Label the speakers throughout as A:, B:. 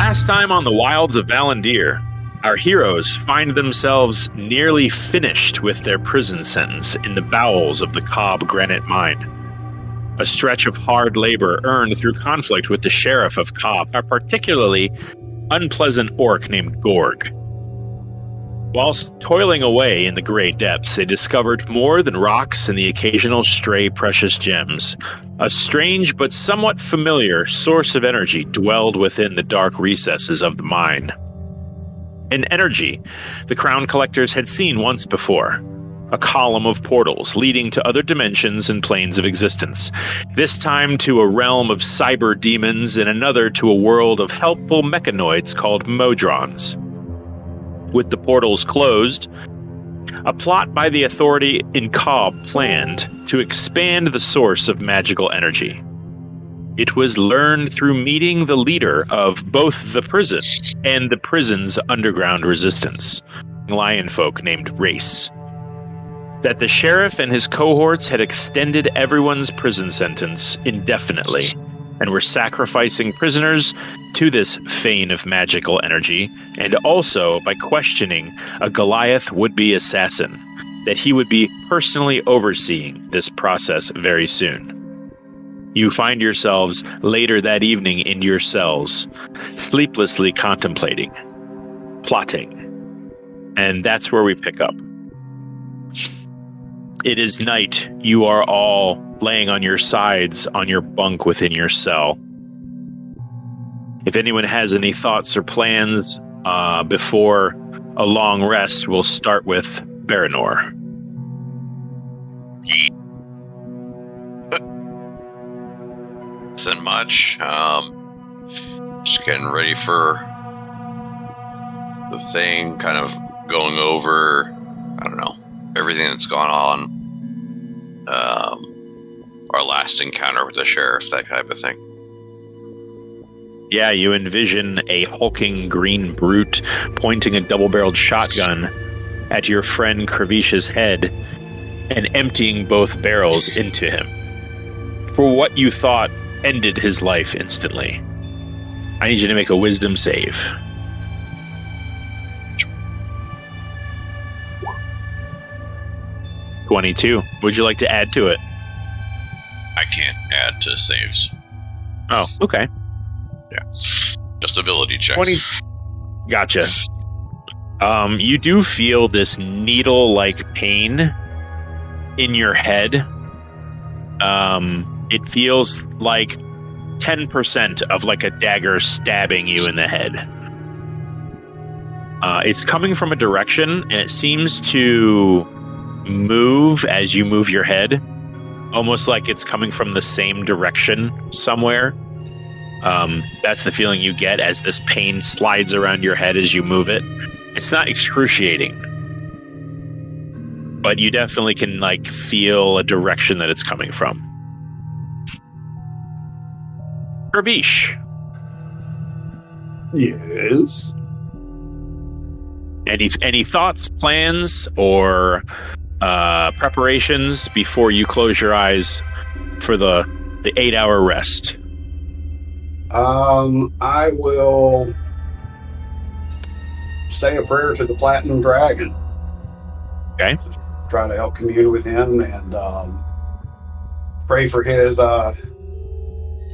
A: Last time on the wilds of Valandiir, our heroes find themselves nearly finished with their prison sentence in the bowels of the Cobb granite mine. A stretch of hard labor earned through conflict with the sheriff of Cobb, a particularly unpleasant orc named Gorg. Whilst toiling away in the gray depths, they discovered more than rocks and the occasional stray precious gems. A strange but somewhat familiar source of energy dwelled within the dark recesses of the mine. An energy the Crown Collectors had seen once before. A column of portals leading to other dimensions and planes of existence. This time to a realm of cyber demons and another to a world of helpful mechanoids called Modrons. With the portals closed, a plot by the authority in Cobb planned to expand the source of magical energy. It was learned through meeting the leader of both the prison and the prison's underground resistance, lion folk named Wrayce, that the sheriff and his cohorts had extended everyone's prison sentence indefinitely and were sacrificing prisoners to this fane of magical energy, and also by questioning a Goliath would-be assassin, that he would be personally overseeing this process very soon. You find yourselves later that evening in your cells, sleeplessly contemplating, plotting, and that's where we pick up. It is night. You are all laying on your sides on your bunk within your cell. If anyone has any thoughts or plans before a long rest, we'll start with Baranor.
B: Nothing much. Just getting ready for the thing, kind of going over, I don't know, everything that's gone on. Our last encounter with the sheriff, that type of thing.
A: Yeah, you envision a hulking green brute pointing a double-barreled shotgun at your friend Kravish's head and emptying both barrels into him. For what you thought ended his life instantly. I need you to make a wisdom save. $22. Would you like to add to it?
B: I can't add to saves.
A: Oh, okay.
B: Yeah. Just ability checks.
A: 20. Gotcha. You do feel this needle-like pain in your head. It feels like 10% of like a dagger stabbing you in the head. It's coming from a direction, and it seems to move as you move your head, almost like it's coming from the same direction somewhere. That's the feeling you get as this pain slides around your head as you move it. It's not excruciating, but you definitely can like feel a direction that it's coming from. Kravish.
C: Yes.
A: Any thoughts, plans, or preparations before you close your eyes for the 8-hour rest?
C: I will say a prayer to the Platinum Dragon.
A: Okay.
C: Just try to help commune with him and pray for his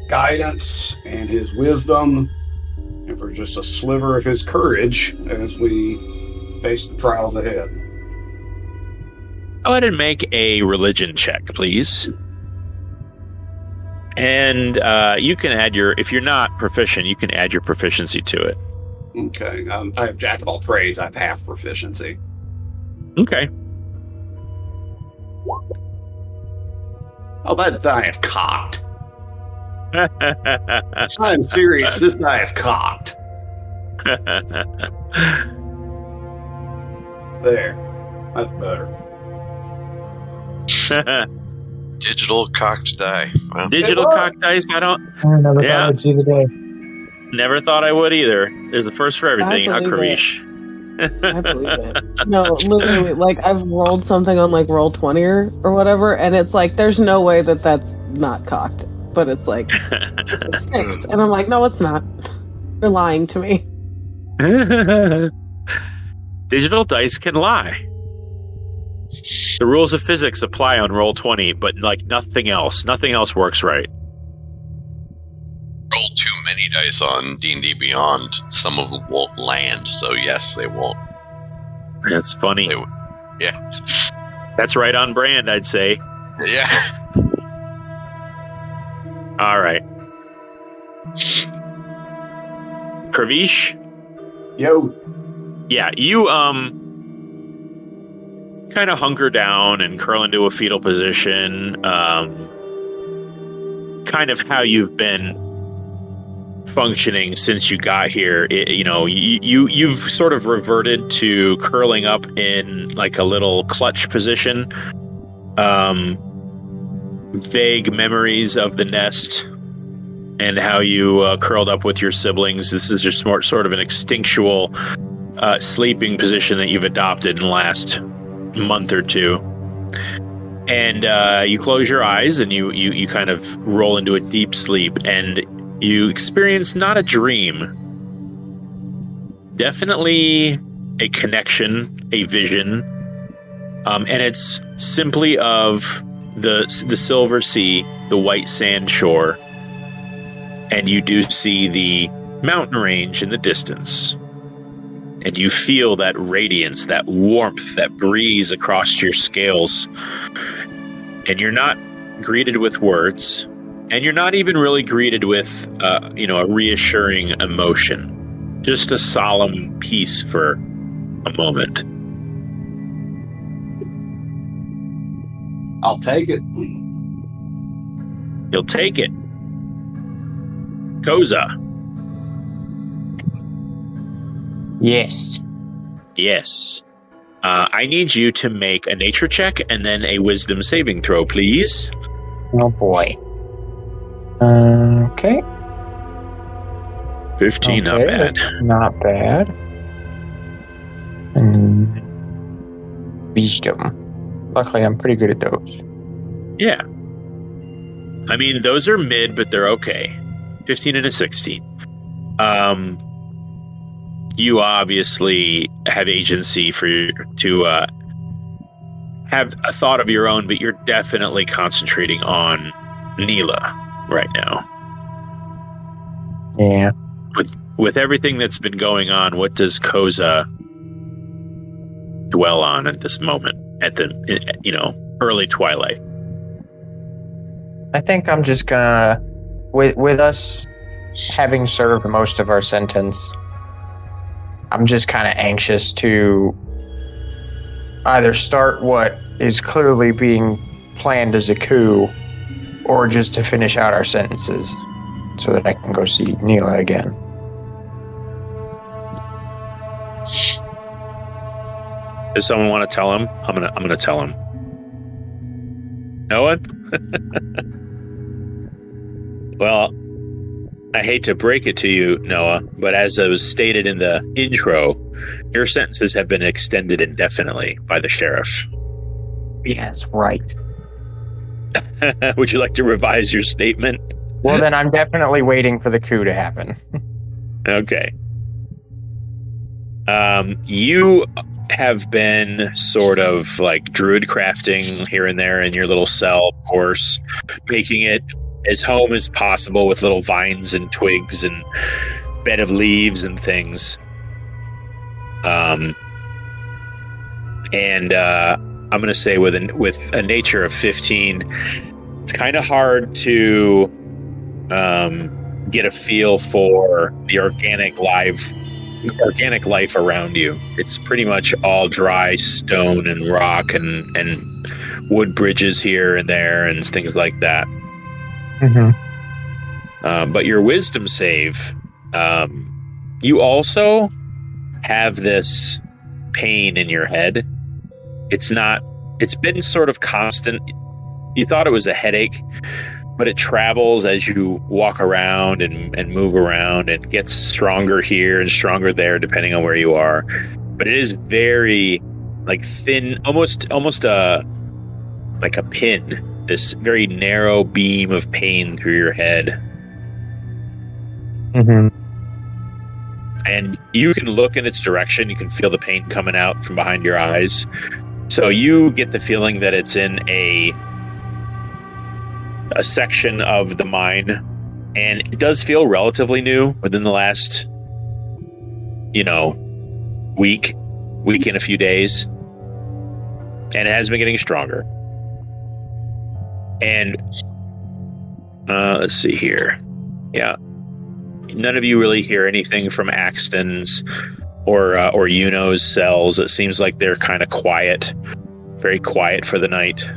C: guidance and his wisdom, and for just a sliver of his courage as we face the trials ahead.
A: Go ahead and make a religion check, please. And you can add if you're not proficient, you can add your proficiency to it.
C: Okay. I have Jack of all trades. I have half proficiency.
A: Okay.
C: Oh, that die is cocked. I'm serious. This die is cocked. There. That's better.
B: Digital cocked die. Wow.
A: Digital cocked dice. I
D: never thought I'd see the day.
A: Never thought I would either. There's a first for everything. How Karish?
D: I believe it. No, literally, like I've rolled something on like Roll20 or whatever, and it's like there's no way that's not cocked, but it's like it's fixed, and I'm like, no, it's not. You're lying to me.
A: Digital dice can lie. The rules of physics apply on Roll20, but like nothing else. Nothing else works right.
B: Roll too many dice on D&D Beyond, some of them won't land, so yes, they won't.
A: That's funny.
B: Yeah.
A: That's right on brand, I'd say.
B: Yeah.
A: All right. Pravish?
C: Yo.
A: Yeah, you kind of hunker down and curl into a fetal position. Kind of how you've been functioning since you got here. You've sort of reverted to curling up in like a little clutch position. Vague memories of the nest and how you curled up with your siblings. This is just sort of an instinctual sleeping position that you've adopted in the last month or two. And you close your eyes and you kind of roll into a deep sleep, and you experience not a dream, definitely a connection, a vision, and it's simply of the silver sea, the white sand shore, and you do see the mountain range in the distance. And you feel that radiance, that warmth, that breeze across your scales. And you're not greeted with words, and you're not even really greeted with, a reassuring emotion. Just a solemn peace for a moment.
C: I'll take it.
A: You'll take it. Koza.
E: Yes.
A: Yes. I need you to make a nature check and then a wisdom saving throw, please.
E: Oh boy. Okay.
A: 15, not bad.
E: Not bad. Wisdom. Luckily, I'm pretty good at those.
A: Yeah. I mean, those are mid, but they're okay. 15 and a 16. You obviously have agency to have a thought of your own, but you're definitely concentrating on Neela right now.
E: Yeah.
A: With everything that's been going on, what does Koza dwell on at this moment, at the early twilight?
E: I think I'm just gonna, with us having served most of our sentence, I'm just kind of anxious to either start what is clearly being planned as a coup, or just to finish out our sentences so that I can go see Neela again.
A: Does someone want to tell him? I'm gonna tell him. No one? Well, I hate to break it to you, Noah, but as I was stated in the intro, your sentences have been extended indefinitely by the sheriff.
E: Yes, right.
A: Would you like to revise your statement?
E: Well, then I'm definitely waiting for the coup to happen.
A: Okay. You have been sort of like druid crafting here and there in your little cell, of course, making it as home as possible with little vines and twigs and bed of leaves and things. And I'm going to say with a nature of 15, it's kind of hard to get a feel for the organic life around you. It's pretty much all dry stone and rock and wood bridges here and there and things like that.
E: Mm-hmm.
A: But your wisdom save, you also have this pain in your head. It's been sort of constant. You thought it was a headache, but it travels as you walk around and move around, and gets stronger here and stronger there depending on where you are. But it is very like thin, almost like a pin. This very narrow beam of pain through your head.
E: Mm-hmm.
A: and you can look in its direction. You can feel the pain coming out from behind your eyes. So you get the feeling that it's in a section of the mine, and it does feel relatively new within the last, week and a few days. And it has been getting stronger. And let's see here. Yeah. None of you really hear anything from Axton's or Yuno's cells. It seems like they're kind of quiet, very quiet for the night.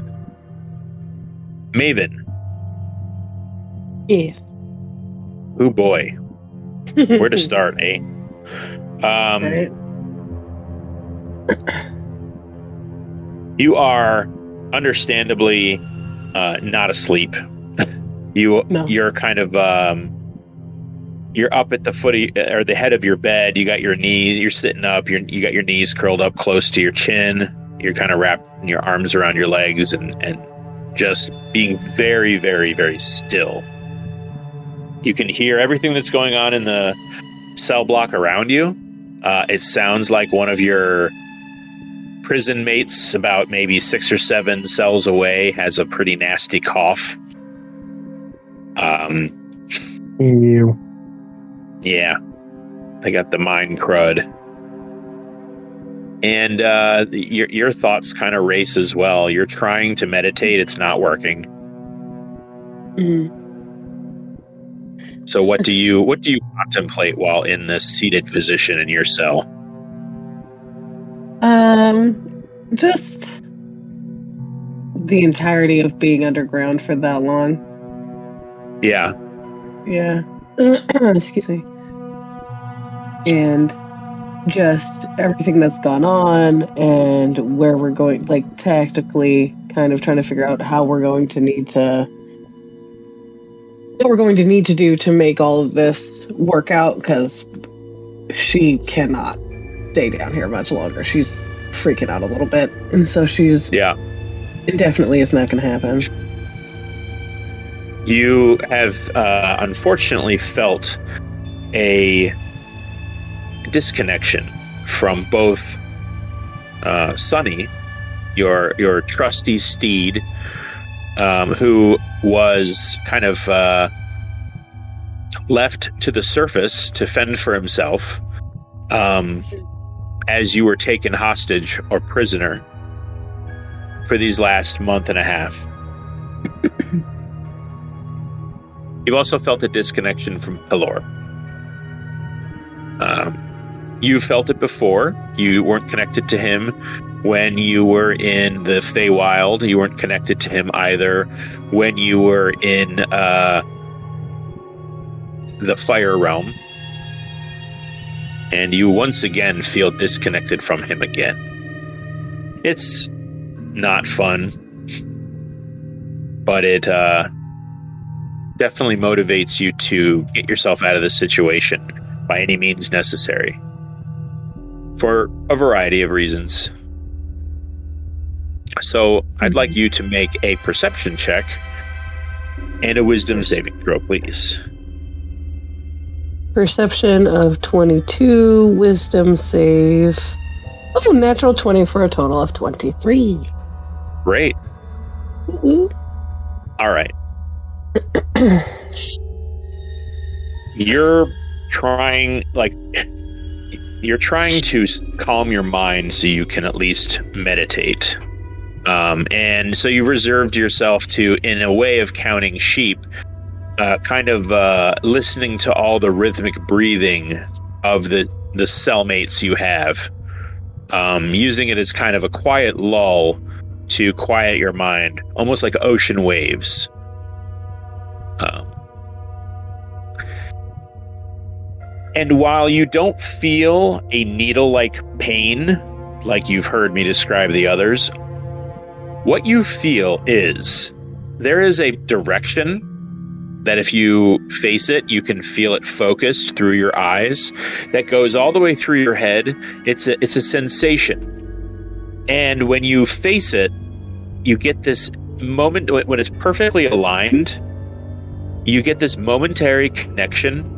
A: Maven.
D: Yeah.
A: Oh boy. Where to start, eh?
D: Right.
A: You are understandably not asleep. You're kind of you're up at the foot or the head of your bed. You got your knees. You're sitting up. You got your knees curled up close to your chin. You're kind of wrapping your arms around your legs and just being very, very, very still. You can hear everything that's going on in the cell block around you. It sounds like one of your prison mates, about maybe 6 or 7 cells away, has a pretty nasty cough.
E: Ew.
A: Yeah, I got the mind crud. And your thoughts kind of race as well. You're trying to meditate, it's not working.
D: Mm-hmm.
A: So what do you contemplate while in this seated position in your cell?
D: Just the entirety of being underground for that long.
A: Yeah.
D: Yeah. Excuse me. And just everything that's gone on and where we're going, like tactically kind of trying to figure out what we're going to need to do to make all of this work out, because she cannot stay down here much longer. She's freaking out a little bit, and so it definitely is not going to happen.
A: You have unfortunately felt a disconnection from both Sunny, your trusty steed, who was kind of left to the surface to fend for himself as you were taken hostage or prisoner for these last month and a half. You've also felt a disconnection from Pelor. You felt it before. You weren't connected to him when you were in the Feywild. You weren't connected to him either when you were in the Fire Realm. And you once again feel disconnected from him again. It's not fun, but it definitely motivates you to get yourself out of this situation by any means necessary, for a variety of reasons. So I'd like you to make a perception check and a wisdom saving throw, please.
D: Perception of 22, wisdom save. Oh, natural 20 for a total of 23.
A: Great.
D: Mm-hmm.
A: All right. You're trying to calm your mind so you can at least meditate. And so you've reserved yourself to, in a way of counting sheep, kind of listening to all the rhythmic breathing of the cellmates you have, using it as kind of a quiet lull to quiet your mind, almost like ocean waves. And while you don't feel a needle-like pain, like you've heard me describe the others, what you feel is there is a direction that if you face it, you can feel it focused through your eyes that goes all the way through your head. It's a sensation. And when you face it, you get this moment, when it's perfectly aligned, you get this momentary connection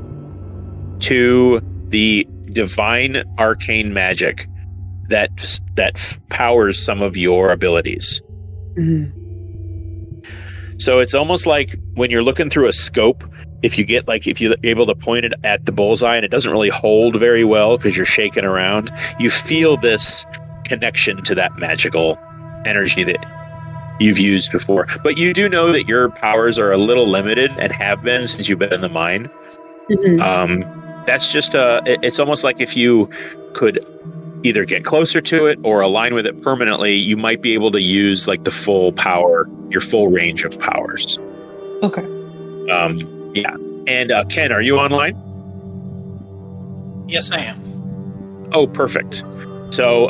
A: to the divine arcane magic that powers some of your abilities.
D: Mhm.
A: So it's almost like when you're looking through a scope, if you're able to point it at the bullseye and it doesn't really hold very well because you're shaking around, you feel this connection to that magical energy that you've used before. But you do know that your powers are a little limited and have been since you've been in the mine.
D: Mhm.
A: That's just it's almost like if you could either get closer to it or align with it permanently, you might be able to use like the full power, your full range of powers.
D: Okay.
A: Yeah. And Ken, are you online?
F: Yes, I am.
A: Oh, perfect. So,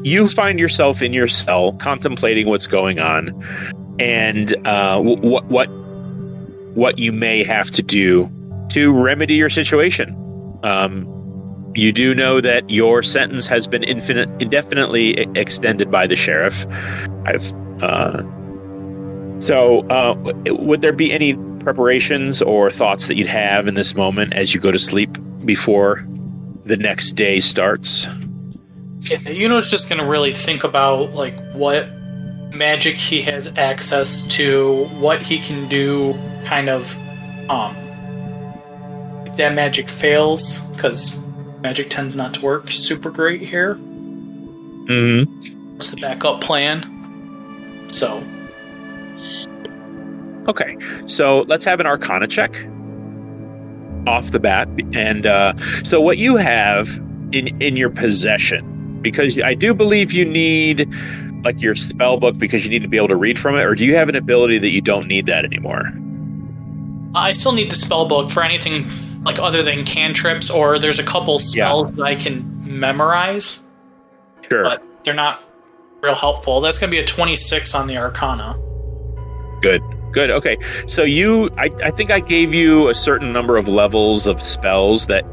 A: you find yourself in your cell contemplating what's going on and what you may have to do to remedy your situation. You do know that your sentence has been indefinitely extended by the sheriff. Would there be any preparations or thoughts that you'd have in this moment as you go to sleep before the next day starts?
F: Yeah, Yuno's just going to really think about like what magic he has access to, what he can do, kind of, if that magic fails, because magic tends not to work super great here.
A: Mm-hmm.
F: What's the backup plan? So.
A: Okay, so let's have an Arcana check off the bat. And so what you have in your possession, because I do believe you need like your spell book because you need to be able to read from it, or do you have an ability that you don't need that anymore?
F: I still need the spell book for anything like other than cantrips, or there's a couple spells that I can memorize.
A: Sure.
F: But they're not real helpful. That's going to be a 26 on the Arcana.
A: Good. Okay. So I think I gave you a certain number of levels of spells that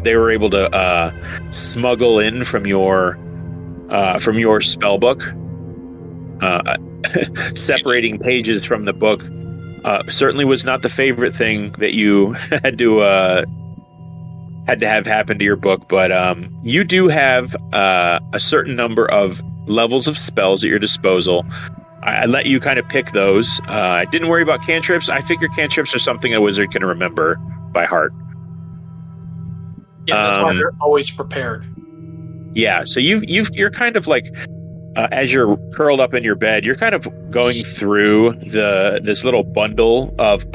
A: they were able to smuggle in from your spell book. Separating pages from the book certainly was not the favorite thing that you had to have happen to your book, but you do have a certain number of levels of spells at your disposal. I let you kind of pick those. I didn't worry about cantrips. I figure cantrips are something a wizard can remember by heart.
F: Yeah, that's why they're always prepared.
A: Yeah, so you're kind of like as you're curled up in your bed, you're kind of going through this little bundle of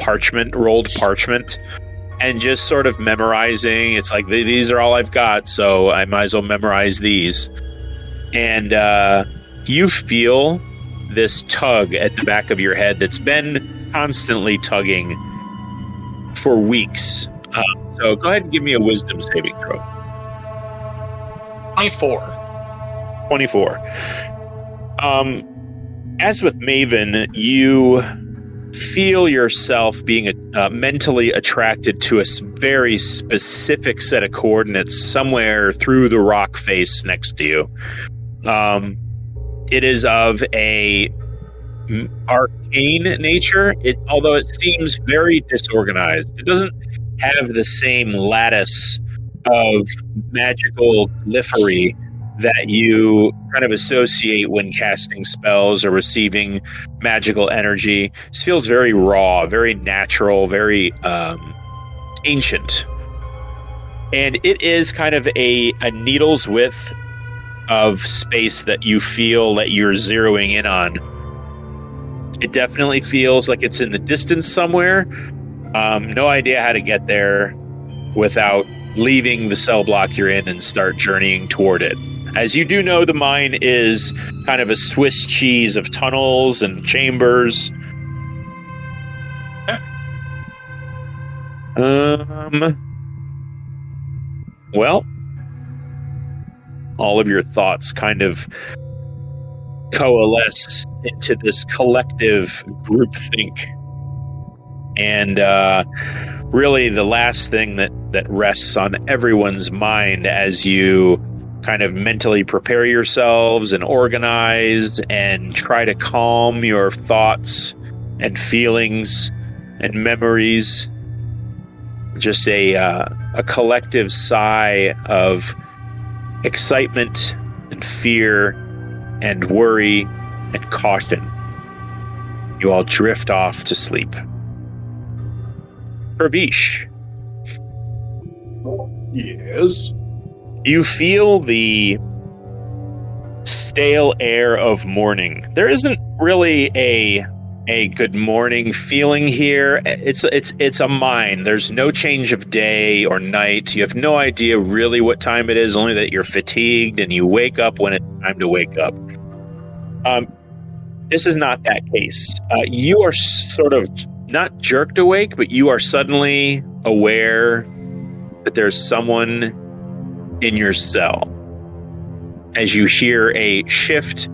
A: rolled parchment, and just sort of memorizing. It's like these are all I've got, so I might as well memorize these. And you feel this tug at the back of your head that's been constantly tugging for weeks. So go ahead and give me a wisdom saving throw.
F: 24.
A: As with Maven, you feel yourself being mentally attracted to a very specific set of coordinates somewhere through the rock face next to you. It is of a arcane nature, although it seems very disorganized. It doesn't have the same lattice of magical glyphery that you kind of associate when casting spells or receiving magical energy. This feels very raw, very natural, very ancient. And it is kind of a needle's width of space that you feel that you're zeroing in on. It definitely feels like it's in the distance somewhere. No idea how to get there without leaving the cell block you're in and start journeying toward it. As you do know, the mine is kind of a Swiss cheese of tunnels and chambers. Well, all of your thoughts kind of coalesce into this collective groupthink. And really the last thing that rests on everyone's mind as you kind of mentally prepare yourselves and organize and try to calm your thoughts and feelings and memories just a collective sigh of excitement and fear and worry and caution. You all drift off to sleep. Herbish.
C: Yes.
A: You feel the stale air of morning. There isn't really a good morning feeling here. It's a mine. There's no change of day or night. You have no idea really what time it is, only that you're fatigued and you wake up when it's time to wake up. This is not that case. You are sort of not jerked awake, but you are suddenly aware that there's someone in your cell as you hear a shift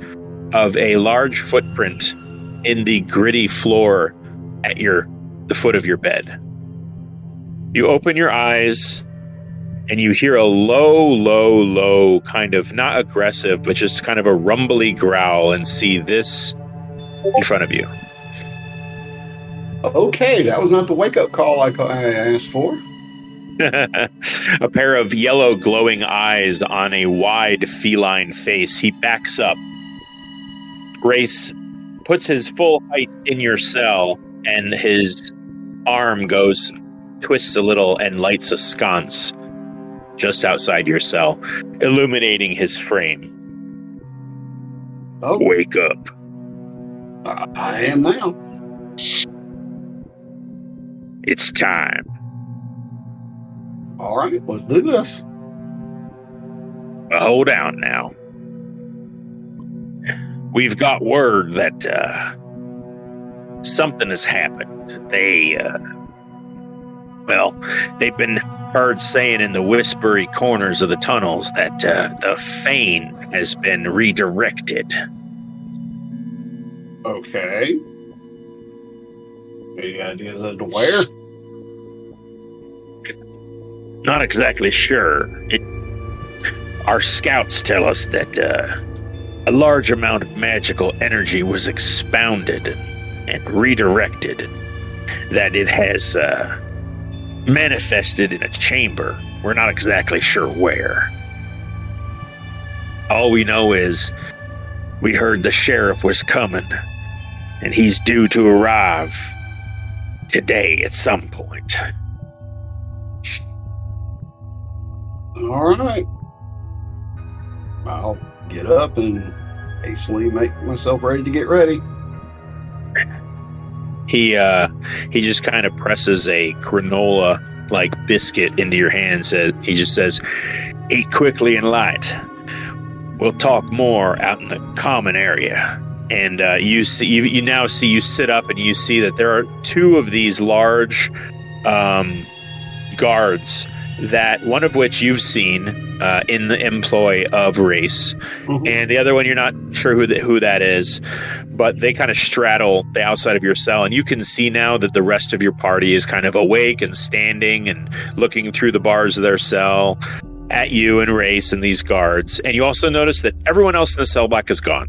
A: of a large footprint in the gritty floor at the foot of your bed. You open your eyes and you hear a low kind of, not aggressive, but just kind of a rumbly growl, and see this in front of you.
C: Okay, that was not the wake-up call I asked for.
A: A pair of yellow glowing eyes on a wide feline face. He backs up. Wrayce puts his full height in your cell, and his arm twists a little and lights a sconce just outside your cell, illuminating his frame.
C: Oh,
A: wake up.
C: I am now.
A: It's time.
C: All right, let's do this.
A: Hold on now. We've got word that something has happened. They've been heard saying in the whispery corners of the tunnels that the fane has been redirected.
C: Okay. Any ideas as to where?
A: Not exactly sure. Our scouts tell us that a large amount of magical energy was expounded and redirected, that it has manifested in a chamber. We're not exactly sure where. All we know is we heard the sheriff was coming, and he's due to arrive today at some point.
C: All right. I'll get up and hastily make myself ready to get ready.
A: He just kind of presses a granola-like biscuit into your hand. He just says, "Eat quickly and light. We'll talk more out in the common area." And you now sit up and you see that there are two of these large guards, that one of which you've seen in the employ of Wrayce, and the other one you're not sure who that is, but they kind of straddle the outside of your cell, and you can see now that the rest of your party is kind of awake and standing and looking through the bars of their cell at you and Wrayce and these guards. And you also notice that everyone else in the cell block is gone.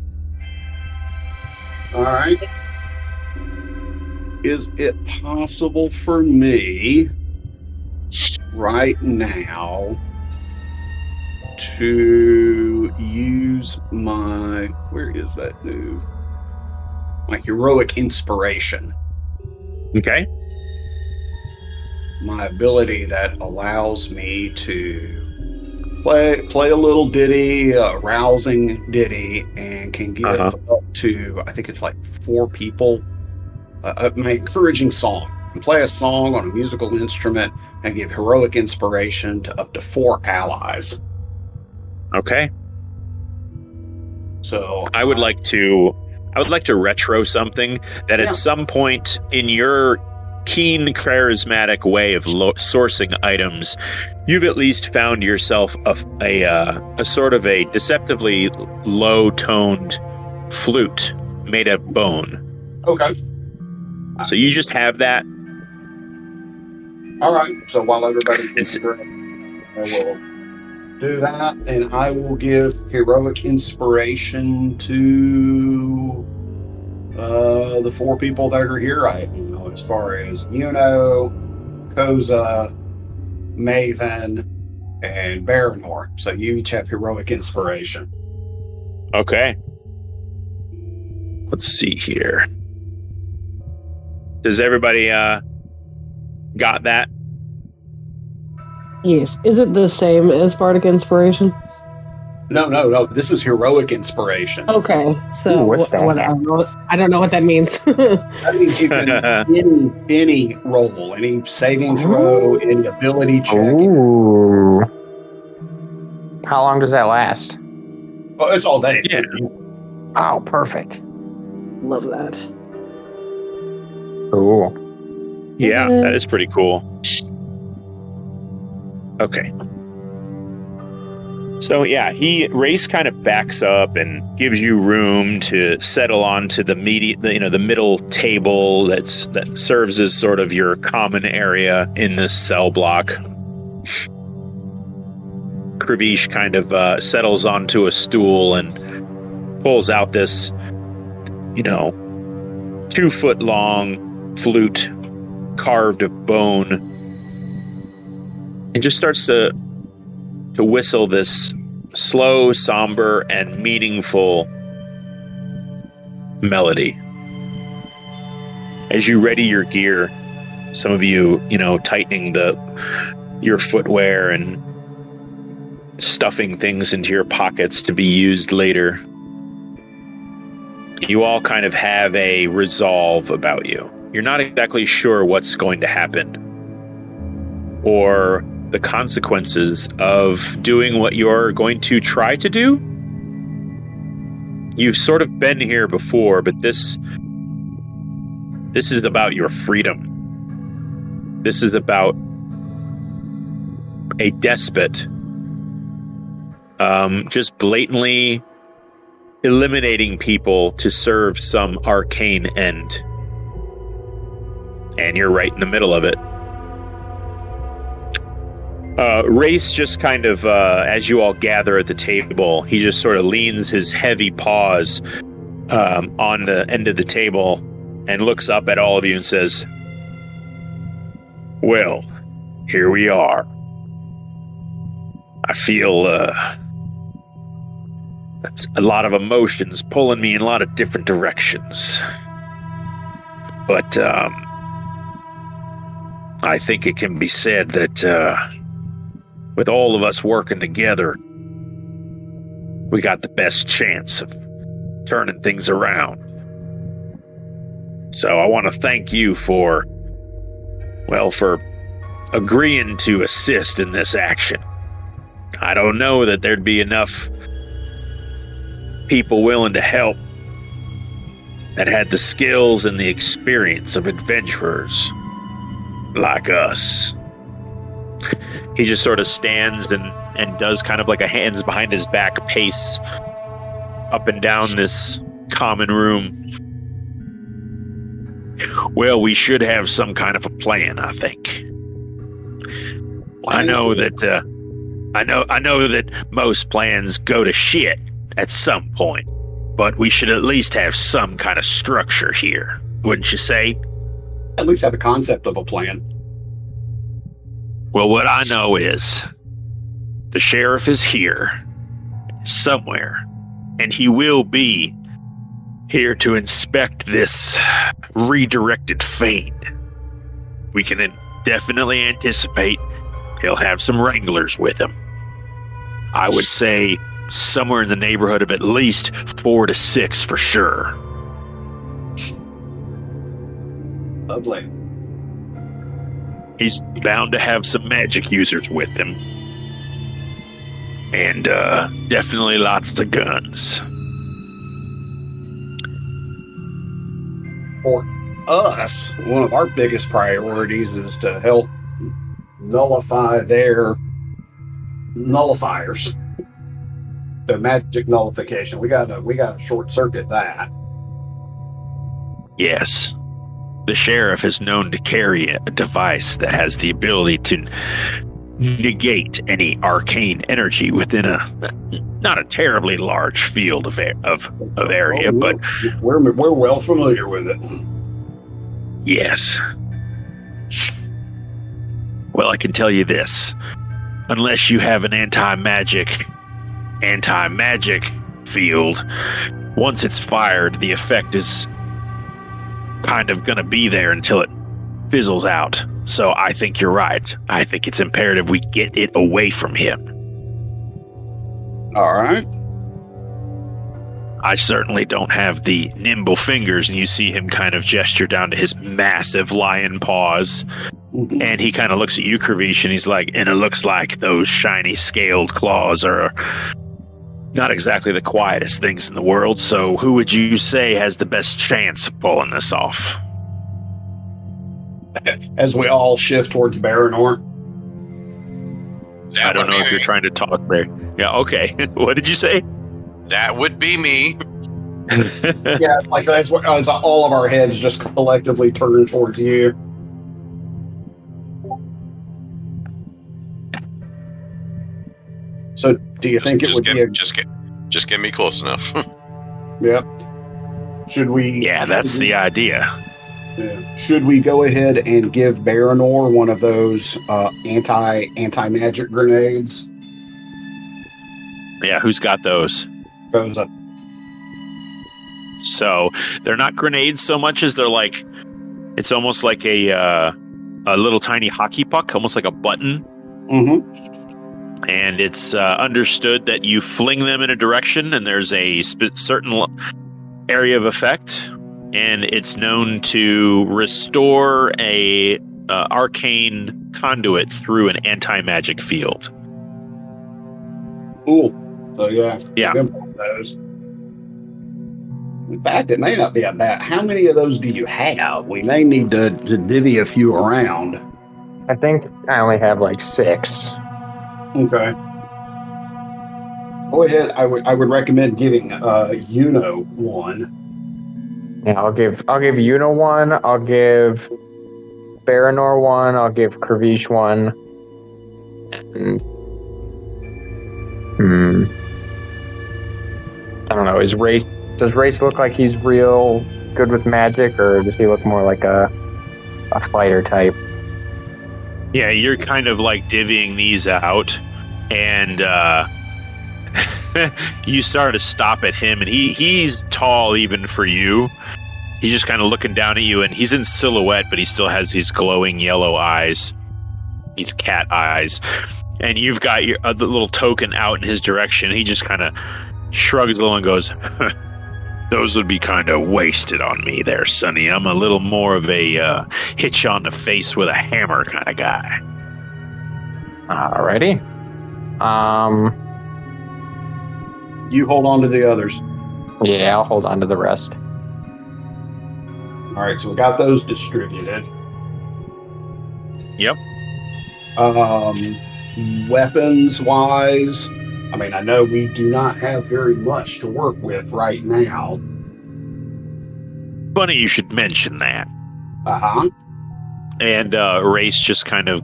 C: All right. Is it possible for me right now to use my heroic inspiration?
A: Okay.
C: My ability that allows me to play a little ditty, a rousing ditty, and can give up to, I think it's like 4 people, an encouraging song. And play a song on a musical instrument and give heroic inspiration to up to 4 allies.
A: Okay.
C: So
A: I would like to retro something that at some point in your keen, charismatic way of sourcing items, you've at least found yourself a sort of a deceptively low-toned flute made of bone.
C: Okay.
A: So you just have that.
C: All right. So while everybody's considering, I will do that, and I will give heroic inspiration to the 4 people that are here. As far as Carcosa, Maven, and Baranor. So you each have heroic inspiration.
A: Okay. Let's see here. Does everybody got that?
D: Yes. Is it the same as Bardic Inspiration?
C: No. This is heroic inspiration.
D: Okay. So
E: Ooh, what's that?
D: I don't know what that means.
C: That means you can any roll, any saving throw, any ability check.
E: Ooh. How long does that last?
C: Well, it's all day.
A: Yeah.
E: Oh, perfect.
D: Love that.
E: Ooh.
A: Yeah, that is pretty cool. Okay. So yeah, Wrayce kind of backs up and gives you room to settle onto the middle table that serves as sort of your common area in this cell block. Kravish kind of settles onto a stool and pulls out this, 2-foot long flute carved of bone, and just starts to whistle this slow, somber, and meaningful melody. As you ready your gear, some of you, tightening your footwear and stuffing things into your pockets to be used later, you all kind of have a resolve about you. You're not exactly sure what's going to happen or the consequences of doing what you're going to try to do. You've sort of been here before, but this is about your freedom. This is about a despot just blatantly eliminating people to serve some arcane end. And you're right in the middle of it. Wrayce just kind of, as you all gather at the table, he just sort of leans his heavy paws on the end of the table and looks up at all of you and says, "Well, here we are. I feel that's a lot of emotions pulling me in a lot of different directions. But I think it can be said that with all of us working together, we got the best chance of turning things around. So I want to thank you for agreeing to assist in this action. I don't know that there'd be enough people willing to help that had the skills and the experience of adventurers like us." He just sort of stands and does kind of like a hands behind his back pace up and down this common room. "Well, we should have some kind of a plan, I think. I know that most plans go to shit at some point, but we should at least have some kind of structure here, wouldn't you say?"
C: At least have a concept of a plan.
A: "Well, what I know is the sheriff is here somewhere, and he will be here to inspect this redirected fane. We can definitely anticipate he'll have some Wranglers with him. I would say somewhere in the neighborhood of at least 4 to 6 for sure."
C: Lovely.
A: He's bound to have some magic users with him. And definitely lots of guns.
C: For us, one of our biggest priorities is to help nullify their nullifiers. Their magic nullification. We gotta short circuit that.
A: Yes. The sheriff is known to carry a device that has the ability to negate any arcane energy within not a terribly large field of area, but
C: we're well familiar with it.
A: Yes. Well, I can tell you this. Unless you have an anti-magic field, once it's fired, the effect is kind of going to be there until it fizzles out. So I think you're right. I think it's imperative we get it away from him.
C: All right.
A: I certainly don't have the nimble fingers, and you see him kind of gesture down to his massive lion paws. And he kind of looks at you, Kravish, and he's like, and it looks like those shiny scaled claws are not exactly the quietest things in the world, so who would you say has the best chance of pulling this off?
C: As we all shift towards Baranor.
A: I don't know if you're trying to talk there. Yeah, okay. What did you say?
B: That would be me.
C: Yeah, like as all of our heads just collectively turn towards you. So, do you think it would be
B: just get me close enough?
C: Yeah. Should we?
A: Yeah, that's the idea.
C: Yeah. Should we go ahead and give Baranor one of those anti-magic grenades?
A: Yeah, who's got those?
C: Goes up.
A: So they're not grenades so much as they're like, it's almost like a little tiny hockey puck, almost like a button.
C: Mm-hmm.
A: And it's understood that you fling them in a direction and there's a certain area of effect, and it's known to restore a arcane conduit through an anti-magic field.
C: Cool. So yeah.
A: Those.
C: In fact, it may not be a bad. How many of those do you have? We may need to divvy a few around.
E: I think I only have like 6.
C: Okay. Go ahead. I would recommend giving Yuno one.
E: Yeah, I'll give Yuno one. I'll give Baranor one. I'll give Kravish one. And I don't know. Does Wrayce look like he's real good with magic, or does he look more like a fighter type?
A: Yeah, you're kind of like divvying these out, and you start to stop at him, and he's tall even for you. He's just kind of looking down at you, and he's in silhouette, but he still has these glowing yellow eyes, these cat eyes. And you've got your other little token out in his direction. He just kind of shrugs a little and goes, "Those would be kind of wasted on me there, Sonny. I'm a little more of a hit you on the face with a hammer kind of guy."
E: Alrighty.
C: You hold on to the others.
E: Yeah, I'll hold on to the rest.
C: All right, so we got those distributed.
A: Yep.
C: Weapons-wise, I mean, I know we do not have very much to work with right now.
A: Funny you should mention that.
C: Uh-huh.
A: And Wrayce just kind of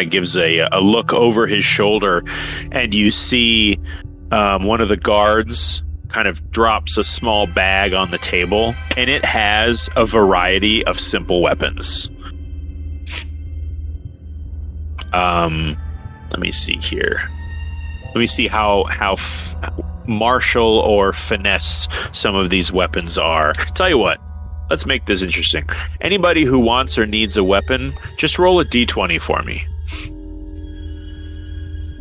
A: gives a look over his shoulder, and you see one of the guards kind of drops a small bag on the table, and it has a variety of simple weapons. Let me see here. Let me see how martial or finesse some of these weapons are. Tell you what, let's make this interesting. Anybody who wants or needs a weapon, just roll a d20 for me.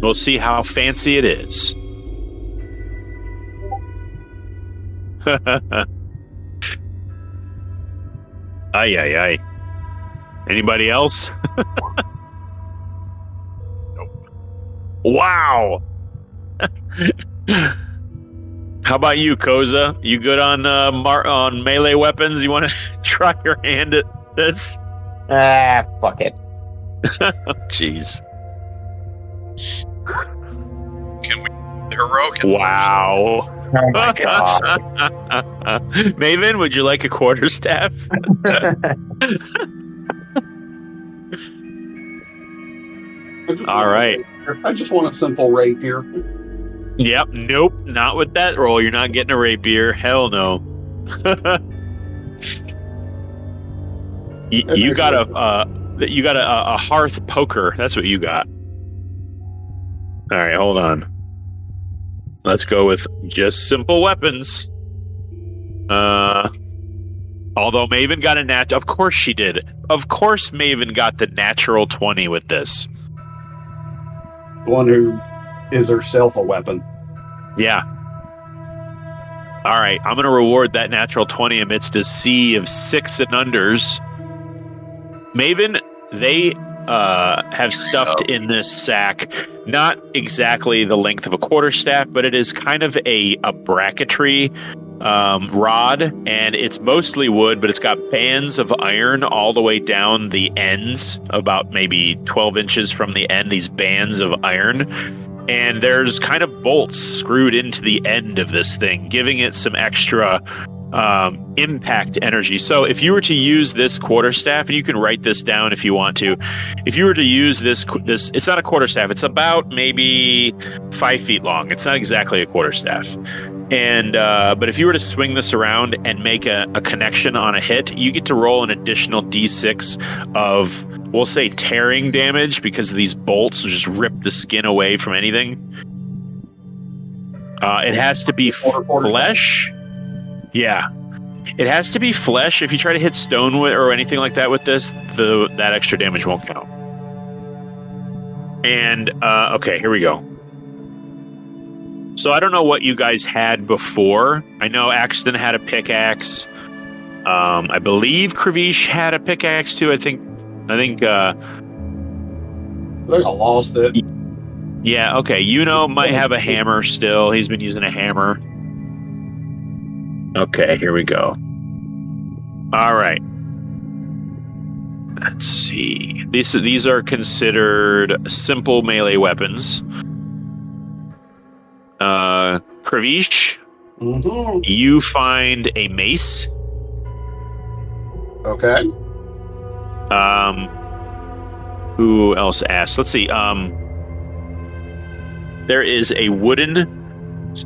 A: We'll see how fancy it is. Ay. Anybody else?
B: Nope.
A: Wow. How about you, Koza? You good on on melee weapons? You want to try your hand at this?
E: Fuck it.
A: Jeez.
B: Can we heroic?
A: Wow.
E: Oh my god.
A: Maven, would you like a quarterstaff? All right.
C: I just want a simple rapier.
A: Yep. Nope. Not with that roll. You're not getting a rapier. Hell no. You got You got a hearth poker. That's what you got. All right, hold on. Let's go with just simple weapons. Although Maven got a of course she did. Of course Maven got the natural 20 with this.
C: The one who is herself a weapon.
A: Yeah. All right, I'm going to reward that natural 20 amidst a sea of 6 and unders. Maven, they have stuffed in this sack, not exactly the length of a quarterstaff, but it is kind of a bracketry rod, and it's mostly wood, but it's got bands of iron all the way down the ends, about maybe 12 inches from the end, these bands of iron. And there's kind of bolts screwed into the end of this thing, giving it some extra impact energy. So if you were to use this quarterstaff, and you can write this down if you want to, if you were to use this, it's not a quarterstaff, it's about maybe 5 feet long. It's not exactly a quarterstaff. And but if you were to swing this around and make a connection on a hit, you get to roll an additional d6 of, we'll say, tearing damage, because these bolts will just rip the skin away from anything. It has to be flesh. Yeah. It has to be flesh. If you try to hit stone or anything like that with this, that extra damage won't count. And, okay, here we go. So I don't know what you guys had before. I know Axton had a pickaxe. I believe Kravish had a pickaxe too. I think
C: I lost it.
A: Yeah, okay. Might have a hammer still. He's been using a hammer. Okay, here we go. All right. Let's see. These are considered simple melee weapons. Kravish, you find a mace.
C: Okay.
A: Who else asked? Let's see. There is a wooden,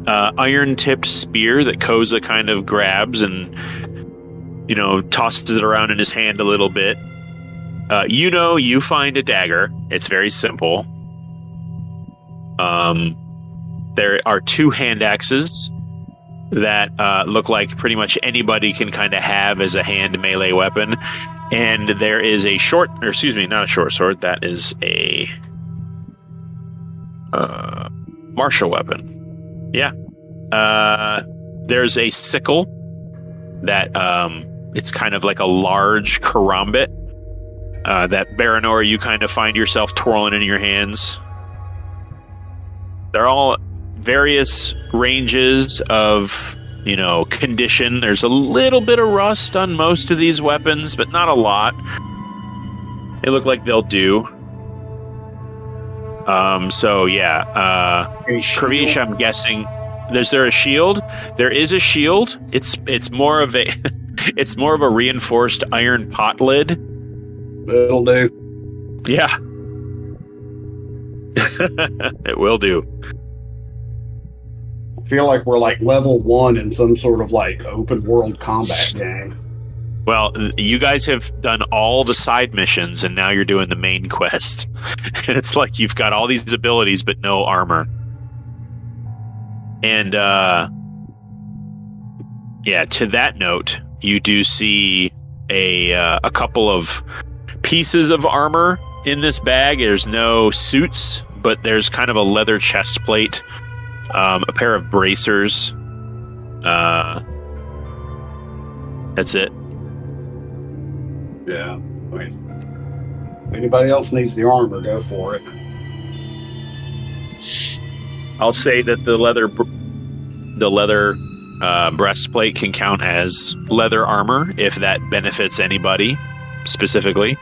A: iron-tipped spear that Koza kind of grabs and, tosses it around in his hand a little bit. You find a dagger. It's very simple. There are 2 hand axes that look like pretty much anybody can kind of have as a hand melee weapon. And there is a not a short sword, that is a martial weapon. Yeah. There's a sickle that it's kind of like a large karambit that Baranor, you kind of find yourself twirling in your hands. They're all various ranges of, condition. There's a little bit of rust on most of these weapons, but not a lot. They look like they'll do. Kravish, I'm guessing. Is there a shield? There is a shield. It's more of a it's more of a reinforced iron pot lid.
C: It'll do.
A: Yeah. It will do.
C: I feel like we're like level 1 in some sort of like open world combat game.
A: Well, you guys have done all the side missions, and now you're doing the main quest. And it's like you've got all these abilities, but no armor. And, to that note, you do see a couple of pieces of armor in this bag. There's no suits, but there's kind of a leather chest plate, a pair of bracers. That's it.
C: Yeah. I mean, if anybody else needs the armor, go for it.
A: I'll say that the leather breastplate can count as leather armor if that benefits anybody specifically.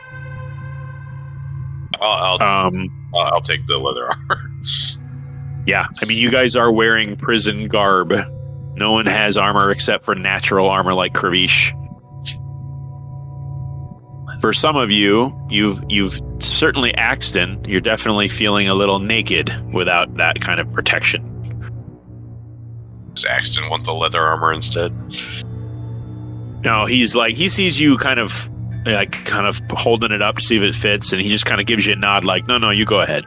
B: I'll take the leather armor.
A: Yeah, I mean, you guys are wearing prison garb. No one has armor except for natural armor like Kravish. For some of you, you've certainly Axton, you're definitely feeling a little naked without that kind of protection.
B: Does Axton want the leather armor instead?
A: No, he's like, he sees you kind of like kind of holding it up to see if it fits, and he just kind of gives you a nod like, no, you go ahead.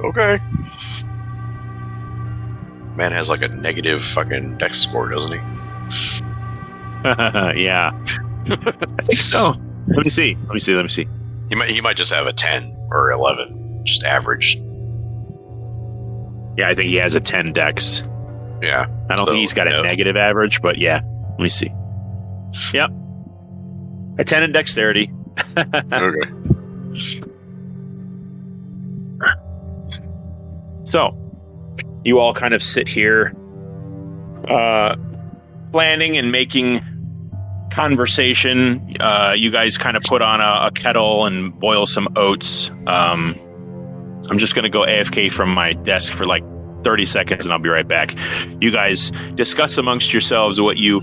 B: Okay. Man has like a negative fucking dex score, doesn't he?
A: Yeah. I think so. Let me see.
B: He might just have a 10 or 11, just average.
A: Yeah, I think he has a 10 dex.
B: Yeah.
A: I don't think he's got a negative average, but yeah. Let me see. Yep. A 10 in dexterity.
B: Okay.
A: So, you all kind of sit here, planning and making conversation. You guys kind of put on a kettle and boil some oats. I'm just going to go AFK from my desk for like 30 seconds and I'll be right back. You guys discuss amongst yourselves what you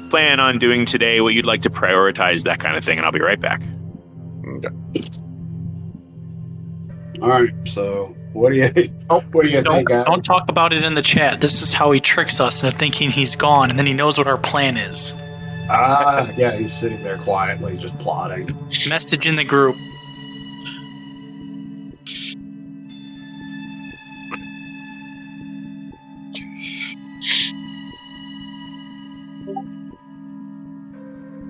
A: plan on doing today, what you'd like to prioritize, that kind of thing, and I'll be right back.
B: Okay.
C: All right, so what do you think?
F: Don't talk about it in the chat. This is how he tricks us into thinking he's gone, and then he knows what our plan is.
C: Yeah, he's sitting there quietly, just plotting.
F: Message in the group.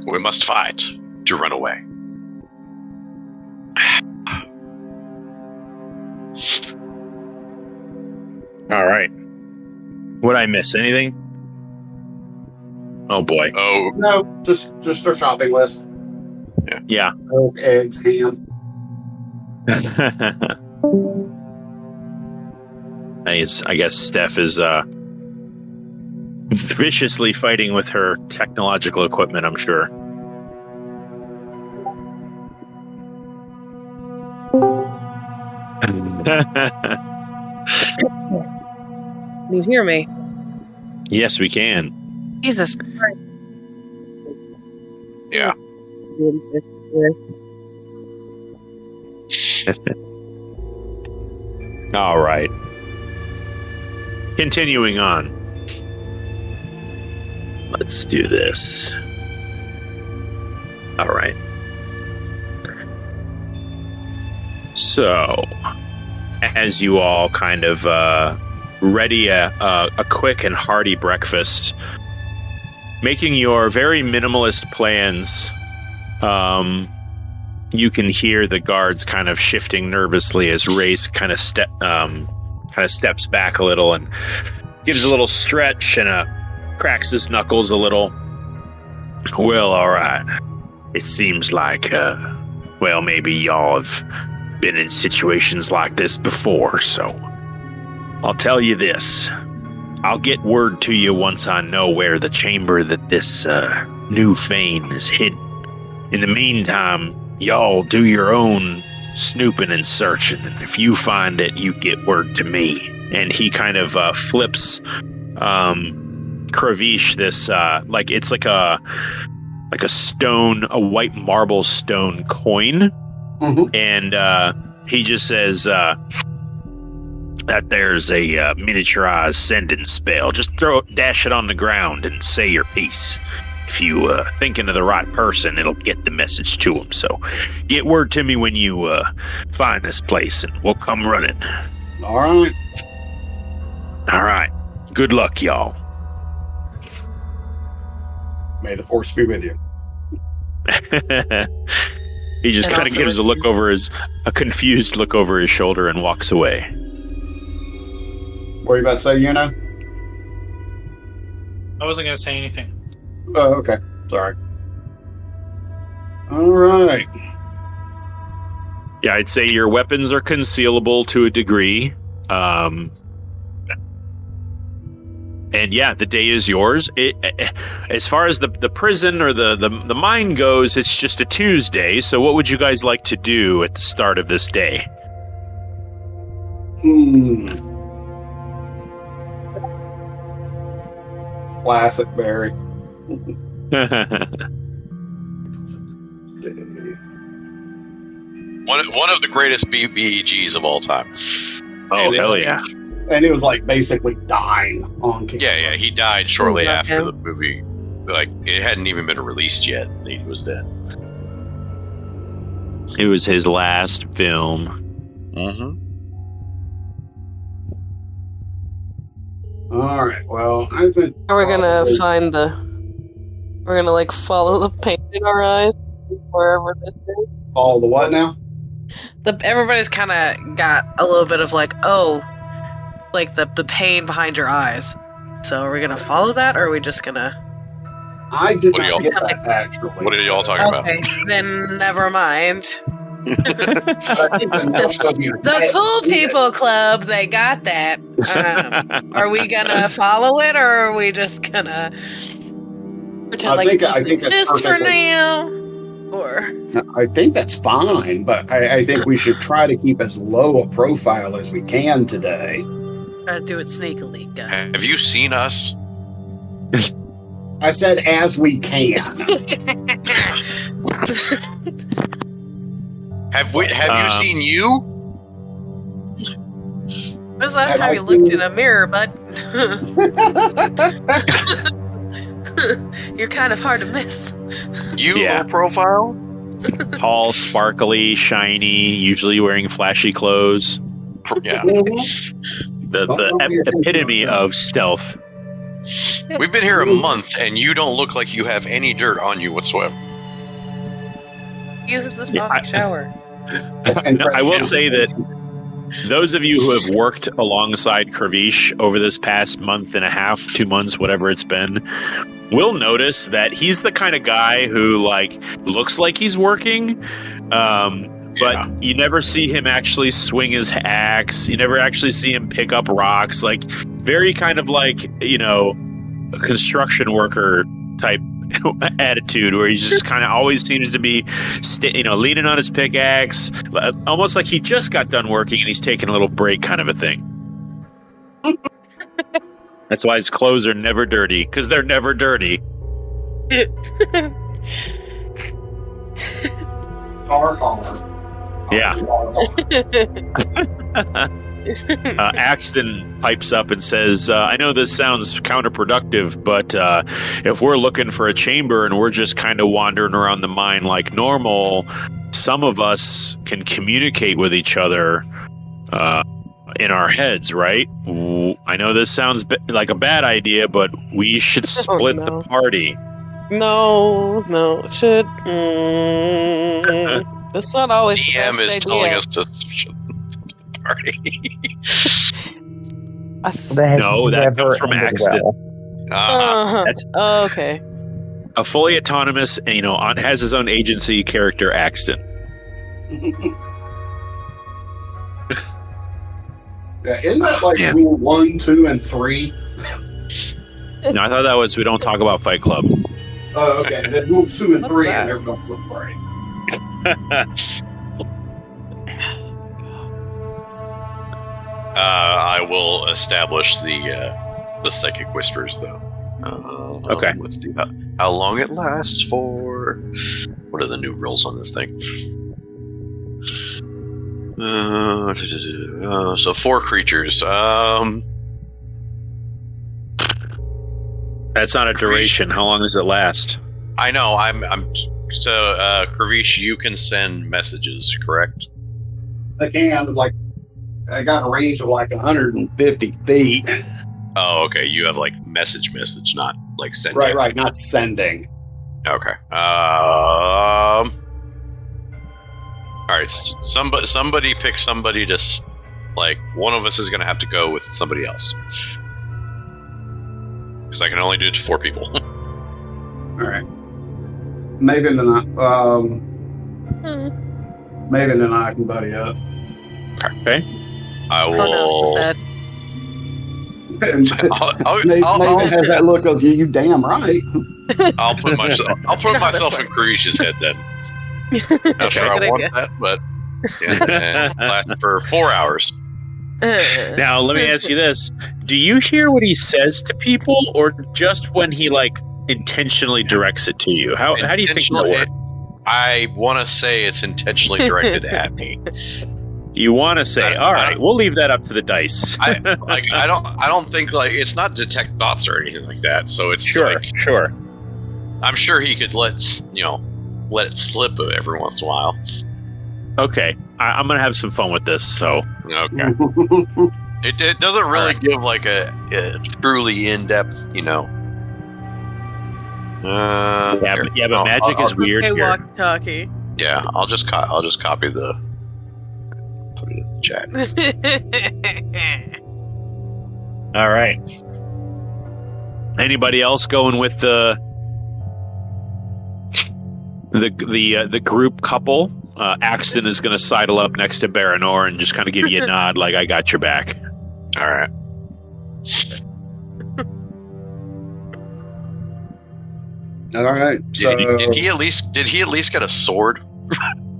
B: We must fight to run away.
A: All right. Would I miss anything? Oh boy.
B: Oh,
C: No, just our shopping list.
A: Yeah.
C: Milk, eggs, ham.
A: I guess Steph is viciously fighting with her technological equipment, I'm sure.
G: Can you hear me?
A: Yes, we can.
G: Jesus Christ.
B: yeah.
A: All right. Continuing on. Let's do this. All right. So, as you all kind of ready a quick and hearty breakfast, making your very minimalist plans, you can hear the guards kind of shifting nervously as Wrayce kind of steps back a little and gives a little stretch and cracks his knuckles a little. Well, all right. It seems like, maybe y'all have been in situations like this before, so I'll tell you this. I'll get word to you once I know where the chamber that this new fane is hidden. In the meantime, y'all do your own snooping and searching. If you find it, you get word to me. And he kind of flips Kravish this it's like a stone, a white marble stone coin.
C: Mm-hmm.
A: And he just says that there's a miniaturized sending spell. Just dash it on the ground and say your piece. If you thinking of the right person, it'll get the message to him. So get word to me when you find this place and we'll come running.
C: All right.
A: All right. Good luck, y'all.
C: May the force be with you.
A: He just
G: And
A: kind of
G: also
A: gives a confused look over his shoulder and walks away.
C: What are you about to say, Yuna?
F: I wasn't going to say anything.
C: Oh, okay. Sorry. All right.
A: Yeah, I'd say your weapons are concealable to a degree. And yeah, the day is yours. As far as the prison or the mine goes, it's just a Tuesday. So what would you guys like to do at the start of this day?
C: Classic Barry.
B: One of the greatest BEGs of all time.
A: Oh, hell yeah.
C: And he was like basically dying on camera.
B: Yeah, he died shortly
G: Okay.
B: after the movie. Like, it hadn't even been released yet. He was dead.
A: It was his last film.
B: Mm-hmm.
C: All right. Well, I think.
G: Are we gonna find the? We're gonna like follow the pain in our eyes wherever this is.
C: Follow the what now?
G: Everybody's kind of got a little bit of like, oh, like the pain behind your eyes. So are we gonna follow that, or are we just gonna?
C: I did
B: What are
C: not
B: y'all-
C: get that actually.
B: What are y'all talking about?
G: Okay, then never mind.
C: The
G: The Cool People Club, they got that. Are we gonna follow it, or are we just gonna pretend
C: I
G: like it
C: think
G: doesn't
C: that's
G: exist for
C: perfectly-
G: now? Or
C: I think that's fine, but I think we should try to keep as low a profile as we can today.
G: try to do it sneakily? Got it.
B: Have you seen us?
C: I said as we can.
B: Have you seen you?
G: When was the last
C: Have
G: time
C: I
G: you looked
C: seen-
G: in a mirror, bud? You're kind of hard to miss.
B: You
A: Yeah.
B: low profile?
A: Tall, sparkly, shiny, usually wearing flashy clothes.
B: Yeah.
A: The epitome of stealth.
B: We've been here a month, and you don't look like you have any dirt on you whatsoever.
G: Uses the
A: Yeah,
G: sonic shower.
A: I will say that those of you who have worked alongside Kravish over this past month and a half, 2 months, whatever it's been, will notice that he's the kind of guy who like looks like he's working, but you never see him actually swing his axe. You never actually see him pick up rocks. Like very kind of like, you know, a construction worker type attitude where he just kind of always seems to be leaning on his pickaxe, almost like he just got done working and he's taking a little break kind of a thing. That's why his clothes are never dirty, because they're never dirty.
C: Car.
A: Yeah. Axton pipes up and says, I know this sounds counterproductive, but if we're looking for a chamber and we're just kind of wandering around the mine like normal, some of us can communicate with each other in our heads, right? I know this sounds like a bad idea, but we should split the party.
G: No, should. That's not always the
B: DM
G: best
B: is telling
G: idea.
B: us to split the party.
A: No, that comes from Axton. That's
G: okay.
A: a fully autonomous, has his own agency character, Axton.
C: Yeah, isn't that like rule 1, 2, and 3?
A: No, I thought that was we don't talk about Fight Club.
C: Oh, okay. Then rule 2 and
G: What's
C: 3,
G: that?
C: and everyone's looking right.
B: I will establish the psychic whispers, though.
A: Okay.
B: Let's see how long it lasts for. What are the new rules on this thing? So 4 creatures.
A: That's not a duration. How long does it last?
B: I know. So Kravish, you can send messages, correct?
C: I can, I got a range of 150 feet.
B: Oh, okay. You have message, not sending.
C: Right, not sending.
B: Okay. All right. Somebody pick somebody to one of us is going to have to go with somebody else. Because I can only do it to 4 people.
C: All right. Maven and I can buddy up.
A: Okay.
B: I will.
G: Oh no, so sad.
C: Maven has that look of you damn right.
B: I'll put myself in Karish's head then. Not sure I
G: Good
B: want
G: idea.
B: that, but and last for 4 hours.
A: Now, let me ask you this. Do you hear what he says to people, or just when he, intentionally directs it to you? How do you think that works?
B: I want to say it's intentionally directed at me.
A: You want to say, all right, we'll leave that up to the dice.
B: I don't think it's not detect thoughts or anything like that. So it's
A: Sure.
B: I'm sure he could let it slip every once in a while.
A: Okay, I'm gonna have some fun with this. So
B: Okay. It doesn't really give like a truly in-depth,
A: but magic is weird
G: Okay,
A: here.
G: walkie-talkie.
B: Yeah, I'll just copy the. Put it in the chat.
A: All right. Anybody else going with the group couple? Axton is going to sidle up next to Baranor and just kind of give you a nod, like I got your back.
B: All right.
C: All right. So
B: Did he at least get a sword?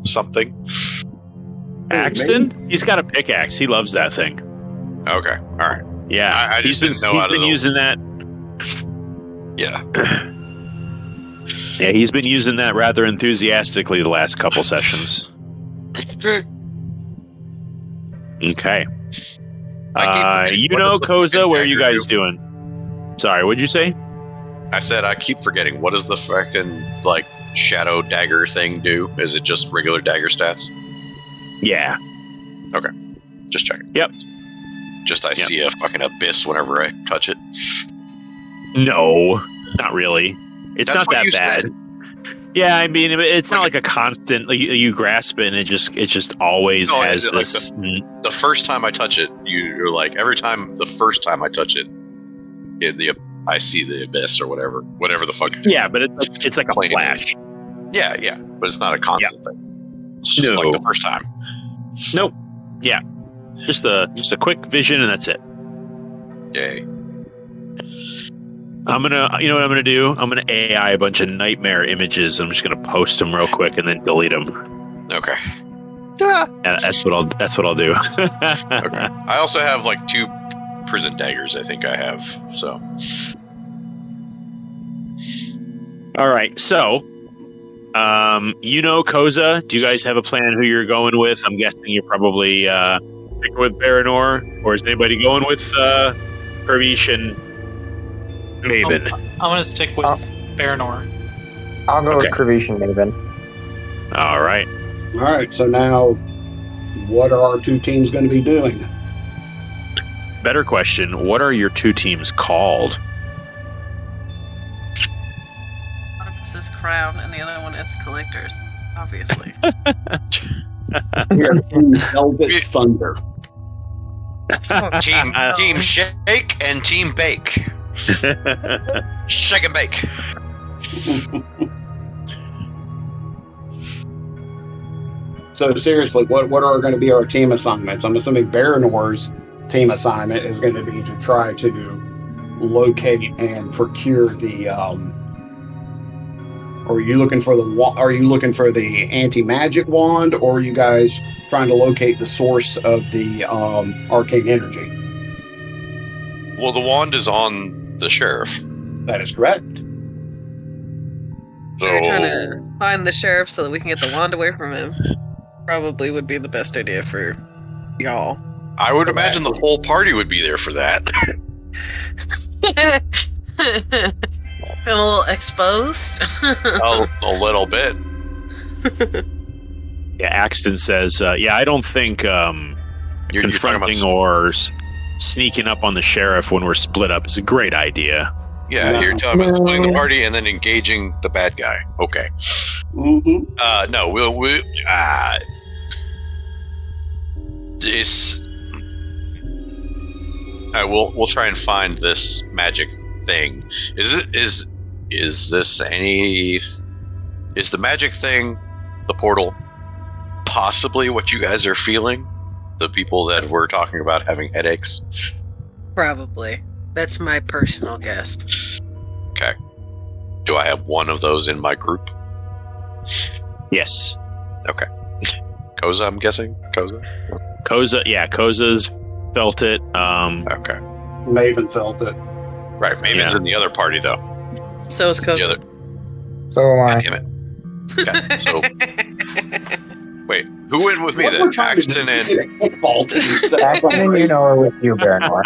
B: Something.
A: Axton? He's got a pickaxe. He loves that thing.
B: Okay. All right.
A: Yeah,
B: I
A: he's
B: just
A: been
B: didn't know
A: using that.
B: Yeah.
A: Yeah, he's been using that rather enthusiastically the last couple sessions. Okay. Koza, where are you guys doing? Sorry, what'd you say?
B: I said I keep forgetting. What does the fucking shadow dagger thing do? Is it just regular dagger stats?
A: Yeah.
B: Okay. Just checking.
A: Yep.
B: I see a fucking abyss whenever I touch it.
A: No, not really. It's
B: That's
A: not that bad.
B: Said.
A: Yeah, I mean, it's not like a constant. Like you grasp it, and it just always has this.
B: The first time I touch it, you're like every time. The first time I touch it, I see the abyss or whatever the fuck.
A: Yeah, but it's like a flash.
B: Yeah, but it's not a constant thing. It's just like the first time.
A: Nope. Yeah, just a quick vision, and that's it.
B: Yay.
A: You know what I'm gonna do? I'm gonna AI a bunch of nightmare images. I'm just gonna post them real quick and then delete them.
B: Okay.
A: Yeah, that's what I'll do.
B: Okay. I also have 2 prison daggers. I think I have. So.
A: All right. So, Koza, do you guys have a plan who you're going with? I'm guessing you're probably sticking with Baranor, or is anybody going with Pervish and Maven?
F: I'm going to stick with Baranor.
E: I'll go with Pervish and Maven.
A: All right.
C: All right. So now, what are our 2 teams going to be doing?
A: Better question. What are your 2 teams called?
G: One of us is Crown, and the other one is Collectors, obviously.
C: We are Team Velvet Thunder.
B: Team Shake and Team Bake. Shake and bake.
C: So seriously, what are going to be our team assignments? I'm assuming Baranor's team assignment is going to be to try to locate and procure the. Are you looking for the anti-magic wand, or are you guys trying to locate the source of the arcane energy?
B: Well, the wand is on the sheriff.
C: That is correct.
B: So
G: We're trying to find the sheriff so that we can get the wand away from him. Probably would be the best idea for y'all.
B: I would imagine the whole party would be there for that.
G: Been a little exposed.
B: a little bit.
A: Yeah, Axton says, I don't think
B: You're
A: confronting or sneaking up on the sheriff when we're split up is a great idea.
B: Yeah,
C: No.
B: you're talking about splitting the party and then engaging the bad guy. Okay.
C: Mm-hmm.
B: No, we'll try and find this magic thing. Is the magic thing, the portal, possibly what you guys are feeling? The people that were talking about having headaches?
G: Probably. That's my personal guess.
B: Okay. Do I have one of those in my group?
A: Yes.
B: Okay. Koza, I'm guessing?
A: Koza's felt it.
B: Okay.
C: Maven felt it.
B: Right, Maven's in the other party, though.
G: So is Cobb.
B: The other.
E: So am I.
B: Damn it. Okay, so... Wait, who went with me
C: What
B: then?
C: we're trying to do
B: Axton
C: is
B: and...
C: football team.
E: Axton and are with you, Baranor.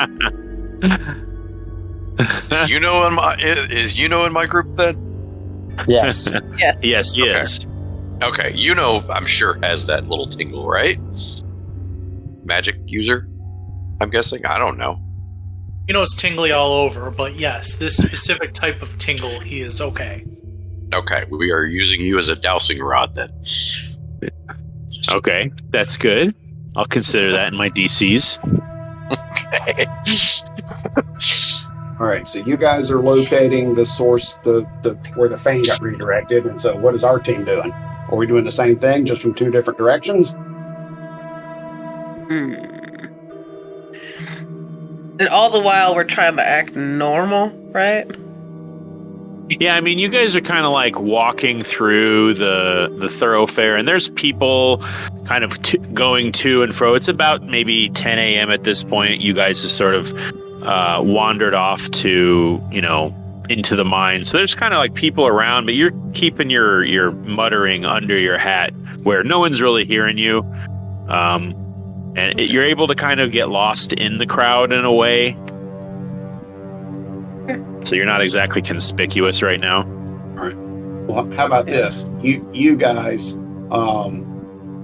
B: Is in my group then?
E: Yes.
G: Yes.
A: Yes,
B: Okay.
A: yes.
B: Okay, I'm sure has that little tingle, right? Magic user, I'm guessing. I don't know.
F: It's tingly all over, but yes, this specific type of tingle, he is okay.
B: Okay, we are using you as a dowsing rod then.
A: Okay, that's good. I'll consider that in my DCs.
B: Okay.
C: All right, so you guys are locating the source, the where the fane got redirected, and so what is our team doing? Are we doing the same thing, just from two different directions?
G: And all the while, we're trying to act normal, right?
A: Yeah, I mean, you guys are kind of like walking through the thoroughfare, and there's people kind of going to and fro. It's about maybe 10 a.m. at this point. You guys have sort of wandered off to, into the mine. So there's kind of like people around, but you're keeping your muttering under your hat where no one's really hearing you. And you're able to kind of get lost in the crowd in a way. So you're not exactly conspicuous right now.
C: All right. Well, how about this? You guys,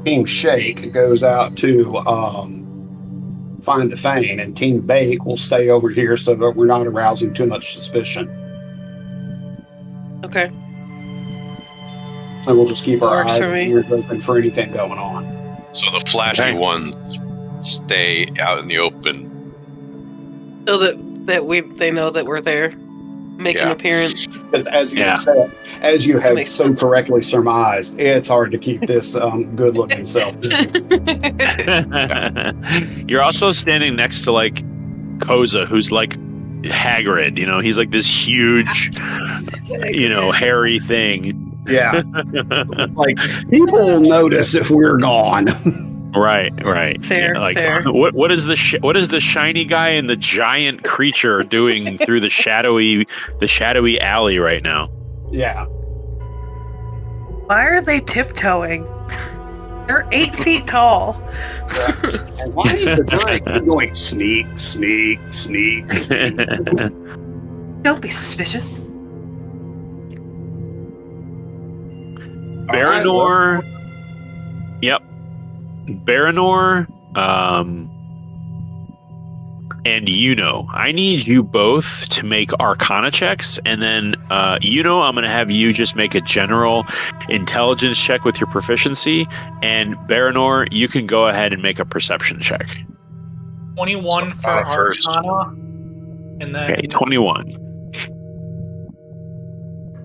C: Team Shake goes out to find the fane, and Team Bake will stay over here so that we're not arousing too much suspicion.
G: Okay.
C: And we'll just keep our
G: Works
C: eyes
G: for
C: and
G: me.
C: ears open for anything going on.
B: So the flashy ones stay out in the open.
G: So that they know that we're there, make an appearance.
C: Because as you have so correctly surmised, it's hard to keep this good-looking self.
A: You're also standing next to like Koza, who's like Hagrid. He's like this huge, hairy thing.
C: Yeah. It's like, people will notice if we're gone.
A: Right.
G: Fair, fair.
A: What is the shiny guy and the giant creature doing through the shadowy alley right now?
C: Yeah.
G: Why are they tiptoeing? They're 8 feet tall.
C: And why is the guy keep going sneak, sneak, sneak?
G: Don't be suspicious.
A: Baranor. Yep. Baranor, and I need you both to make Arcana checks, and then I'm going to have you just make a general intelligence check with your proficiency, and Baranor, you can go ahead and make a perception check.
F: 21 for Arcana, and then
A: 21.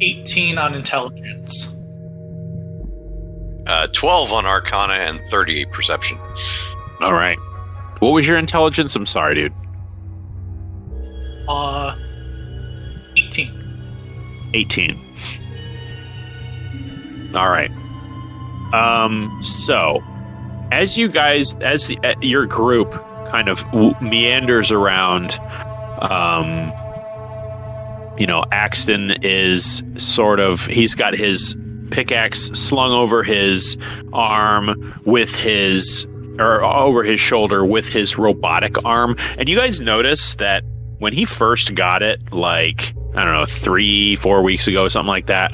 F: 18 on intelligence.
B: 12 on Arcana and 38 Perception.
A: All right. What was your intelligence? I'm sorry, dude.
F: 18.
A: 18. All right. So, as your group kind of meanders around, Axton is he's got his pickaxe slung over his arm over his shoulder with his robotic arm. And you guys notice that when he first got it, like, I don't know, 3-4 weeks ago, something like that,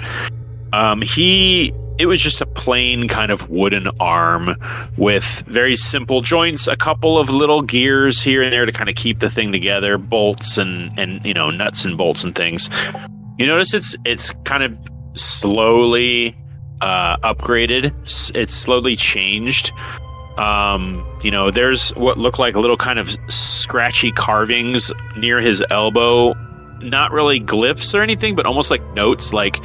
A: it was just a plain kind of wooden arm with very simple joints, a couple of little gears here and there to kind of keep the thing together, bolts and nuts and bolts and things. You notice it's kind of slowly upgraded. It's slowly changed. There's what look like little kind of scratchy carvings near his elbow. Not really glyphs or anything, but almost like notes, like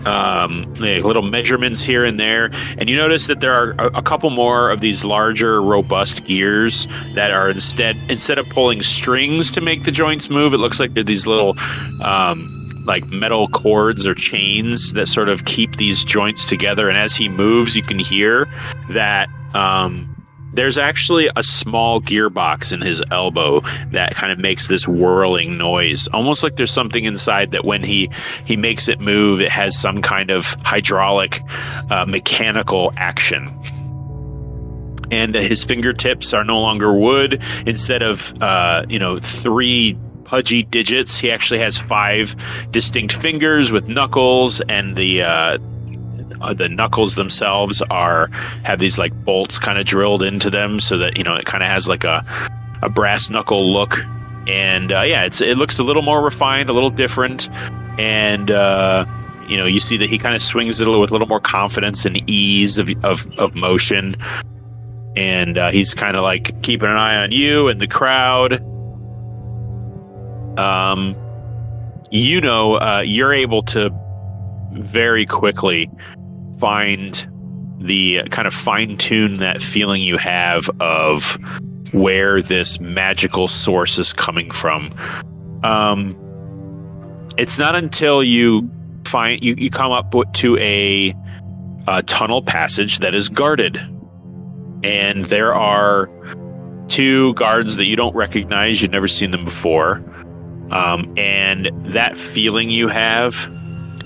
A: little measurements here and there. And you notice that there are a couple more of these larger, robust gears that are instead of pulling strings to make the joints move, it looks like they're these little like metal cords or chains that sort of keep these joints together. And as he moves, you can hear that there's actually a small gearbox in his elbow that kind of makes this whirling noise, almost like there's something inside that when he makes it move, it has some kind of hydraulic mechanical action. And his fingertips are no longer wood. Instead of 3 pudgy digits, he actually has 5 distinct fingers with knuckles, and the The knuckles themselves have these like bolts kind of drilled into them, so that it kind of has like a brass knuckle look. And it looks a little more refined, a little different, and you see that he kind of swings it with a little more confidence and ease of motion. And he's kind of like keeping an eye on you and the crowd. You're able to very quickly find the kind of fine-tune that feeling you have of where this magical source is coming from. It's not until you come up to a tunnel passage that is guarded. And there are 2 guards that you don't recognize. You've never seen them before. And that feeling you have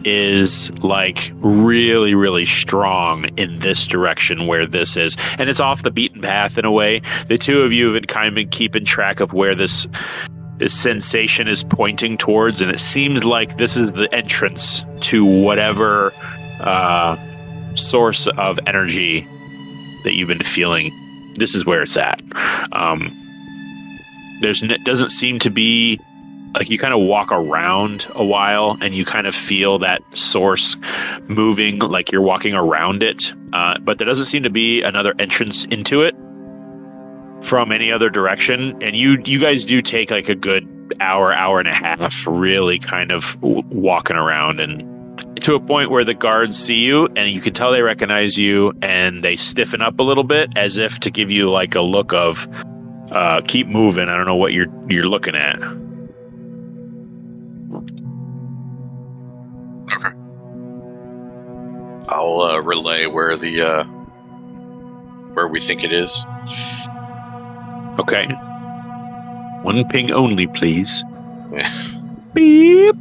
A: is like really, really strong in this direction where this is. And it's off the beaten path in a way. The 2 of you have kind of been keeping track of where this sensation is pointing towards. And it seems like this is the entrance to whatever source of energy that you've been feeling. This is where it's at. Doesn't seem to be like, you kind of walk around a while and you kind of feel that source moving like you're walking around it. But there doesn't seem to be another entrance into it from any other direction. And you guys do take like a good hour and a half really kind of walking around, and to a point where the guards see you and you can tell they recognize you, and they stiffen up a little bit as if to give you like a look of keep moving. I don't know what you're looking at.
B: Okay. I'll relay where we think it is.
A: Okay. 1 ping only, please.
B: Yeah.
A: Beep.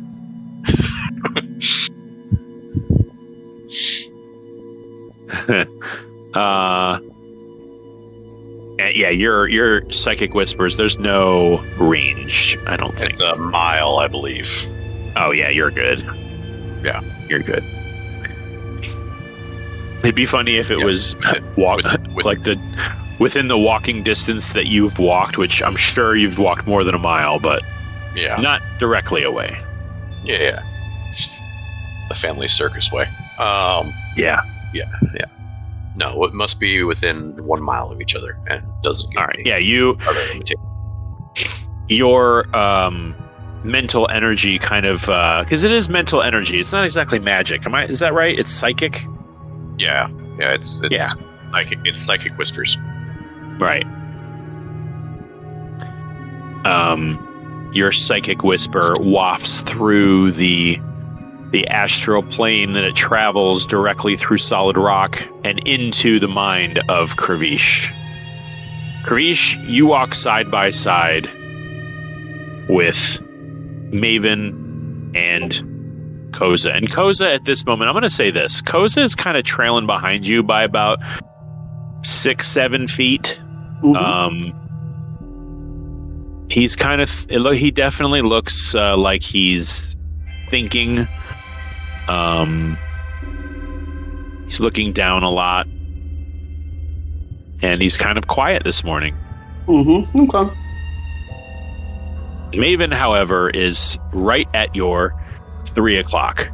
A: Yeah, your psychic whispers, there's no range, I don't think.
B: It's a mile, I believe.
A: Oh yeah, you're good.
B: Yeah.
A: You're good. It'd be funny if it was within the walking distance that you've walked, which I'm sure you've walked more than a mile, but
B: yeah,
A: not directly away.
B: Yeah. The family circus way.
A: Yeah.
B: No, it must be within 1 mile of each other, and doesn't give me other limitations.
A: Your mental energy kind of, because it is mental energy. It's not exactly magic. Is that right? It's psychic?
B: Yeah, it's psychic. It's psychic whispers.
A: Right. Your psychic whisper wafts through the astral plane, that it travels directly through solid rock and into the mind of Kravish. Kravish, you walk side by side with Maven and Koza. And Koza, at this moment, I'm going to say this. Koza is kind of trailing behind you by about 6-7 feet.
C: Mm-hmm.
A: He definitely looks like he's thinking. He's looking down a lot, and he's kind of quiet this morning.
C: Mm-hmm. Okay.
A: Maven, however, is right at your 3 o'clock.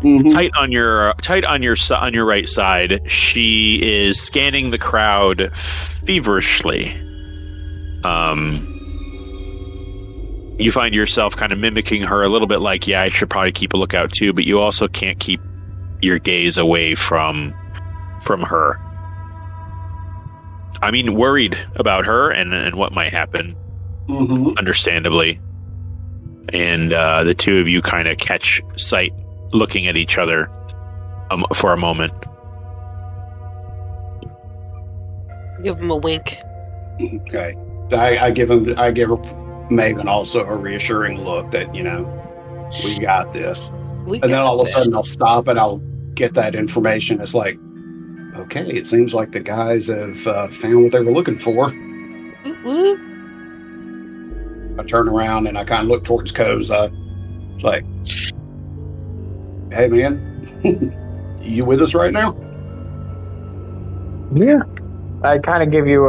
C: Mm-hmm.
A: Tight on your right side. She is scanning the crowd feverishly. You find yourself kind of mimicking her a little bit, like, yeah, I should probably keep a lookout too, but you also can't keep your gaze away from her. I mean, worried about her and what might happen, understandably. And the 2 of you kind of catch sight looking at each other for a moment.
G: Give him a wink.
C: Okay. I give her Maven also a reassuring look that, we got this. And then all of a sudden I'll stop and I'll get that information. It's like, okay, it seems like the guys have found what they were looking for.
G: Woo.
C: I turn around and I kind of look towards Koza. It's like, hey, man, You with us right now?
E: Yeah. I kind of give you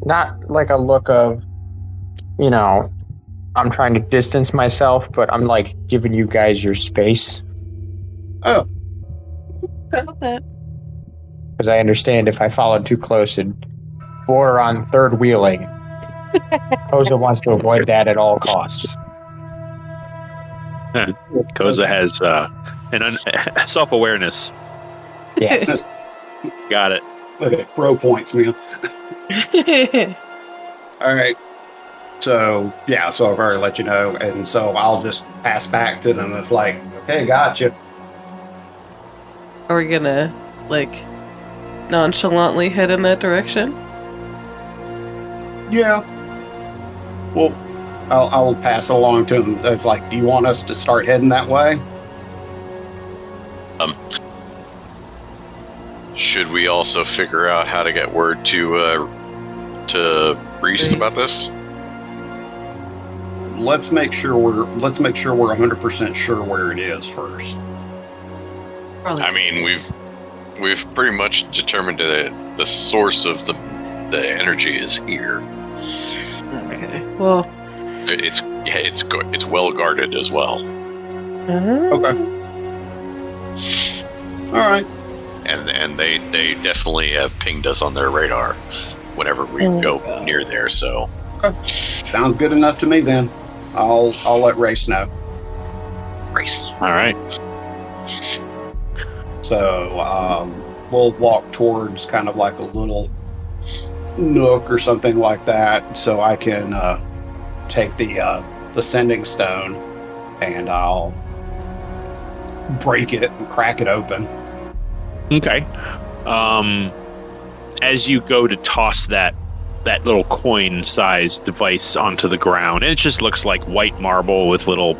E: not like a look of, I'm trying to distance myself, but I'm like giving you guys your space.
C: Oh.
G: About that.
E: Because I understand if I follow too close and border on third wheeling, Koza wants to avoid that at all costs.
A: Koza has self-awareness.
E: Yes.
A: Got it.
C: Okay, bro points, man. All right. So, yeah, so I've already let you know. And so I'll just pass back to them. It's like, okay, gotcha.
G: Are we gonna, nonchalantly head in that direction?
C: Yeah. Well, I'll pass it along to them. It's like, do you want us to start heading that way?
B: Should we also figure out how to get word to Wrayce about this?
C: Let's make sure we're 100% sure where it is first.
G: Probably.
B: I mean, we've pretty much determined that the source of the energy is here.
G: Okay. Well.
B: It's well guarded as well.
C: Okay. All right.
B: And they definitely have pinged us on their radar whenever we go near there. So.
C: Okay. Sounds good enough to me then. I'll let Wrayce know.
B: Wrayce.
A: All right.
C: So we'll walk towards kind of like a little nook or something like that, so I can take the sending stone and I'll break it and crack it open.
A: Okay. As you go to toss that little coin-sized device onto the ground, and it just looks like white marble with little,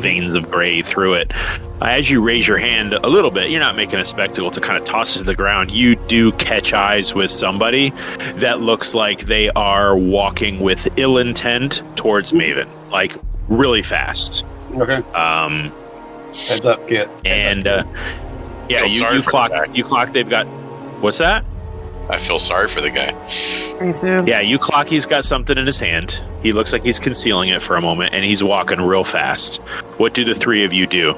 A: veins of gray through it. As you raise your hand a little bit, you're not making a spectacle to kind of toss it to the ground. You do catch eyes with somebody that looks like they are walking with ill intent towards Maven, like really fast.
C: Okay. Heads up, Kit.
A: And yeah, you clock. They've got. What's that?
B: I feel sorry for the guy.
G: Me too.
A: Yeah, you clock he's got something in his hand. He looks like he's concealing it for a moment, and he's walking real fast. What do the three of you do?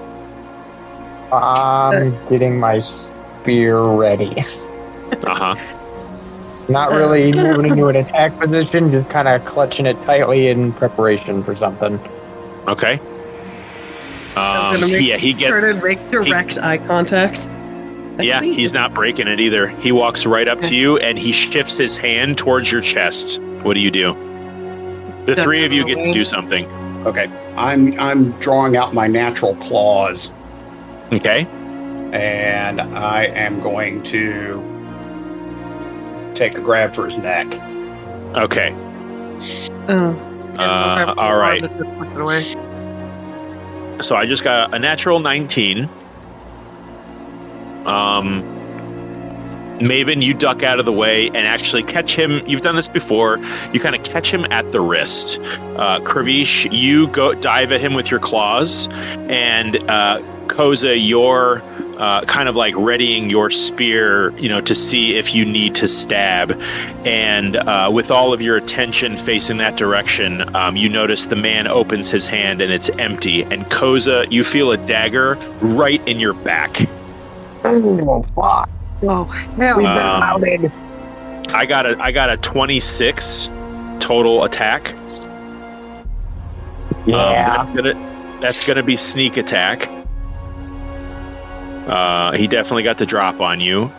E: I'm getting my spear ready.
A: Uh-huh.
E: Not really moving into an attack position, just kind of clutching it tightly in preparation for something.
A: Okay. He gets...
G: Try to make direct eye contact.
A: Yeah, he's not breaking it either. He walks right up to you, and he shifts his hand towards your chest. What do you do? The three of you get to do something.
C: Okay. I'm drawing out my natural claws.
A: Okay.
C: And I am going to take a grab for his neck.
A: Okay. All right. So I just got a natural 19. Maven, you duck out of the way and actually catch him. You've done this before. You kind of catch him at the wrist. Kravish, you go dive at him with your claws, and Koza, you're kind of like readying your spear, to see if you need to stab. And with all of your attention facing that direction, you notice the man opens his hand and it's empty. And Koza, you feel a dagger right in your back.
E: Oh, fuck.
G: Oh, hell.
E: We've been outed.
A: I got a 26 total attack.
E: Yeah.
A: That's gonna be sneak attack. He definitely got the drop on you.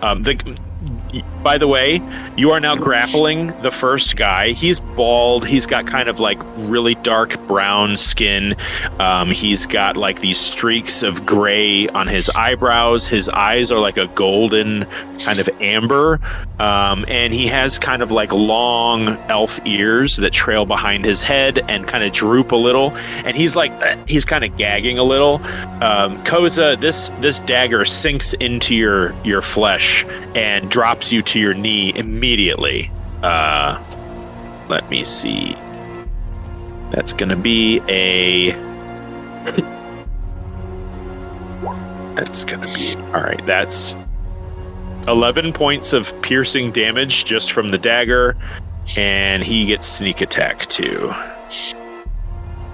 A: By the way, you are now grappling the first guy. He's bald. He's got kind of like really dark brown skin. He's got like these streaks of gray on his eyebrows. His eyes are like a golden kind of amber. And he has kind of like long elf ears that trail behind his head and kind of droop a little. And he's kind of gagging a little. Koza, this dagger sinks into your flesh and drops you to your knee immediately. Let me see. That's gonna be a That's going to be... All right, that's 11 points of piercing damage just from the dagger, and he gets sneak attack too.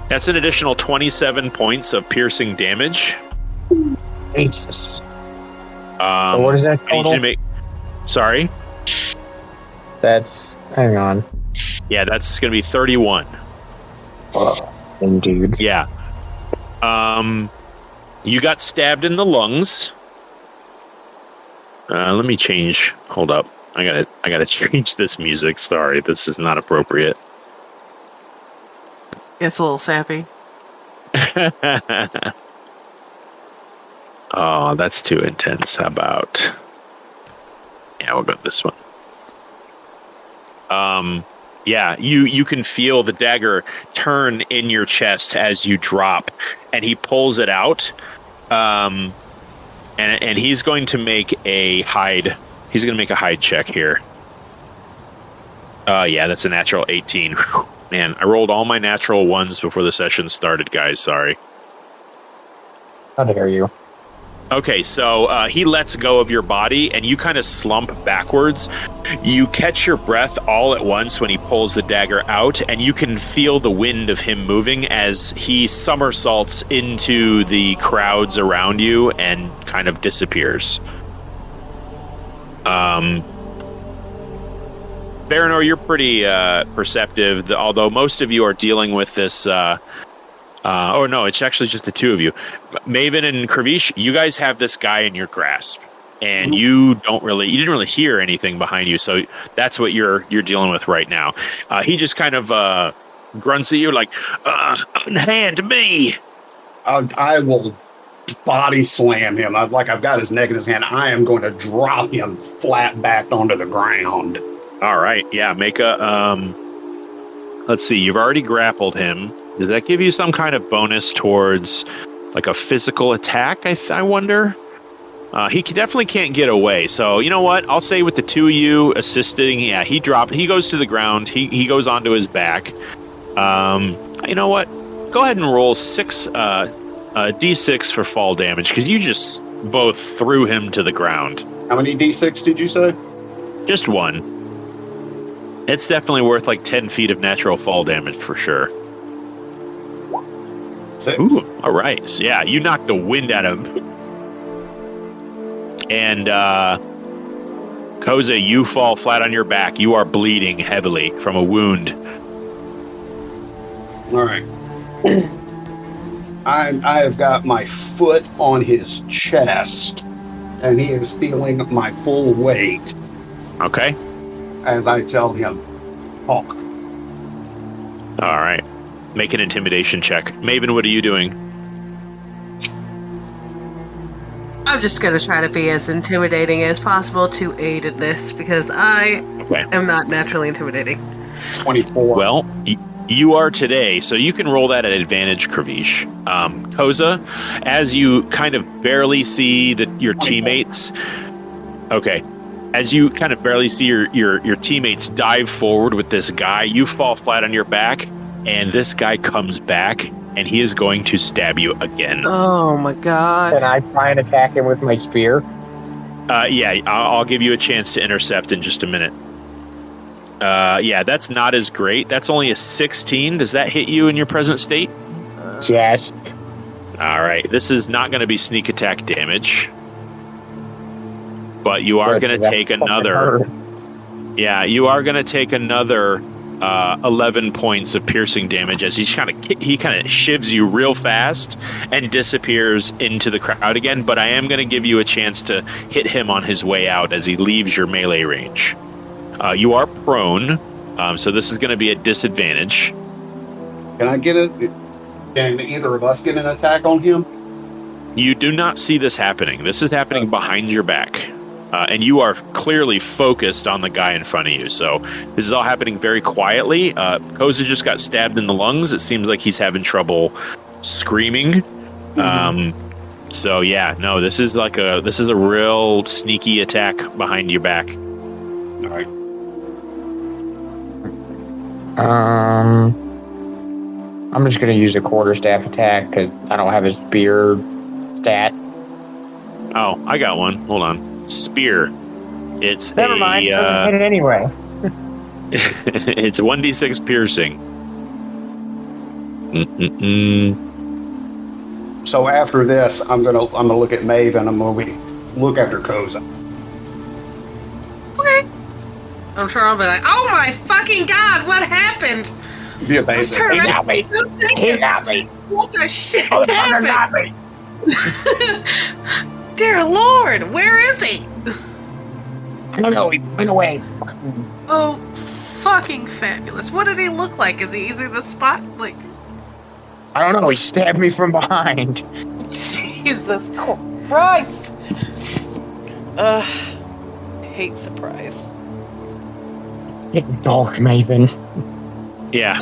A: That's an additional 27 points of piercing damage.
E: Jesus. So what is that total?
A: Sorry?
E: That's... Hang on.
A: Yeah, that's going to be 31.
E: Indeed.
A: Yeah. You got stabbed in the lungs. Let me change. Hold up. I gotta change this music. Sorry, this is not appropriate.
G: It's a little sappy.
A: Oh, that's too intense. How about... Yeah, we'll go with this one. Yeah, you can feel the dagger turn in your chest as you drop, and he pulls it out. And he's going to make a hide. He's going to make a hide check here. Yeah, that's a natural 18. Whew. Man, I rolled all my natural ones before the session started, guys. Sorry.
E: How dare you?
A: Okay, so he lets go of your body, and you kind of slump backwards. You catch your breath all at once when he pulls the dagger out, and you can feel the wind of him moving as he somersaults into the crowds around you and kind of disappears. Baranor, you're pretty perceptive, although most of you are dealing with this... oh no, it's actually just the two of you. Maven and Kravish, you guys have this guy in your grasp, and you didn't really hear anything behind you, so that's what you're dealing with right now. He just kind of grunts at you like, "Unhand me!"
C: I will body slam him. I've got his neck in his hand. I am going to drop him flat back onto the ground.
A: All right, yeah, make a let's see, you've already grappled him. Does that give you some kind of bonus towards like a physical attack? I wonder. He definitely can't get away. So you know what? I'll say with the two of you assisting, yeah, he goes to the ground. He goes onto his back. You know what? Go ahead and roll d6 for fall damage, because you just both threw him to the ground.
C: How many d6 did you say?
A: Just one. It's definitely worth like 10 feet of natural fall damage for sure.
C: 6.
A: Ooh, all right. So, yeah, you knocked the wind out of him. And Koza, you fall flat on your back. You are bleeding heavily from a wound.
C: All right. I have got my foot on his chest, and he is feeling my full weight.
A: Okay.
C: As I tell him, talk.
A: All right. Make an intimidation check. Maven, what are you doing?
G: I'm just going to try to be as intimidating as possible to aid in this, because I am not naturally intimidating.
C: 24.
A: Well, you are today, so you can roll that at advantage, Kravish. Koza, as you kind of barely see your teammates... Okay. As you kind of barely see your teammates dive forward with this guy, you fall flat on your back, and this guy comes back, and he is going to stab you again.
G: Oh my god.
E: Can I try and attack him with my spear?
A: Yeah, I'll give you a chance to intercept in just a minute. Yeah, that's not as great. That's only a 16. Does that hit you in your present state?
E: Yes.
A: All right. This is not going to be sneak attack damage. But you are going to take another... Yeah, you are going to take another 11 points of piercing damage as he kind of shivs you real fast and disappears into the crowd again. But I am going to give you a chance to hit him on his way out as he leaves your melee range. You are prone, so this is going to be a disadvantage.
C: Can I get it? Can either of us get an attack on him?
A: You do not see this happening. This is happening behind your back. And you are clearly focused on the guy in front of you. So this is all happening very quietly. Koza just got stabbed in the lungs. It seems like he's having trouble screaming. So yeah, no, this is a real sneaky attack behind your back.
C: All right.
E: I'm just going to use a quarterstaff attack because I don't have his spear stat.
A: Oh, I got one. Hold on. Spear. It's
E: Never mind. Hit it anyway.
A: it's 1d6 piercing.
C: So after this, I'm gonna look at Maeve and I'm gonna look after Koza.
G: Okay. I'm sure I'll be like, oh my fucking god, what happened?
C: Be amazing.
E: He got me. He got me.
G: What the shit
E: Oh, the fucker
G: happened?
E: got me.
G: Dear Lord, where is he?
E: I don't know. He went away.
G: Oh, fucking fabulous. What did he look like? Is he easy to spot? Like,
E: I don't know. He stabbed me from behind.
G: Jesus Christ. Hate surprise.
E: Getting dark, Maven.
A: Yeah,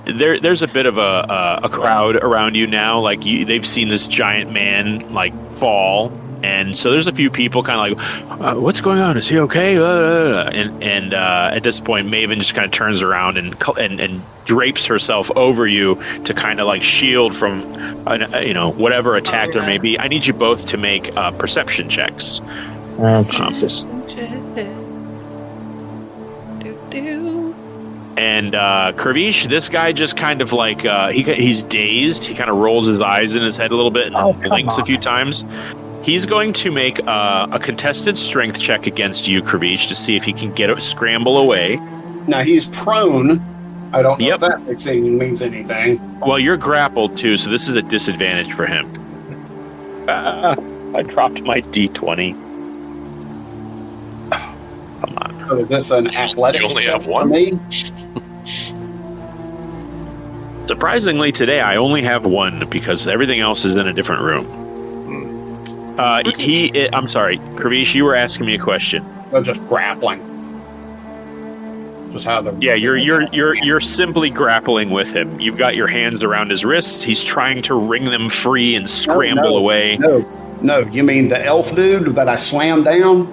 A: there's a bit of a crowd around you now. Like they've seen this giant man like fall, and so there's a few people kind of like, "What's going on? Is he okay?" And at this point, Maven just kind of turns around and drapes herself over you to kind of like shield from, whatever attack there may be. I need you both to make perception checks.
E: Jesus.
A: And Kravish, this guy just kind of like he's dazed. He kind of rolls his eyes in his head a little bit and blinks a few times. He's going to make a contested strength check against you, Kravish, to see if he can scramble away.
C: Now he's prone. I don't know
A: Yep.
C: if that means anything.
A: Well, you're grappled too, so this is a disadvantage for him. I dropped my d20. Come on.
C: So is this an athletics
B: You only
C: check
B: have
C: for
B: one?
C: me?
A: Surprisingly, today I only have one because everything else is in a different room. I'm sorry, Kravish, you were asking me a question.
C: They're just grappling. Just how the
A: Yeah, you're simply grappling with him. You've got your hands around his wrists. He's trying to wring them free and scramble away.
C: No, you mean the elf dude that I slammed down?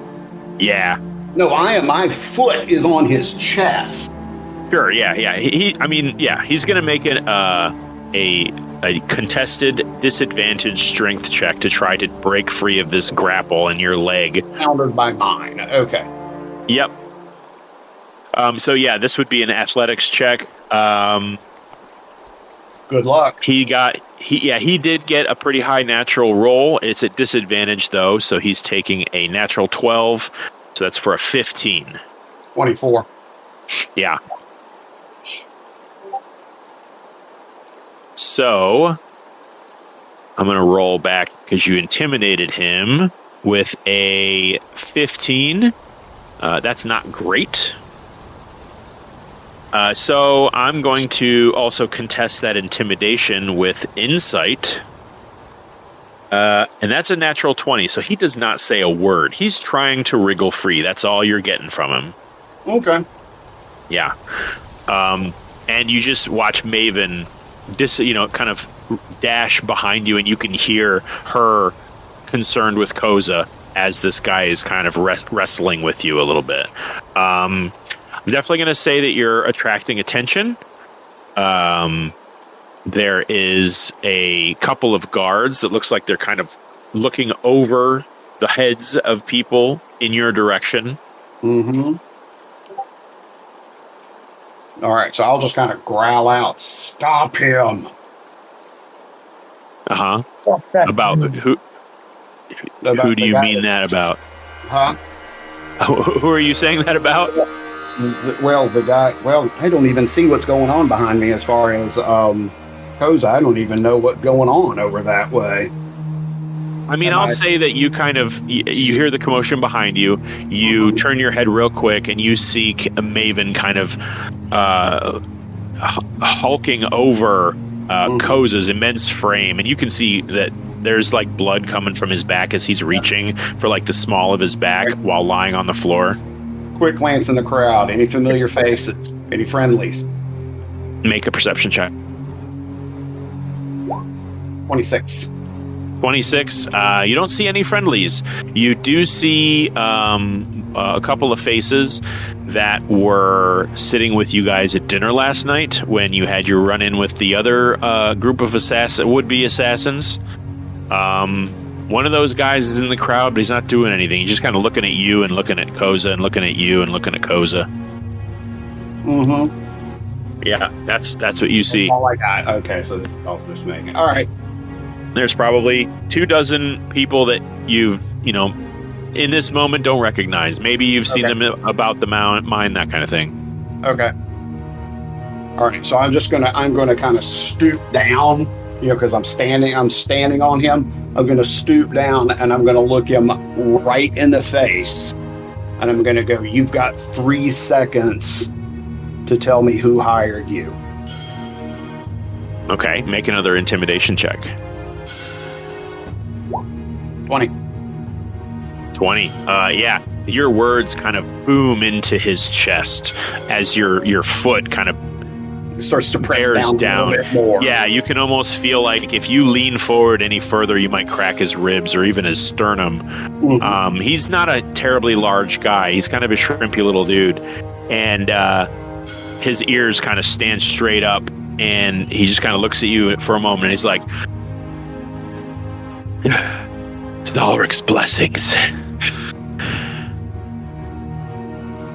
A: Yeah,
C: No, my foot is on his chest.
A: sure. Yeah. He's gonna make it a contested disadvantage strength check to try to break free of this grapple in your leg.
C: Countered by mine. Okay.
A: Yep. So yeah, this would be an athletics check.
C: Good luck.
A: He did get a pretty high natural roll. It's at disadvantage though, so he's taking a natural 12. So that's for a 15.
C: 24.
A: Yeah. So I'm going to roll back because you intimidated him with a 15. That's not great. So I'm going to also contest that intimidation with insight. And that's a natural 20, so he does not say a word. He's trying to wriggle free. That's all you're getting from him.
C: Okay.
A: Yeah. And you just watch Maven kind of dash behind you, and you can hear her concerned with Koza as this guy is kind of wrestling with you a little bit. I'm definitely going to say that you're attracting attention. There is a couple of guards that looks like they're kind of looking over the heads of people in your direction.
C: Mm-hmm. All right, so I'll just kind of growl out, "Stop him!"
A: Uh-huh. About who? Who do you mean that about?
C: Huh?
A: Who are you saying that about?
C: The guy. Well, I don't even see what's going on behind me as far as Koza. I don't even know what's going on over that way.
A: I mean, I'll say that you kind of you hear the commotion behind you. You turn your head real quick, and you see Maven kind of hulking over Koza's immense frame, and you can see that there's like blood coming from his back as he's reaching for like the small of his back while lying on the floor.
C: Quick glance in the crowd. Any familiar faces? Any friendlies?
A: Make a perception check.
C: 26.
A: 26. You don't see any friendlies. You do see a couple of faces that were sitting with you guys at dinner last night when you had your run-in with the other group of would-be assassins. One of those guys is in the crowd, but he's not doing anything. He's just kind of looking at you and looking at Koza and looking at you and looking at Koza.
C: Mm-hmm.
A: Yeah, that's what you see.
C: All I got. Okay, so this is all just making. All right.
A: There's probably 24 people that you've, in this moment don't recognize. Maybe you've seen them about the mine, that kind of thing.
C: Okay. All right. So I'm gonna kind of stoop down, because I'm standing on him. I'm gonna stoop down and I'm gonna look him right in the face, and I'm gonna go, "You've got 3 seconds to tell me who hired you."
A: Okay, make another intimidation check.
C: 20.
A: 20. Yeah, your words kind of boom into his chest as your foot kind of
C: It starts to press
A: bears
C: down a little bit more.
A: Yeah, you can almost feel like if you lean forward any further, you might crack his ribs or even his sternum.
C: Mhm.
A: He's not a terribly large guy. He's kind of a shrimpy little dude, and his ears kind of stand straight up, and he just kind of looks at you for a moment. And he's like, "Zalric's blessings."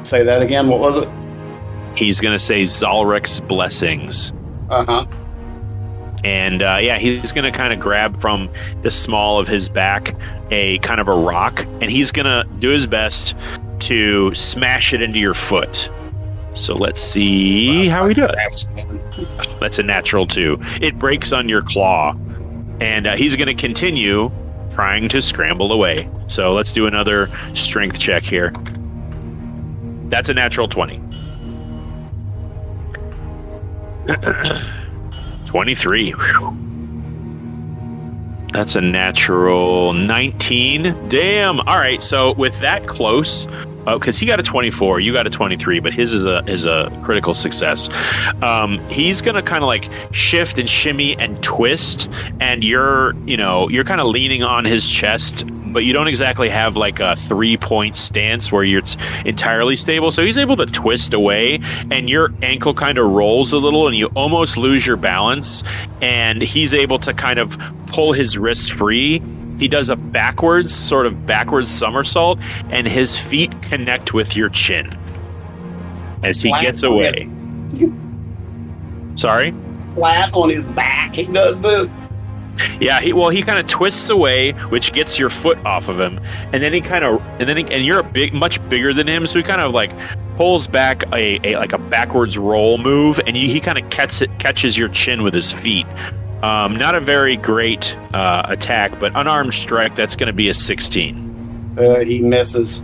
C: Say that again. What was it?
A: He's gonna say Zalric's blessings.
C: Uh-huh.
A: And he's going to kind of grab from the small of his back a kind of a rock, and he's going to do his best to smash it into your foot. So let's see how he does. That's a natural 2. It breaks on your claw, and he's going to continue trying to scramble away. So let's do another strength check here. That's a natural 20. 23. Whew. That's a natural 19. Damn. All right. So with that close, because he got a 24, you got a 23, but his is a critical success. He's gonna kind of like shift and shimmy and twist, and you're kind of leaning on his chest, but you don't exactly have like a 3-point stance where you're entirely stable. So he's able to twist away, and your ankle kind of rolls a little, and you almost lose your balance. And he's able to kind of pull his wrist free. He does a backwards somersault, and his feet connect with your chin as he gets away. Sorry?
C: Flat on his back, he does this.
A: Yeah, he kind of twists away, which gets your foot off of him, and then and you're much bigger than him, so he kind of like pulls back a backwards roll move, and he kind of catches your chin with his feet. Not a very great attack, but unarmed strike, that's going to be a 16.
C: He misses.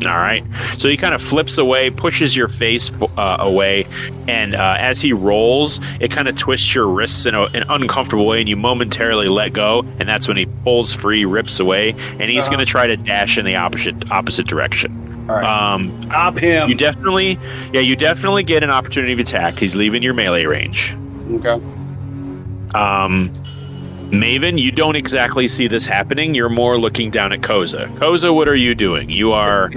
A: All right. So he kind of flips away, pushes your face away, and as he rolls, it kind of twists your wrists in an uncomfortable way, and you momentarily let go, and that's when he pulls free, rips away, and he's going to try to dash in the opposite direction.
C: All right. Stop him.
A: You definitely get an opportunity of attack. He's leaving your melee range.
C: Okay.
A: Maven, you don't exactly see this happening. You're more looking down at Koza. Koza, what are you doing? You are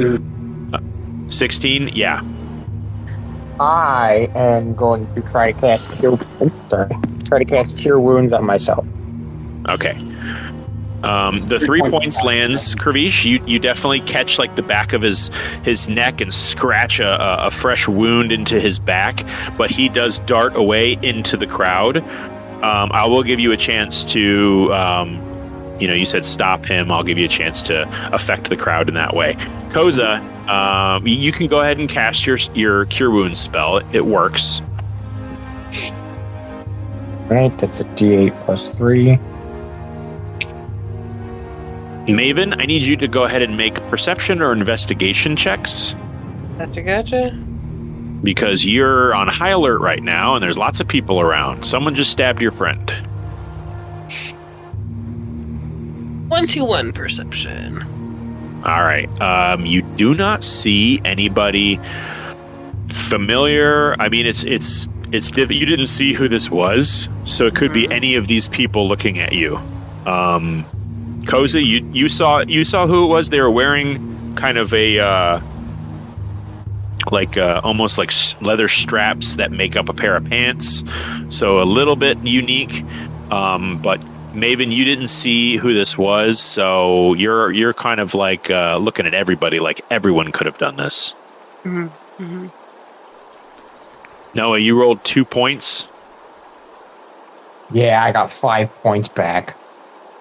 A: 16? Yeah.
E: I am going to try to cast Cure Wounds on myself.
A: Okay. The 3 points lands, Kravish. You definitely catch like the back of his neck and scratch a fresh wound into his back, but he does dart away into the crowd. I will give you a chance to, you said stop him. I'll give you a chance to affect the crowd in that way. Koza, you can go ahead and cast your Cure Wounds spell. It works.
E: Right, that's a D8 plus 3.
A: Maven, I need you to go ahead and make perception or investigation checks.
G: Gotcha.
A: Because you're on high alert right now, and there's lots of people around. Someone just stabbed your friend.
G: 21 perception.
A: All right. You do not see anybody familiar. I mean, it's you didn't see who this was, so it could be any of these people looking at you. Koza, you saw who it was. They were wearing kind of a almost like leather straps that make up a pair of pants, so a little bit unique, but Maven, you didn't see who this was, so you're kind of like looking at everybody like everyone could have done this.
G: Mm-hmm. Mm-hmm.
A: Noah, you rolled 2 points.
E: Yeah, I got 5 points back.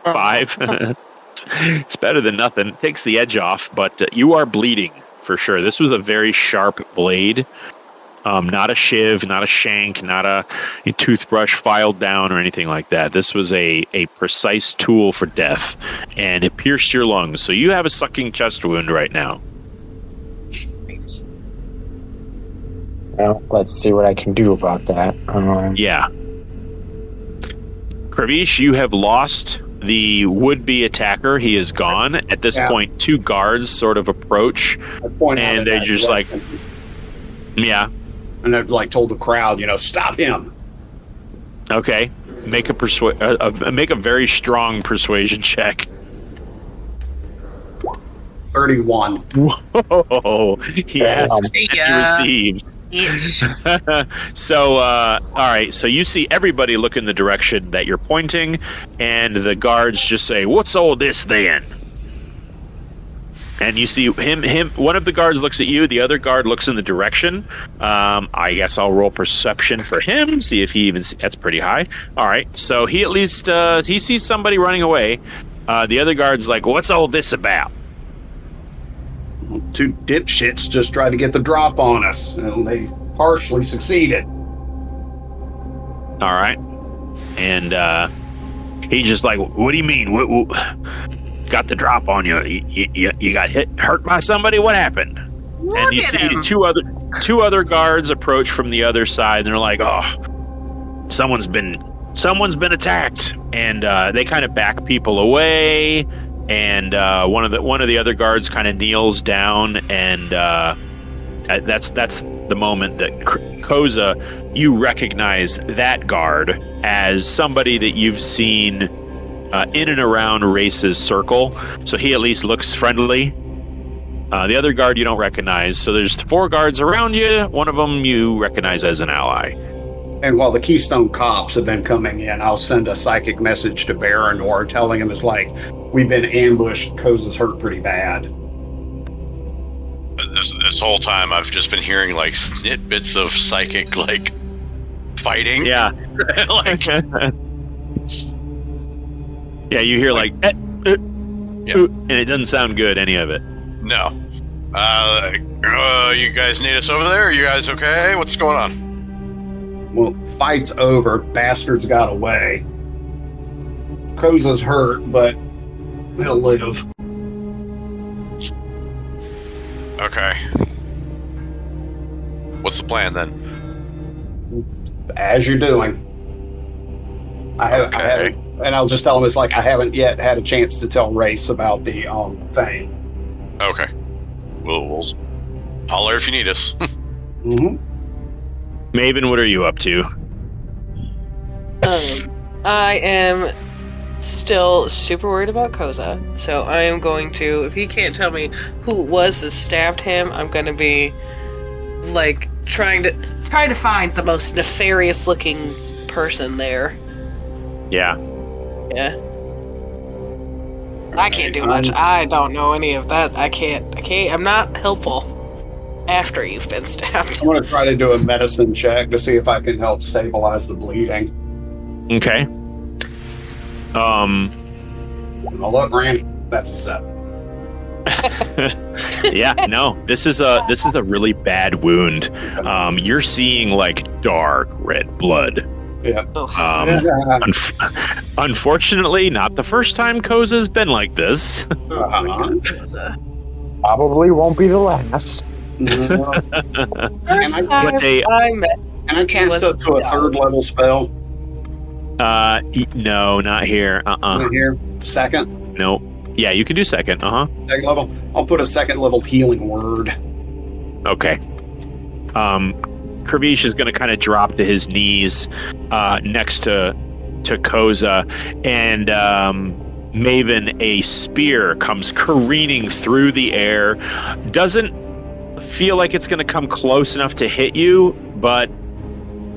A: 5. It's better than nothing. It takes the edge off, but you are bleeding for sure. This was a very sharp blade. Not a shiv, not a shank, not a toothbrush filed down or anything like that. This was a precise tool for death, and it pierced your lungs. So you have a sucking chest wound right now.
E: Well, let's see what I can do about that.
A: Yeah. Kravish, you have lost the would-be attacker. He is gone. At this point, 2 guards sort of approach, and they're just like, yeah.
C: And I've like told the crowd, stop him.
A: Okay. Make a very strong persuasion check.
C: 31.
A: Whoa! He asks and he receives. So, all right. So you see everybody look in the direction that you're pointing, and the guards just say, "What's all this then?" And you see him. One of the guards looks at you. The other guard looks in the direction. I guess I'll roll perception for him. See if he even. That's pretty high. All right. So he at least he sees somebody running away. The other guard's like, "What's all this about?"
C: 2 dipshits just tried to get the drop on us, and they partially succeeded.
A: All right. And he's just like, "What do you mean? What got the drop on you? You got hurt by somebody? What happened?" And you see two other guards approach from the other side, and they're like, "Oh, someone's been attacked," and they kind of back people away. And one of the other guards kind of kneels down, and that's the moment that Koza, you recognize that guard as somebody that you've seen in and around Wrayce's circle. So he at least looks friendly. The other guard you don't recognize. So there's 4 guards around you. One of them you recognize as an ally.
C: And while the Keystone cops have been coming in, I'll send a psychic message to Baranor telling him it's like, we've been ambushed, Koza's hurt pretty bad.
B: This whole time I've just been hearing like snippets of psychic like fighting.
A: Yeah.
B: Like
A: yeah, you hear like
B: yeah.
A: and it doesn't sound good, any of it.
B: No. You guys need us over there? Are you guys okay? What's going on?
C: Well, fight's over. Bastards got away. Koza's hurt, but he'll live.
B: Okay. What's the plan then?
C: As you're doing. I haven't, and I'll just tell him it's like I haven't yet had a chance to tell Wrayce about the fane.
B: Okay. We'll holler if you need us.
C: Mm-hmm.
A: Maven, what are you up to?
G: I am still super worried about Koza, so I am going to, if he can't tell me who it was that stabbed him, I'm going to be like trying to find the most nefarious looking person there.
A: Yeah.
G: I can't do much. I don't know any of that. I can't. I'm not helpful after you've been stabbed.
C: I'm going to try to do a medicine check to see if I can help stabilize the bleeding.
A: Okay.
C: I'll look, Randy. That's a 7.
A: Yeah, no. This is a really bad wound. You're seeing like dark red blood.
C: Yeah.
A: Unfortunately, not the first time Koza's been like this.
E: Probably won't be the last.
G: First time I met.
C: Can I cast up to a 3rd level spell?
A: No, not here.
C: Not here. 2nd?
A: No. Yeah, you can do 2nd.
C: 2nd level. I'll put a 2nd level healing word.
A: Okay. Kravish is going to kind of drop to his knees next to Koza, and Maven, a spear comes careening through the air. Doesn't feel like it's going to come close enough to hit you, but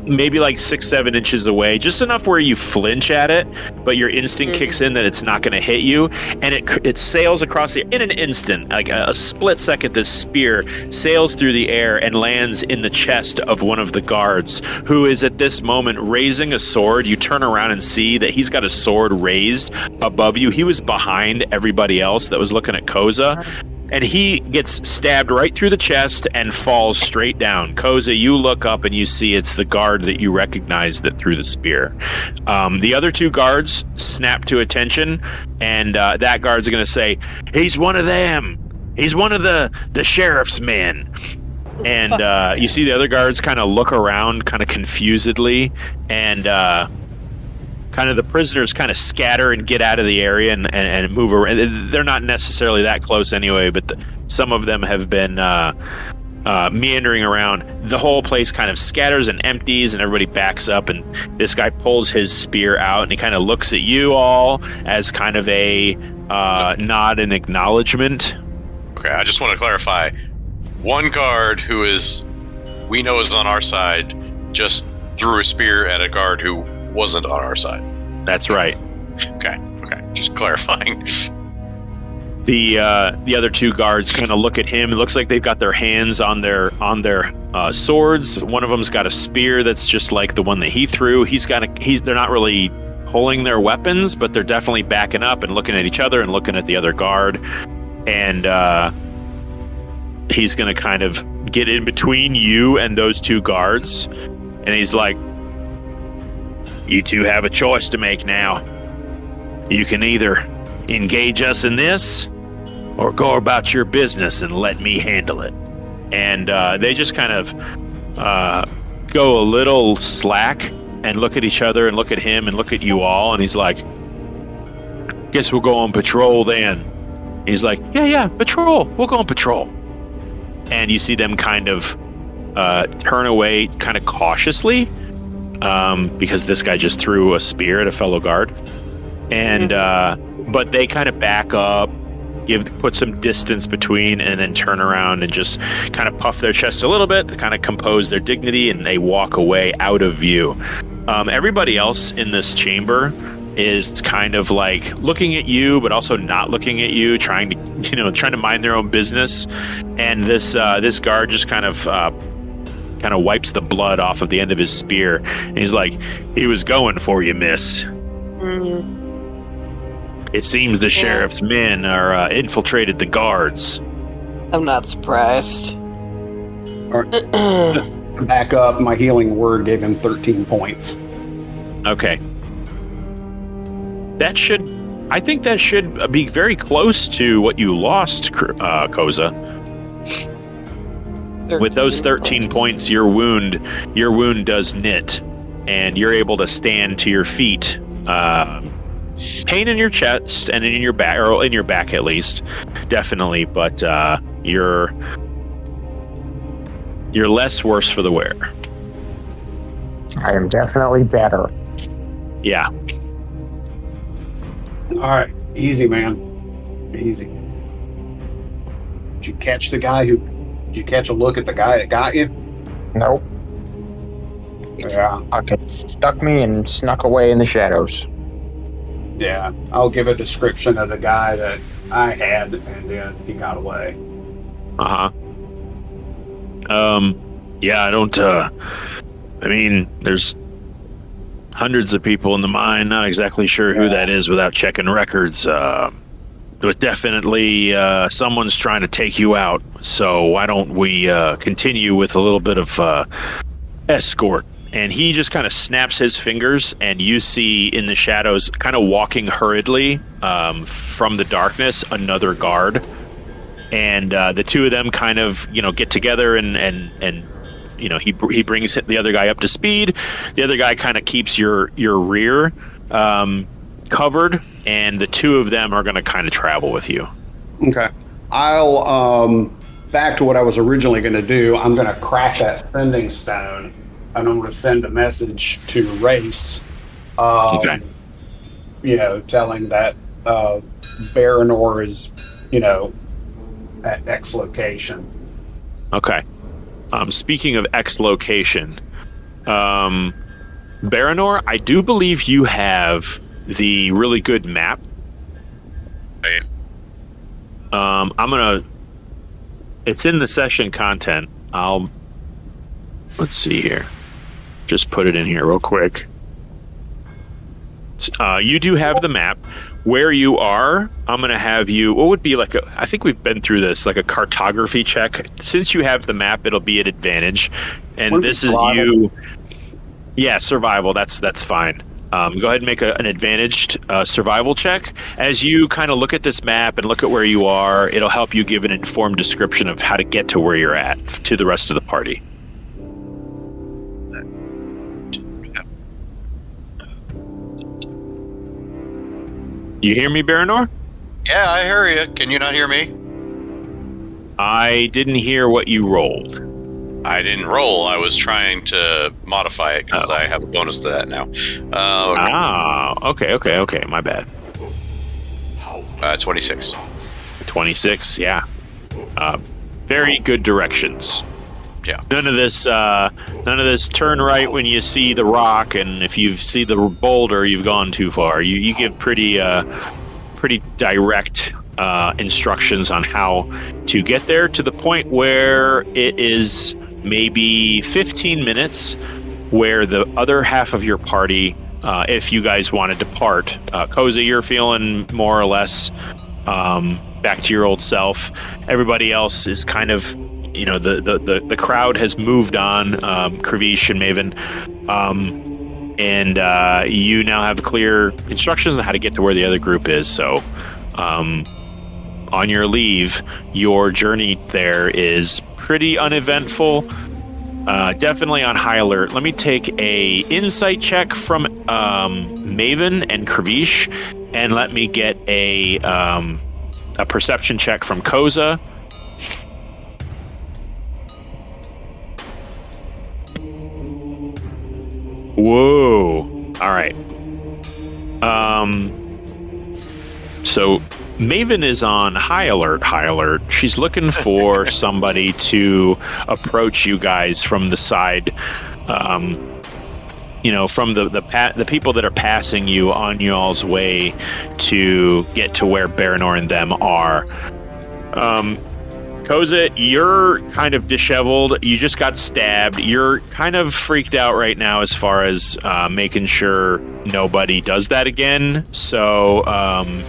A: maybe like 6-7 inches away, just enough where you flinch at it, but your instinct kicks in that it's not going to hit you, and it sails across the in an instant, like a split second. This spear sails through the air and lands in the chest of one of the guards, who is at this moment raising a sword. You turn around and see that he's got a sword raised above you. He was behind everybody else that was looking at Koza. And he gets stabbed right through the chest and falls straight down. Koza, you look up and you see it's the guard that you recognize that threw the spear. The other two guards snap to attention, and that guard's going to say, "He's one of them. He's one of the sheriff's men." And you see the other guards kind of look around kind of confusedly, and kind of the prisoners kind of scatter and get out of the area and move around. They're not necessarily that close anyway, but some of them have been meandering around. The whole place kind of scatters and empties, and everybody backs up, and this guy pulls his spear out, and he kind of looks at you all as kind of a nod and acknowledgement.
B: Okay, I just want to clarify. One guard who we know is on our side just threw a spear at a guard who wasn't on our side.
A: That's right.
B: Okay. Just clarifying.
A: The other two guards kind of look at him. It looks like they've got their hands on their swords. One of them's got a spear that's just like the one that he threw. They're not really pulling their weapons, but they're definitely backing up and looking at each other and looking at the other guard. And he's going to kind of get in between you and those two guards. And he's like, "You two have a choice to make now. You can either engage us in this or go about your business and let me handle it." And they just kind of go a little slack and look at each other and look at him and look at you all. And he's like, "Guess we'll go on patrol then." He's like, yeah, patrol. We'll go on patrol. And you see them kind of turn away kind of cautiously. Because this guy just threw a spear at a fellow guard, and but they kind of back up, put some distance between, and then turn around and just kind of puff their chest a little bit to kind of compose their dignity, and they walk away out of view. Everybody else in this chamber is kind of like looking at you, but also not looking at you, trying to mind their own business. And this guard just kind of wipes the blood off of the end of his spear. And he's like, "He was going for you, miss." It seems the sheriff's men are infiltrated the guards.
G: I'm not surprised.
C: All right. Back up. My healing word gave him 13 points.
A: Okay. I think that should be very close to what you lost, Koza. With those 13 points, your wound does knit, and you're able to stand to your feet. Pain in your chest and in your back, or in your back at least, definitely. But you're less worse for the wear.
E: I am definitely better.
A: Yeah.
C: All right, easy, man. Easy. Did you catch a look at the guy that got you?
E: Nope.
C: Yeah.
E: Okay. Stuck me and snuck away in the shadows.
C: Yeah. I'll give a description of the guy that I had, and then he got away.
A: Yeah, I don't, there's hundreds of people in the mine. Not exactly sure who that is without checking records. But definitely someone's trying to take you out. So why don't we continue with a little bit of escort? And he just kind of snaps his fingers, and you see in the shadows, kind of walking hurriedly from the darkness, another guard. And the two of them kind of, get together and he brings the other guy up to speed. The other guy kind of keeps your rear covered, and the two of them are going to kind of travel with you.
C: Okay. I'll back to what I was originally going to do. I'm going to crack that sending stone, and I'm going to send a message to Wrayce.
A: Okay.
C: Telling that Baranor is, at X location.
A: Okay. Speaking of X location, Baranor, I do believe you have the really good map.
B: Right.
A: It's in the session content. Let's see here. Just put it in here real quick. You do have the map. Where you are, I'm going to have you, what would be like I think we've been through this, like a cartography check. Since you have the map, it'll be at advantage. And this is you. Yeah, survival. That's fine. Go ahead and make an advantaged survival check. As you kind of look at this map and look at where you are, it'll help you give an informed description of how to get to where you're at to the rest of the party. You hear me, Baranor?
B: Yeah, I hear you. Can you not hear me?
A: I didn't hear what you rolled.
B: I didn't roll. I was trying to modify it because I have a bonus to that now.
A: Okay. My bad.
B: 26.
A: 26, yeah. Very good directions.
B: Yeah.
A: None of this turn right when you see the rock, and if you see the boulder, you've gone too far. You give pretty direct instructions on how to get there, to the point where it is maybe 15 minutes where the other half of your party, if you guys want to depart, Koza, you're feeling more or less back to your old self. Everybody else is kind of, the crowd has moved on, Kravish and Maven, and you now have clear instructions on how to get to where the other group is. So on your leave, your journey there is pretty uneventful. Definitely on high alert. Let me take a insight check from Maven and Kravish, and let me get a perception check from Koza. Whoa. All right. So Maven is on high alert. She's looking for somebody to approach you guys from the side, from the people that are passing you on y'all's way to get to where Baranor and them are. Koza, you're kind of disheveled. You just got stabbed. You're kind of freaked out right now as far as making sure nobody does that again. So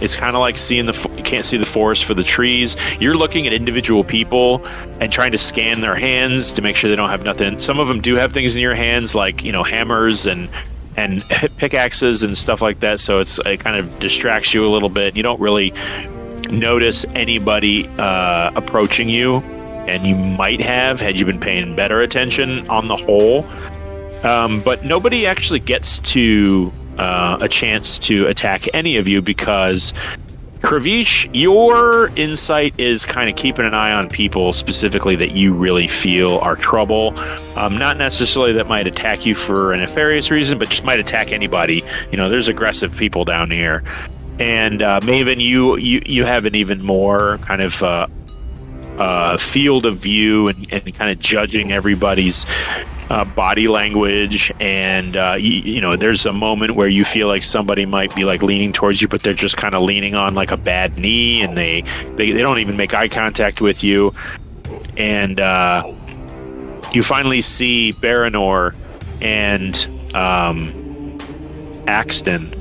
A: it's kind of like you can't see the forest for the trees. You're looking at individual people and trying to scan their hands to make sure they don't have nothing. Some of them do have things in your hands, like hammers and pickaxes and stuff like that. So it kind of distracts you a little bit. You don't really notice anybody approaching you, and you might have had you been paying better attention on the whole, but nobody actually gets to a chance to attack any of you, because Kravish, your insight is kind of keeping an eye on people specifically that you really feel are trouble, not necessarily that might attack you for a nefarious reason, but just might attack anybody. There's aggressive people down here. And Maven, you have an even more kind of field of view and kind of judging everybody's body language. And there's a moment where you feel like somebody might be like leaning towards you, but they're just kind of leaning on like a bad knee, and they don't even make eye contact with you. And you finally see Baranor and Axton.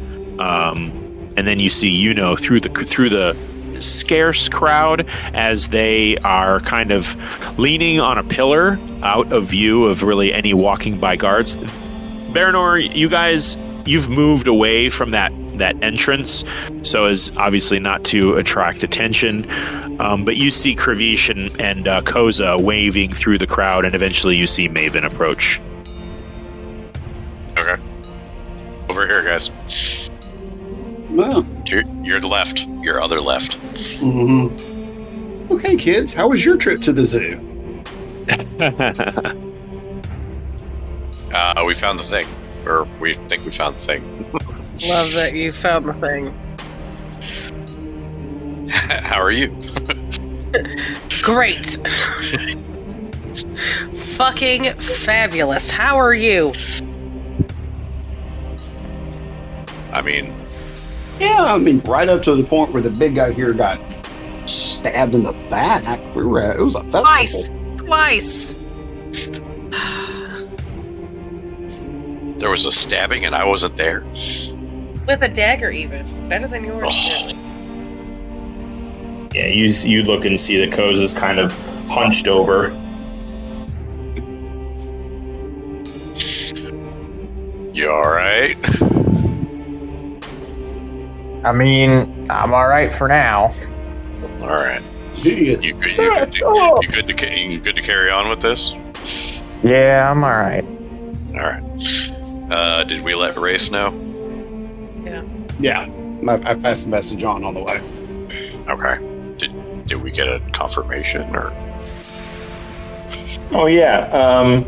A: And then you see through the scarce crowd as they are kind of leaning on a pillar out of view of really any walking by guards. Baranor, you've moved away from that entrance, so as obviously not to attract attention. But you see Kravish and Koza waving through the crowd, and eventually you see Maven approach.
B: Okay. Over here, guys.
C: Well,
B: your left. Your other left.
C: Mm-hmm. Okay, kids, how was your trip to the zoo?
B: We found the thing. Or we think we found the thing.
G: Love that you found the thing.
B: How are you?
G: Great. fucking fabulous. How are you?
B: I mean,
C: Yeah, right up to the point where the big guy here got stabbed in the back. It was a festival.
G: Twice.
B: there was a stabbing and I wasn't there.
G: With a dagger, even better than yours.
B: Oh.
A: Yeah, you look and see that Koza's kind of hunched over.
B: You alright?
E: I mean, I'm all right for now.
B: Alright.
C: He
B: You
C: is
B: good to carry on with this?
E: Yeah, I'm all right.
B: Alright. Did we let Wrayce know?
C: Yeah, I passed the message on the way.
B: Okay. Did we get a confirmation or?
A: Oh yeah.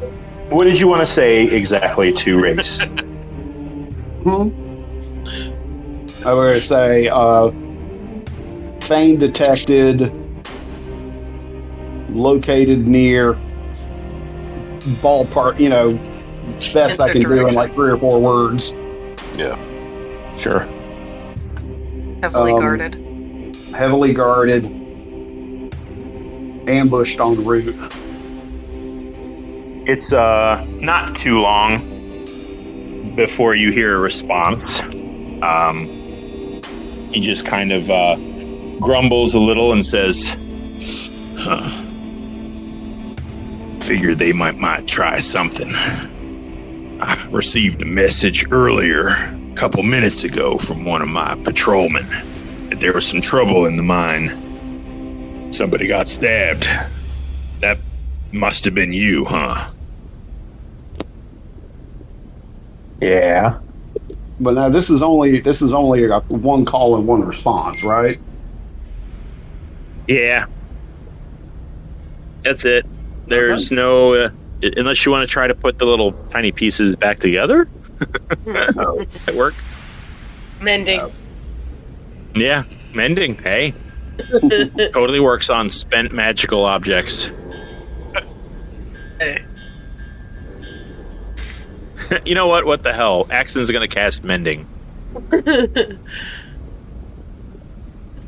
A: What did you want to say exactly to Wrayce?
C: I was going to say, fane detected, located near, ballpark, best I can do in like 3 or 4 words.
B: Yeah.
A: Sure.
G: Heavily guarded.
C: Heavily guarded, ambushed en route.
A: It's not too long before you hear a response. He just kind of grumbles a little and says, figured they might try something. I received a message earlier, a couple minutes ago, from one of my patrolmen that there was some trouble in the mine. Somebody got stabbed. That must have been you, huh?
E: Yeah.
C: But now this is only a 1 call and 1 response, right?
A: Yeah. That's it. There's no... unless you want to try to put the little tiny pieces back together? That work?
G: Mending.
A: Yeah, mending. Hey. Totally works on spent magical objects. You know what? What the hell? Axton's going to cast mending.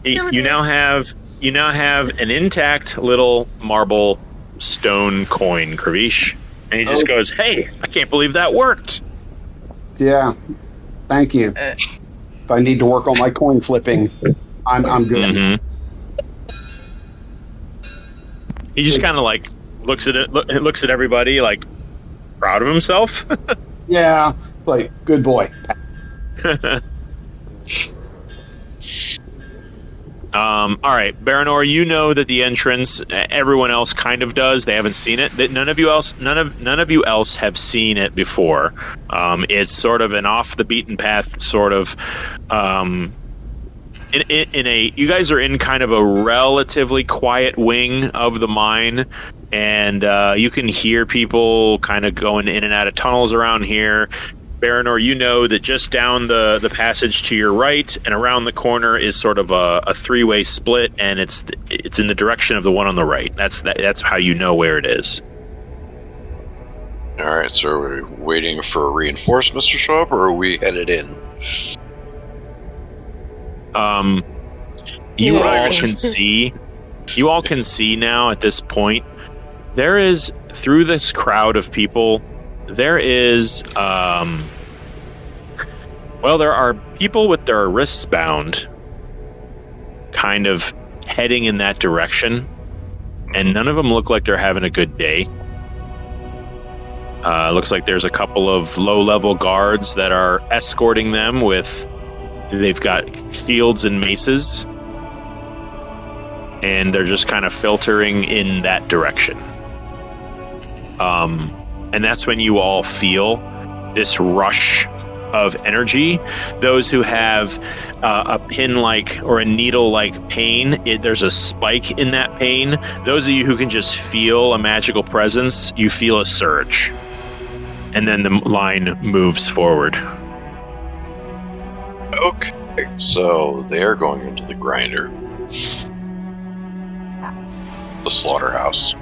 A: You now have an intact little marble stone coin, Kravish. And he just goes, hey, I can't believe that worked.
C: Yeah. Thank you. If I need to work on my coin flipping, I'm good.
A: Mm-hmm. He just kind of like looks at it, looks at everybody like proud of himself.
C: Yeah, like good boy.
A: All right, Baranor, you know that the entrance, everyone else kind of does. They haven't seen it. None of you else have seen it before. It's sort of an off the beaten path sort of. You guys are in kind of a relatively quiet wing of the mine, and you can hear people kind of going in and out of tunnels around here. Baranor, you know that just down the passage to your right and around the corner is sort of a 3-way split, and it's in the direction of the one on the right. That's how you know where it is.
B: All right, so are we waiting for reinforcements to show up, or are we headed in?
A: You all can see now at this point, there is, through this crowd of people, there is, there are people with their wrists bound kind of heading in that direction, and none of them look like they're having a good day. Looks like there's a couple of low-level guards that are escorting them they've got shields and maces, and they're just kind of filtering in that direction. And that's when you all feel this rush of energy. Those who have a pin-like or a needle-like pain, there's a spike in that pain. Those of you who can just feel a magical presence, you feel a surge. And then the line moves forward.
B: Okay, so they're going into the grinder. The slaughterhouse.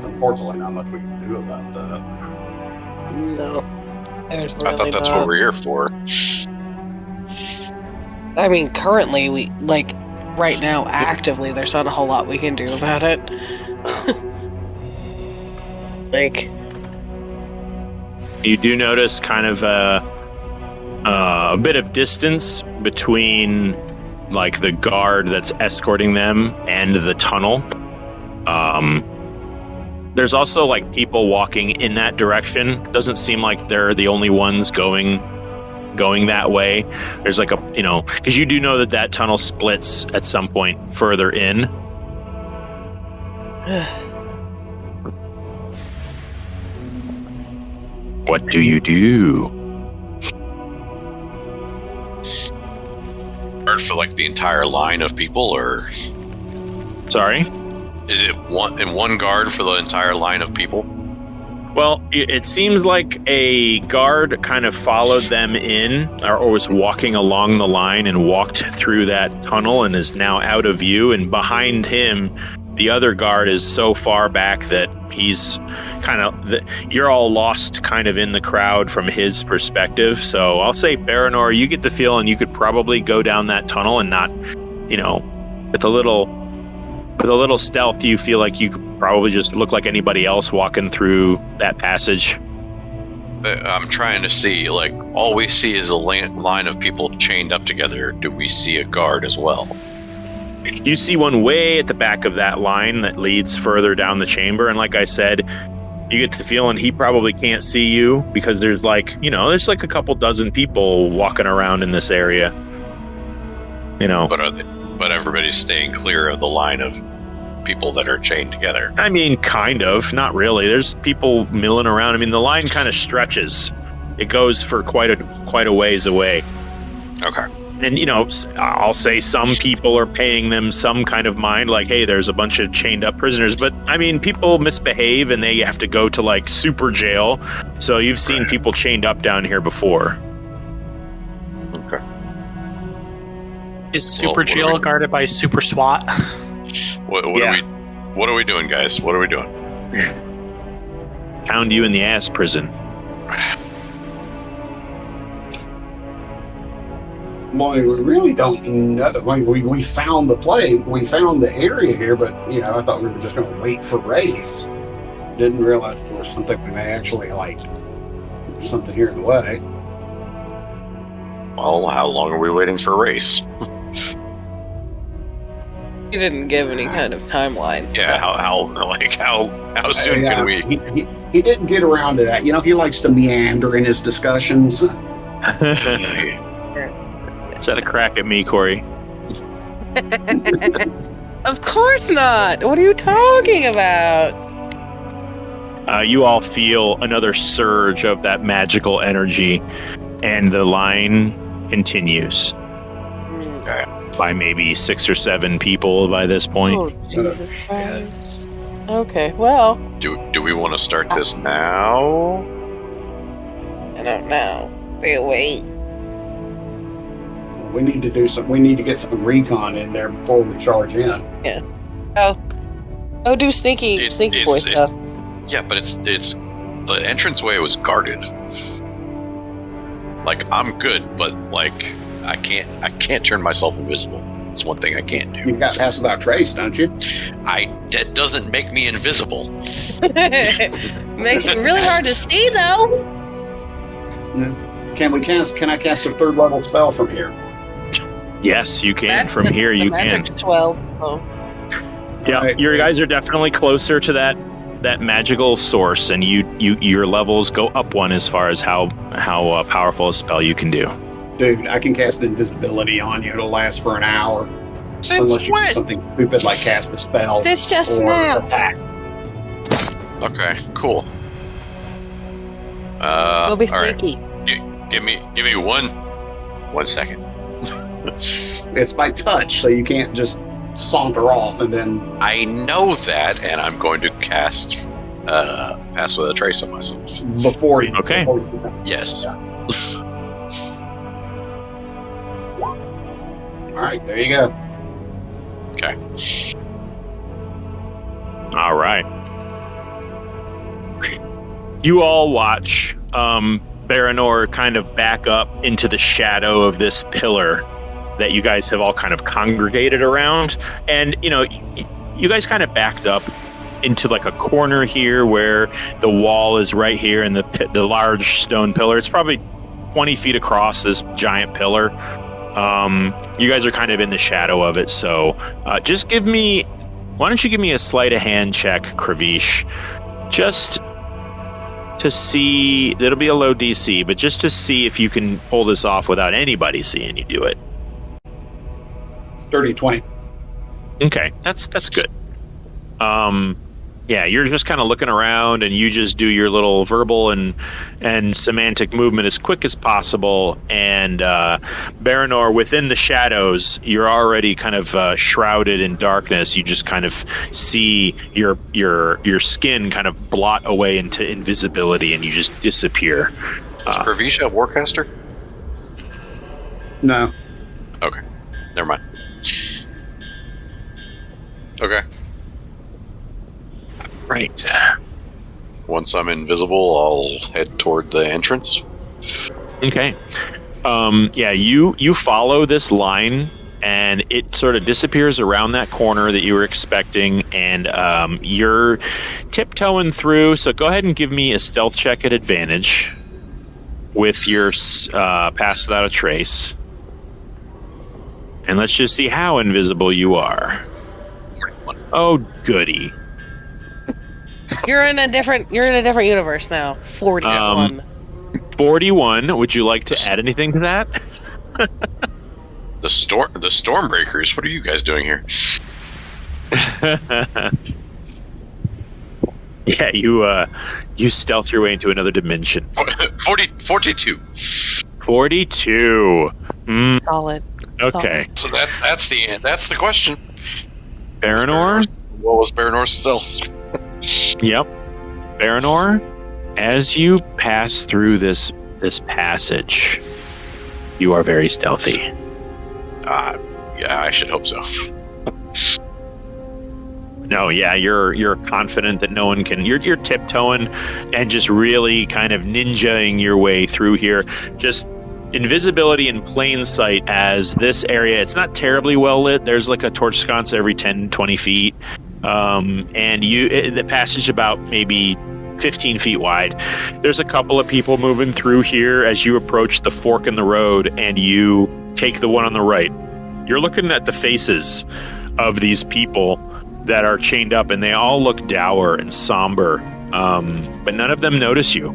C: Unfortunately, not much we can do about that.
G: No. There's really
B: I thought that's
G: not.
B: what we're here for.
G: I mean, currently, right now, actively, there's not a whole lot we can do about it.
A: You do notice kind of a bit of distance between, like, the guard that's escorting them and the tunnel. There's also, like, people walking in that direction. Doesn't seem like they're the only ones going that way. There's like because you do know that tunnel splits at some point further in. What do you do?
B: Or for like the entire line of people, or
A: Sorry?
B: is it one guard for the entire line of people?
A: Well, it seems like a guard kind of followed them in, or was walking along the line and walked through that tunnel and is now out of view. And behind him, the other guard is so far back that he's you're all lost kind of in the crowd from his perspective. So I'll say, Baranor, you get the feeling you could probably go down that tunnel and not, with a little stealth, you feel like you could probably just look like anybody else walking through that passage.
B: I'm trying to see, like, all we see is a line of people chained up together. Do we see a guard as well?
A: You see one way at the back of that line that leads further down the chamber, and like I said, you get the feeling he probably can't see you because there's there's like a couple dozen people walking around in this area.
B: But everybody's staying clear of the line of people that are chained together.
A: I mean, kind of, not really. There's people milling around. I mean, the line kind of stretches. It goes for quite a ways away.
B: Okay.
A: And, I'll say some people are paying them some kind of mind, like, hey, there's a bunch of chained up prisoners. But, I mean, people misbehave and they have to go to, like, super jail. So you've seen people chained up down here before.
B: Okay.
F: Is Super Jail guarded by Super SWAT?
B: What are we doing, guys? What are we doing?
A: Pound you in the ass, prison.
C: Well, we really don't know. I mean, we found the area here, but I thought we were just going to wait for Wrayce. Didn't realize there was something we may actually something here in the way.
B: Well, how long are we waiting for Wrayce?
G: He didn't give any kind of timeline.
B: Yeah, how soon can we?
C: He didn't get around to that. He likes to meander in his discussions.
A: Is that a crack at me, Corey?
G: Of course not. What are you talking about?
A: You all feel another surge of that magical energy, and the line continues.
B: Okay.
A: By maybe 6 or 7 people by this point.
G: Oh, Jesus Christ. Okay, well.
B: Do we want to start this now?
G: I don't know. Wait.
C: We need to We need to get some recon in there before we charge in.
G: Yeah. Oh, do sneaky boy stuff.
B: Yeah, but it's the entranceway was guarded. Like, I'm good, but like I can't turn myself invisible. It's one thing I can't do.
C: You've got Pass Without Trace, don't you?
B: That doesn't make me invisible.
G: Makes it really hard to see, though.
C: Can I cast a 3rd level spell from here?
A: Yes, you can. From here, you can.
G: 12. So.
A: Yeah,
C: Right.
A: your guys are definitely closer to that magical source, and your levels go up one as far as how powerful a spell you can do.
C: Dude, I can cast invisibility on you. It'll last for an hour.
B: Since
C: Unless you
B: when?
C: do something stupid like cast a spell.
G: It's just
C: or
G: now.
C: attack.
B: Okay, cool.
G: Go be
B: all right.
G: sneaky.
B: Give me 1 second.
C: It's by touch, so you can't just saunter off and then...
B: I know that, and I'm going to cast Pass Without Trace on myself.
C: Before you...
A: Okay.
C: Before you
B: Yes.
C: Yeah. All right, there you go.
B: Okay.
A: All right. You all watch Baranor kind of back up into the shadow of this pillar that you guys have all kind of congregated around. And, you guys kind of backed up into like a corner here where the wall is right here and the large stone pillar. It's probably 20 feet across, this giant pillar. You guys are kind of in the shadow of it. So why don't you give me a sleight of hand check, Kravish, just to see, it'll be a low DC, but just to see if you can pull this off without anybody seeing you do it.
C: 30-20.
A: Okay, that's good. Yeah, you're just kind of looking around, and you just do your little verbal and semantic movement as quick as possible. And Baranor, within the shadows, you're already kind of shrouded in darkness. You just kind of see your skin kind of blot away into invisibility, and you just disappear.
B: Is Kravish a Warcaster?
C: No.
B: Okay, never mind. Okay.
A: Right.
B: Once I'm invisible, I'll head toward the entrance.
A: Okay. Yeah, you follow this line, and it sort of disappears around that corner that you were expecting, and you're tiptoeing through. So go ahead and give me a stealth check at advantage with your pass without a trace. And let's just see how invisible you are.
B: 41.
A: Oh, goody.
G: You're in a different universe now. 41.
A: 41. Would you like to add anything to that?
B: The Stormbreakers. What are you guys doing here?
A: Yeah, you stealth your way into another dimension.
B: 42.
A: 42.
G: Solid.
A: Okay.
B: So that's the question.
A: Baranor?
B: What was Baranor's stealth?
A: Yep. Baranor, as you pass through this passage, you are very stealthy.
B: Yeah, I should hope so.
A: No, yeah, you're confident that no one can. You're tiptoeing and just really kind of ninjaing your way through here. Just invisibility in plain sight, as this area, it's not terribly well lit. There's like a torch sconce every 10-20 feet. And the passage about maybe 15 feet wide. There's a couple of people moving through here as you approach the fork in the road, and you take the one on the right. You're looking at the faces of these people that are chained up, and they all look dour and somber, but none of them notice you,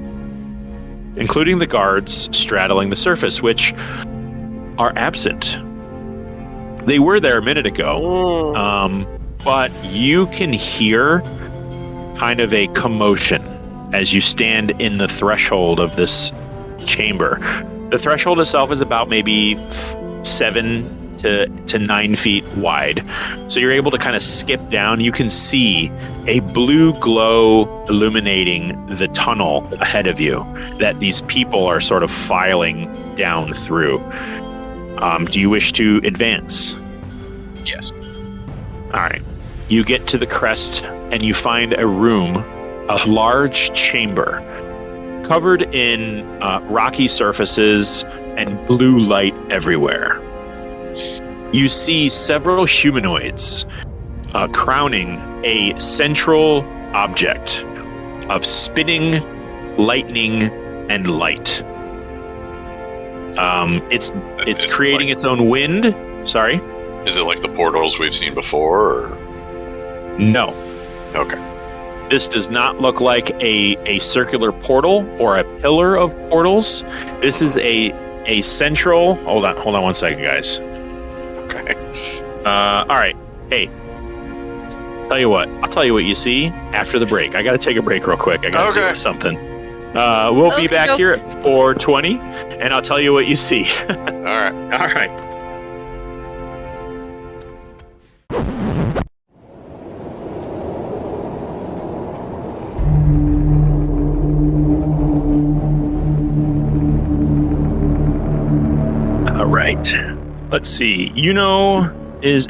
A: including the guards straddling the surface, which are absent. They were there a minute ago, but you can hear kind of a commotion as you stand in the threshold of this chamber. The threshold itself is about maybe 7 to 9 feet wide. So you're able to kind of skip down. You can see a blue glow illuminating the tunnel ahead of you that these people are sort of filing down through. Do you wish to advance?
B: Yes.
A: All right. You get to the crest and you find a room, a large chamber, covered in rocky surfaces and blue light everywhere. You see several humanoids crowning a central object of spinning, lightning, and light. It's creating its own wind. Sorry?
B: Is it like the portals we've seen before, or?
A: No.
B: Okay.
A: This does not look like a circular portal or a pillar of portals. This is a central. Hold on 1 second, guys.
B: Okay.
A: All right. Hey. I'll tell you what you see after the break. I got to take a break real quick. I got to do something. We'll be back here at 4:20, and I'll tell you what you see.
B: All right.
A: All right. All right. Let's see.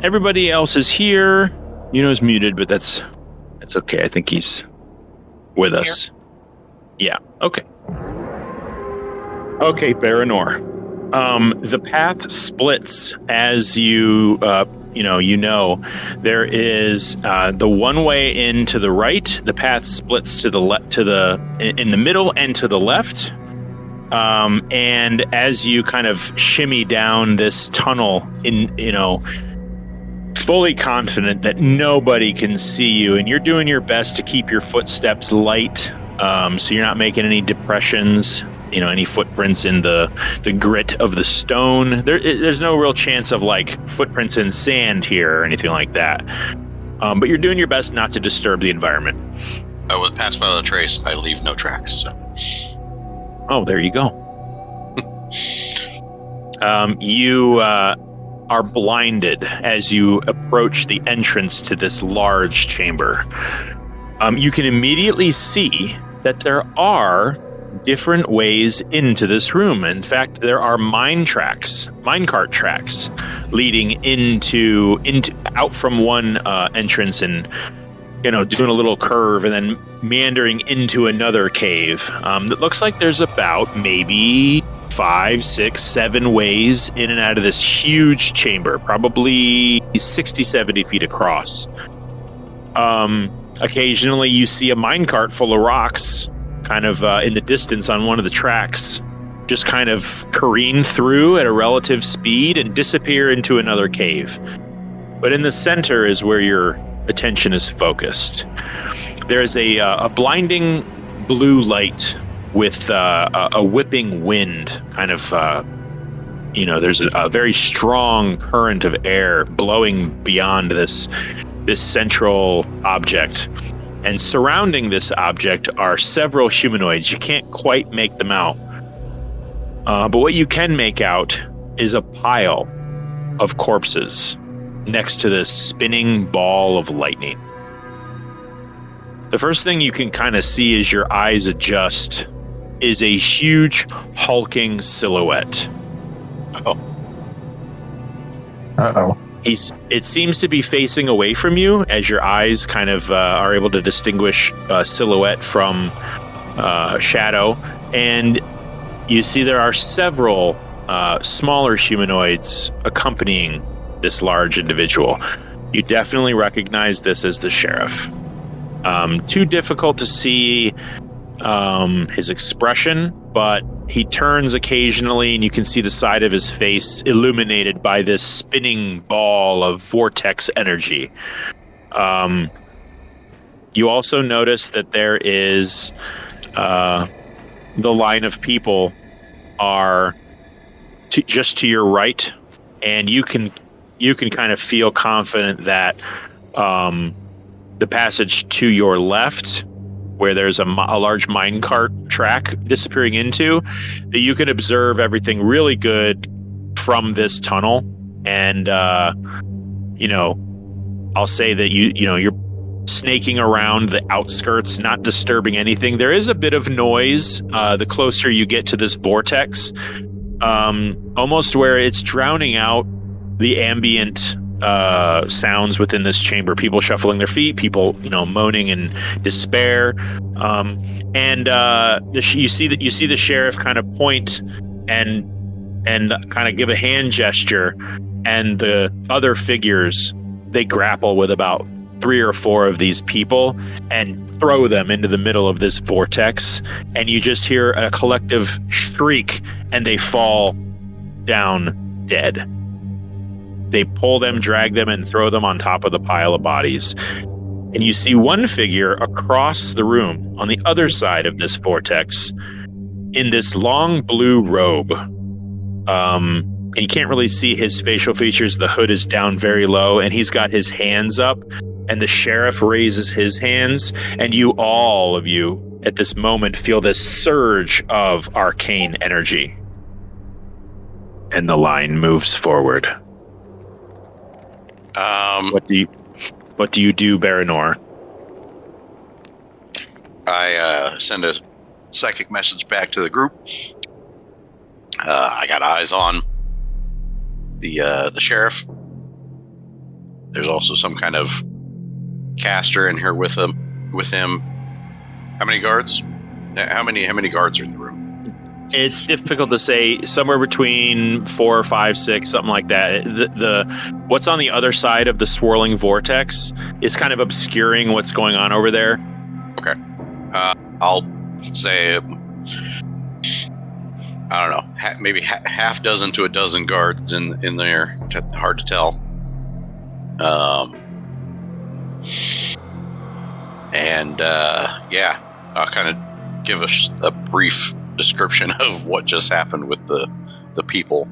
A: Everybody else is here. Is muted, but that's It's okay. I think he's with us. Yeah. Okay. Okay, Baranor. The path splits as you there is the one way in to the right. The path splits to the left, in the middle and to the left. And as you kind of shimmy down this tunnel, fully confident that nobody can see you, and you're doing your best to keep your footsteps light, so you're not making any depressions. Any footprints in the grit of the stone. There's no real chance of like footprints in sand here or anything like that. But you're doing your best not to disturb the environment.
B: I would pass by the trace. I leave no tracks. So.
A: Oh, there you go. You are blinded as you approach the entrance to this large chamber. You can immediately see that there are different ways into this room. In fact, there are minecart tracks leading out from one entrance and doing a little curve and then meandering into another cave. It looks like there's about maybe 5, 6, 7 ways in and out of this huge chamber, probably 60, 70 feet across. Occasionally you see a minecart full of rocks kind of in the distance on one of the tracks, just kind of careen through at a relative speed and disappear into another cave. But in the center is where your attention is focused. There's a blinding blue light with a whipping wind, kind of, there's a very strong current of air blowing beyond this central object. And surrounding this object are several humanoids. You can't quite make them out. But what you can make out is a pile of corpses next to this spinning ball of lightning. The first thing you can kind of see as your eyes adjust is a huge hulking silhouette.
B: Oh.
E: Uh-oh.
A: It seems to be facing away from you as your eyes kind of are able to distinguish silhouette from shadow. And you see there are several smaller humanoids accompanying this large individual. You definitely recognize this as the sheriff. Too difficult to see his expression, but he turns occasionally and you can see the side of his face illuminated by this spinning ball of vortex energy. You also notice that there is the line of people are just to your right, and you can kind of feel confident that the passage to your left, where there's a large minecart track disappearing into, that you can observe everything really good from this tunnel. And, I'll say that you're snaking around the outskirts, not disturbing anything. There is a bit of noise the closer you get to this vortex, almost where it's drowning out the ambient sounds within this chamber. People shuffling their feet, people moaning in despair, and you see the sheriff kind of point and kind of give a hand gesture, and the other figures, they grapple with about 3 or 4 of these people and throw them into the middle of this vortex, and you just hear a collective shriek and they fall down dead. They pull them, drag them, and throw them on top of the pile of bodies. And you see one figure across the room on the other side of this vortex in this long blue robe. And you can't really see his facial features. The hood is down very low, and he's got his hands up, and the sheriff raises his hands, and all of you at this moment feel this surge of arcane energy. And the line moves forward. What do you do, Baranor?
B: I send a psychic message back to the group. I got eyes on the sheriff. There's also some kind of caster in here with him. How many guards? How many guards are in the room?
A: It's difficult to say. Somewhere between 4, 5, 6, something like that. The what's on the other side of the swirling vortex is kind of obscuring what's going on over there.
B: Okay. I'll say, I don't know, maybe half dozen to a dozen guards in there. Hard to tell. I'll kind of give us a brief description of what just happened with the people.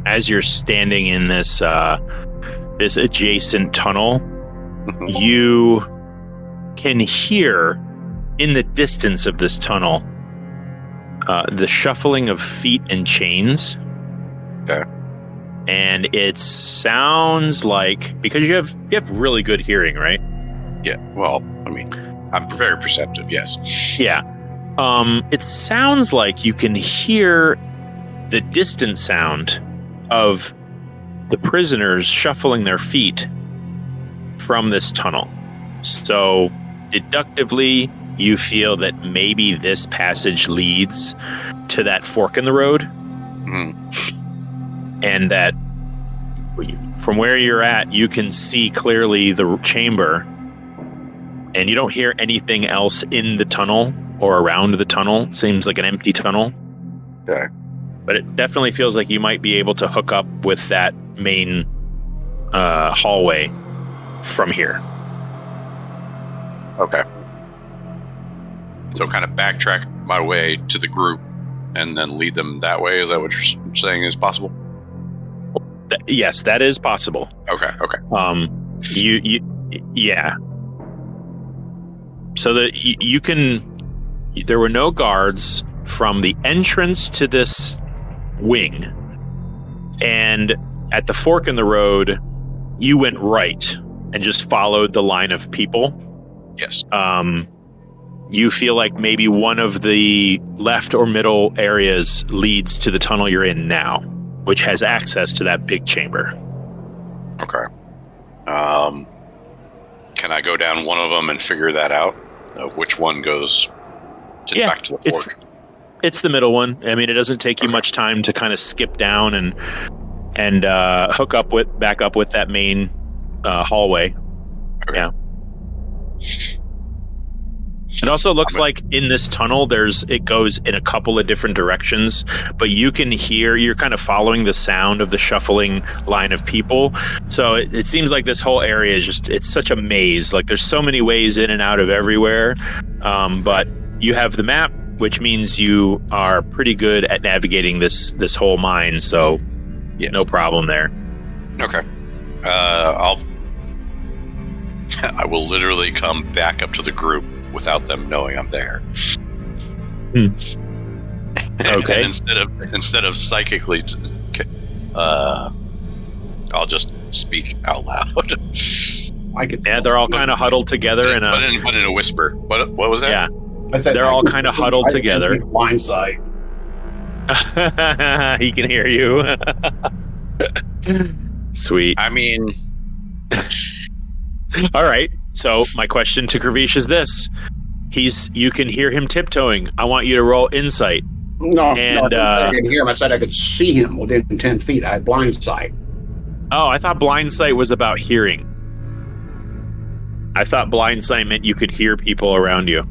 A: As you're standing in this this adjacent tunnel, you can hear in the distance of this tunnel the shuffling of feet and chains.
B: Okay.
A: And it sounds like, because you have really good hearing, right?
B: Yeah. Well, I mean, I'm very perceptive. Yes.
A: Yeah. It sounds like you can hear the distant sound of the prisoners shuffling their feet from this tunnel. So deductively, you feel that maybe this passage leads to that fork in the road.
B: Mm-hmm.
A: And that from where you're at, you can see clearly the chamber, and you don't hear anything else in the tunnel or around the tunnel. Seems like an empty tunnel.
B: Okay.
A: But it definitely feels like you might be able to hook up with that main hallway from here.
B: Okay. So kind of backtrack my way to the group and then lead them that way. Is that what you're saying is possible?
A: Yes, that is possible.
B: Okay.
A: Yeah. So that you can. There were no guards from the entrance to this wing, and at the fork in the road, you went right and just followed the line of people.
B: Yes.
A: You feel like maybe one of the left or middle areas leads to the tunnel you're in now, which has access to that big chamber.
B: Okay. Can I go down one of them and figure that out? Of which one goes back to the fork?
A: It's the middle one. I mean, it doesn't take you much time to kind of skip down and hook up back up with that main hallway.
B: Okay.
A: Yeah. It also looks like in this tunnel, it goes in a couple of different directions, but you can hear, you're kind of following the sound of the shuffling line of people. So it seems like this whole area is it's such a maze. Like there's so many ways in and out of everywhere. But you have the map, which means you are pretty good at navigating this whole mine. So
B: yes.
A: No problem there.
B: Okay. I will literally come back up to the group without them knowing I'm there.
A: Okay.
B: And instead of psychically, I'll just speak out loud.
A: They're all kind of huddled together
B: but in a whisper. What was that?
A: Yeah.
C: I said,
A: they're all kind of huddled together.
C: Blindside.
A: He can hear you. Sweet.
B: I mean,
A: all right. So my question to Kravish is this: you can hear him tiptoeing. I want you to roll insight.
C: No, I didn't hear him. I said I could see him within 10 feet. I had blind sight.
A: Oh, I thought blind sight was about hearing. I thought blind sight meant you could hear people around you.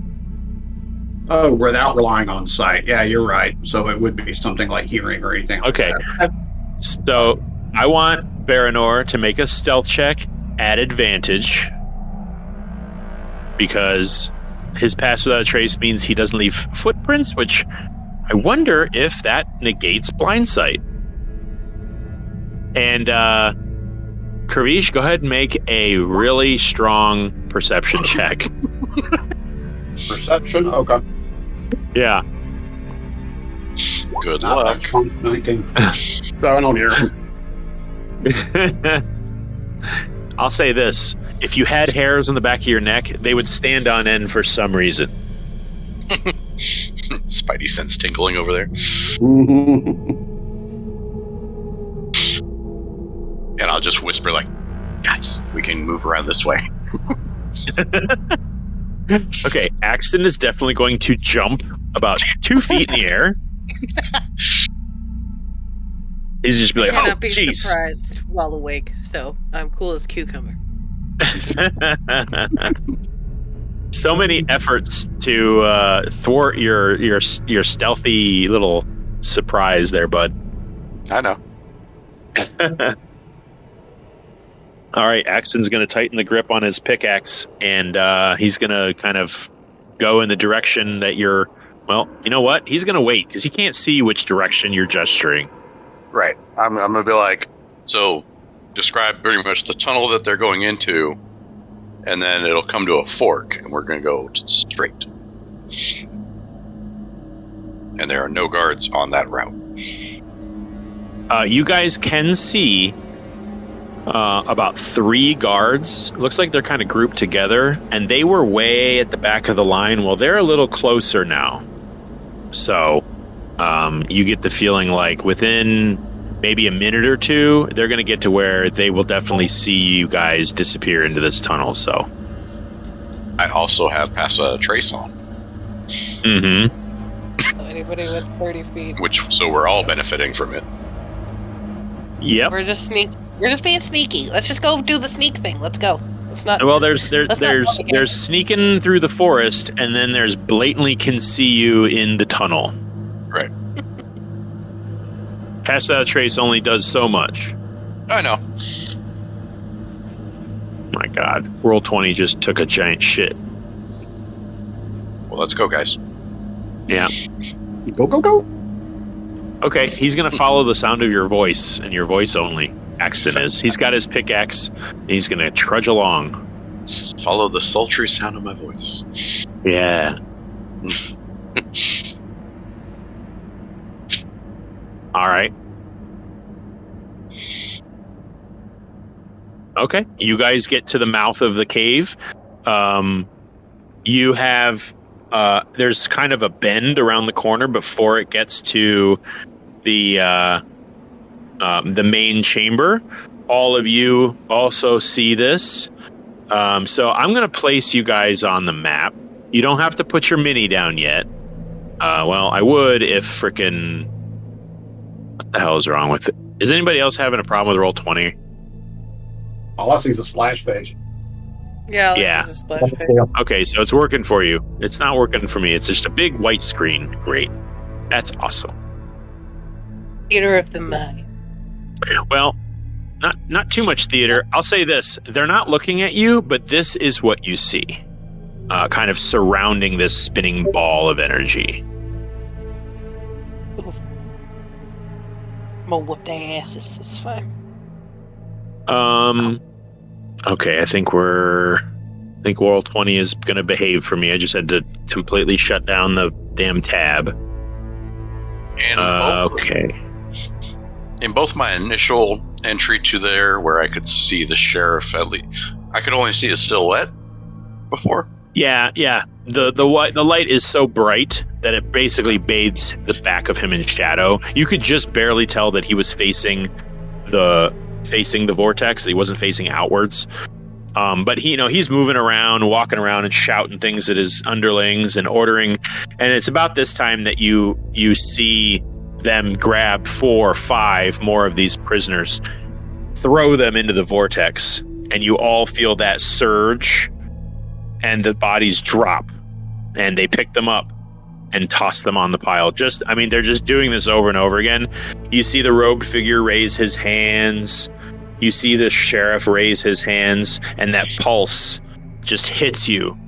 C: Oh, without relying on sight. Yeah, you're right. So it would be something like hearing or anything like
A: okay.
C: that.
A: So I want Baranor to make a stealth check at advantage, because his pass without a trace means he doesn't leave footprints, which I wonder if that negates blind sight. And Kravish, go ahead and make a really strong perception check.
C: Perception? Okay.
A: Yeah.
B: Good luck.
C: 19. So I don't hear him.
A: I'll say this. If you had hairs on the back of your neck, they would stand on end for some reason.
B: Spidey sense tingling over there. And I'll just whisper like, guys, we can move around this way.
A: Okay, Axton is definitely going to jump about 2 feet in the air. He's just be like,
G: cannot
A: oh,
G: be
A: jeez.
G: surprised while awake, so I'm cool as cucumber.
A: So many efforts to thwart your stealthy little surprise there, bud.
B: I know.
A: All right, Axton's going to tighten the grip on his pickaxe, and he's going to kind of go in the direction that you're... Well, you know what? He's going to wait, because he can't see which direction you're gesturing.
B: Right. I'm going to be like, so describe pretty much the tunnel that they're going into, and then it'll come to a fork, and we're going to go straight. And there are no guards on that route.
A: You guys can see about 3 guards. Looks like they're kind of grouped together, and they were way at the back of the line. Well, they're a little closer now. So you get the feeling like within maybe a minute or 2, they're going to get to where they will definitely see you guys disappear into this tunnel. So
B: I also have pass a trace on.
A: Mm-hmm.
G: Anybody with 30 feet.
B: So we're all benefiting from it.
A: Yep.
G: We're just being sneaky. Let's just go do the sneak thing. Let's go. Let's not.
A: Well, there's sneaking through the forest, and then there's blatantly can see you in the tunnel.
B: Right.
A: Pass that trace only does so much.
B: I know.
A: My God, World 20 just took a giant shit.
B: Well, let's go, guys.
A: Yeah.
C: Go.
A: Okay, he's gonna follow the sound of your voice, and your voice only. Axton is. He's got his pickaxe, and he's gonna trudge along.
B: Follow the sultry sound of my voice.
A: Yeah. All right. Okay, you guys get to the mouth of the cave. You have there's kind of a bend around the corner before it gets to the main chamber. All of you also see this. So I'm going to place you guys on the map. You don't have to put your mini down yet. Well, I would if frickin'... What the hell is wrong with it? Is anybody else having a problem with Roll20?
C: All I see is a splash page.
G: Yeah.
A: Yeah.
G: This is a splash page.
A: Okay, so it's working for you. It's not working for me. It's just a big white screen. Great. That's awesome.
G: Theater of the mind.
A: Well, not too much theater. I'll say this. They're not looking at you, but this is what you see. Kind of surrounding this spinning ball of energy.
G: Oof. I'm gonna whoop their asses. It's fine.
A: Okay, I think World 20 is going to behave for me. I just had to completely shut down the damn tab.
B: And
A: okay.
B: In both my initial entry to there, where I could see the sheriff, at least I could only see his silhouette before.
A: Yeah. The light is so bright that it basically bathes the back of him in shadow. You could just barely tell that he was facing the vortex. He wasn't facing outwards. But he's moving around, walking around and shouting things at his underlings and ordering. And it's about this time that you see them grab 4 or 5 more of these prisoners, throw them into the vortex, and you all feel that surge, and the bodies drop, and they pick them up and toss them on the pile. They're just doing this over and over again. You see the robed figure raise his hands. You see the sheriff raise his hands, and that pulse just hits you.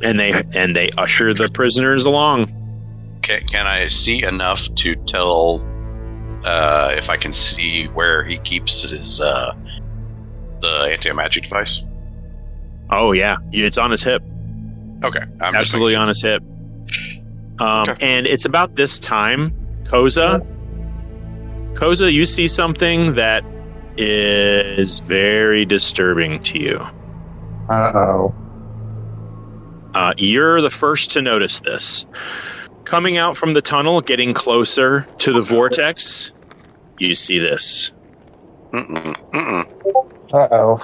A: And they usher the prisoners along.
B: Can I see enough to tell if I can see where he keeps his the anti-magic device?
A: Oh yeah, it's on his hip.
B: Okay, I'm
A: absolutely on his hip. Okay. And it's about this time, Koza, you see something that is very disturbing to you.
E: Uh-oh.
A: You're the first to notice this. Coming out from the tunnel, getting closer to the vortex, you see this.
E: Uh-oh.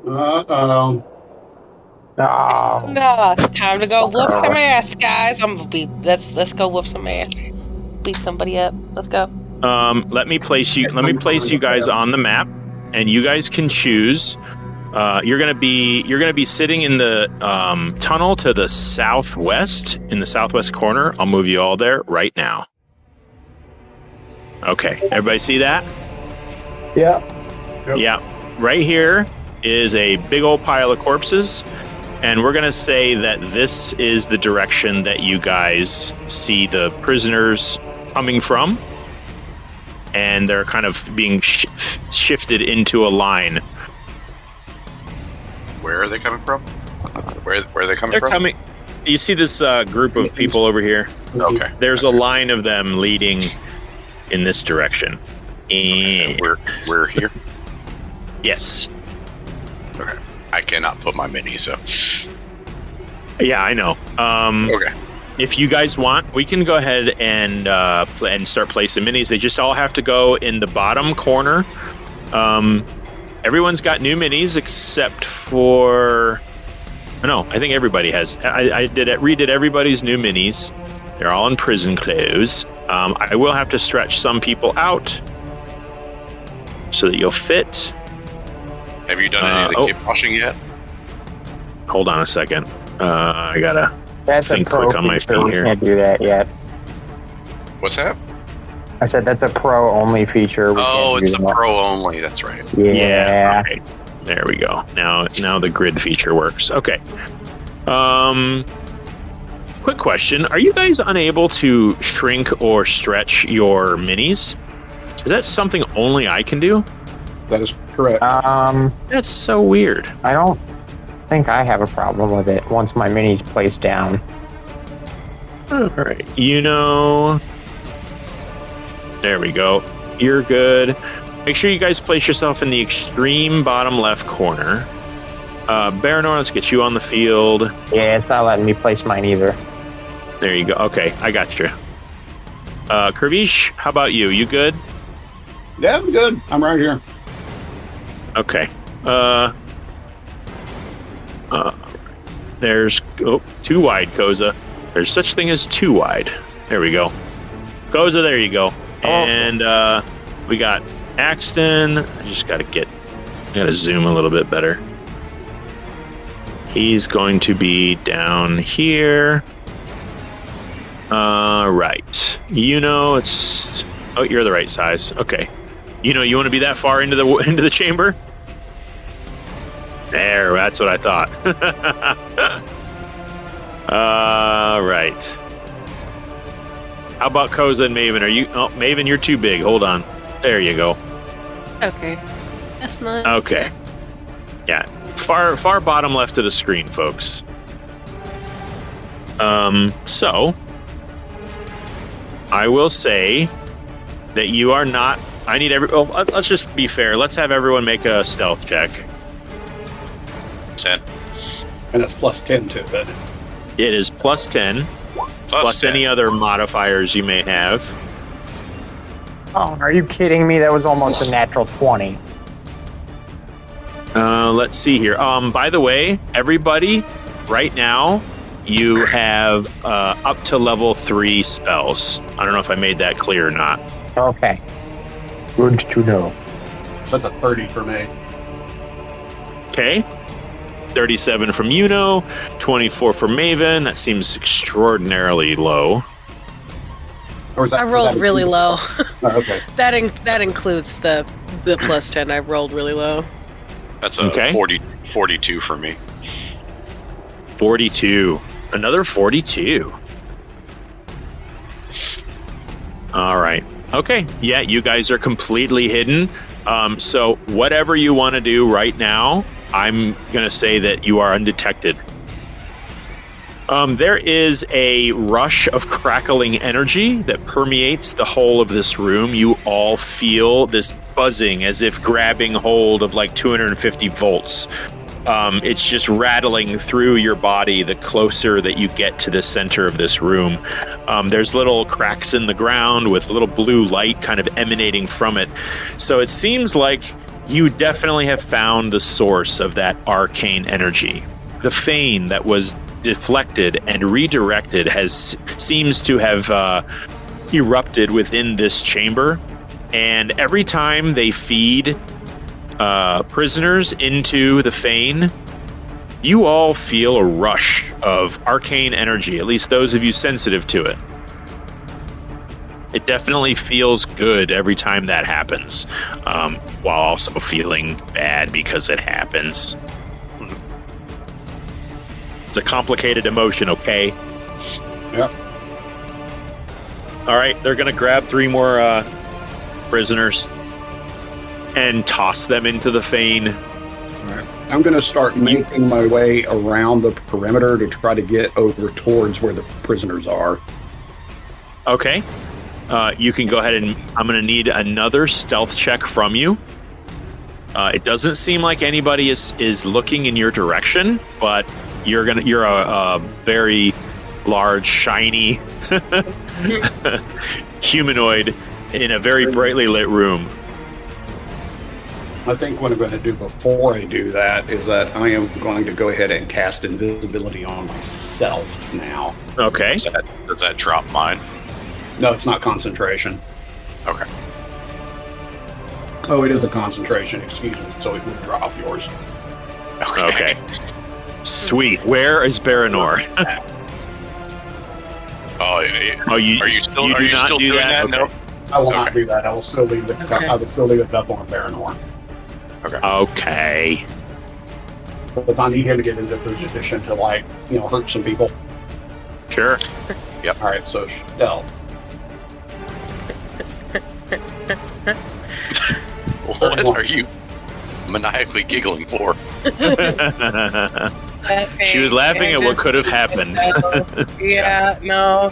C: Uh-oh.
E: No.
G: Nah, time to go whoop some ass, guys. Let's go whoop some ass. Beat somebody up. Let's go.
A: Let me place you guys on the map, and you guys can choose. You're gonna be sitting in the tunnel to the southwest, in the southwest corner. I'll move you all there right now. Okay, everybody see that?
E: Yeah.
C: Yep.
A: Yeah. Right here is a big old pile of corpses, and we're gonna say that this is the direction that you guys see the prisoners coming from, and they're kind of being shifted into a line.
B: Where are they coming from? Where are they coming
A: They're
B: from?
A: coming. You see this group of people over here?
B: Okay.
A: There's a line of them leading in this direction. And
B: We're here.
A: yes.
B: Okay. I cannot put my mini, so.
A: Yeah, I know.
B: Okay.
A: If you guys want, we can go ahead and start placing minis. They just all have to go in the bottom corner. Everyone's got new minis except for... No, I think everybody has. I redid everybody's new minis. They're all in prison clothes. I will have to stretch some people out so that you'll fit.
B: Have you done any of the kit washing yet?
A: Hold on a second. I gotta
E: That's a
A: think
E: pro
A: quick on my
E: feature.
A: feet
E: We
A: here.
E: can't do that yet.
B: What's that?
E: I said that's a pro only feature. We
B: Oh,
E: can't
B: it's
E: do
B: the
E: that.
B: pro only. That's right.
E: Yeah.
A: Okay. There we go. Now the grid feature works. Okay. Quick question. Are you guys unable to shrink or stretch your minis? Is that something only I can do?
C: That is correct.
A: That's so weird.
E: I don't think I have a problem with it once my mini's placed down.
A: All right. There we go. You're good. Make sure you guys place yourself in the extreme bottom left corner. Baranor, let's get you on the field.
E: Yeah, it's not letting me place mine either.
A: There you go. Okay, I got you. Kervish, how about you? You good?
C: Yeah, I'm good. I'm right here.
A: Okay. There's too wide, Koza. There's such thing as too wide. There we go. Koza, there you go. And we got Axton. I just gotta zoom a little bit better. He's going to be down here. Right. It's you're the right size. Okay. You want to be that far into the chamber? There, that's what I thought. Right. How about Koza and Maven? Maven, you're too big. Hold on. There you go.
G: Okay. That's nice.
A: Okay. Yeah. Far bottom left of the screen, folks. So I will say that you are not. Let's just be fair. Let's have everyone make a stealth check.
B: 10.
C: And that's plus 10 to it.
A: It is plus 10, plus
B: 10.
A: any other modifiers you may have.
E: Oh, are you kidding me? That was almost a natural 20.
A: Let's see here. By the way, everybody, right now, you have up to level 3 spells. I don't know if I made that clear or not.
E: Okay. Good to know.
C: So that's a 30 for me.
A: Okay. 37 from 24 for Maven. That seems extraordinarily low.
C: Or is that,
G: I rolled really low.
C: Oh, okay.
G: That includes the plus 10. I rolled really low.
B: That's a 42 for me.
A: 42. Another 42. All right. Okay. Yeah, you guys are completely hidden. So whatever you want to do right now, I'm going to say that you are undetected. There is a rush of crackling energy that permeates the whole of this room. You all feel this buzzing as if grabbing hold of like 250 volts. It's just rattling through your body the closer that you get to the center of this room. There's little cracks in the ground with little blue light kind of emanating from it. So it seems like you definitely have found the source of that arcane energy. The fane that was deflected and redirected seems to have erupted within this chamber. And every time they feed prisoners into the fane, you all feel a rush of arcane energy, at least those of you sensitive to it. It definitely feels good every time that happens, while also feeling bad because it happens. It's a complicated emotion, okay?
C: Yep.
A: All right, they're going to grab 3 more prisoners and toss them into the fane.
C: All right. I'm going to start making my way around the perimeter to try to get over towards where the prisoners are.
A: Okay. You can go ahead and I'm going to need another stealth check from you. It doesn't seem like anybody is looking in your direction, but you're a very large, shiny humanoid in a very brightly lit room.
C: I think what I'm going to do before I do that is that I am going to go ahead and cast invisibility on myself now.
A: Okay.
B: Does that drop mine?
C: No, it's not concentration.
B: Okay.
C: Oh, it is a concentration, excuse me, so it would drop yours.
A: Okay. Sweet. Where is Baranor?
B: Are you still doing that?
A: Okay.
B: No.
C: I will not do that. I will still leave it. I will still leave it up on Baranor.
A: Okay.
C: But I need him to get into position to, hurt some people.
A: Sure.
B: Yep.
C: All right, so stealth.
B: What are you maniacally giggling for?
A: She was laughing at what could have happened.
G: No.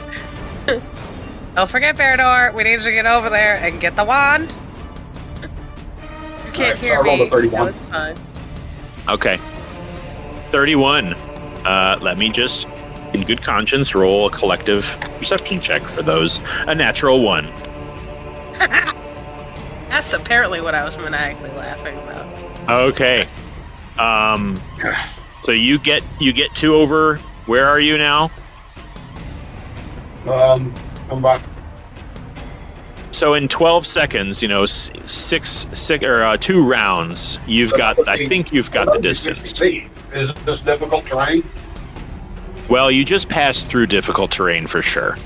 G: Don't forget, Barador. We need you to get over there and get the wand. You can't hear me.
C: I rolled a 31.
G: No, it's fine.
A: Okay. 31. Let me just, in good conscience, roll a collective perception check for those. A natural 1.
G: That's apparently what I was maniacally laughing about.
A: Okay. So you get 2 over. Where are you now?
C: I'm back.
A: So in 12 seconds, 2 rounds, I think you've got the distance.
C: Is this difficult terrain?
A: Well, you just passed through difficult terrain for sure.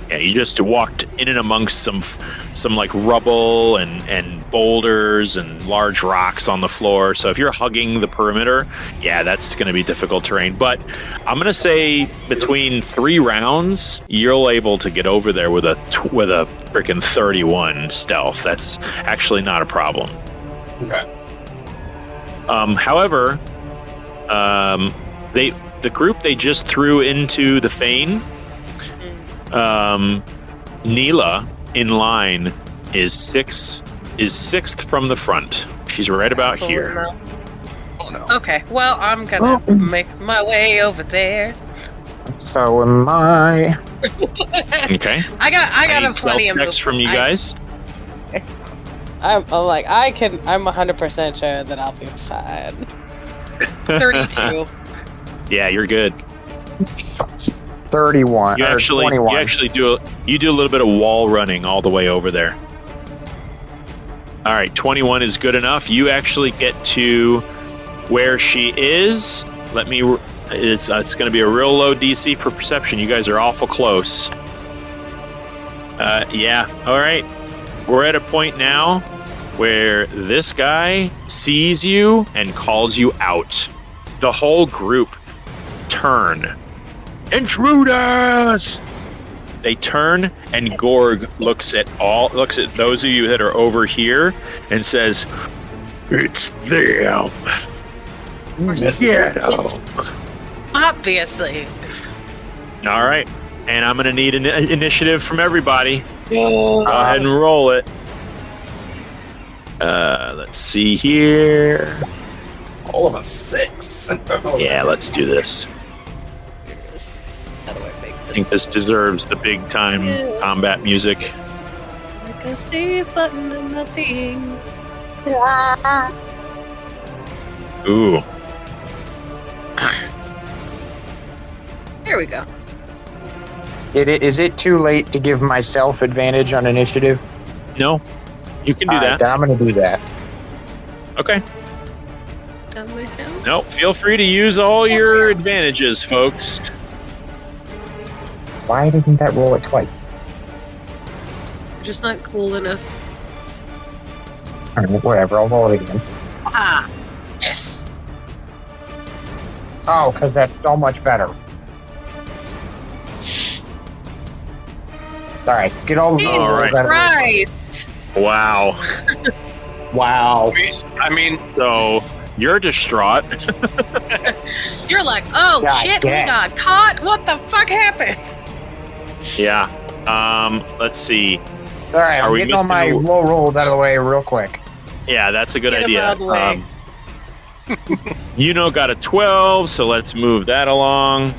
A: Yeah, you just walked in and amongst some like rubble and boulders and large rocks on the floor. So if you're hugging the perimeter, yeah, that's going to be difficult terrain. But I'm going to say between 3 rounds, you're able to get over there with a freaking 31 stealth. That's actually not a problem.
C: Okay.
A: However, the group they just threw into the fane. Neela in line is 6th from the front. She's right about here.
G: No. Oh no. Okay, well, I'm gonna make my way over there.
E: So am I.
A: Okay.
G: I got plenty of
A: checks from you guys.
G: I'm 100% sure that I'll be fine. 32.
A: Yeah, you're good.
E: 31.
A: You actually
E: 21.
A: do a little bit of wall running all the way over there. All right, 21 is good enough. You actually get to where she is. It's going to be a real low DC for perception. You guys are awful close. Yeah. All right. We're at a point now where this guy sees you and calls you out. The whole group turn. Intruders! They turn, and Gorg looks at those of you that are over here and says, "It's them."
G: Obviously.
A: All right, and I'm gonna need an initiative from everybody. Go ahead and roll it. Let's see here.
C: All of a 6.
A: Yeah, let's do this.
G: How do I make this?
A: I think this deserves the big time combat music.
G: Like a thief button I'm not seeing.
A: Ooh.
G: There we go.
E: Is it too late to give myself advantage on initiative?
A: No, you can do
E: All right,
A: that.
E: then I'm going to do that.
A: Okay.
G: Done myself.
A: No, feel free to use all your advantages, folks.
E: Why didn't that roll it twice?
G: Just not cool enough.
E: All right, whatever, I'll roll it again.
G: Ah, yes.
E: Oh, because that's so much better. All right, get all the
G: Jesus
A: All right.
G: Christ!
A: Wow.
C: Wow.
B: I mean,
A: So you're distraught.
G: You're like, oh
E: God
G: shit, we
E: damn.
G: got caught. What the fuck happened?
A: Yeah. Let's see.
E: All right,
A: Are
E: I'm
A: we
E: getting all my
A: missing-
E: low rolls out of the way real quick.
A: Yeah, that's a good
G: Get 'em
A: idea.
G: out of the way.
A: Got a 12, so let's move that along.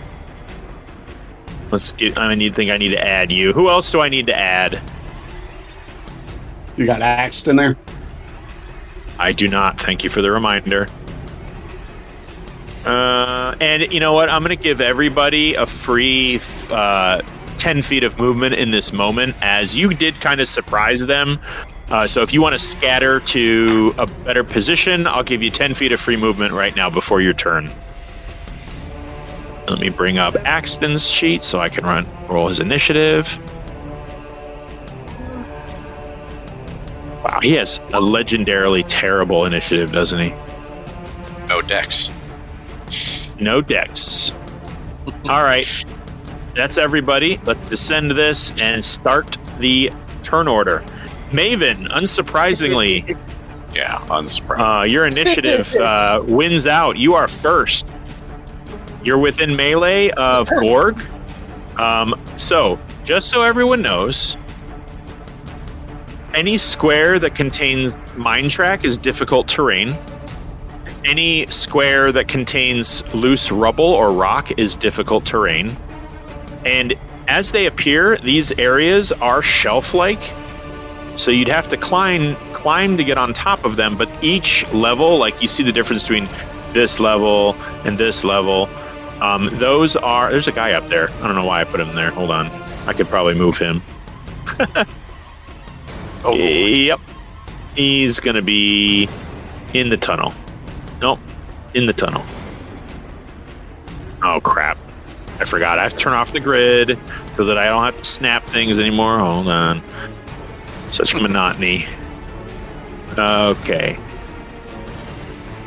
A: Let's get. I think I need to add you. Who else do I need to add?
C: You got axed in there?
A: I do not. Thank you for the reminder. And you know what? I'm going to give everybody a free 10 feet of movement in this moment, as you did kind of surprise them. So if you want to scatter to a better position, I'll give you 10 feet of free movement right now before your turn. Let me bring up Axton's sheet so I can roll his initiative. Wow, he has a legendarily terrible initiative, doesn't he?
B: no dex.
A: No dex. All right. That's everybody. Let's descend this and start the turn order. Maven, unsurprisingly,
B: Yeah, unsurprised.
A: your initiative wins out. You are first. You're within melee of Gorg. So, just so everyone knows, any square that contains mine track is difficult terrain. Any square that contains loose rubble or rock is difficult terrain. And as they appear, these areas are shelf-like. So you'd have to climb to get on top of them, but each level, like you see the difference between this level and this level, there's a guy up there. I don't know why I put him there. Hold on. I could probably move him.
B: Oh,
A: Yep. He's going to be in the tunnel. Nope. In the tunnel. Oh, crap. I forgot. I have to turn off the grid so that I don't have to snap things anymore. Hold on. Such monotony. Okay.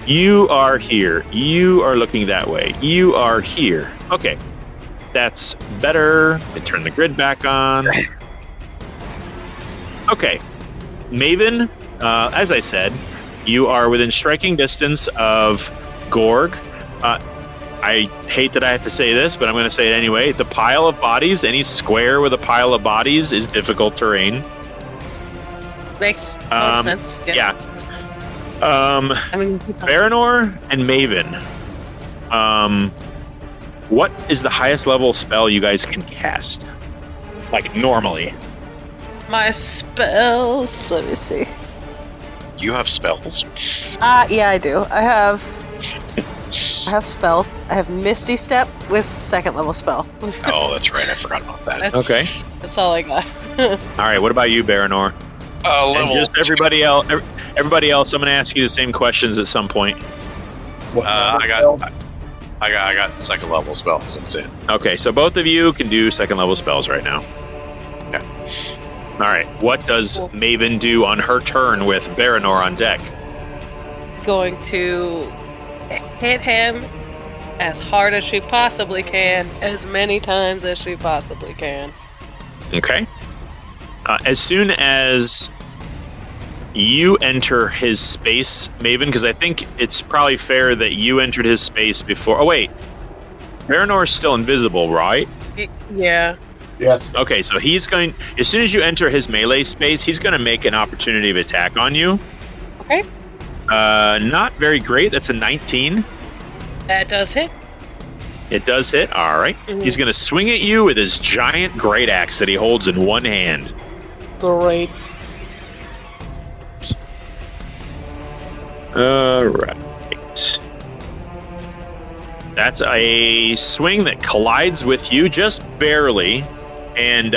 A: You are here. You are looking that way. You are here. Okay. That's better. I turn the grid back on. Okay. Maven, as I said, you are within striking distance of Gorg. I hate that I have to say this, but I'm going to say it anyway. The pile of bodies, any square with a pile of bodies, is difficult terrain.
G: Makes total sense.
A: Yeah.
G: I mean,
A: Baranor and Maven. What is the highest level spell you guys can cast? Like normally.
G: my spells. Let me see.
B: you have spells?
G: Yeah, I do. I have spells. I have Misty Step with second level spell.
B: Oh, that's right. I forgot about that.
G: That's,
A: Okay.
G: that's all I got.
A: All right. What about you, Baranor? And
B: Level.
A: just everybody else. Everybody else. I'm going to ask you the same questions at some point.
C: What
B: I
C: level
B: got second level spells. That's it.
A: Okay. So both of you can do second level spells right now.
B: Yeah.
A: All right. What does Maven do on her turn with Baranor on deck?
G: It's going to hit him as hard as she possibly can, as many times as she possibly can.
A: Okay. As soon as you enter his space, Maven, because I think it's probably fair that you entered his space before. Oh, wait. Baranor is still invisible, right?
G: Yeah.
C: Yes.
A: Okay, so he's going. As soon as you enter his melee space, he's going to make an opportunity of attack on you.
G: Okay.
A: Not very great. That's a 19.
G: That does hit.
A: It does hit. All right. He's going to swing at you with his giant great axe that he holds in one hand.
G: Great.
A: All right. That's a swing that collides with you just barely. And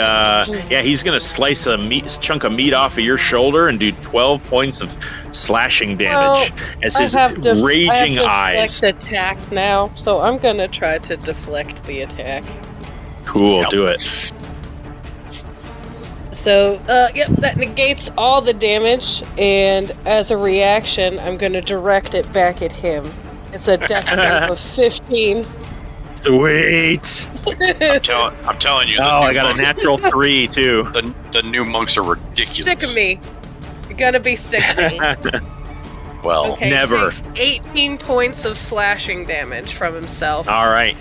A: he's going to slice a chunk of meat off of your shoulder and do 12 points of slashing damage as his raging eyes.
G: Deflect attack now, so I'm going to try to deflect the attack.
A: Cool, do it.
G: So, that negates all the damage, and as a reaction, I'm going to direct it back at him. It's a death save of 15.
A: Sweet.
B: I'm telling you.
A: I got a natural 3 too.
B: The new monks are ridiculous.
G: Sick of me. You're gonna be sick of me.
B: Well,
G: okay,
A: never.
G: Takes 18 points of slashing damage from himself.
A: All right.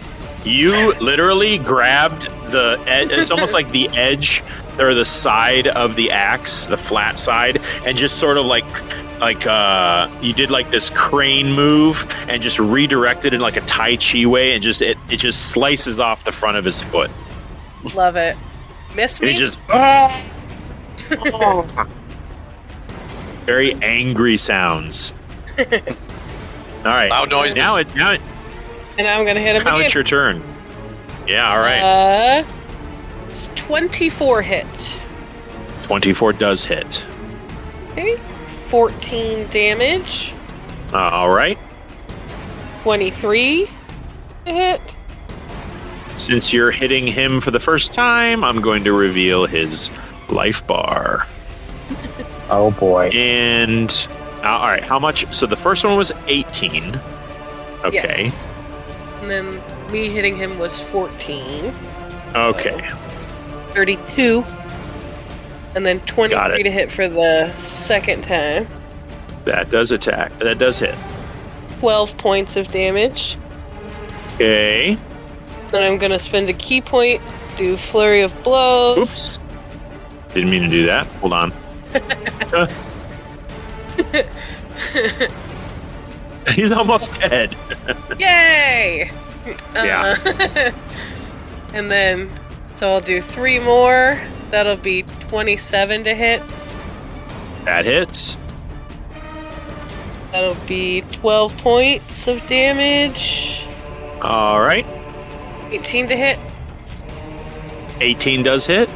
A: You literally grabbed the edge. It's almost like the edge or the side of the axe, the flat side, and just sort of like you did like this crane move and just redirected in like a Tai Chi way, and just it just slices off the front of his foot.
G: Love it. Miss me?
A: It just very angry sounds. All right.
B: Loud noises.
A: Now
G: and I'm gonna hit him
A: now
G: again.
A: it's your turn. Yeah. All right.
G: It's 24 hit.
A: 24 does hit.
G: Okay. 14 damage.
A: All right.
G: 23 hit.
A: Since you're hitting him for the first time, I'm going to reveal his life bar.
E: Oh boy.
A: And all right, how much? So the first one was 18. Okay.
G: Yes. And then me hitting him was 14.
A: Okay.
G: 32. And then 23 to hit for the second time.
A: That does attack. That does hit.
G: 12 points of damage.
A: Okay.
G: Then I'm going to spend a key point, do flurry of blows.
A: Oops. Didn't mean to do that. Hold on. He's almost dead.
G: Yay!
A: Yeah.
G: And then, so I'll do 3 more. That'll be 27 to hit.
A: That hits.
G: That'll be 12 points of damage.
A: All right.
G: 18 to hit.
A: 18 does hit.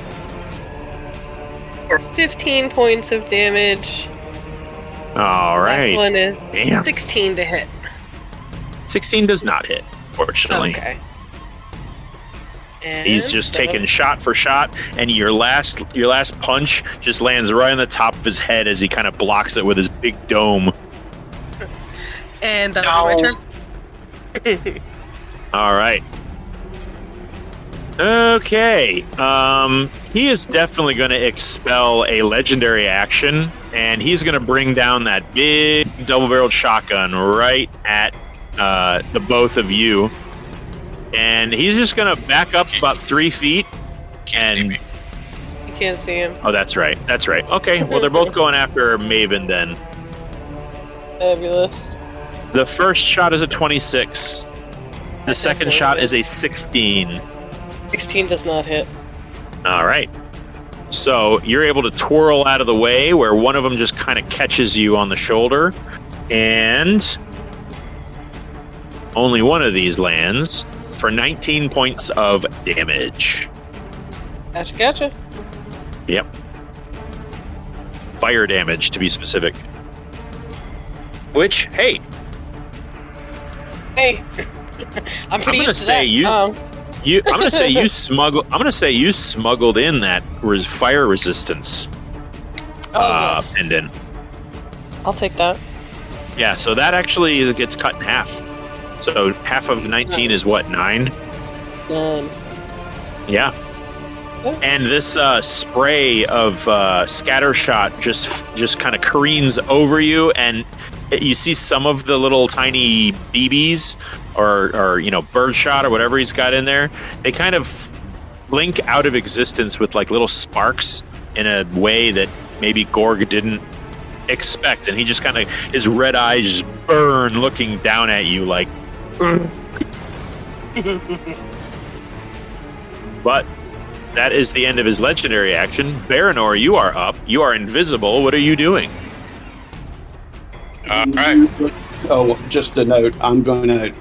G: Or 15 points of damage.
A: All right.
G: Last one is
A: Damn.
G: 16 to hit.
A: 16 does not hit, fortunately.
G: Okay. And
A: He's just taking shot for shot, and your last punch just lands right on the top of his head as he kind of blocks it with his big dome.
G: And that'll be my turn.
A: All right. Okay. He is definitely going to expel a legendary action, and he's going to bring down that big double-barreled shotgun right at the both of you. And he's just going to back up about 3 feet.
B: Can't see me.
G: You can't see him.
A: Oh, that's right. That's right. Okay. Well, they're both going after Maven then.
G: Fabulous.
A: The first shot is a 26. The second shot is a 16.
G: 16 does not hit.
A: All right. So you're able to twirl out of the way where one of them just kind of catches you on the shoulder. And only one of these lands for 19 points of damage.
G: Gotcha.
A: Yep. Fire damage, to be specific. Which, hey,
G: I'm pretty
A: I'm gonna
G: used to
A: say
G: that.
A: I'm gonna say you smuggled. I'm gonna say you smuggled in that fire resistance
G: yes.
A: pendant.
G: I'll take that.
A: Yeah, so that actually gets cut in half. So half of 19 is what, 9?
G: 9.
A: Yeah. And this spray of scattershot just kind of careens over you, and you see some of the little tiny BBs or birdshot or whatever he's got in there. They kind of blink out of existence with like little sparks in a way that maybe Gorg didn't expect, and he just kind of, his red eyes just burn, looking down at you like. But that is the end of his legendary action. Baranor, you are up. You are invisible. What are you doing?
B: All right.
C: Oh, just a note.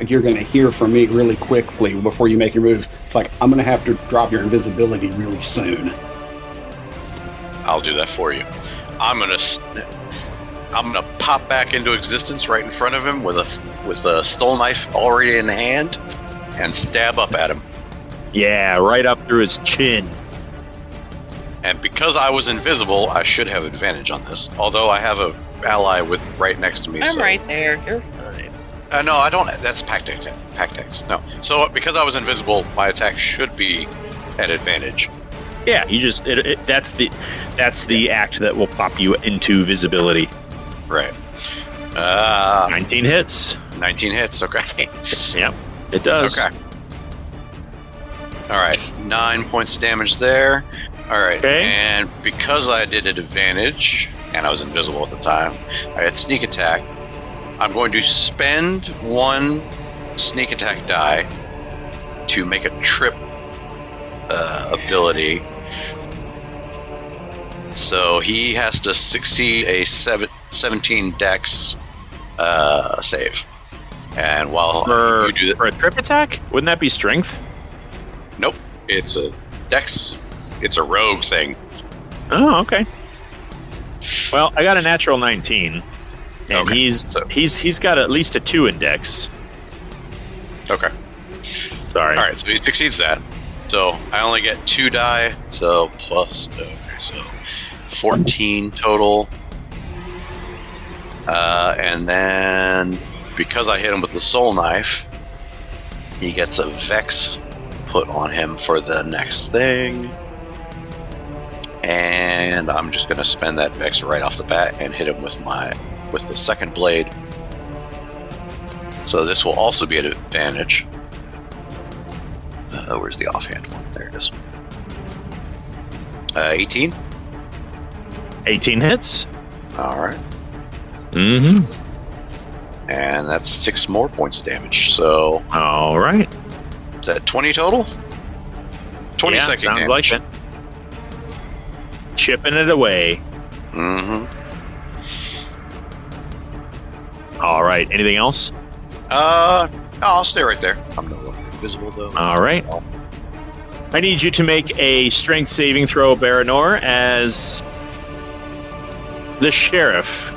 C: You're gonna hear from me really quickly before you make your move. It's like I'm gonna have to drop your invisibility really soon.
B: I'll do that for you. I'm gonna pop back into existence right in front of him with a stole knife already in hand, and stab up at him.
A: Yeah, right up through his chin.
B: And because I was invisible, I should have advantage on this. Although I have a ally with right next to me.
G: I'm right there. You're fine.
B: No, I don't. That's Pactex. No. So because I was invisible, my attack should be at advantage.
A: Yeah, you just that's the act that will pop you into visibility.
B: Right.
A: 19 hits.
B: 19 hits. Okay.
A: Yep, it does.
B: Okay. All right. 9 points of damage there. All right.
A: Okay.
B: And because I did an advantage and I was invisible at the time, I had sneak attack. I'm going to spend 1 sneak attack die to make a trip ability. So he has to succeed a 17 dex save. And while you do that,
A: for a trip attack, wouldn't that be strength?
B: Nope, it's a dex. It's a rogue thing.
A: Oh, okay. Well, I got a natural 19, and
B: Okay,
A: he's got at least a 2 in dex.
B: Okay.
A: Sorry.
B: All right, so he succeeds that. So I only get 2 die. So plus. Okay, so 14 total. And then because I hit him with the soul knife, he gets a vex put on him for the next thing. And I'm just going to spend that vex right off the bat and hit him with the second blade. So this will also be an advantage. Where's the offhand one? There it is. 18.
A: 18 hits.
B: All right.
A: Mm-hmm.
B: And that's 6 more points of damage. So
A: All right.
B: is that 20 total? 20
A: Yeah,
B: second
A: sounds
B: damage.
A: like it. Chipping it away.
B: Mm-hmm.
A: All right. Anything else?
B: I'll stay right there. I'm no longer invisible though.
A: All right. I need you to make a strength saving throw, Baranor, as the sheriff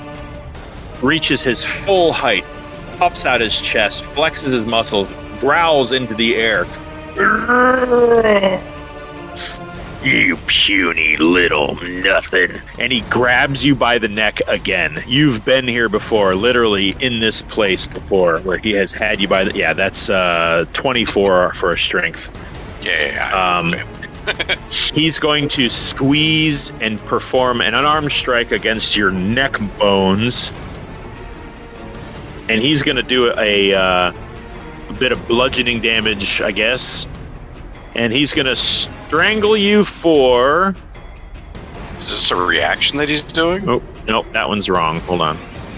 A: reaches his full height, puffs out his chest, flexes his muscles, growls into the air. You puny little nothing. And he grabs you by the neck again. You've been here before, literally in this place before, where he has had you by the... Yeah, that's 24 for a strength.
B: Yeah.
A: He's going to squeeze and perform an unarmed strike against your neck bones. And he's going to do a bit of bludgeoning damage, I guess. And he's going to strangle you for...
B: Is this a reaction that he's doing?
A: Oh, nope, that one's wrong. Hold on.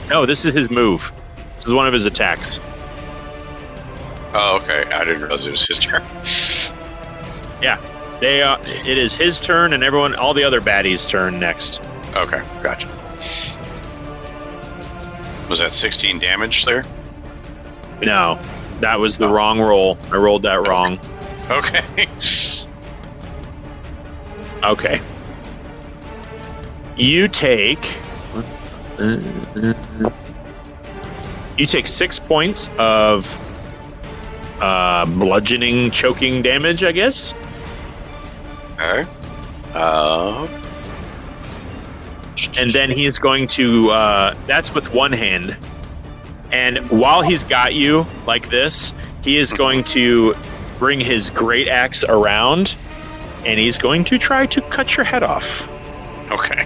A: No, this is his move. This is one of his attacks.
B: Oh, okay. I didn't realize it was his turn.
A: Yeah. It is his turn and all the other baddies' turn next.
B: Okay, gotcha. Was that 16 damage there?
A: No, that was the wrong roll. I rolled that wrong.
B: Okay.
A: Okay. You take 6 points of bludgeoning, choking damage, I guess.
B: Okay.
A: And then he's going to, that's with one hand. And while he's got you like this, he is going to bring his great axe around, and he's going to try to cut your head off.
B: Okay.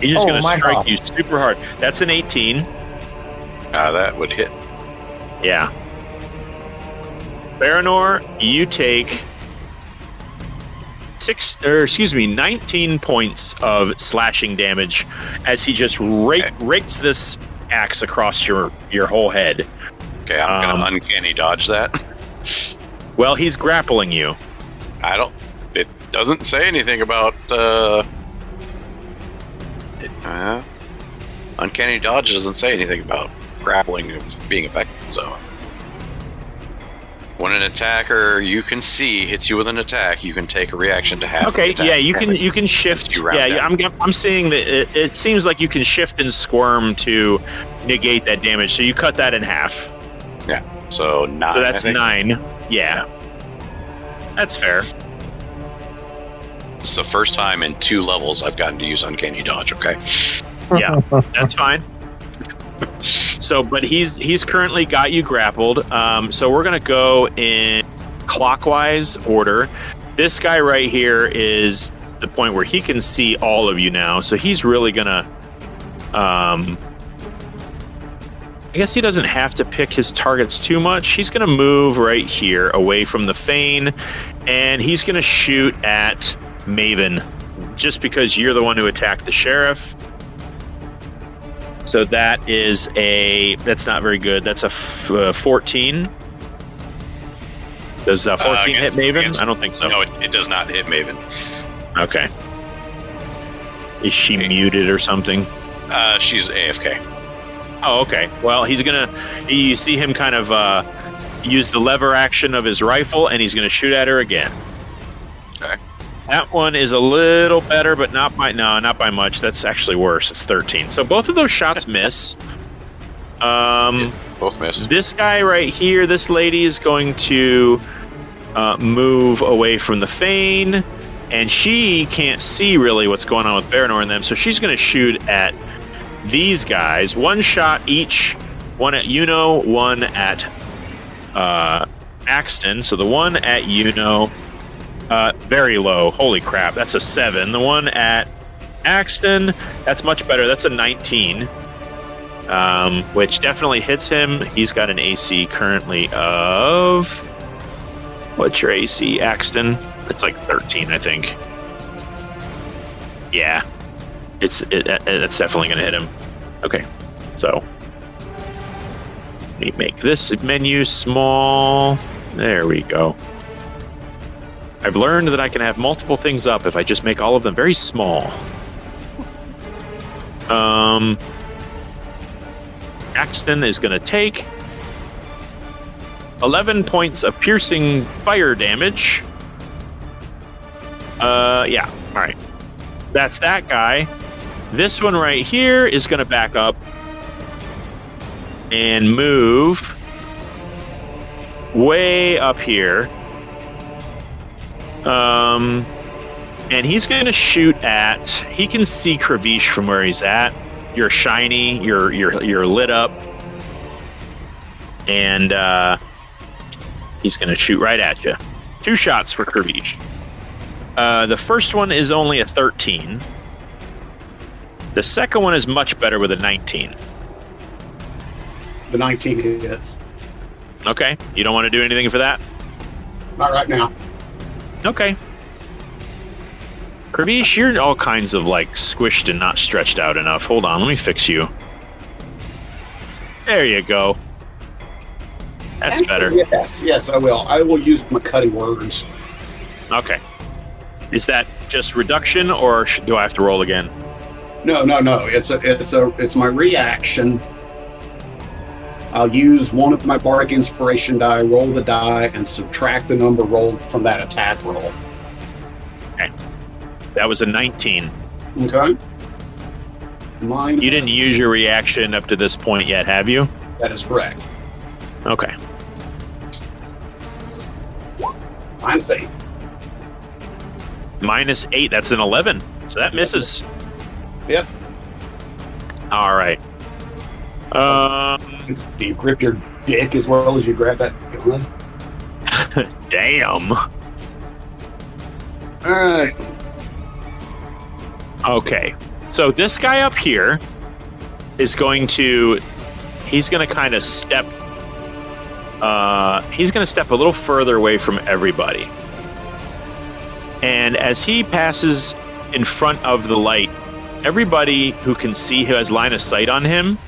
A: He's just going to strike
E: God.
A: you super hard. That's an 18.
B: That would hit.
A: Yeah. Baranor, you take 19 points of slashing damage as he just rakes this axe across your whole head.
B: Okay, I'm gonna uncanny dodge that.
A: Well, he's grappling you.
B: It doesn't say anything about uncanny dodge doesn't say anything about grappling being effective. So when an attacker you can see hits you with an attack, you can take a reaction to have.
A: Okay, yeah, you can shift. Yeah, I'm seeing that it seems like you can shift and squirm to negate that damage. So you cut that in half.
B: Yeah, so 9.
A: So that's 9. Yeah, that's fair.
B: It's the first time in 2 levels I've gotten to use uncanny dodge. Okay.
A: Yeah, that's fine. So, but he's currently got you grappled. So we're gonna go in clockwise order. This guy right here is the point where he can see all of you now. So he's really gonna. I guess he doesn't have to pick his targets too much. He's gonna move right here away from the fane, and he's gonna shoot at Maven, just because you're the one who attacked the sheriff. So that's not very good. That's a 14. Does 14 hit Maven? I don't think so.
B: No, it does not hit Maven.
A: Okay. Is she muted or something?
B: She's AFK.
A: Oh, okay. Well, you see him kind of use the lever action of his rifle, and he's going to shoot at her again.
B: Okay.
A: That one is a little better, but not by much. That's actually worse. It's 13. So both of those shots miss.
B: Both miss.
A: This guy right here, this lady is going to move away from the fane, and she can't see really what's going on with Baranor and them, so she's going to shoot at these guys. One shot each. One at Uno, one at Axton. So the one at Uno... very low. Holy crap. That's a 7. The one at Axton, that's much better. That's a 19, which definitely hits him. He's got an AC currently of... What's your AC, Axton? It's like 13, I think. Yeah. It's definitely going to hit him. Okay. So, let me make this menu small. There we go. I've learned that I can have multiple things up if I just make all of them very small. Axton is going to take 11 points of piercing fire damage. Yeah, all right. That's that guy. This one right here is going to back up and move way up here. And he's going to shoot at... He can see Kravish from where he's at. You're shiny. You're lit up. And he's going to shoot right at you. 2 shots for Kravish. The first one is only a 13. The second one is much better with a 19.
C: The 19 hits.
A: Okay. You don't want to do anything for that?
C: Not right now.
A: Okay. Kravish, you're all kinds of like squished and not stretched out enough. Hold on, let me fix you. There you go. That's better.
C: Yes, I will. I will use my cutting words.
A: Okay. Is that just reduction, or do I have to roll again?
C: No. It's my reaction. I'll use one of my bardic inspiration die, roll the die, and subtract the number rolled from that attack roll.
A: Okay. That was a 19.
C: Okay.
A: You didn't use your reaction up to this point yet, have you?
C: That is correct.
A: Okay.
C: Minus 8.
A: Minus 8, that's an 11. So that misses.
C: Yep.
A: All right.
C: Do you grip your dick as well as you grab that gun?
A: Damn.
C: Alright.
A: Okay. So this guy up here is going to... He's going to kind of step... he's going to step a little further away from everybody. And as he passes in front of the light, everybody who can see, who has line of sight on him,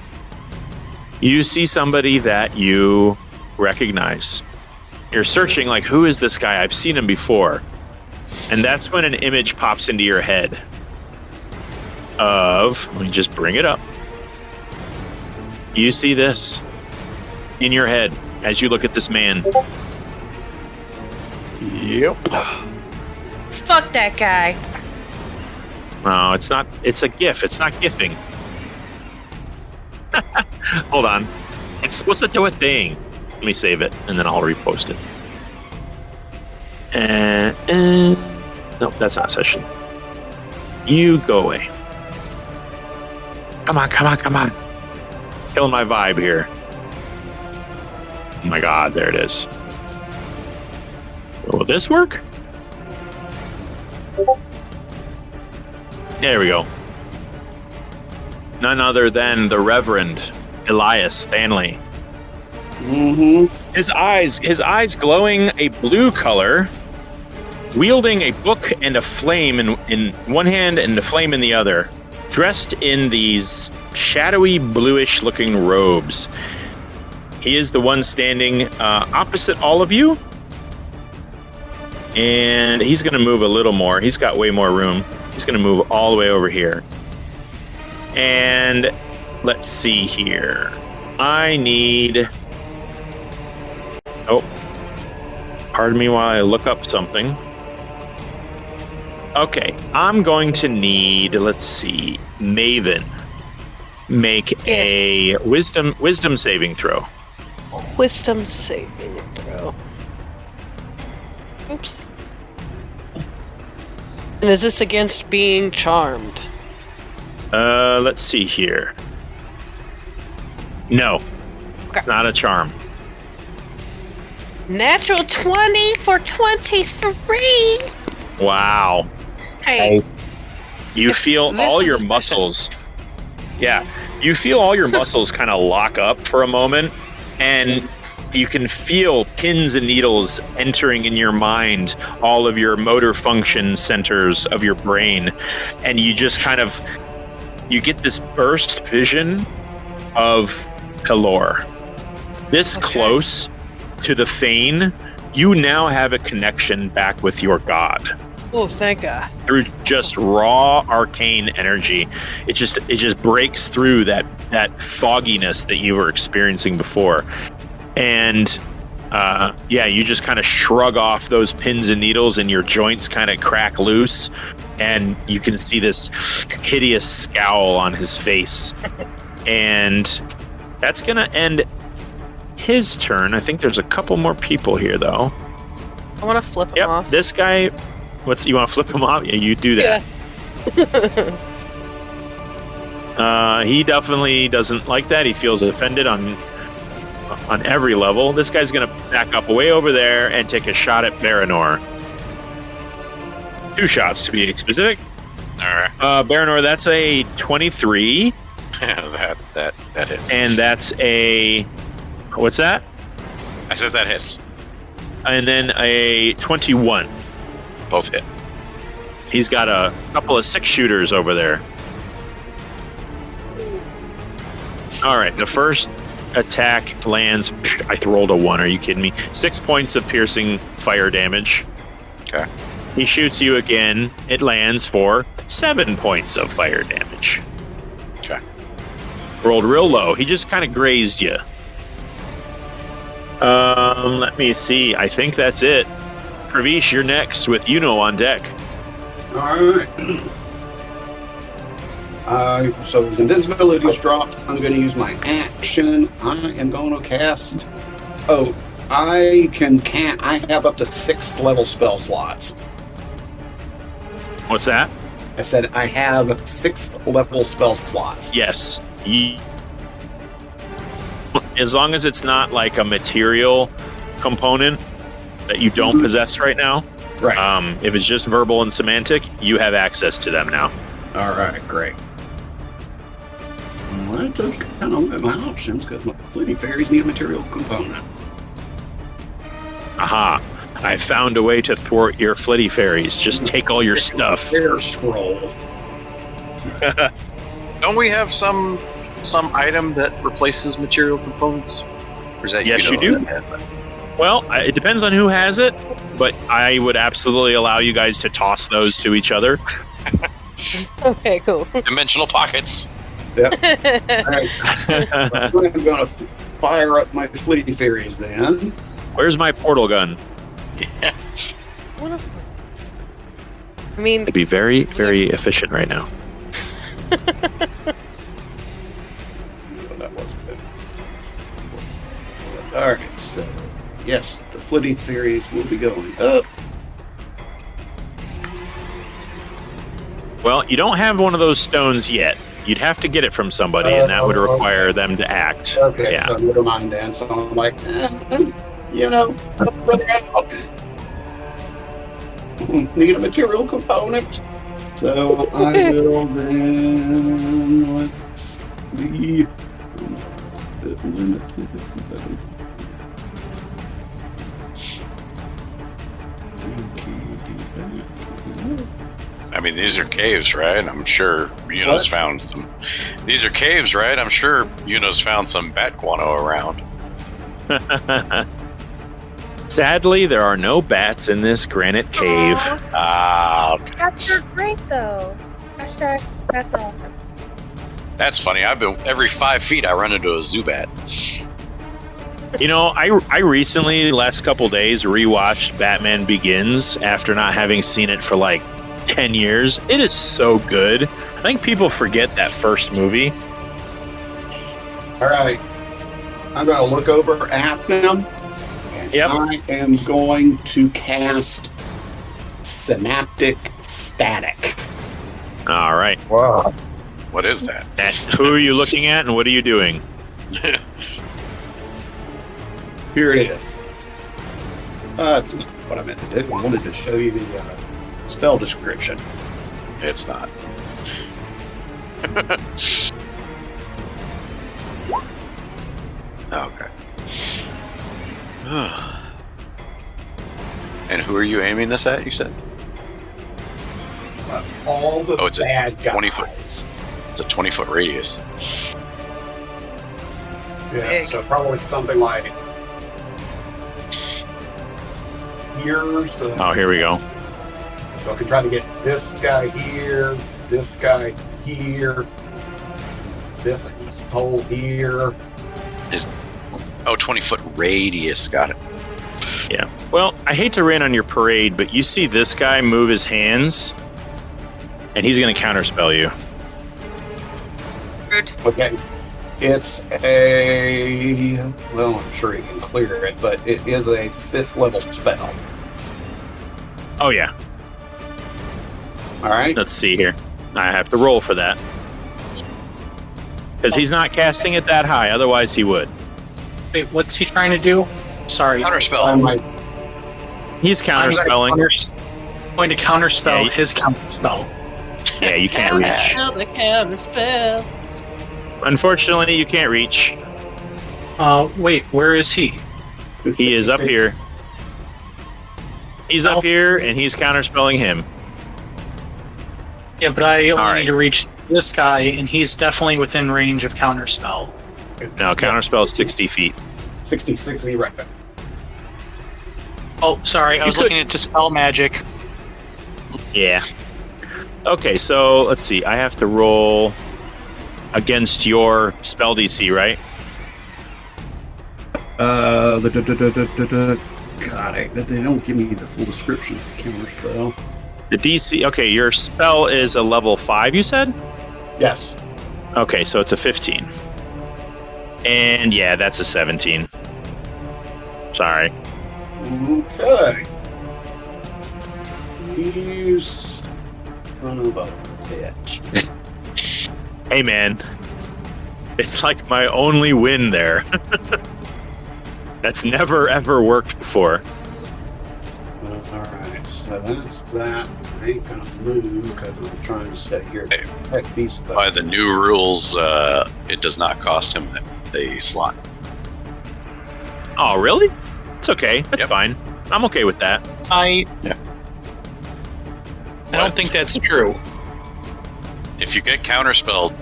A: you see somebody that you recognize. You're searching like, who is this guy? I've seen him before. And that's when an image pops into your head of, let me just bring it up. You see this in your head as you look at this man.
C: Yep.
G: Fuck that guy.
A: No, it's not. It's a GIF. It's not gifting. Hold on. It's supposed to do a thing. Let me save it, and then I'll repost it. Nope, that's not session. You go away. Come on, come on, come on. Killing my vibe here. Oh my god, there it is. Will this work? There we go. None other than the Reverend Elias Stanley.
C: Mm-hmm.
A: His eyes glowing a blue color, wielding a book and a flame in one hand and a flame in the other, dressed in these shadowy bluish looking robes. He is the one standing opposite all of you. And he's going to move a little more. He's got way more room. He's going to move all the way over here. And let's see here. I need... Oh. Pardon me while I look up something. Okay. I'm going to need, let's see, Maven. Make a wisdom saving throw.
G: Wisdom saving throw. Oops. And is this against being charmed?
A: Let's see here. No.
G: Okay.
A: It's not a charm.
G: Natural 20 for 23.
A: Wow.
G: Hey.
A: You feel
G: This
A: all
G: is
A: your
G: a special-
A: muscles. Yeah. You feel all your muscles kind of lock up for a moment, and you can feel pins and needles entering in your mind, all of your motor function centers of your brain, and you just kind of, you get this burst vision of Pelor. This close to the fane, you now have a connection back with your god.
G: Oh, thank God.
A: Through just raw arcane energy. It just breaks through that fogginess that you were experiencing before. And you just kind of shrug off those pins and needles, and your joints kind of crack loose, and you can see this hideous scowl on his face. And that's going to end his turn. I think there's a couple more people here, though.
G: I want to flip him off.
A: This guy, you want to flip him off? Yeah, you do that.
G: Yeah.
A: He definitely doesn't like that. He feels offended on every level. This guy's going to back up way over there and take a shot at Baranor. 2 shots to be specific.
B: All right.
A: Baranor, that's a 23.
B: that hits.
A: And that's a... What's that?
B: I said that hits.
A: And then a 21.
B: Both hit.
A: He's got a couple of 6-shooters over there. All right, the first attack lands. I rolled a 1. Are you kidding me? 6 points of piercing fire damage.
B: Okay.
A: He shoots you again. It lands for 7 points of fire damage.
B: Okay.
A: Rolled real low. He just kind of grazed you. Let me see. I think that's it. Pravish, you're next with Yuno on deck.
C: Alright. So his invisibility's dropped. I'm going to use my action. I am going to cast... Oh, I have up to 6th level spell slots.
A: What's that?
C: I said I have 6th level spell slots.
A: Yes. As long as it's not like a material component that you don't possess right now.
C: Right.
A: If it's just verbal and semantic, you have access to them now.
C: Alright, great. Well, that does kind of limit my options because my fleeting fairies need a material component.
A: Aha. I found a way to thwart your flitty fairies. Just take all your stuff.
C: Their scroll.
B: Don't we have some item that replaces material components? Or is that
A: Yes, you
B: know
A: do.
B: that has that?
A: Well, it depends on who has it, but I would absolutely allow you guys to toss those to each other.
G: Okay, cool.
B: Dimensional pockets.
C: Yep. All right. I'm going to fire up my flitty fairies then.
A: Where's my portal gun?
G: What a- I mean,
A: It'd be very, very efficient right now.
C: No, that wasn't it. All right, so yes, the flitty fairies will be going up.
A: Well, you don't have one of those stones yet. You'd have to get it from somebody, and that would require them to act.
C: Okay,
A: Yeah.
C: so never mind then. So I'm like, brother out. Need a material component. So I will then, let's see.
B: I mean, these are caves, right? I'm sure Yuno's found some. These are caves, right? I'm sure Yuno's found some bat guano around.
A: Sadly, there are no bats in this granite cave.
B: Ah,
H: Bats are great though. Hashtag bat dog.
B: that's funny. I've been every 5 feet I run into a Zubat.
A: You know, I recently, last couple days, rewatched Batman Begins after not having seen it for like 10 years. It is so good. I think people forget that first movie.
C: All right, I'm going to look over at them. And
A: Yep.
C: I am going to cast Synaptic Static.
A: All right.
E: Wow.
B: What is that?
A: And who are you looking at, and what are you doing?
C: Here it is. It's not what I meant to do. I wanted to show you the spell description.
B: It's not. Okay. And who are you aiming this at, you said?
C: All the
B: Oh, it's a
C: bad guys.
B: 20-foot. It's a 20-foot radius.
C: Yeah,
G: Big.
C: so probably something like here. So,
A: Oh, here we go.
C: so I can try to get this guy here, this guy here, this hole here.
B: Oh, 20-foot radius. Got it.
A: Yeah. Well, I hate to rain on your parade, but you see this guy move his hands, and he's going to counterspell you.
G: rude.
C: Okay. It's a, well, I'm sure he can clear it, but it is a 5th level spell.
A: Oh, yeah.
C: All right.
A: Let's see here. I have to roll for that. Because he's not casting it that high, otherwise he would.
F: Wait, what's he trying to do? Sorry.
B: Counterspell.
C: I'm like,
A: He's counterspelling.
F: I'm going to counterspell
A: Yeah,
F: his counterspell.
A: Yeah, you can't reach.
G: Spell the counterspell.
A: Unfortunately, you can't reach.
F: Wait, where is he?
A: He is up here. He's up here, and he's counterspelling him.
F: Yeah, but I only
A: Alright.
F: need to reach this guy, and he's definitely within range of counterspell.
A: No, counterspell is 60 feet.
C: 60 right there.
F: Oh, sorry, I
A: You
F: was
A: could-
F: looking at Dispel Magic.
A: Yeah. Okay, so let's see. I have to roll against your spell DC, right?
C: God, they don't give me the full description for counterspell.
A: The DC. Okay, your spell is a level 5, you said?
C: Yes.
A: Okay, so it's a 15. And yeah, that's a 17. Sorry.
C: Okay. You son of a bitch.
A: Hey, man. It's like my only win there. That's never, ever worked before.
C: Alright, so that's that. I ain't gonna move because I'm trying to stay here to protect these
B: By
C: folks.
B: the new rules, it does not cost him the slot.
A: Oh, really? It's okay. That's
B: Yep.
A: fine. I'm okay with that.
F: I
B: Yeah.
F: I don't think that's true.
B: If you get counterspelled,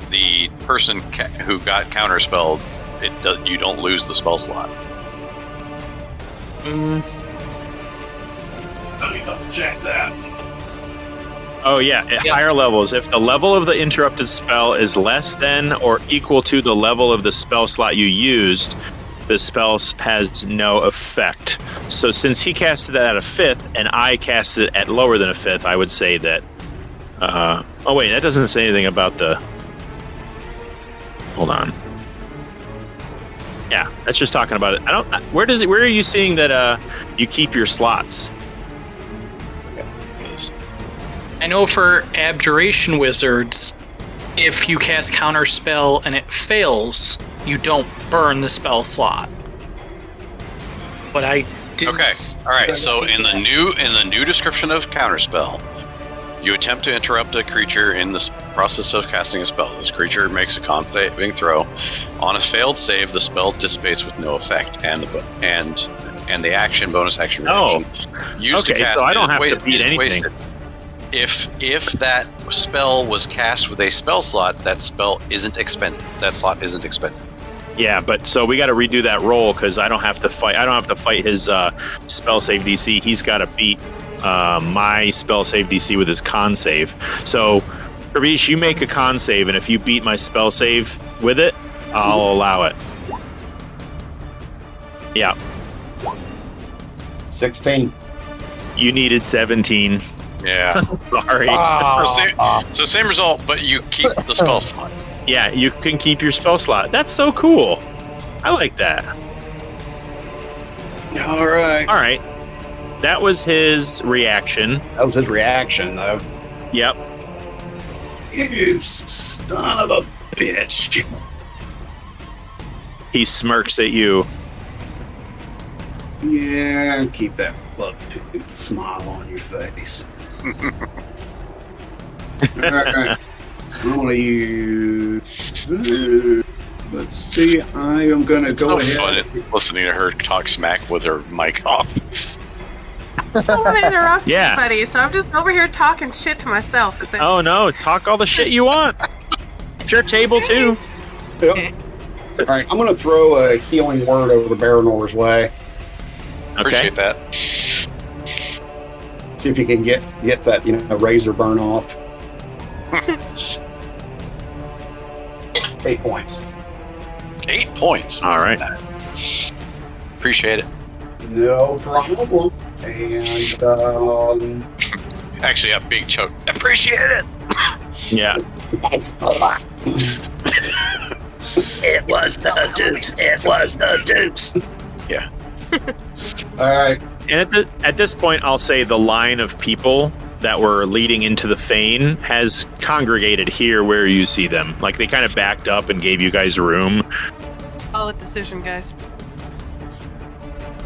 B: the person who got counterspelled, you don't lose the spell slot.
C: Let me double check that.
A: Oh yeah, at higher levels, if the level of the interrupted spell is less than or equal to the level of the spell slot you used, the spell has no effect. So since he casted that at a 5th and I cast it at lower than a 5th, I would say that. Oh wait, that doesn't say anything about the. Hold on. Yeah, that's just talking about it. Where are you seeing that you keep your slots?
F: I know for abjuration wizards, if you cast counterspell and it fails, you don't burn the spell slot. But I didn't.
B: Okay. All right. So in the new description of counterspell, you attempt to interrupt a creature in the process of casting a spell. This creature makes a con saving throw. On a failed save, the spell dissipates with no effect, and the action bonus action reaction used to cast.
A: So I don't have to beat anything.
B: Wasted. If that spell was cast with a spell slot, that spell isn't expended. That slot isn't expended.
A: Yeah, but so we got to redo that roll because I don't have to fight his spell save DC. He's got to beat my spell save DC with his con save. So, Pravish, you make a con save, and if you beat my spell save with it, I'll allow it. Yeah.
C: 16.
A: You needed 17.
B: Yeah.
A: Sorry.
B: So same result, but you keep the spell slot.
A: Yeah, you can keep your spell slot. That's so cool. I like that.
C: All right.
A: That was his reaction.
C: That was his reaction, though.
A: Yep.
C: You son of a bitch.
A: He smirks at you.
C: Yeah, keep that buck-toothed smile on your face. All right. I'm going to use... Let's see, I am going to go ahead.
B: It's so fun listening to her talk smack with her mic off.
G: I don't want to interrupt
A: Yeah.
G: anybody, so I'm just over here talking shit to myself.
A: Oh no, talk all the shit you want. It's your table too.
C: Yep. All right, I'm going to throw a healing word over Baranor's way.
B: Appreciate that.
C: See if you can get that, razor burn off. 8 points.
B: 8 points.
A: All right.
B: Appreciate it.
C: No problem. And
B: Actually, a big choke. Appreciate it.
A: Yeah.
C: that's a lot. It was the Dukes. It was the Dukes.
B: Yeah.
C: All right.
A: And at this point, I'll say the line of people that were leading into the fane has congregated here where you see them. Like they kind of backed up and gave you guys room.
G: Solid decision, guys.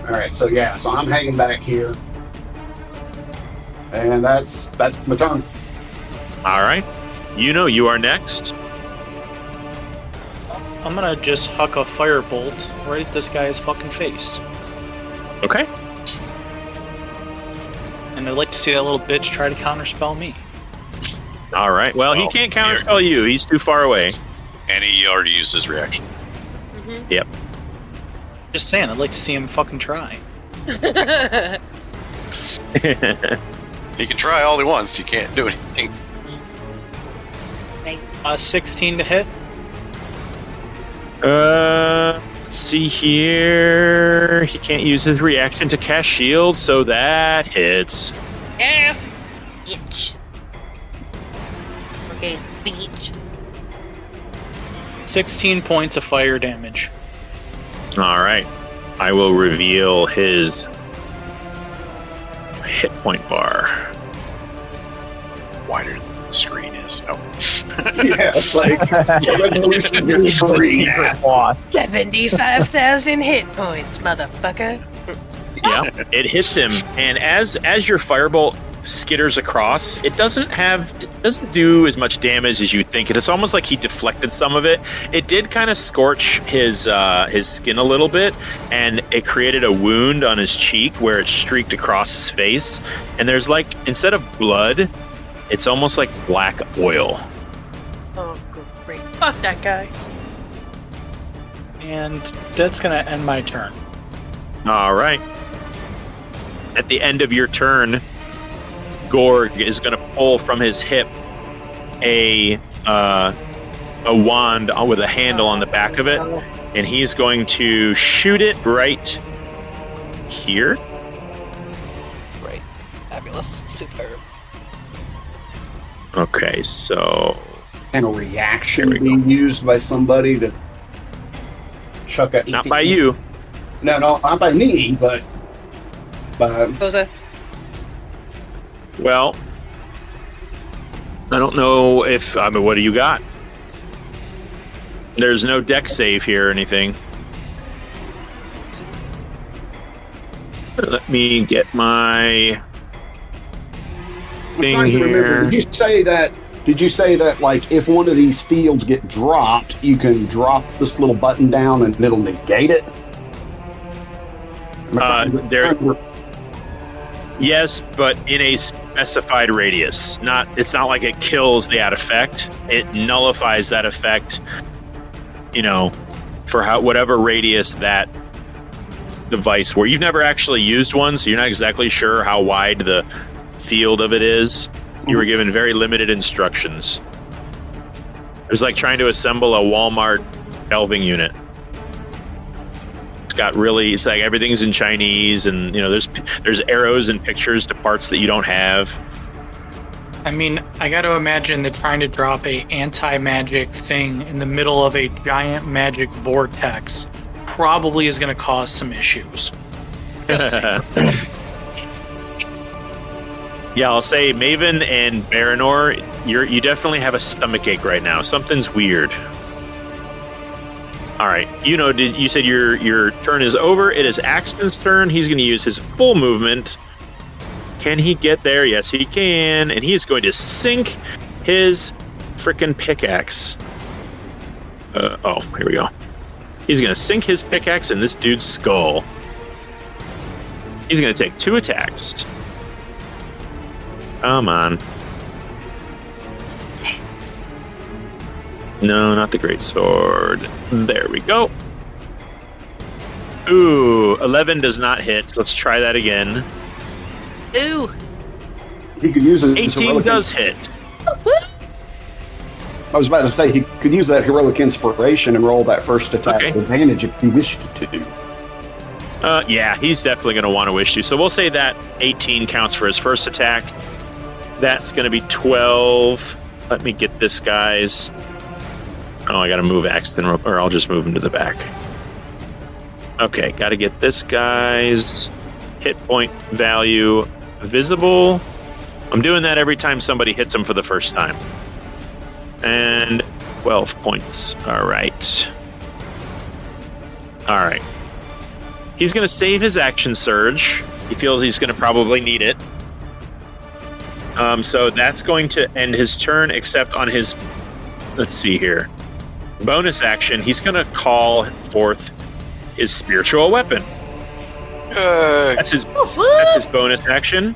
C: All right. So I'm hanging back here, and that's my turn.
A: All right. You are next.
F: I'm gonna just huck a firebolt right at this guy's fucking face.
A: Okay.
F: And I'd like to see that little bitch try to counterspell me.
A: All right. Well, he can't counterspell you. He's too far away.
B: And he already used his reaction.
G: Mm-hmm.
A: Yep.
F: Just saying, I'd like to see him fucking try.
B: He can try all he wants. He can't do anything.
F: 16 to hit.
A: Let's see here. He can't use his reaction to cast shield, so that hits.
H: Yes, bitch. Okay, bitch.
F: 16 points of fire damage.
A: All right. I will reveal his hit point bar.
B: Wider than the screen is. Oh.
C: Yeah, it's like resolution of your screen.
H: 75,000 hit points, motherfucker.
A: Yeah, it hits him, and as your firebolt skitters across. It doesn't do as much damage as you think. It's almost like he deflected some of it. It did kind of scorch his skin a little bit, and it created a wound on his cheek where it streaked across his face. And there's like, instead of blood, it's almost like black oil.
G: Oh, great. Fuck that guy.
F: And that's going to end my turn.
A: All right. At the end of your turn, Gorg is going to pull from his hip a wand with a handle on the back of it, and he's going to shoot it right here.
G: Great. Fabulous. Superb.
A: Okay, so...
C: And a reaction being used by somebody to chuck a...
A: Not by you.
C: No, not by me, but...
G: Koza.
A: Well, I don't know if... I mean, what do you got? There's no deck save here or anything. Let me get my thing here.
C: Did you say that like if one of these fields get dropped, you can drop this little button down and it'll negate it?
A: Yes, but in a specified radius. It's not like it kills that effect. It nullifies that effect, for whatever radius that device where you've never actually used one, so you're not exactly sure how wide the field of it is. You were given very limited instructions. It was like trying to assemble a Walmart shelving unit. It's like everything's in Chinese, and there's arrows and pictures to parts that you don't have.
F: I mean, I got to imagine that trying to drop a anti-magic thing in the middle of a giant magic vortex probably is going to cause some issues.
A: Yeah, I'll say Maven and Baranor, you definitely have a stomachache right now. Something's weird. All right, you said your turn is over. It is Axton's turn. He's going to use his full movement. Can he get there? Yes, he can. And he is going to sink his frickin' pickaxe. Here we go. He's going to sink his pickaxe in this dude's skull. He's going to take 2 attacks. Come on. No, not the great sword. There we go. Ooh, 11 does not hit. Let's try that again.
G: Ooh.
C: He could use it.
A: 18 does hit.
C: I was about to say he could use that heroic inspiration and roll that first attack advantage if he wished to.
A: Yeah, he's definitely going to want to wish to. So we'll say that 18 counts for his first attack. That's going to be 12. Let me get this guy's. Oh, I got to move Axton, or I'll just move him to the back. Okay, got to get this guy's hit point value visible. I'm doing that every time somebody hits him for the first time. And 12 points. All right. He's going to save his action surge. He feels he's going to probably need it. So that's going to end his turn, except on his, let's see here, bonus action, he's going to call forth his spiritual weapon. That's his bonus action.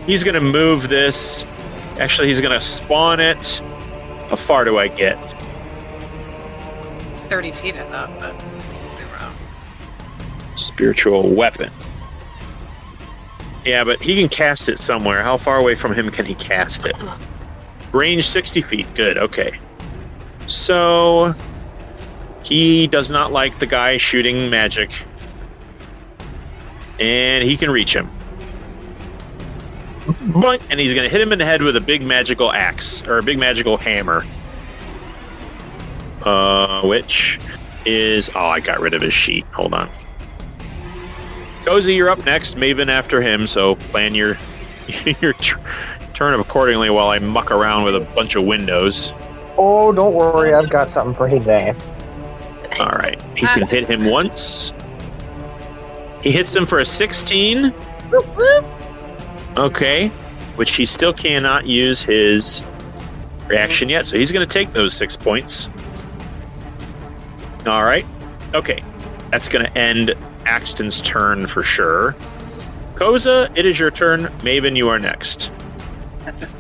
A: He's going to move this. Actually, he's going to spawn it. How far do I get?
G: 30 feet, I thought, but they were wrong.
A: Spiritual weapon. Yeah, but he can cast it somewhere. How far away from him can he cast it? Range 60 feet. Good, okay. So, he does not like the guy shooting magic. And he can reach him. And he's going to hit him in the head with a big magical axe, or a big magical hammer. Which is... Oh, I got rid of his sheet. Hold on. Cozy, you're up next. Maven after him, so plan your turn accordingly while I muck around with a bunch of windows.
E: Oh, don't worry. I've got something pretty advanced.
A: All right. He can hit him once. He hits him for a 16.
G: Whoop, whoop.
A: Okay. which he still cannot use his reaction yet, so he's going to take those 6 points. All right. Okay. That's going to end Axton's turn for sure. Koza, it is your turn. Maven, you are next.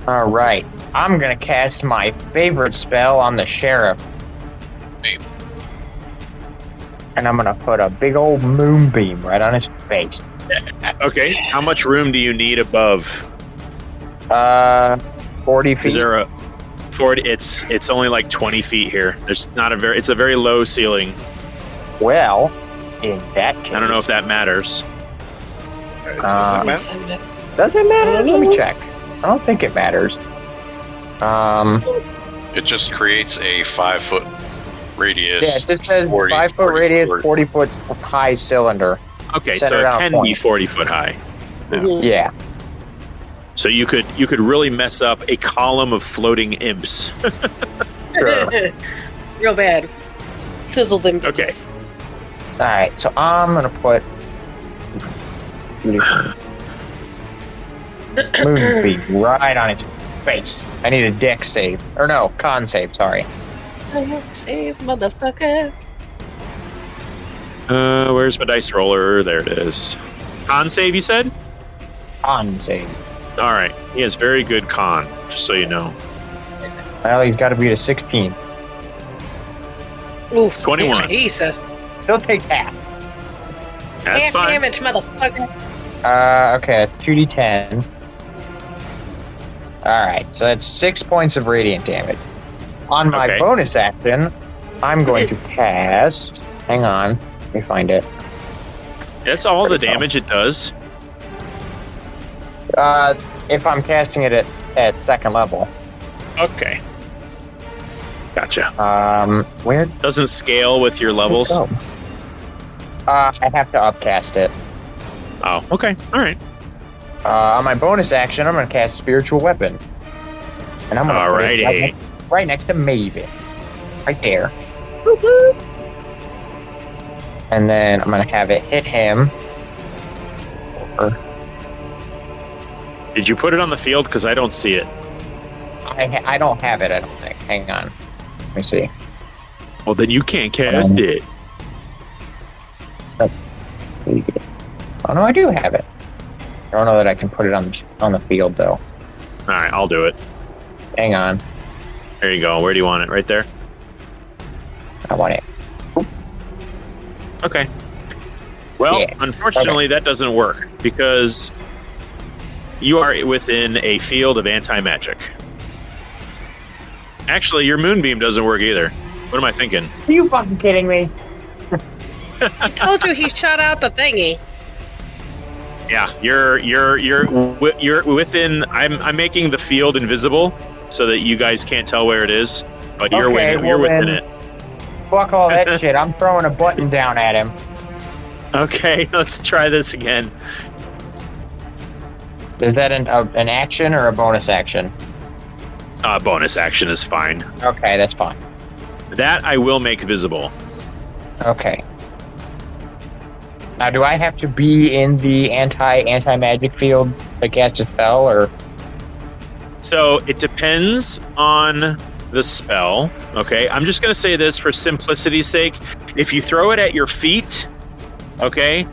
E: All right. I'm going to cast my favorite spell on the sheriff.
B: Hey.
E: And I'm going to put a big old moonbeam right on his face.
A: Okay. How much room do you need above?
E: 40 feet.
A: Is there a 40? It's only like 20 feet here. There's not it's a very low ceiling.
E: Well, in that case...
A: I don't know if that matters.
B: Does that matter?
E: Does it matter? Let me check. I don't think it matters.
B: It just creates a 5-foot radius.
E: Yeah, it just says 5-foot radius, 40-foot high cylinder.
A: Okay,
E: Set
A: so
E: it
A: it
E: on
A: can
E: point.
A: be 40 foot high.
E: Yeah.
A: So you could really mess up a column of floating imps.
E: Sure.
G: Real bad. Sizzle them.
A: Okay.
G: bitches.
E: Alright, so I'm gonna put moonbeam right on its face. I need a deck save. Or no, con save, sorry.
G: Save, motherfucker.
A: Where's my dice roller? There it is. Con save, you said?
E: Con save.
A: All right. He has very good con, just so you know.
E: Well, he's got to be a 16.
G: Oof.
A: 21.
G: Jesus.
E: He'll take half.
A: That's
G: Half
A: fine.
G: damage, motherfucker.
E: Okay, 2d10. Alright, so that's 6 points of radiant damage. On my
A: Okay.
E: bonus action, I'm going to cast... Hang on, let me find it.
A: That's all the damage it does.
E: If I'm casting it at second level.
A: Okay. Gotcha.
E: Where
A: Doesn't scale with your levels.
E: Oh. I have to upcast it.
A: Oh, okay. All right.
E: On my bonus action, I'm going to cast Spiritual Weapon. And I'm going to put it right next to Maven. Right there.
G: Boop, boop.
E: And then I'm going to have it hit him.
A: Did you put it on the field? Because I don't see it.
E: I don't have it, I don't think. Hang on. Let me see.
A: Well, then you can't cast it.
E: Oh, no, I do have it. I don't know that I can put it on the field, though.
A: All right, I'll do it.
E: Hang on.
A: There you go. Where do you want it? Right there?
E: I want it.
A: Okay. Well,
E: Yeah.
A: unfortunately, that doesn't work because you are within a field of anti-magic. Actually, your moonbeam doesn't work either. What am I thinking?
E: Are you fucking kidding me?
G: I told you he shot out the thingy.
A: Yeah, you're within. I'm making the field invisible so that you guys can't tell where it is, but you're within it.
E: Fuck all that shit. I'm throwing a button down at him.
A: Okay, let's try this again.
E: Is that an action or a bonus action?
A: Bonus action is fine.
E: Okay, that's fine.
A: That I will make visible.
E: Okay. Now, do I have to be in the anti-magic field to cast a spell, or?
A: So it depends on the spell. Okay, I'm just gonna say this for simplicity's sake. If you throw it at your feet, okay,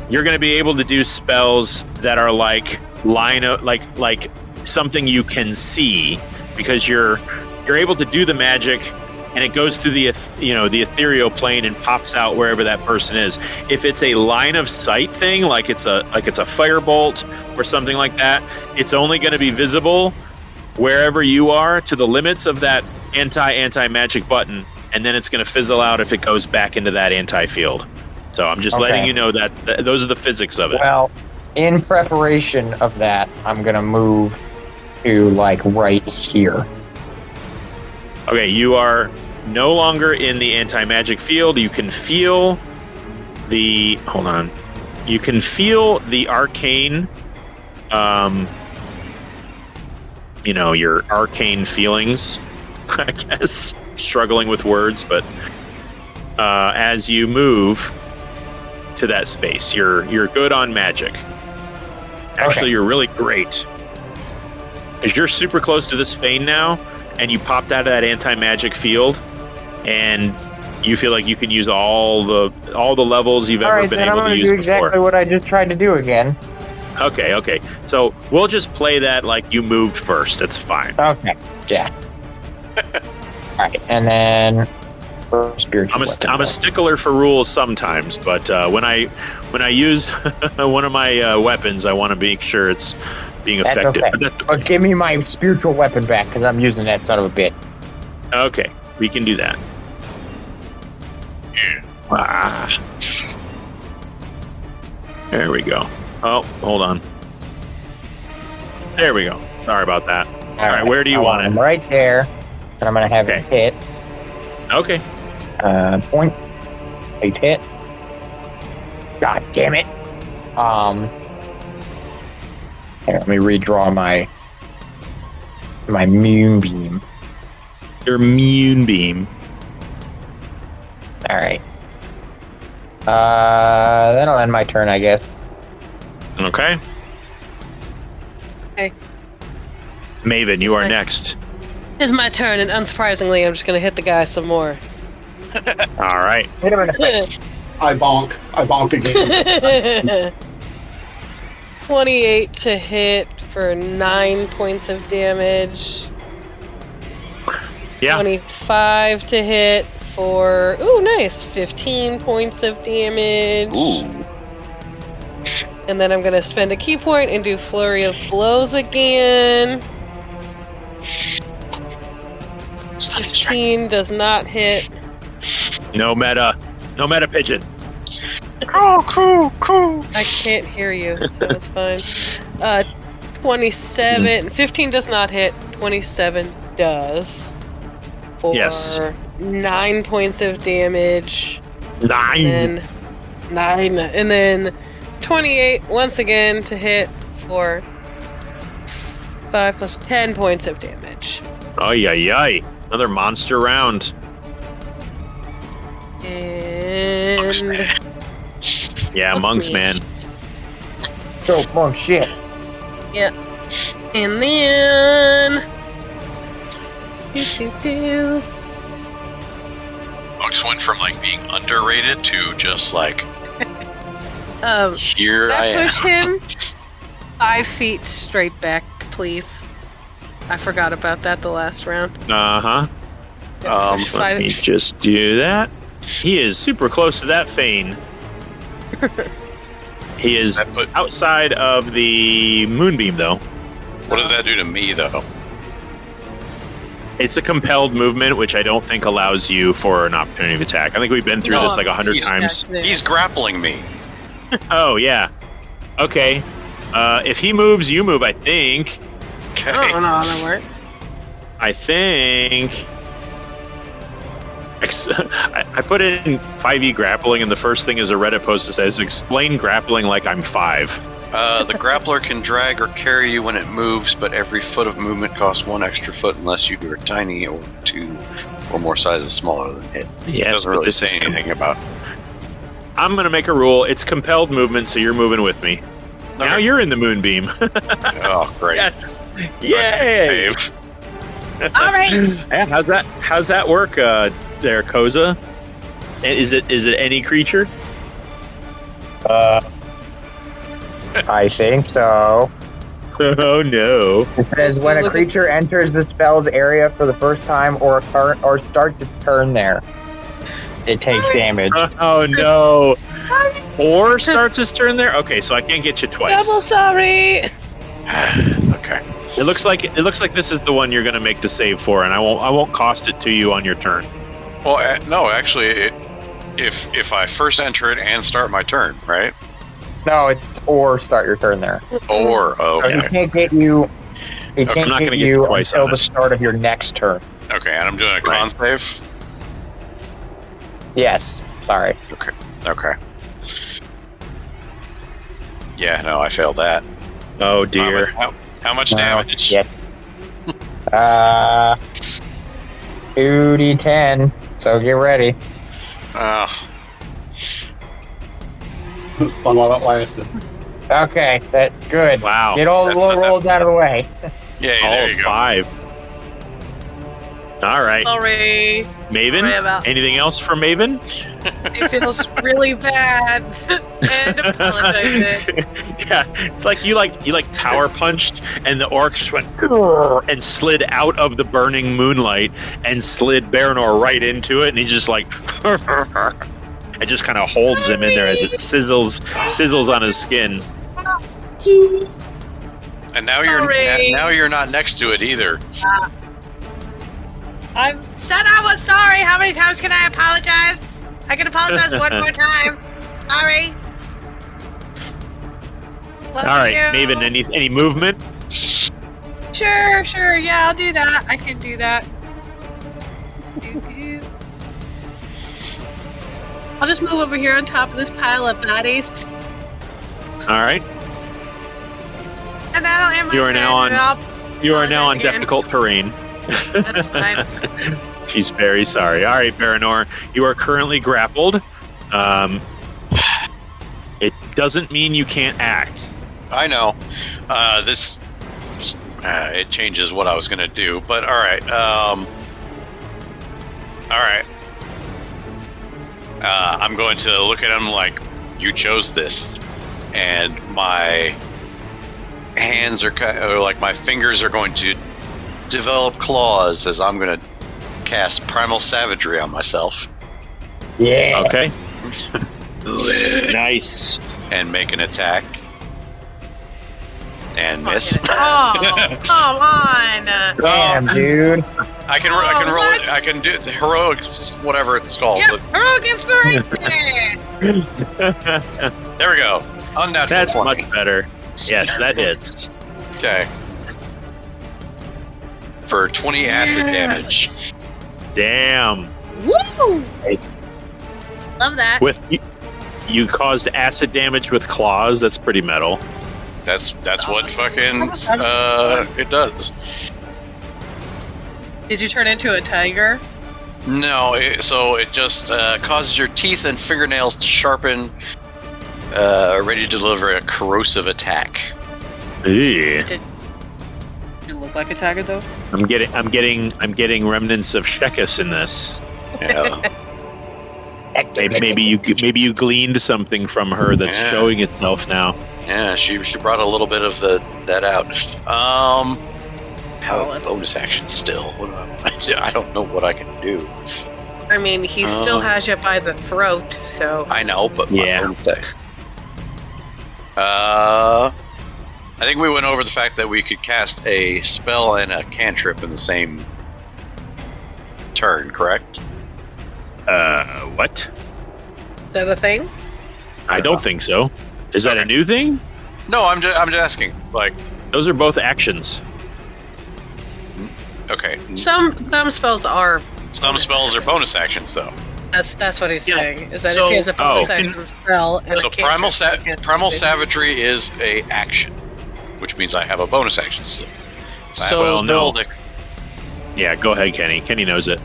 A: you're gonna be able to do spells that are like like something you can see because you're able to do the magic. And it goes through the ethereal plane and pops out wherever that person is. If it's a line of sight thing, like it's a firebolt or something like that, it's only going to be visible wherever you are to the limits of that anti-magic button, and then it's going to fizzle out if it goes back into that anti-field. So I'm just letting you know that those are the physics of it.
E: Well, in preparation of that, I'm gonna move to like right here.
A: Okay, you are no longer in the anti-magic field. You can feel the... Hold on. You can feel the arcane... your arcane feelings, I guess. Struggling with words, but as you move to that space, you're good on magic. Actually, You're really great. because you're super close to this fane now, and you popped out of that anti-magic field, and you feel like you can use all the levels you've ever been able to use before.
E: Exactly what I just tried to do again.
A: Okay. So we'll just play that like you moved first. That's fine.
E: Okay. Yeah. Alright, and then
A: I'm a stickler for rules sometimes, but when I use one of my weapons, I want to make sure it's being effective.
E: Okay. But give me my spiritual weapon back, because I'm using that son of a bitch.
A: Okay, we can do that. There we go. Oh, hold on. There we go. Sorry about that. All right, where do you want it?
E: I'm right there, and I'm going to have it hit.
A: Okay.
E: Point. Please hit. God damn it. Here, let me redraw my moonbeam.
A: Your moonbeam.
E: Alright. That'll end my turn, I guess.
A: Okay.
G: Okay.
A: Maven, you are next.
G: It's my turn, and unsurprisingly, I'm just gonna hit the guy some more.
A: All right.
E: Hit him in the face.
C: I bonk again.
G: 28 to hit for 9 points of damage.
A: Yeah.
G: 25 to hit for, nice, 15 points of damage.
B: Ooh.
G: And then I'm going to spend a key point and do Flurry of Blows again. 15 does not hit.
A: No meta pigeon.
B: Cool.
G: I can't hear you, so it's fine. 27. 15 does not hit. 27 does. For
A: Yes.
G: 9 points of damage.
A: 9.
G: And 9. And then 28 once again to hit for 5 plus 10 points of damage.
A: Ay. Another monster round.
G: And
A: Yeah, monks, man.
E: So, monk shit.
G: yeah. And then
B: Monks went from like being underrated to just like here I am.
G: push him 5 feet straight back, please. I forgot about that the last round.
A: Let me just do that. He is super close to that fane. He is outside of the moonbeam, though.
B: What does that do to me, though?
A: It's a compelled movement, which I don't think allows you for an opportunity of attack. I think we've been through this like 100 times.
B: He's grappling me.
A: Oh, yeah. Okay. If he moves, you move, I think.
B: Okay.
G: Oh, no, that worked.
A: I think... I put in 5e grappling, and the first thing is a Reddit post that says, explain grappling like I'm 5.
B: The grappler can drag or carry you when it moves, but every foot of movement costs 1 extra foot unless you are tiny or 2 or more sizes smaller than it.
A: Yes,
B: It doesn't really say
A: is
B: anything about.
A: I'm going to make a rule. It's compelled movement, so you're moving with me.
B: Okay.
A: Now you're in the moonbeam.
B: Oh, great.
A: Yes. Yay!
G: All right.
A: Yeah, how's that work there, Koza? Is it any creature?
E: I think so.
A: Oh no.
E: It says when a creature enters the spell's area for the first time or starts its turn there, it takes damage.
A: Oh no. Or starts his turn there? Okay, so I can't get you twice.
G: Double sorry.
A: Okay. It looks like this is the one you're going to make the save for, and I won't cost it to you on your turn.
B: Well, no, actually, if I first enter it and start my turn, right?
E: No, it's or start your turn there.
B: Or
E: So
B: okay,
E: he can't get you. He
A: I'm
E: can't
A: not
E: get
A: gonna get
E: you
A: twice
E: until
A: on
E: the
A: it.
E: start of your next turn.
B: okay, and I'm doing a con save.
E: Yes. Sorry.
B: Okay. Yeah, no, I failed that.
A: Oh dear.
B: How much damage?
E: Yes. 2d10. So get ready.
C: Fun while it lasted.
E: Okay, that's good.
A: Wow.
E: Get all the low rolls out of the way.
B: Yeah,
A: All
B: there you go.
A: 5. All right.
G: Sorry.
A: Maven,
G: Sorry about-
A: anything else for Maven?
G: It feels really bad. And apologizing.
A: Yeah, it's like you power punched, and the orc just went "Grrr," and slid out of the burning moonlight and slid Baranor right into it, and he just like it just kind of holds him in there as it sizzles on his skin.
H: Jeez.
B: And now
G: Sorry.
B: you're not next to it either.
H: I said I was sorry. How many times can I apologize? I can apologize one more time. Sorry. Love
A: All right,
H: you.
A: Maven, any movement?
H: Sure. Yeah, I'll do that. I can do that. I'll just move over here on top of this pile of bodies.
A: All right,
H: And that'll end my
A: You are
H: turn,
A: now
H: and
A: on-
H: I'll
A: you are now on
H: apologize again.
A: difficult terrain.
H: That's fine.
A: She's very sorry. All right, Baranor, you are currently grappled. It doesn't mean you can't act.
B: I know. This it changes what I was gonna do, but all right. All right. I'm going to look at him like you chose this, and my hands or like my fingers are going to develop claws as I'm going to cast Primal Savagery on myself.
E: Yeah.
A: Okay. Nice.
B: And make an attack. And miss.
H: Oh, come on.
E: Damn, dude.
B: I can roll
H: what?
B: it. I can do the heroic, whatever it's called.
H: Yep, heroic inspiration.
B: There we go. Unnatural
A: That's
B: 20.
A: much better. Yes, that hits.
B: Okay. For 20 acid damage.
A: Damn.
H: Woo! Love that.
A: With you caused acid damage with claws. That's pretty metal.
B: That's what fucking it does.
G: Did you turn into a tiger?
B: No, so it just causes your teeth and fingernails to sharpen, ready to deliver a corrosive attack.
A: Ew.
G: Did you look like a tiger though?
A: I'm getting remnants of Shekis in this.
B: Yeah.
A: Maybe you gleaned something from her that's
B: Yeah.
A: showing itself now.
B: Yeah, she brought a little bit of that out. How bonus action still? What do I don't know what I can do.
G: I mean, he still has you by the throat, so.
B: I know, but
A: Yeah.
B: bonus action. I think we went over the fact that we could cast a spell and a cantrip in the same turn, correct?
A: What?
G: Is that a thing?
A: I don't think so. Is that a new thing?
B: No, I'm just asking. Like,
A: Those are both actions.
B: okay,
G: Some spells are.
B: some spells are bonus actions though.
G: That's what he's
F: Yes.
G: saying. Is that
F: So-
G: if he has a bonus
A: Oh.
G: action spell and
B: So
G: a cantrip,
B: primal savagery is a action, which means I have a bonus action still.
F: So
A: well, no.
B: the
A: Yeah, go ahead, Kenny. Kenny knows it.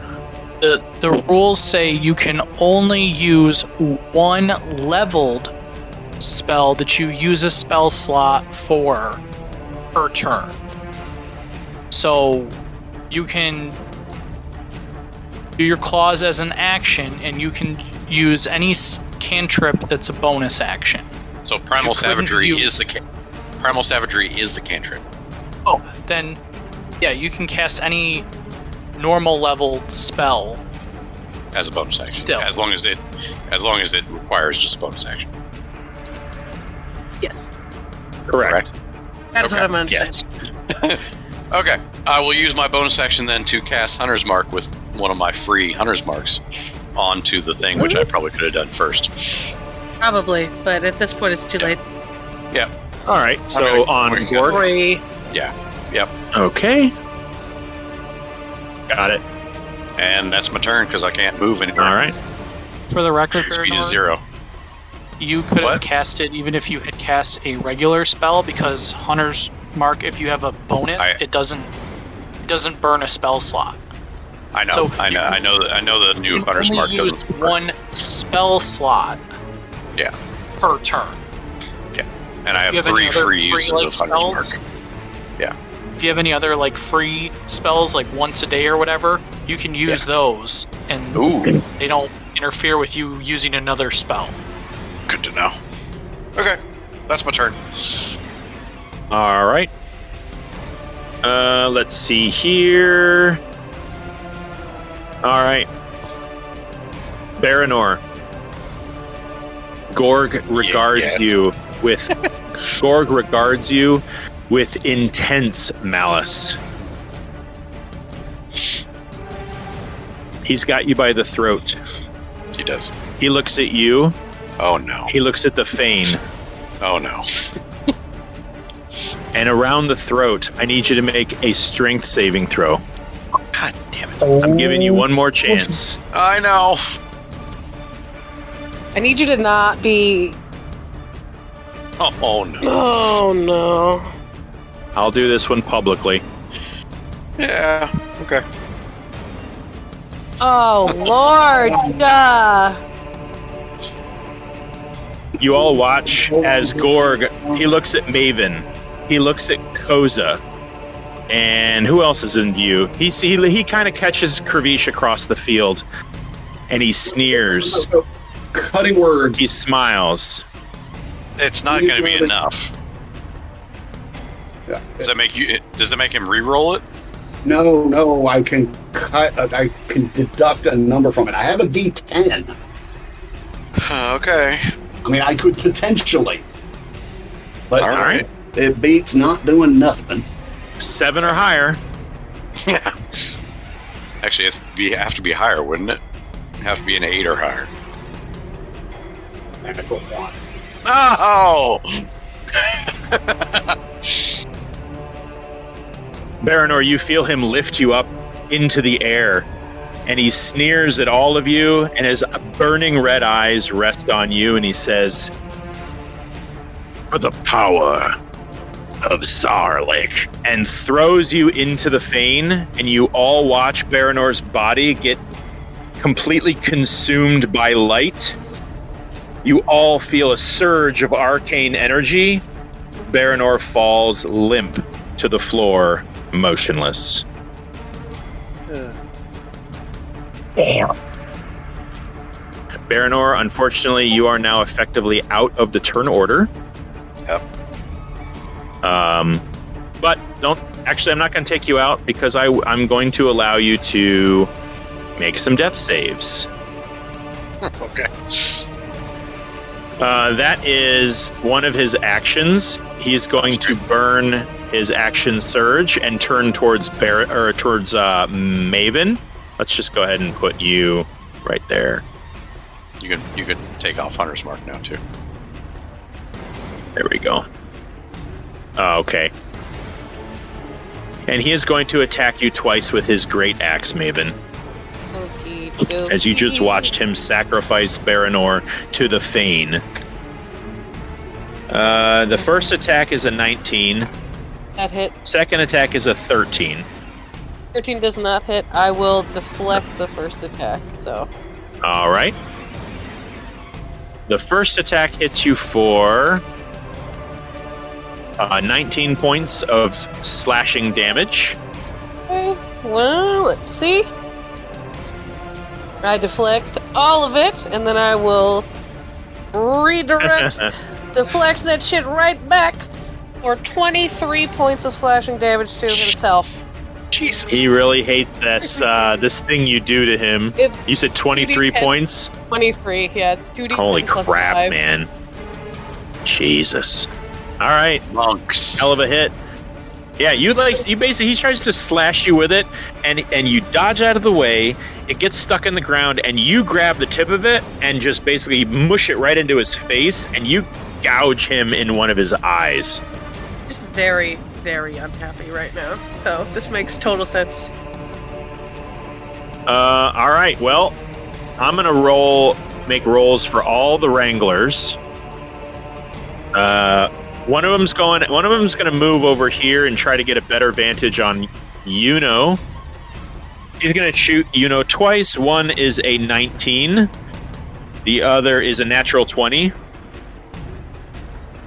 F: the rules say you can only use one leveled spell that you use a spell slot for per turn. So you can do your claws as an action, and you can use any cantrip that's a bonus action.
B: So primal
F: You couldn't
B: savagery
F: use-
B: is the primal savagery is the cantrip.
F: Oh, then yeah, you can cast any normal leveled spell.
B: As a bonus action.
F: Still.
B: As long as it requires just a bonus action.
G: Yes.
A: Correct.
G: That's
B: Okay.
G: what I'm understanding.
A: Yes.
B: Okay. I will use my bonus action then to cast Hunter's Mark with one of my free Hunter's Marks onto the thing, which I probably could have done first.
G: Probably, but at this point it's too late.
A: All right. So
B: Okay,
A: on
B: we're gonna
A: Gorg.
G: 3.
A: Okay. Got it.
B: And that's my turn because I can't move anymore.
A: All right.
F: For the record,
B: Speed is
F: Baranor,
B: 0.
F: you could have
B: What?
F: cast it even if you had cast a regular spell, because Hunter's Mark, if you have a bonus, it doesn't burn a spell slot.
B: I know.
F: So
B: I know the new
F: You
B: Hunter's
F: only
B: Mark
F: use
B: doesn't.
F: one spell slot.
B: Yeah.
F: Per turn.
B: And I have
F: Do you
B: 3
F: any other
B: free uses
F: like,
B: of Hunter's
F: spells?
B: Mark. Yeah.
F: If you have any other like free spells, like once a day or whatever, you can use those, and
B: Ooh,
F: they don't interfere with you using another spell.
B: good to know. Okay, that's my turn.
A: All right. Let's see here. All right. Baranor. Gorg regards you with intense malice. He's got you by the throat.
B: He does.
A: He looks at you.
B: Oh no.
A: He looks at the fane.
B: Oh no.
A: And around the throat, I need you to make a strength saving throw.
B: God damn it.
A: I'm giving you one more chance.
B: I know.
G: I need you to not be.
B: Oh no.
G: Oh no.
A: I'll do this one publicly.
B: Yeah. Okay.
G: Oh Lord.
A: You all watch as Gorg, he looks at Maven, he looks at Koza, and who else is in view? He kind of catches Kravish across the field, and he sneers.
C: Cutting words.
A: He smiles.
B: It's not going to be enough.
C: Yeah.
B: Does that make you? Does it make him re-roll it?
C: No, I can I can deduct a number from it. I have a D10.
B: Okay.
C: I mean, I could potentially. But
B: All right.
C: it beats not doing nothing.
A: 7 or higher.
B: Yeah. Actually, it'd have to be higher, wouldn't it? It'd have to be an 8 or higher.
C: Natural one.
B: Oh!
A: Baranor, you feel him lift you up into the air, and he sneers at all of you, and his burning red eyes rest on you, and he says, "For the power of Zarlik," and throws you into the fane, and you all watch Baranor's body get completely consumed by light. You all feel a surge of arcane energy. Baranor falls limp to the floor, motionless.
E: Damn.
A: Baranor, unfortunately, you are now effectively out of the turn order.
B: Yep.
A: But don't. Actually, I'm not going to take you out because I'm going to allow you to make some death saves.
B: Okay.
A: That is one of his actions. He's going to burn his action surge and turn towards Maven. Let's just go ahead and put you right there.
B: You could take off Hunter's Mark now too.
A: There we go. Okay. And he is going to attack you twice with his great axe, Maven. As you just watched him sacrifice Baranor to the fane. The first attack is a 19.
G: That hit.
A: Second attack is a 13.
G: 13 does not hit. I will deflect the first attack, so.
A: All right. The first attack hits you for 19 points of slashing damage.
G: Okay, well, let's see. I deflect all of it, and then I will redirect, deflect that shit right back for 23 points of slashing damage to himself.
B: Jesus.
A: He really hates this this thing you do to him.
G: It's
A: You said 23
G: 2d10.
A: points?
G: 23, yeah, it's 2d10
A: Holy
G: plus
A: crap,
G: 5.
A: man. Jesus. All right.
B: Monks.
A: Hell of a hit. Yeah, you basically, he tries to slash you with it, and you dodge out of the way. It gets stuck in the ground, and you grab the tip of it and just basically mush it right into his face, and you gouge him in one of his eyes.
G: He's very, very unhappy right now. So this makes total sense.
A: All right. Well, I'm gonna make rolls for all the Wranglers. One of them's gonna move over here and try to get a better vantage on Yuno. He's gonna shoot Yuno twice. One is a 19. The other is a natural 20.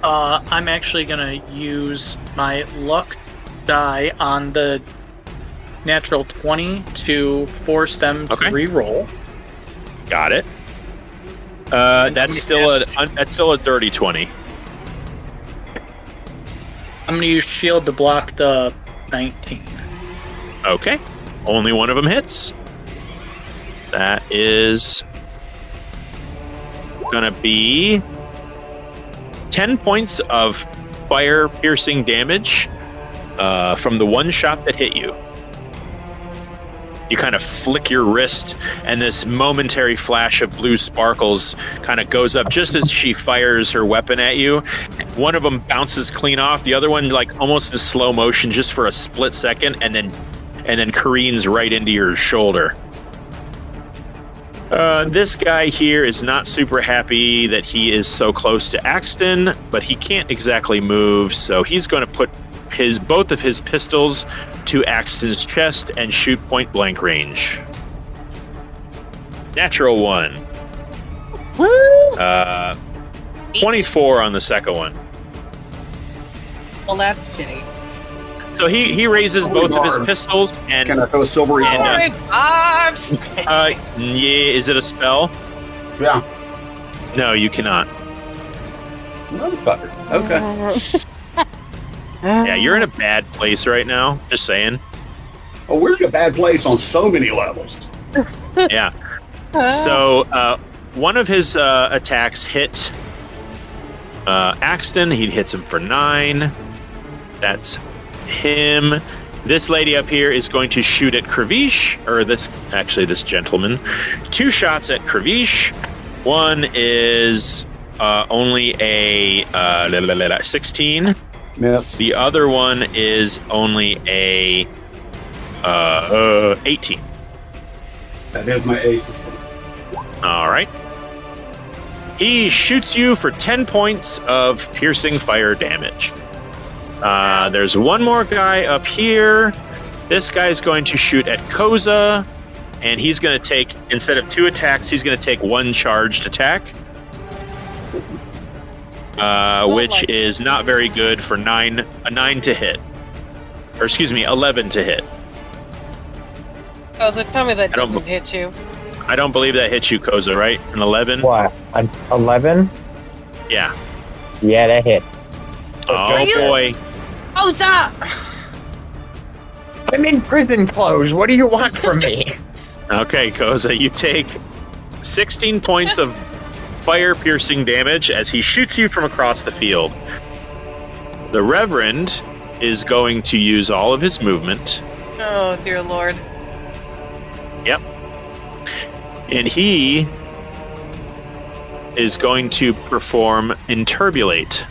F: I'm actually gonna use my luck die on the natural 20 to force them to re-roll.
A: Got it. That's still a dirty 20.
F: I'm gonna use shield to block the 19.
A: Okay. Only one of them hits. That is gonna be 10 points of fire-piercing damage from the one shot that hit you. You kind of flick your wrist, and this momentary flash of blue sparkles kind of goes up just as she fires her weapon at you. One of them bounces clean off. The other one, like almost in slow motion, just for a split second, and then careens right into your shoulder. This guy here is not super happy that he is so close to Axton, but he can't exactly move, so he's going to put both of his pistols to Axton's chest and shoot point blank range. Natural 1.
G: Woo!
A: 24 on the second one.
G: Well, that's shitty.
A: So he raises both of his pistols and...
C: Can I throw a silvery
A: and,
C: bombs?
A: yeah, is it a spell?
C: Yeah.
A: No, you cannot.
C: Motherfucker. Okay.
A: Yeah, you're in a bad place right now. Just saying.
C: Oh, we're in a bad place on so many levels.
A: Yeah. So one of his attacks hit Axton. He hits him for 9. That's him. This lady up here is going to shoot at Kravish, or this gentleman. 2 shots at Kravish. One is only a 16.
C: Miss.
A: The other one is only a 18.
C: That is my ace.
A: All right. He shoots you for 10 points of piercing fire damage. There's one more guy up here. This guy's going to shoot at Koza, and he's going to take, instead of 2 attacks, he's going to take 1 charged attack. Which is not very good for 9 to hit. Or excuse me, 11 to hit.
G: Oh, so tell me that doesn't hit you.
A: I don't believe that hits you, Koza, right? An 11?
E: What? An 11?
A: Yeah.
E: Yeah, that hit.
A: Oh, boy.
H: Koza!
E: I'm in prison clothes. What do you want from me?
A: Okay, Koza, you take 16 points of fire-piercing damage as he shoots you from across the field. The Reverend is going to use all of his movement.
G: Oh, dear Lord.
A: Yep. And he is going to perform Interbulate.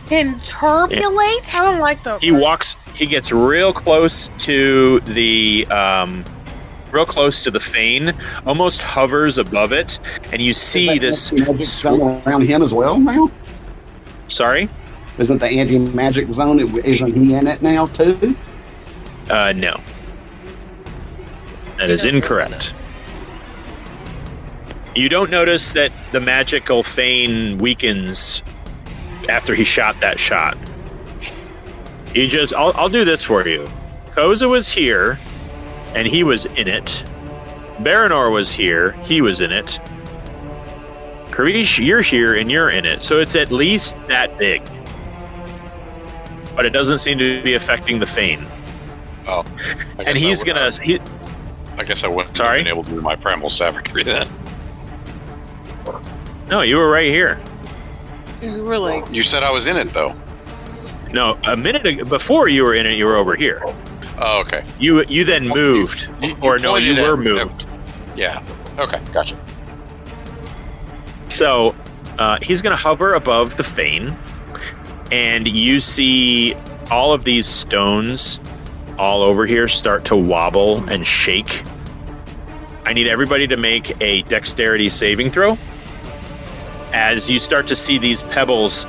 H: Interbulate? I don't like that.
A: He gets real close to the fane, almost hovers above it, and you see this
C: magic zone around him as well now?
A: Sorry?
C: Isn't the anti-magic zone, isn't he in it now too?
A: No. That is incorrect. You don't notice that the magical fane weakens after he shot that shot. You just, I'll do this for you. Koza was here, and he was in it. Baranor was here, he was in it. Karish, you're here, and you're in it. So it's at least that big. But it doesn't seem to be affecting the fane.
B: Oh.
A: And he's gonna...
B: I guess I wouldn't have been able to do my primal savagery then.
A: No, you were right here.
G: You were like...
B: You said I was in it, though.
A: No, a minute before you were in it, you were over here.
B: Oh, okay.
A: You then moved.
B: You
A: were moved.
B: Yeah. Okay, gotcha.
A: So, he's going to hover above the fane, and you see all of these stones all over here start to wobble and shake. I need everybody to make a dexterity saving throw. As you start to see these pebbles,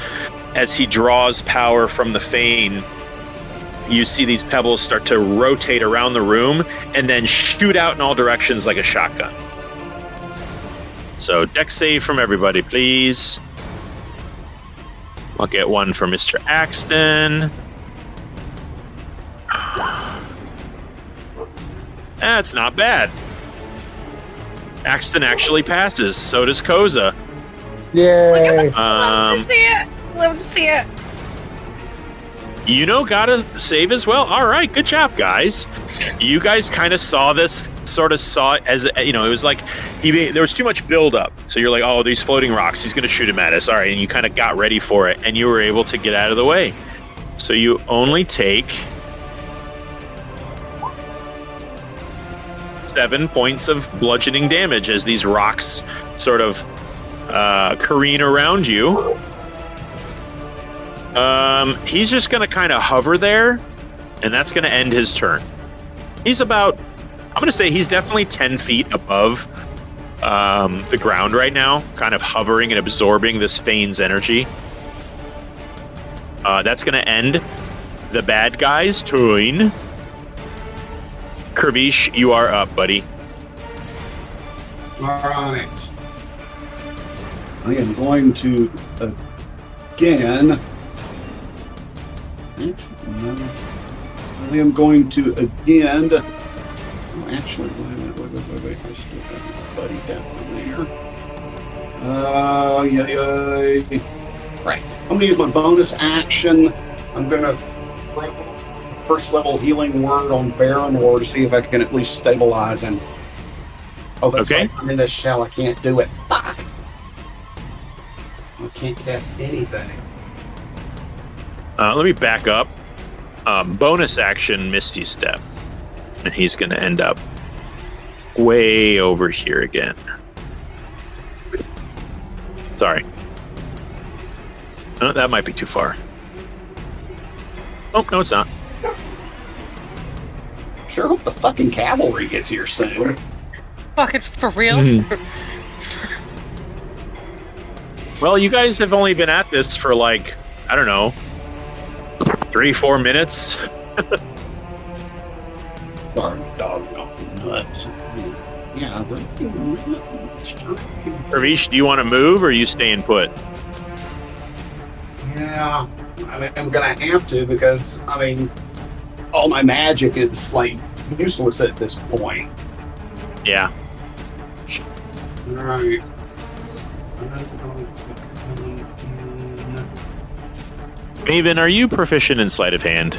A: as he draws power from the fane, you see these pebbles start to rotate around the room and then shoot out in all directions like a shotgun. So, dex save from everybody, please. I'll get one for Mr. Axton. That's not bad. Axton actually passes. So does Koza.
E: Yay!
H: Love to see it. Love to see it.
A: Gotta save as well. All right, good job, guys. You guys kind of saw this, sort of saw it as, it was like there was too much buildup. So you're like, oh, these floating rocks, he's going to shoot him at us. All right, and you kind of got ready for it, and you were able to get out of the way. So you only take 7 points of bludgeoning damage as these rocks sort of careen around you. He's just going to kind of hover there, and that's going to end his turn. He's about, I'm going to say he's definitely 10 feet above the ground right now, kind of hovering and absorbing this fane's energy. That's going to end the bad guy's turn. Kirbish, you are up, buddy.
C: All right. I am going to again. I am going to again. Actually, wait. I still got my buddy down there. Yeah. Right. I'm going to use my bonus action. I'm going to throw first level healing word on Baronor to see if I can at least stabilize him. Oh, that's
A: okay.
C: Right. I'm in this shell. I can't do it. Fuck. I can't cast anything.
A: Let me back up. Bonus action, Misty Step. And he's going to end up way over here again. Sorry. Oh, that might be too far. Oh, no, it's not.
C: Sure hope the fucking cavalry gets here soon.
H: Fucking for real?
A: Well, you guys have only been at this for like, I don't know, 3-4 minutes.
C: Darn dog nuts. Yeah.
A: Ravish, do you want to move or are you staying put?
C: Yeah. I mean, I'm gonna have to because, all my magic is, useless at this point.
A: Yeah.
C: Alright.
A: Maven, are you proficient in sleight of hand?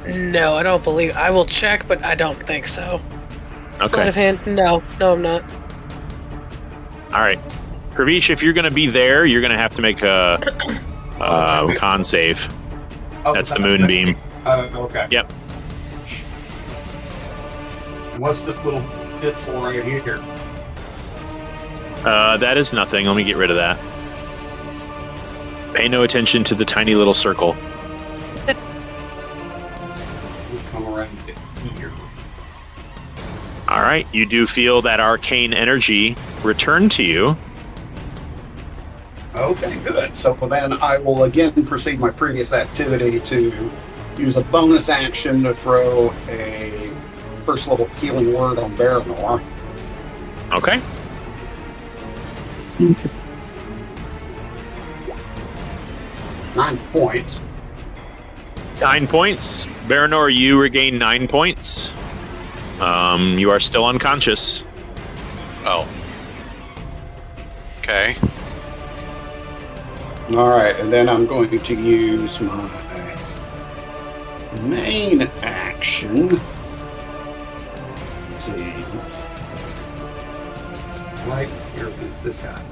G: No, I don't believe. I will check, but I don't think so.
A: Okay.
G: Sleight of hand? No, I'm not.
A: All right. Ravish, if you're going to be there, you're going to have to make a con save. That's the moonbeam.
C: Okay.
A: Yep.
C: What's this little pitzel right here?
A: That is nothing. Let me get rid of that. Pay no attention to the tiny little circle.
C: We'll come around here.
A: All right. You do feel that arcane energy return to you.
C: Okay, good. So then I will again proceed my previous activity to use a bonus action to throw a first level healing word on Baronor.
A: Okay.
C: Nine points.
A: 9 points. Baronor, you regain 9 points. You are still unconscious.
B: Oh. Okay.
C: Alright, and then I'm going to use my main action. Let's see. Right here against this guy.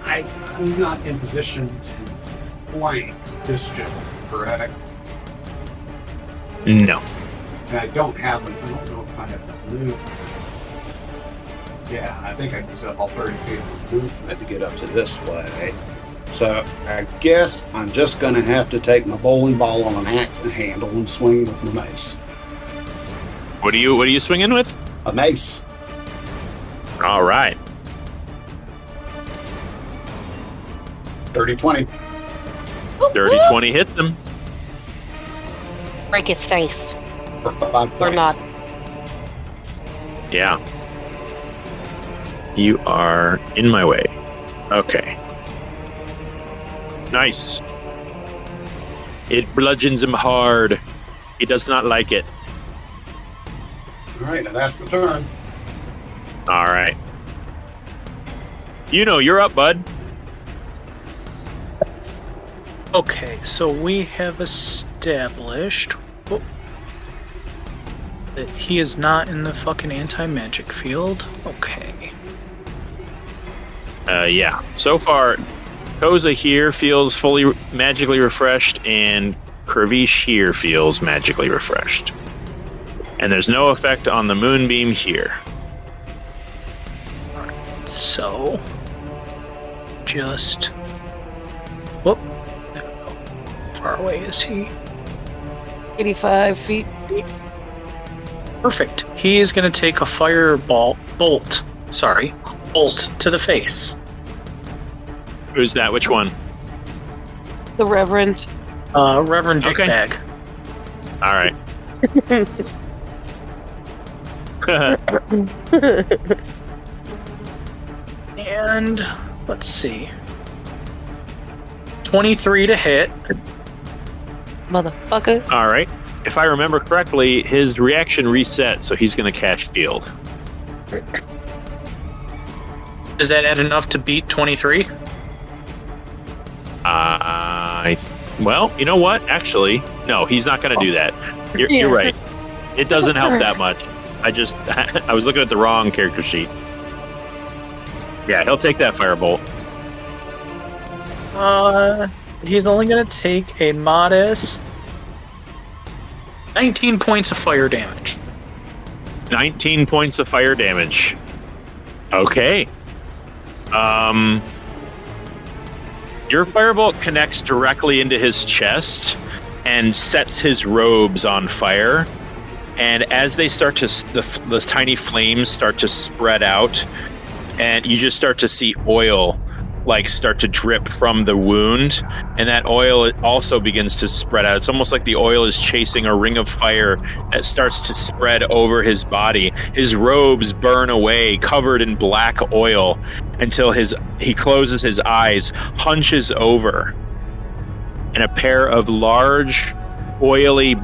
C: I'm not in position to flank this gentleman, correct?
A: No.
C: And I don't know if I have enough movement. Yeah, I think I used up all 30 feet of movement to get up to this way. So I guess I'm just going to have to take my bowling ball on an axe and handle and swing with my mace.
A: What are you swinging with?
C: A mace.
A: All right.
C: 30-20.
A: 30-20 hits him.
H: Break his face.
C: For 5 points.
H: Or not.
A: Yeah. You are in my way. Okay. Nice. It bludgeons him hard. He does not like it.
C: All right, now that's the turn.
A: All right. You're up, bud.
F: Okay, so we have established that he is not in the fucking anti-magic field. Okay.
A: Yeah. So far, Koza here feels fully magically refreshed, and Kravish here feels magically refreshed. And there's no effect on the moonbeam here.
F: So, just... Whoop. How far away is he?
G: 85 feet.
F: Perfect. He is going to take a fireball bolt to the face.
A: Who's that? Which one?
G: The Reverend.
F: Reverend
A: Okay.
F: Dickbag.
A: All right.
F: And let's see. 23 to hit.
G: Motherfucker.
A: All right. If I remember correctly, his reaction reset, so he's going to cast shield.
F: Is that at enough to beat 23?
A: Well, you know what? Actually, no, he's not going to do that. You're right. It doesn't help that much. I was looking at the wrong character sheet. Yeah, he'll take that firebolt.
F: He's only going to take a modest 19 points of fire damage.
A: 19 points of fire damage. Okay. Your firebolt connects directly into his chest and sets his robes on fire. And as they start to, the tiny flames start to spread out, and you just start to see oil start to drip from the wound, and that oil also begins to spread out. It's almost like the oil is chasing a ring of fire that starts to spread over his body. His robes burn away, covered in black oil, until he closes his eyes, hunches over, and a pair of large, oily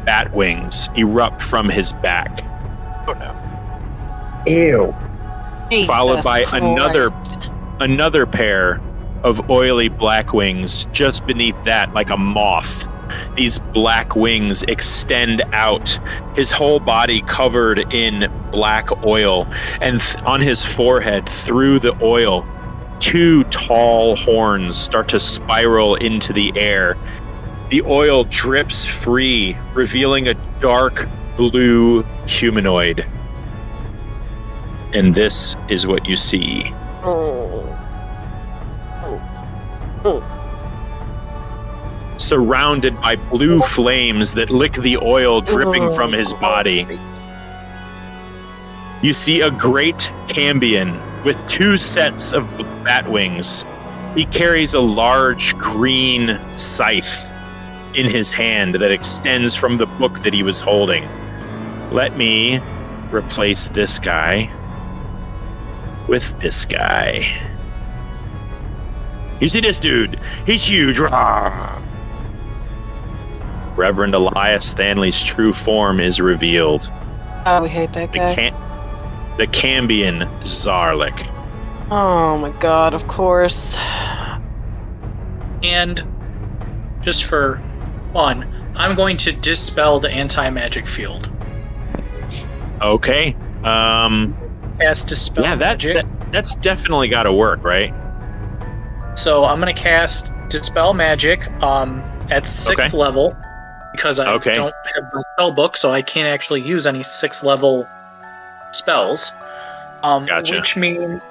A: bat wings erupt from his back.
B: Oh no.
E: Ew.
A: Followed by
G: Christ.
A: another pair of oily black wings just beneath that, like a moth. These black wings extend out, his whole body covered in black oil, and on his forehead, through the oil, 2 tall horns start to spiral into the air. The oil drips free, revealing a dark blue humanoid. And this is what you see. Surrounded by blue flames that lick the oil dripping from his body. You see a great Cambion with 2 sets of bat wings. He carries a large green scythe in his hand that extends from the book that he was holding. Let me replace this guy with this guy. You see this dude? He's huge. Rawr. Reverend Elias Stanley's true form is revealed.
G: Oh, we hate that guy.
A: The Cambion Zarlik.
G: Oh my god, of course.
F: And just for fun, I'm going to dispel the anti-magic field.
A: Okay.
F: Cast dispel magic.
A: That's definitely got to work, right?
F: So I'm going to cast dispel magic at 6th level, because I don't have my spell book, so I can't actually use any 6th level spells.
A: Gotcha.
F: Which means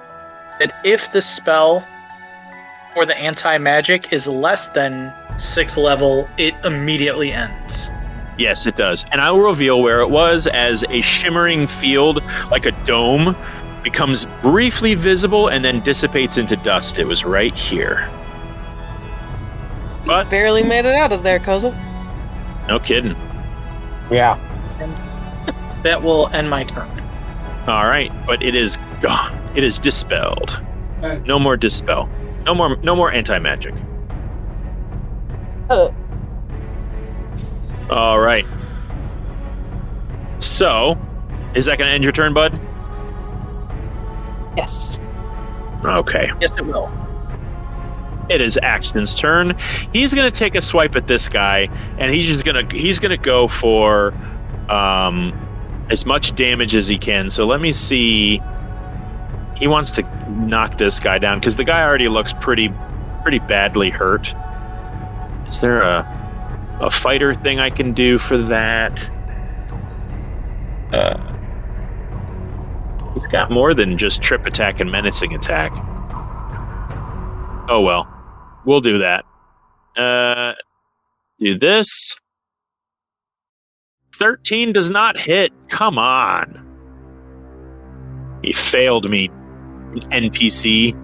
F: that if the spell for the anti-magic is less than 6th level, it immediately ends.
A: Yes, it does. And I will reveal where it was as a shimmering field, like a dome, becomes briefly visible and then dissipates into dust. It was right here. But
G: Barely made it out of there, Koza.
A: no kidding.
E: Yeah.
F: And that will end my turn.
A: All right, but it is gone. It is dispelled.
C: Okay.
A: No more dispel. No more anti-magic. All right. So, is that going to end your turn, bud?
G: Yes.
A: Okay.
F: Yes, it will.
A: It is Axton's turn. He's going to take a swipe at this guy, and he's gonna go for as much damage as he can. So let me see. He wants to knock this guy down because the guy already looks pretty badly hurt. Is there a fighter thing I can do for that? He's got more than just trip attack and menacing attack. Oh well, we'll do that. Do this. 13 does not hit. Come on. He failed me, NPC.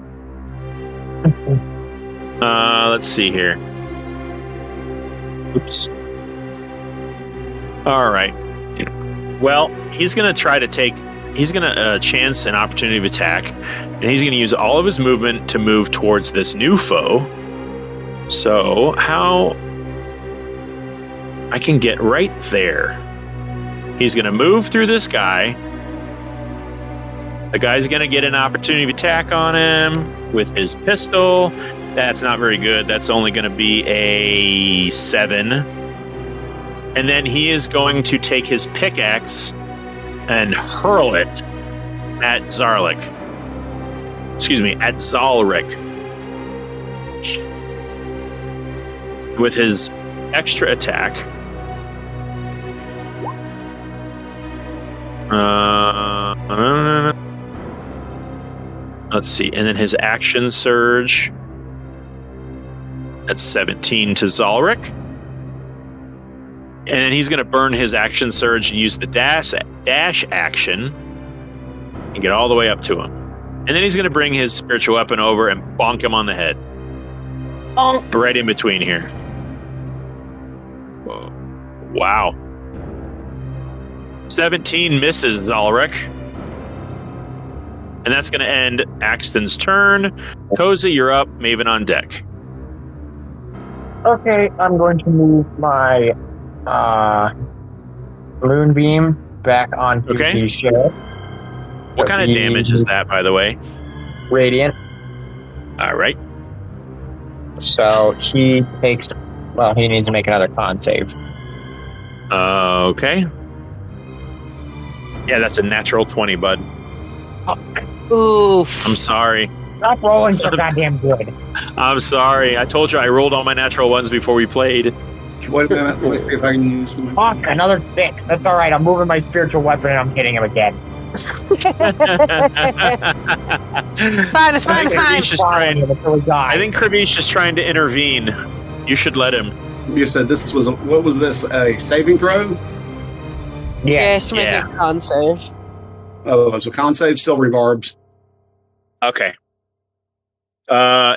A: Let's see here. Oops. All right. Well, he's going to chance an opportunity of attack, and he's going to use all of his movement to move towards this new foe. So, how I can get right there. He's going to move through this guy. The guy's going to get an opportunity of attack on him with his pistol. That's not very good. That's only going to be a 7. And then he is going to take his pickaxe and hurl it at Zarlik. Excuse me, at Zalric. With his extra attack. Let's see, and then his action surge. That's 17 to Zalric. And then he's going to burn his action surge and use the dash action and get all the way up to him. And then he's going to bring his spiritual weapon over and bonk him on the head.
G: Bonk.
A: Right in between here. Whoa. Wow. 17 misses Zalric. And that's going to end Axton's turn. Koza, you're up. Maven on deck.
E: Okay, I'm going to move my moonbeam back onto the sheriff.
A: What kind of damage is that, by the way?
E: Radiant.
A: All right.
E: So he takes... Well, he needs to make another con save.
A: Okay. Yeah, that's a natural 20, bud.
G: Oof.
A: I'm sorry.
E: Stop rolling so goddamn good.
A: I'm sorry. I told you I rolled all my natural ones before we played.
C: Wait a minute. Let me see if I can use my...
E: Fuck, another 6. That's alright. I'm moving my spiritual weapon and I'm hitting him again.
H: Fine, it's fine, it's fine.
A: I think Krabish is trying to intervene. You should let him.
C: You said this was what was this, a saving throw?
G: Yes, make a con save.
C: Oh, so con save, silvery barbs.
A: Okay.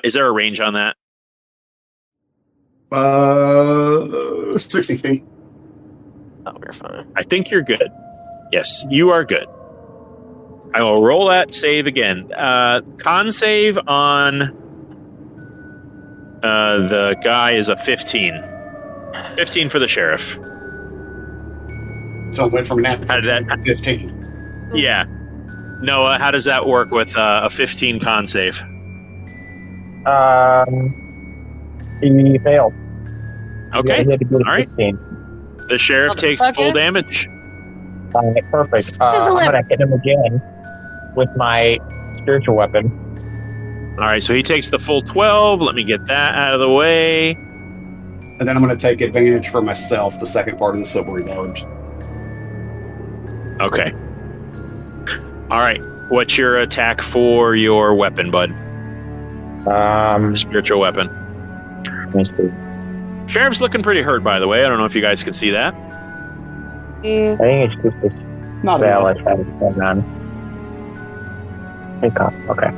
A: Is there a range on that?
C: 60 feet.
G: Oh, we're fine.
A: I think you're good. Yes, you are good. I will roll that save again. Con save on the guy is a 15. 15 for the sheriff.
C: So it went from an
A: How did that?
C: to 15.
A: Yeah. Noah, how does that work with a 15 con save?
E: He failed.
A: Okay.
E: He had to go to
A: All right.
E: 15.
A: The sheriff takes full damage.
E: Alright, perfect. I'm gonna hit him again with my spiritual weapon.
A: All right, so he takes the full 12. Let me get that out of the way.
C: And then I'm going to take advantage for myself, the second part of the silvery barbs.
A: Okay. All right. What's your attack for your weapon, bud? Spiritual weapon.
E: Let's see.
A: Sheriff's looking pretty hurt, by the way. I don't know if you guys can see that.
G: Yeah.
E: I think it's just this
C: Not
E: spell I
C: bad.
E: have going on. Take off. Okay.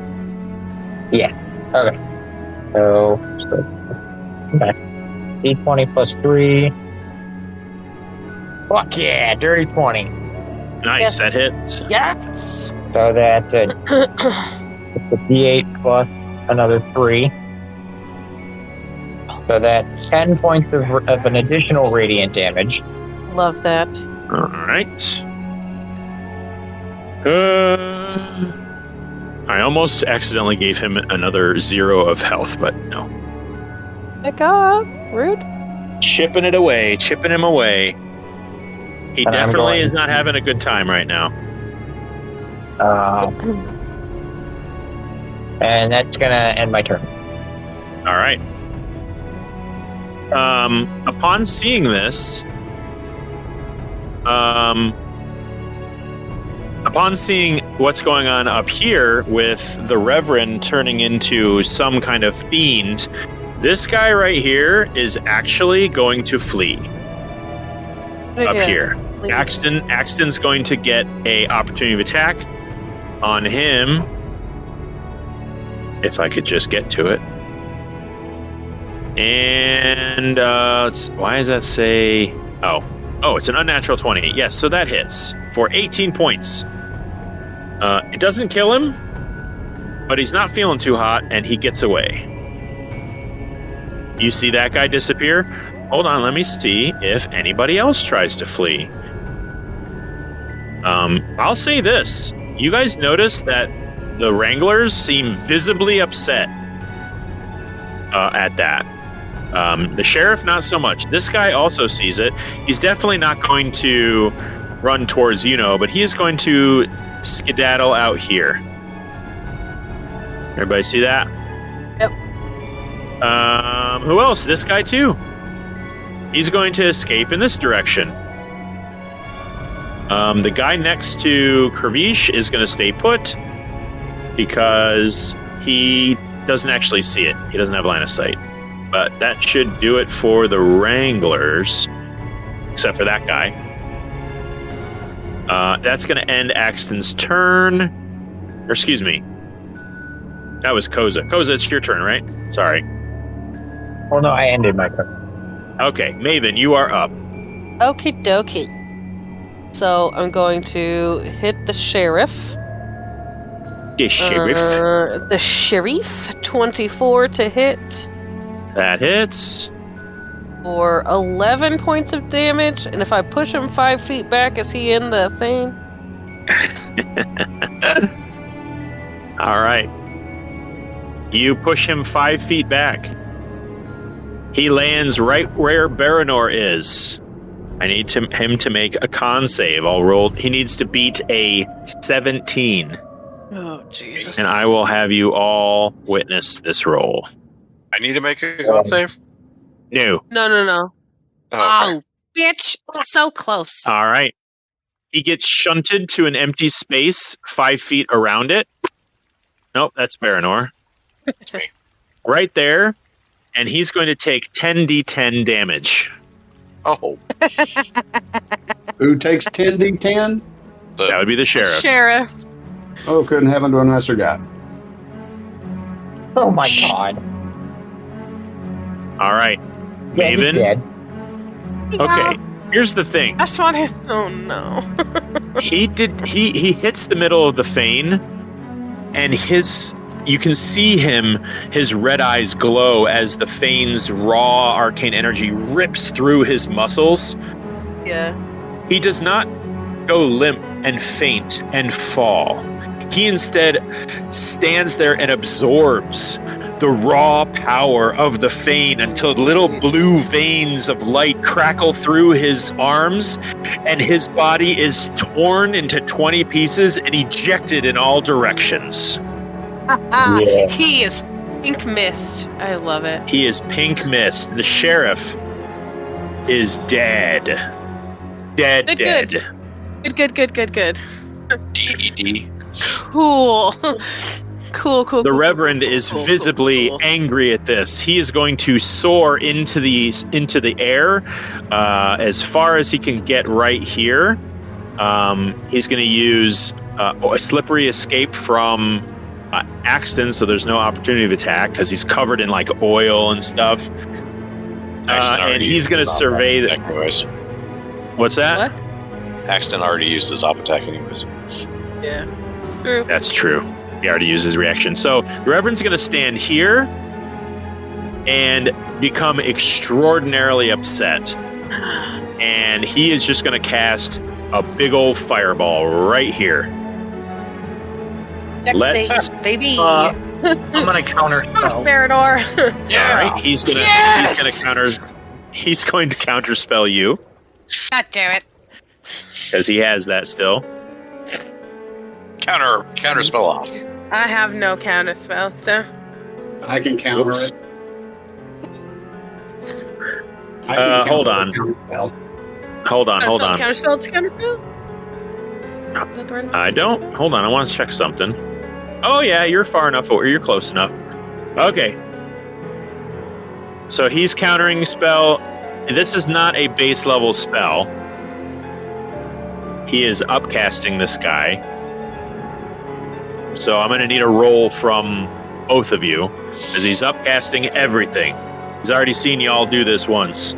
E: Yeah. Okay. So okay. D20 plus 3. Fuck yeah, dirty 20.
A: Nice,
G: Yes.
A: that hits.
G: Yes.
E: So that's a, it's a D8 plus another 3. So that's 10 points of an additional radiant damage.
G: Love that.
A: All right. I almost accidentally gave him another 0 of health, but no.
G: Back up. Rude.
A: Chipping him away. He
E: And
A: definitely is not having a good time right now.
E: And that's going to end my turn.
A: All right. Upon seeing this, upon seeing what's going on up here with the Reverend turning into some kind of fiend, this guy right here is actually going to flee up here.
G: Please.
A: Axton's going to get a opportunity of attack on him. If I could just get to it. And why does that say? Oh, it's an unnatural 20. Yes, so that hits for 18 points. It doesn't kill him, but he's not feeling too hot, and he gets away. You see that guy disappear? Hold on, let me see if anybody else tries to flee. I'll say this. You guys notice that the Wranglers seem visibly upset at that. The Sheriff, not so much. This guy also sees it. He's definitely not going to run towards but he is going to skedaddle out here. Everybody see that?
G: Yep.
A: Who else? This guy too. He's going to escape in this direction. The guy next to Kervish is going to stay put because he doesn't actually see it. He doesn't have line of sight. But that should do it for the Wranglers, except for that guy. That's going to end Axton's turn. Or excuse me. That was Koza. Koza, it's your turn, right? Sorry.
E: Well, no, I ended my turn.
A: Okay, Maven, you are up.
G: Okie dokie. So I'm going to hit the Sheriff.
A: The Sheriff.
G: The Sheriff. 24 to hit.
A: That hits.
G: For 11 points of damage. And if I push him 5 feet back, is he in the fane?
A: All right. You push him 5 feet back. He lands right where Baranor is. I need him to make a con save. He needs to beat a 17.
G: Oh, Jesus.
A: And I will have you all witness this roll.
B: I need to make a con save?
A: No.
G: No.
B: Oh, okay.
H: Bitch, so close.
A: All right. He gets shunted to an empty space 5 feet around it. Nope, that's Baranor.
B: That's me.
A: Right there. And he's going to take 10d10 damage.
B: Oh.
C: Who takes 10d10?
A: That would be the Sheriff.
G: Sheriff.
C: Oh, couldn't happen to a nicer guy.
E: Oh my god.
A: All right.
E: Yeah, he's
A: Maven.
E: dead.
A: Okay. Here's the thing.
G: I just want to. Oh no.
A: He hits the middle of the fane, and you can see his red eyes glow as the fane's raw arcane energy rips through his muscles.
G: Yeah.
A: He does not go limp and faint and fall. He instead stands there and absorbs the raw power of the fane until little blue veins of light crackle through his arms, and his body is torn into 20 pieces and ejected in all directions.
E: Yeah.
G: He is pink mist. I love it.
A: He is pink mist. The Sheriff is dead. Dead.
G: Good.
B: DED.
G: Cool. Cool.
A: The Reverend is visibly angry at this. He is going to soar into the air as far as he can get right here. He's going to use a slippery escape from Axton, so there's no opportunity of attack because he's covered in like oil and stuff. And he's going to survey. What's that?
G: What?
B: Axton already used his op attack anyways.
G: Yeah. True.
A: That's true. He already used his reaction. So the Reverend's going to stand here. and become extraordinarily upset. And he is just going to cast a big old fireball right here. Let's,
H: baby.
F: I'm gonna counter spell.
H: Marinor.
A: all right, he's gonna counter spell you
H: God damn it.
A: because he has that still.
B: Counter spell off.
H: I have no counter spell, so.
C: I can counter
A: Oops.
C: it. I can
A: Hold
C: counter
A: on.
C: the counter spell.
A: Hold on.
H: Counter spell, it's counter spell? Is that the right one?
A: I don't. Hold on. I want to check something. Oh yeah, you're far enough, or you're close enough. Okay. So he's countering spell. This is not a base level spell. He is upcasting this guy. So I'm going to need a roll from both of you, as he's upcasting everything. He's already seen y'all do this once.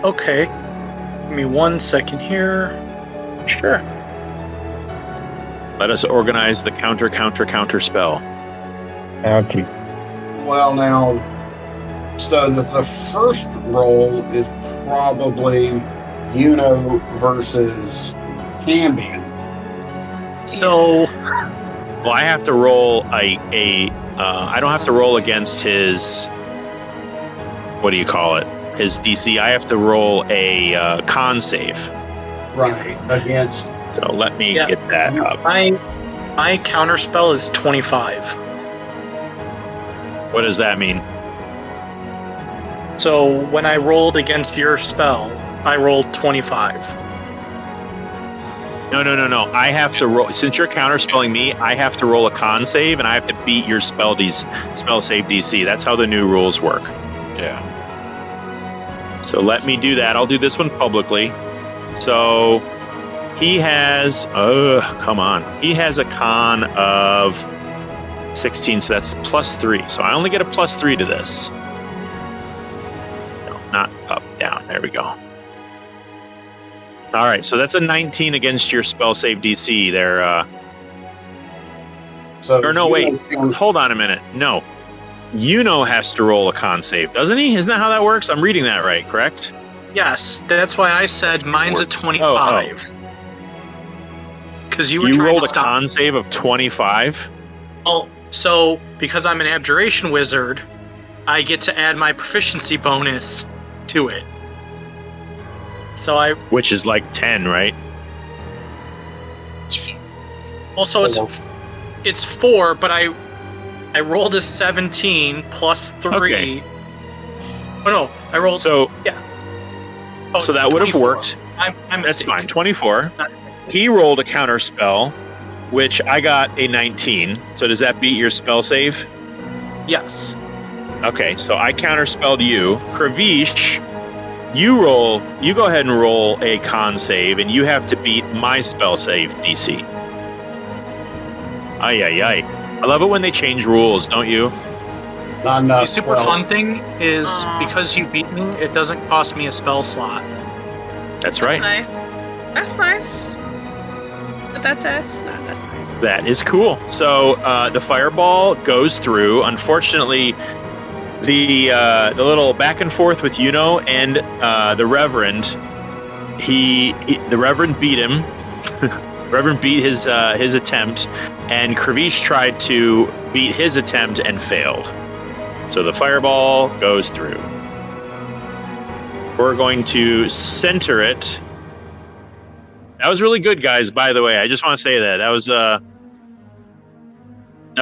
F: Okay. Give me 1 second here.
A: Sure. Let us organize the counter spell.
E: Okay.
C: Well, now, so the first roll is probably versus Cambion.
F: So,
A: Well, I have to roll I don't have to roll against his, what do you call it? His DC. I have to roll a con save.
C: Right, against.
A: So let me
F: Yeah.
A: get that up.
F: my counter spell is 25.
A: What does that mean?
F: So when I rolled against your spell, I rolled 25.
A: No. I have to roll, since you're counterspelling me, I have to roll a con save and I have to beat your spell save DC. That's how the new rules work.
B: Yeah.
A: So let me do that. I'll do this one publicly. So he has, come on. He has a con of 16, so that's +3. So I only get a +3 to this. No, not up, down. There we go. All right, so that's a 19 against your spell save DC there.
C: So
A: Or no, wait. Hold on a minute. No. Has to roll a con save, doesn't he? Isn't that how that works? I'm reading that right, correct?
F: Yes, that's why I said mine's a 25. Because you were trying
A: rolled
F: to
A: a
F: stop.
A: con save of 25?
F: Well, so because I'm an abjuration wizard, I get to add my proficiency bonus to it. So
A: Which is like 10, right?
F: also it's 4, but I rolled a 17 plus 3.
A: Okay.
F: Oh no, I rolled.
A: So,
F: Oh,
A: so
F: it's
A: that would have
F: 24.
A: worked.
F: I'm
A: That's
F: mistaken.
A: fine. 24.
F: Not-
A: He rolled a counter spell, which I got a 19. So does that beat your spell save?
F: Yes.
A: Okay, so I counterspelled you. Kravish, you go ahead and roll a con save, and you have to beat my spell save DC. Ay. I love it when they change rules, don't you?
C: Not enough.
F: The super
C: 12.
F: fun thing is because you beat me, it doesn't cost me a spell slot.
A: That's right.
H: That's nice. But that's nice.
A: That is cool. So the fireball goes through. Unfortunately, the little back and forth with and the Reverend, the Reverend beat him. Reverend beat his attempt, and Kravish tried to beat his attempt and failed. So the fireball goes through. We're going to center it. That was really good, guys, by the way. I just want to say that. That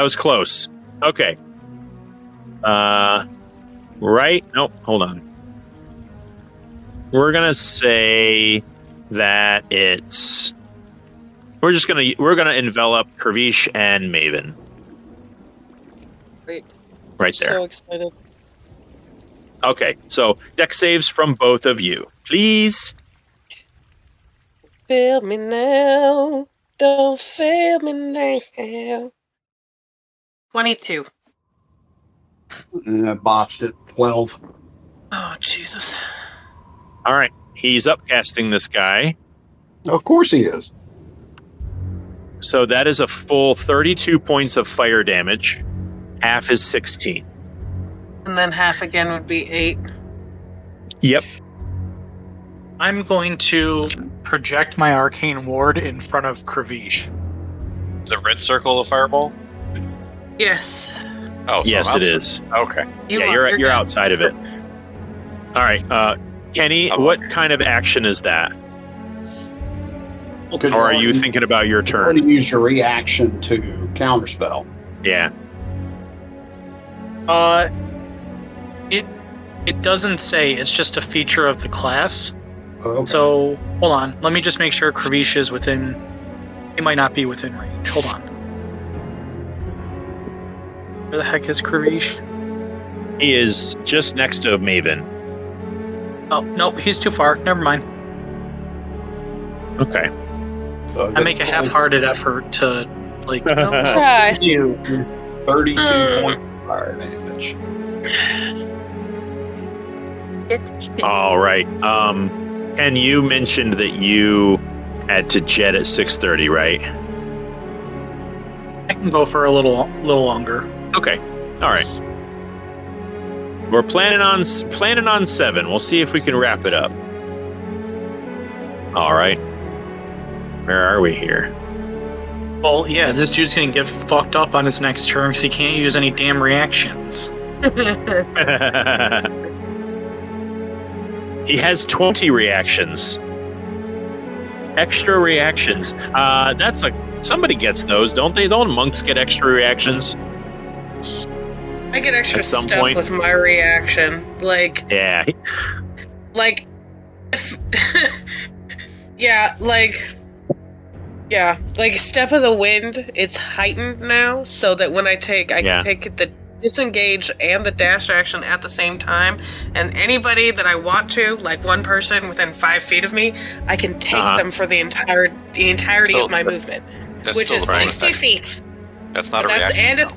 A: was close. Okay. Right? Nope, hold on. We're going to say that we're going to envelop Kravish and Maven.
G: Great.
A: Right there.
G: So excited.
A: Okay, so deck saves from both of you, please.
G: Fail me now. Don't fail me now. 22.
C: And I botched it. 12.
G: Oh, Jesus.
A: All right, he's upcasting this guy.
C: Of course he is.
A: So that is a full 32 points of fire damage. Half is 16.
G: And then half again would be 8.
A: Yep.
F: I'm going to project my arcane ward in front of Kravish.
B: The red circle of fireball?
G: Yes.
B: Oh, so
A: Yes,
B: I'm
A: it
B: outside.
A: is.
B: Okay.
A: You're
G: good.
A: outside of it. All right, Kenny,
B: I'm
A: what
B: okay.
A: kind of action is that?
C: Because
A: Or are you thinking about your
C: You're going
A: turn?
C: to use your reaction to counterspell.
A: Yeah.
F: It doesn't say. It's just a feature of the class.
C: Okay.
F: So hold on. Let me just make sure Kravish is within. He might not be within range. Hold on. Where the heck is Kravish?
A: He is just next to Maven.
F: Oh no, he's too far. Never mind.
A: Okay.
C: So
F: I make a half-hearted effort to like. No,
G: Try.
F: you.
C: 32 points of fire damage.
A: All right. And you mentioned that you had to jet at 6:30, right?
F: I can go for a little longer.
A: Okay. All right. We're planning on 7. We'll see if we can wrap it up. All right. Where are we here?
F: Well, yeah, this dude's gonna get fucked up on his next turn because he can't use any damn reactions.
A: He has 20 reactions. Extra reactions. That's somebody gets those, don't they? Don't monks get extra reactions?
G: I get extra
A: At some
G: stuff
A: point.
G: with my reaction. Like,
A: Yeah.
G: if, yeah, like Step of the Wind, it's heightened now, so that when I can take the disengage and the dash action at the same time, and anybody that I want to, like one person within 5 feet of me, I can take them for the entirety
B: So
G: of my movement,
B: That's
G: which
B: still
G: is
B: the bonus
G: 60
B: action.
G: feet.
B: That's not a
G: That's
B: reaction.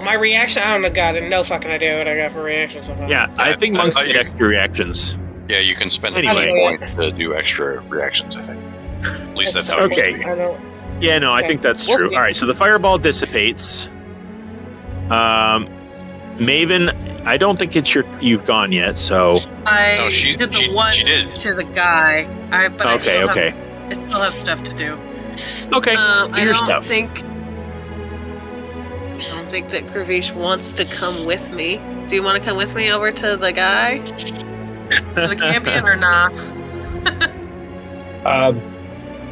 G: my reaction. I don't know, God, no fucking idea what I got for reaction somehow.
A: Yeah, I think
B: I
A: monks
B: thought
A: get
B: you-
A: extra reactions.
B: Yeah, you can spend a
A: Anyway.
B: point to do extra reactions, I think. At least that's how it
A: Okay.
B: used to
G: I don't.
A: Yeah, no, I
G: Okay.
A: think that's
G: We'll
A: true.
G: see.
A: All right, so the fireball dissipates. Maven, I don't think you've gone yet, so
G: I
B: No, she-
G: did the
B: she-
G: one
B: she did.
G: to the guy. I
A: okay.
G: still have stuff to do.
A: Okay, do
G: I
A: your
G: don't
A: stuff.
G: think that Kravish wants to come with me. Do you want to come with me over to the guy, the champion, or not?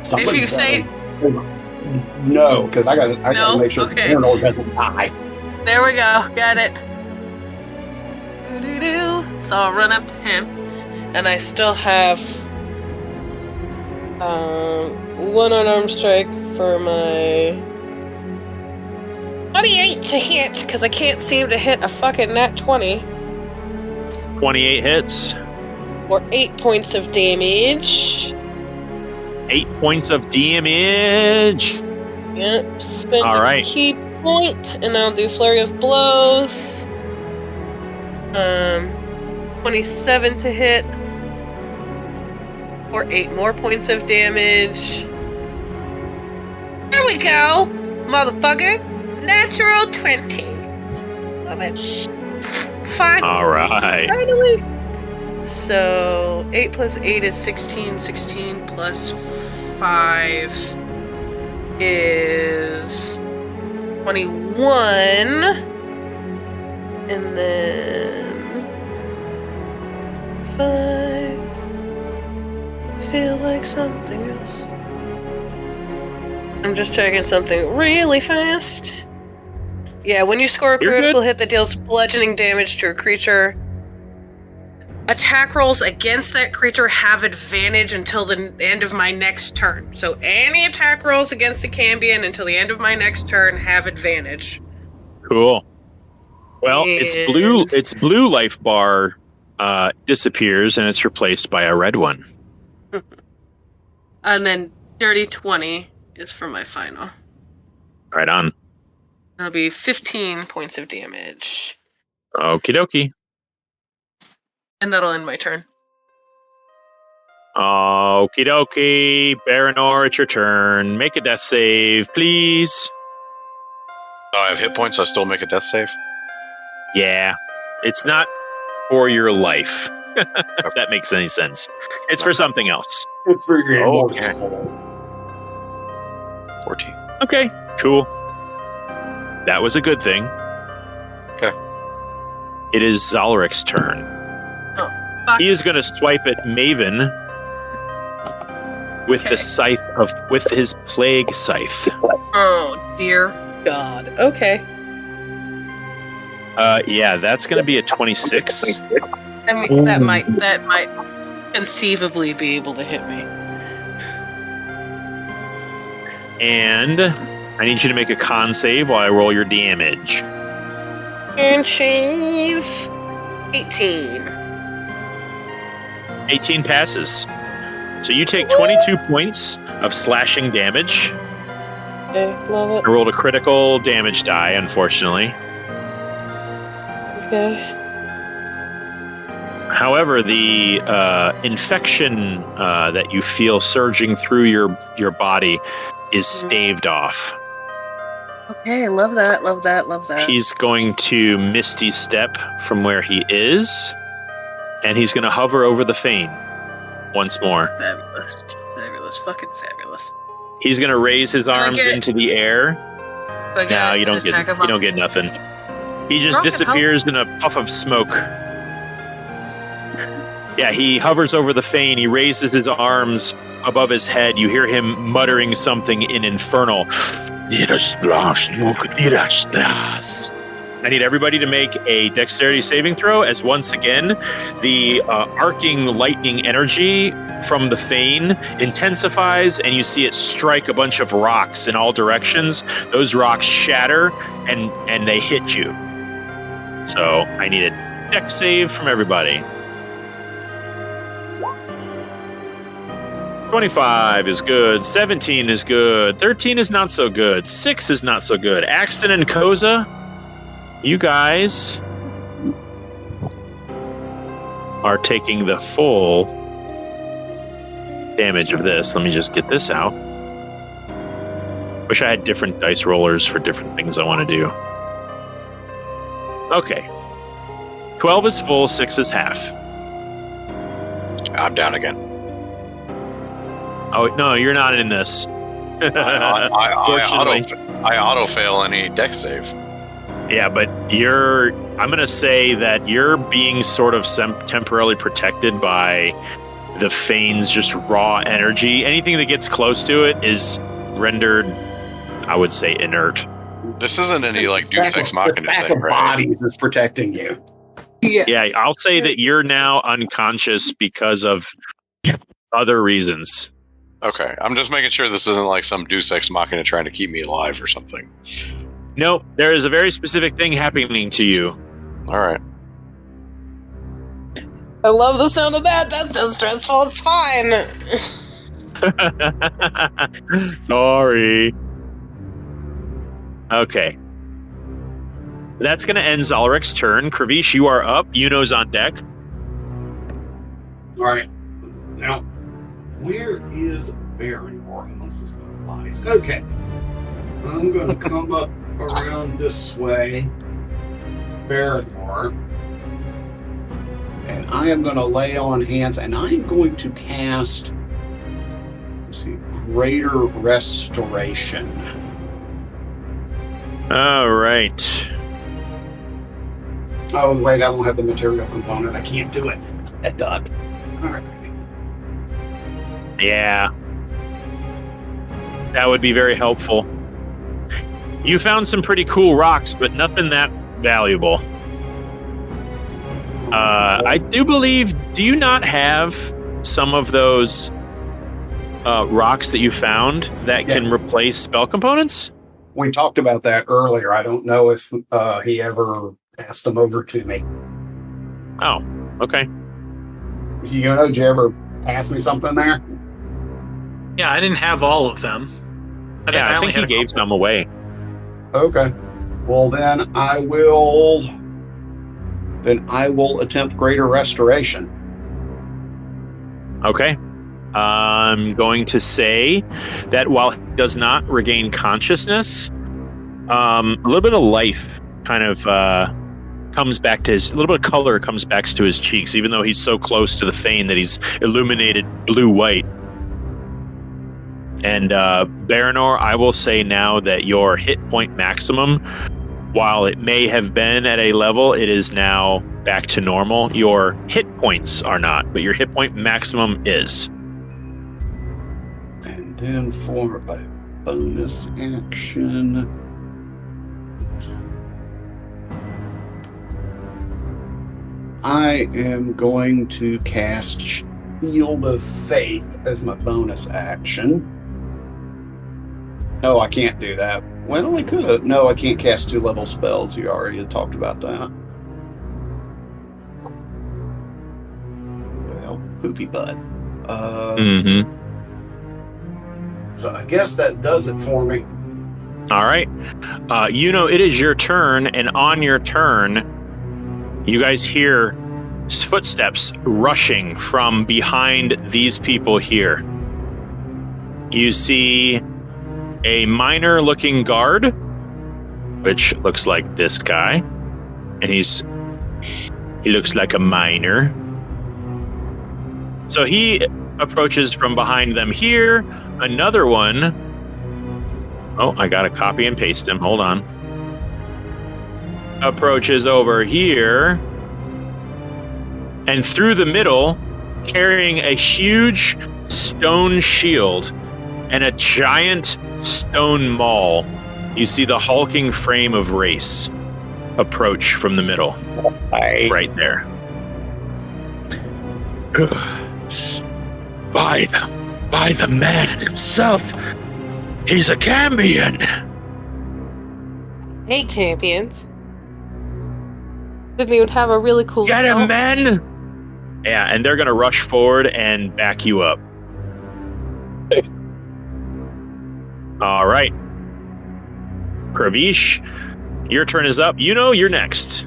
C: Somebody's
G: If you say-
C: gotta- no, because I
G: No?
C: gotta make sure
G: Okay.
C: the Paranoid doesn't die.
G: There we go. Got it. Doo-doo-doo. So I'll run up to him, and I still have one unarmed strike for my 28 to hit, because I can't seem to hit a fucking nat 20,
A: 28 hits,
G: or 8 points of damage.
A: 8 points of damage.
G: Yep, spend
A: All right.
G: a key point, and I'll do flurry of blows. 27 to hit, or 8 more points of damage. There we go, motherfucker! Natural 20. Love it. Fine.
A: All right.
G: Finally. So 8 plus 8 is 16. 16 plus 5 is 21. And then 5. Feel like something else. I'm just checking something really fast. Yeah, when you score a
A: You're
G: critical hit that deals bludgeoning damage to a creature, attack rolls against that creature have advantage until the end of my next turn. So any attack rolls against the Cambion until the end of my next turn have advantage.
A: Cool. Well, its blue
G: And-
A: its blue life bar disappears and it's replaced by a red one.
G: And then dirty 20 is for my final.
A: Right on.
G: That'll be 15 points of damage.
A: Okie dokie.
G: And that'll end my turn.
A: Okie dokie. Baranor, it's your turn. Make a death save, please.
B: Oh, I have hit points. I still make a death save.
A: Yeah. It's not for your life, if that makes any sense. It's for something else.
C: It's for your
B: Okay.
C: immortal.
B: 14.
A: Okay, cool. That was a good thing.
B: Okay.
A: It is Zalric's turn.
G: Oh, fuck.
A: He is going to swipe at Maven with
G: Okay.
A: the scythe with his plague scythe.
G: Oh, dear God. Okay.
A: Yeah, that's going to be a 26.
G: I mean, that might conceivably be able to hit me.
A: And I need you to make a con save while I roll your damage.
G: And shave 18.
A: 18 passes. So you take 22 points of slashing damage.
G: Okay, love it.
A: I rolled a critical damage die, unfortunately.
G: Okay.
A: However, the infection that you feel surging through your body is staved off.
G: Okay, love that, love that, love that.
A: He's going to Misty Step from where he is, and he's going to hover over the fane once more.
G: Fabulous. Fabulous. Fucking fabulous.
A: He's going to raise his arms
G: get-
A: into the air.
G: Do I get
A: No, you
G: an
A: don't get
G: attack of
A: you don't get nothing. He just
G: Rocket
A: disappears in a puff of smoke. Yeah, he hovers over the fane. He raises his arms above his head. You hear him muttering something in Infernal. I need everybody to make a dexterity saving throw, as once again, the arcing lightning energy from the fane intensifies, and you see it strike a bunch of rocks in all directions. Those rocks shatter, and they hit you. So I need a dex save from everybody. 25 is good. 17 is good. 13 is not so good. 6 is not so good. Axton and Koza, you guys are taking the full damage of this. Let me just get this out. Wish I had different dice rollers for different things I want to do. Okay. 12 is full, 6 is half.
B: I'm down again.
A: Oh, no, you're not in this. Fortunately.
B: I auto-fail any dex save.
A: Yeah, but I'm going to say that you're being sort of temporarily protected by the fane's just raw energy. Anything that gets close to it is rendered, I would say, inert.
B: This isn't any Deus Ex Machina
C: The stack
B: thing,
C: of
B: right?
C: bodies is protecting you.
G: Yeah.
A: Yeah, I'll say that you're now unconscious because of other reasons.
B: Okay, I'm just making sure this isn't some Deus Ex Machina trying to keep me alive or something.
A: Nope, there is a very specific thing happening to you.
B: All right.
G: I love the sound of that. That's so stressful. It's fine.
A: Sorry. Okay. That's going to end Zalric's turn. Kravish, you are up. Yuno's on deck.
C: All right. Now, where is Baranor amongst his bodies? Okay. I'm going to come up around this way, Baranor, and I am going to lay on hands, and I am going to cast, let's see, Greater Restoration.
A: All right.
C: Oh, wait, I don't have the material component. I can't do it. That dog. All right.
A: Yeah. That would be very helpful. You found some pretty cool rocks, but nothing that valuable. I do believe, do you not have some of those rocks that you found that can replace spell components?
C: We talked about that earlier. I don't know if he ever passed them over to me.
A: Oh, okay.
C: Did you ever pass me something there?
F: Yeah, I didn't have all of them.
A: I think
F: only
A: he
F: had a
A: gave some away.
C: Okay. Well, then I will attempt Greater Restoration.
A: Okay. I'm going to say that while he does not regain consciousness, a little bit of life kind of comes back to a little bit of color comes back to his cheeks, even though he's so close to the fane that he's illuminated blue-white. And Baranor, I will say now that your hit point maximum, while it may have been at a level, it is now back to normal. Your hit points are not, but your hit point maximum is.
C: And then for a bonus action, I am going to cast Shield of Faith as my bonus action. Oh, I can't do that. Well, I could have. No, I can't cast 2-level spells. You already had talked about that. Well, poopy butt. So I guess that does it for me.
A: All right. It is your turn, and on your turn, you guys hear footsteps rushing from behind these people here. You see a minor-looking guard, which looks like this guy, and he looks like a minor. So he approaches from behind them here. Another one. Oh, I gotta copy and paste him. Hold on. Approaches over here, and through the middle, carrying a huge stone shield and a giant stone maul, you see the hulking frame of Wrayce approach from the middle. Right there. By the man himself. He's a Cambion.
G: Hey, champions. Didn't even have a really cool
A: Get him, men! Yeah, and they're gonna rush forward and back you up. All right. Kravish, your turn is up. You're next.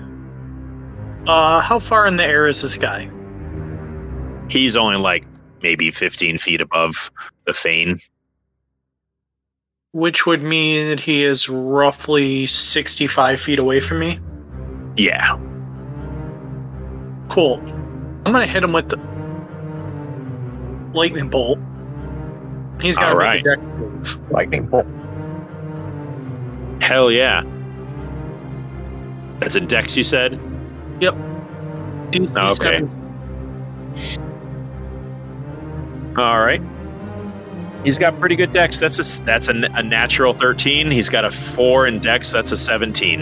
F: How far in the air is this guy?
A: He's only like maybe 15 feet above the fane.
F: Which would mean that he is roughly 65 feet away from me?
A: Yeah.
F: Cool. I'm gonna hit him with the lightning bolt. He's got to make a dex move.
E: Lightning bolt.
A: Hell yeah. That's a dex, you said?
F: Yep. DC
A: Okay.
F: 17.
A: All right. He's got pretty good dex. That's a natural 13. He's got a 4 in dex, so that's a 17.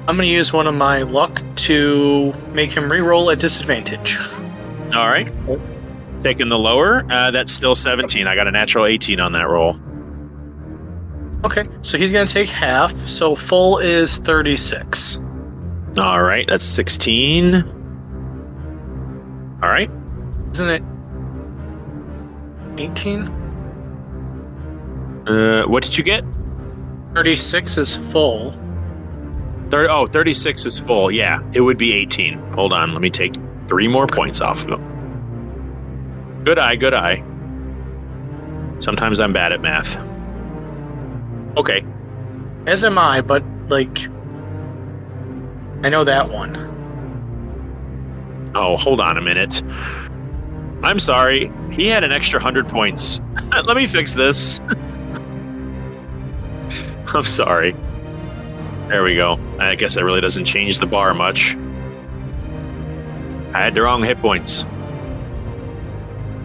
F: I'm going to use one of my luck to make him reroll at disadvantage.
A: All right. Taking the lower, that's still 17. I got a natural 18 on that roll.
F: Okay, so he's going to take half, so full is 36.
A: All right, that's 16. All right.
F: Isn't it 18?
A: What did you get?
F: 36 is full.
A: 36 is full. Yeah, it would be 18. Hold on, let me take 3 more points off of him. Good eye. Sometimes I'm bad at math. Okay.
F: As am I, but, I know that one.
A: Oh, hold on a minute. I'm sorry. He had an extra 100 points. Let me fix this. I'm sorry. There we go. I guess that really doesn't change the bar much. I had the wrong hit points.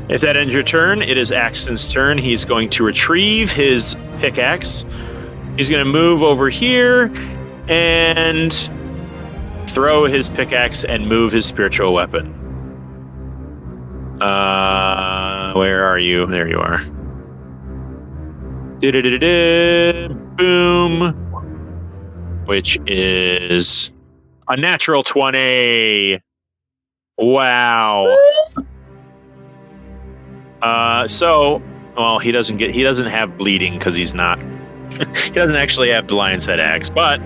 A: If that ends your turn, it is Axton's turn. He's going to retrieve his pickaxe. He's going to move over here and throw his pickaxe and move his spiritual weapon. Where are you? There you are. Boom. Which is a natural 20. Wow. He doesn't have bleeding because he's not. He doesn't actually have the lion's head axe, but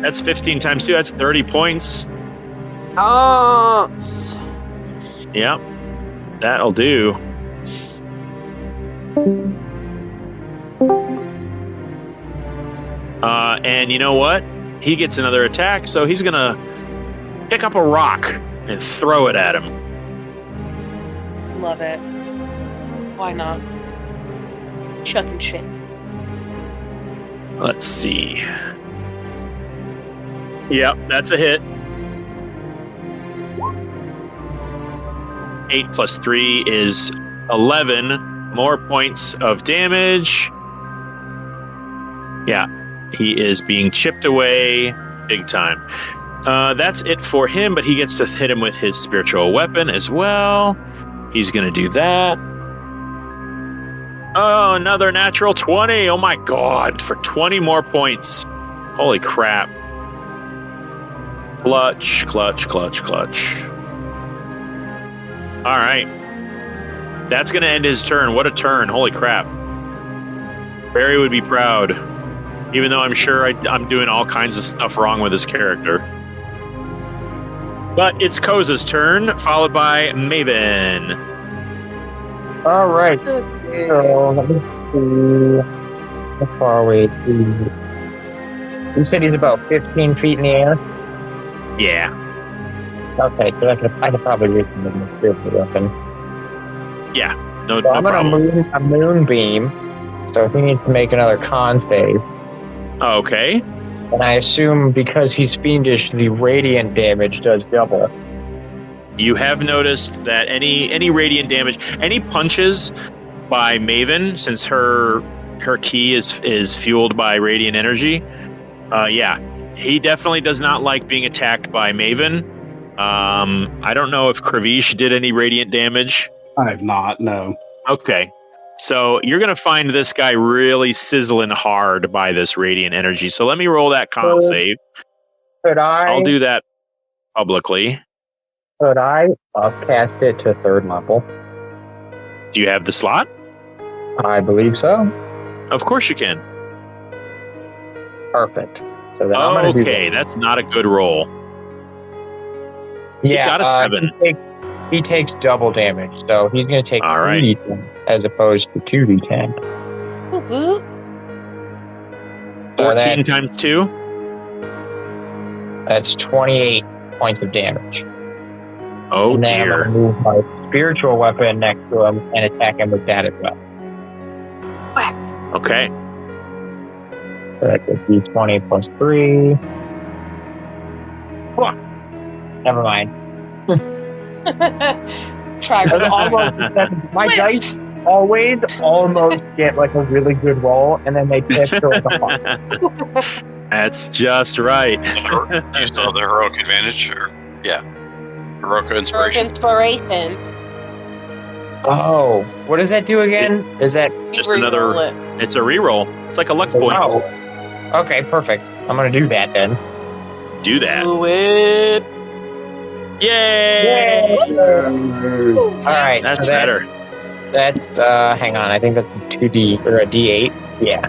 A: that's 15 times 2. That's 30 points.
G: Oh.
A: Yep. That'll do. And you know what? He gets another attack, so he's gonna pick up a rock and throw it at him.
G: Love it. Why not? Chucking shit.
A: Let's see. Yep, that's a hit. 8 plus 3 is 11 more points of damage. Yeah, he is being chipped away big time. That's it for him, but he gets to hit him with his spiritual weapon as well. He's going to do that. Oh, another natural 20. Oh my god, for 20 more points. Holy crap. Clutch, clutch, clutch, clutch. All right. That's going to end his turn. What a turn. Holy crap. Barry would be proud. Even though I'm sure I'm doing all kinds of stuff wrong with his character. But it's Koza's turn, followed by Maven.
E: All right. So, let me see. How far away? You said he's about 15 feet in the air?
A: Yeah.
E: Okay, so I could probably reach him with my spiritual weapon.
A: Yeah, no,
E: So
A: no
E: I'm
A: problem.
E: going to moonbeam, so he needs to make another con save.
A: Okay.
E: And I assume because he's fiendish, the radiant damage does double.
A: You have noticed that any radiant damage, any punches by Maven, since her key is fueled by radiant energy, yeah, he definitely does not like being attacked by Maven. I don't know if Kravish did any radiant damage.
C: I have not, no.
A: Okay. So you're going to find this guy really sizzling hard by this radiant energy. So let me roll that con save. I'll do that publicly.
E: Could I cast it to 3rd level?
A: Do you have the slot?
E: I believe so.
A: Of course you can.
E: Perfect. So then I'm gonna do
A: Okay, that's not a good roll.
E: Yeah,
A: You got a 7.
E: He takes double damage, so he's going to take
A: All right.
E: 3d10 as opposed to 2d10.
G: Whoop, whoop.
A: 14 times 2?
E: That's 28 points of damage.
A: Oh,
E: and then I'm
A: dear.
E: going to move my spiritual weapon next to him and attack him with that as well.
G: Whack.
A: Okay.
E: So that's a d20 plus 3. Never mind.
G: Try
E: That's almost my dice always almost get like a really good roll, and then they tip to like a 5.
A: That's just right.
B: Do you still have the heroic advantage? Or yeah, heroic inspiration.
G: Inspiration.
E: Oh, what does that do again? Is that
A: Just
G: Reroll
A: another.
G: it.
A: It's a reroll. It's like a luck point.
E: Oh, okay, perfect. I'm gonna do that then.
A: Do that.
G: Do it.
A: Yay!
E: All right,
A: That's
E: so
A: better.
E: That's hang on. I think that's a 2d or a d8. Yeah.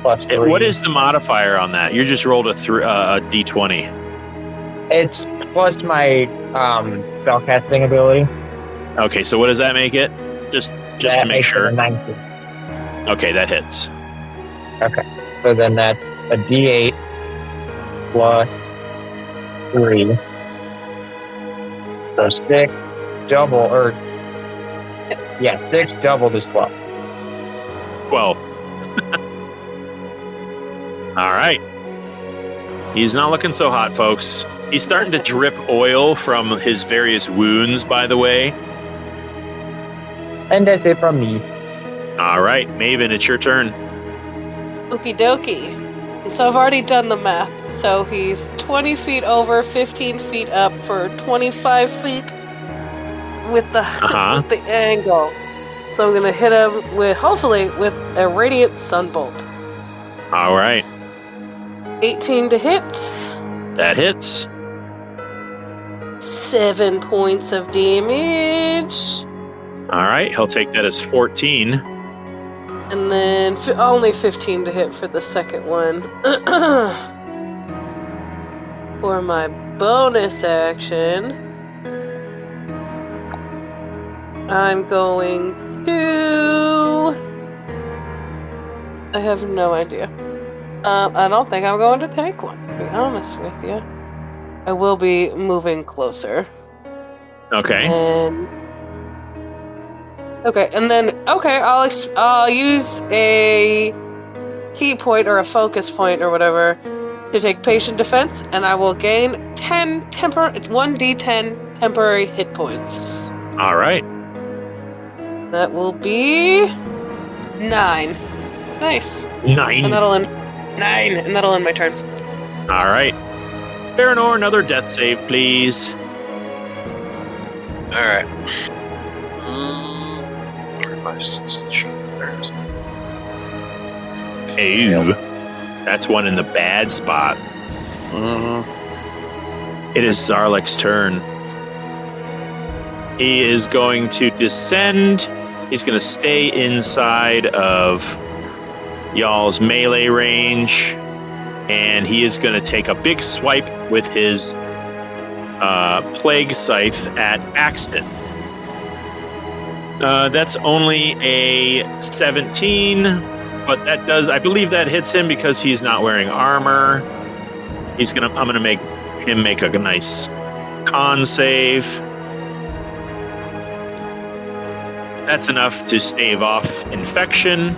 E: Plus 3.
A: What is the modifier on that? You just rolled a d20.
E: It's plus my spellcasting ability.
A: Okay, so what does that make it? Just
E: That
A: to make
E: makes it
A: sure.
E: a 19.
A: Okay, that hits.
E: So then that's a d8 plus 3. So 6 double, or yeah, 6 doubled is 12.
A: 12. All right. He's not looking so hot, folks. He's starting to drip oil from his various wounds, by the way.
E: And that's it from me.
A: All right, Maven, it's your turn.
G: Okie dokie. So I've already done the math. So he's 20 feet over, 15 feet up for 25 feet with the with the angle. So I'm gonna hit him with, hopefully, with a radiant sunbolt.
A: All right,
G: 18 to hit.
A: that hits.
G: 7 points of damage.
A: All right, he'll take that as 14.
G: And then only 15 to hit for the second one. For my bonus action, I'm going to... I have no idea. I don't think I'm going to take one, to be honest with you. I will be moving closer.
A: Okay.
G: I'll use a key point or a focus point or whatever to take patient defense, and I will gain 1d10 temporary hit points.
A: All right.
G: That will be 9. Nice.
A: 9.
G: And that'll end 9, and that'll end my turn.
A: All right. Baranor, another death save, please.
B: All right.
A: Ew. That's one in the bad spot. It is Zarlek's turn. He is going to descend. He's going to stay inside of y'all's melee range. And he is going to take a big swipe with his Plague Scythe at Axton. That's only a 17, but I believe that hits him because he's not wearing armor. I'm gonna make him make a nice con save. That's enough to stave off infection,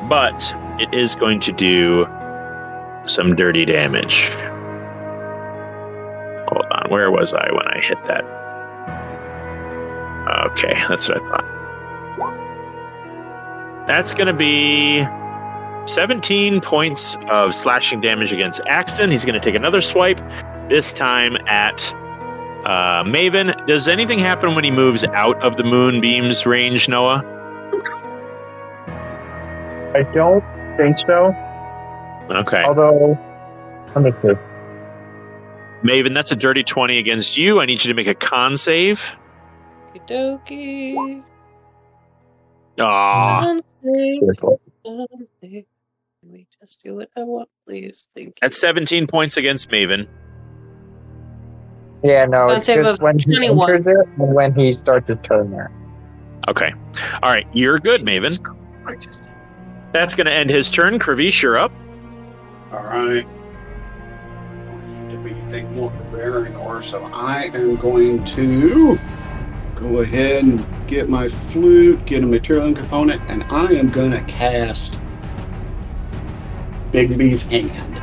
A: but it is going to do some dirty damage. Hold on, where was I when I hit that? Okay, that's what I thought. That's going to be 17 points of slashing damage against Axton. He's going to take another swipe, this time at Maven. Does anything happen when he moves out of the moonbeam's range, Noah?
E: I don't think so.
A: Okay.
E: Although, let me see.
A: Maven, that's a dirty 20 against you. I need you to make a con save.
G: Okie dokie.
A: Aw.
G: Let me just do what I want, please. Thank you.
A: That's 17 points against Maven.
E: Yeah, no,
G: Con
E: it's
G: save
E: just
G: of
E: when he
G: 21.
E: enters it and when he starts his turn there.
A: Okay. All right, you're good, Maven. That's going to end his turn. Kravish, you're up.
C: All right. Did we take more for Baranor? So I am going to go ahead and get my flute, get a material component, and I am going to cast Bigby's hand.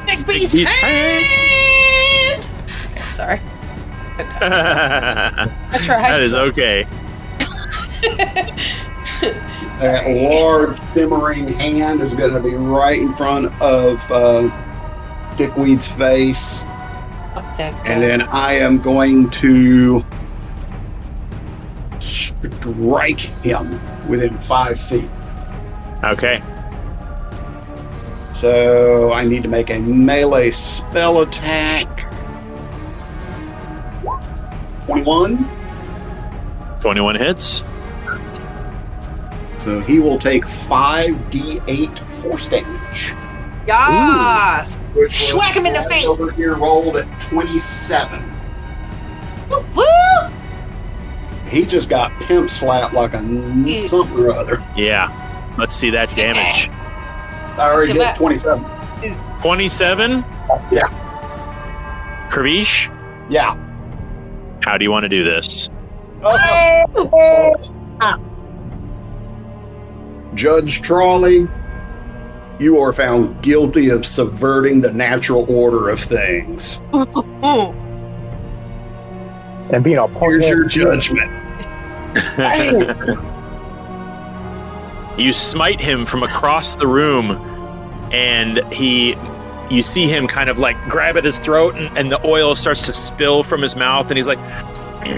G: Bigby's hand! Okay, sorry. That's right.
A: That is okay.
C: That large simmering hand is going to be right in front of Dickweed's face. And then I am going to strike him within 5 feet.
A: Okay.
C: So I need to make a melee spell attack. 21.
A: 21 hits.
C: So he will take 5d8 force damage.
H: Yes!
C: Which
H: Schwack him in the face!
C: Over here rolled at 27.
H: Woo! Woo!
C: He just got pimp slapped like a something or other.
A: Yeah. Let's see that damage.
C: I already did 27.
A: 27?
C: Yeah.
A: Kravish,
C: Yeah.
A: how do you want to do this?
C: Judge Trawley, you are found guilty of subverting the natural order of things.
E: And being a
C: Here's your judgment.
A: You smite him from across the room, and you see him kind of like grab at his throat, and the oil starts to spill from his mouth, and he's like,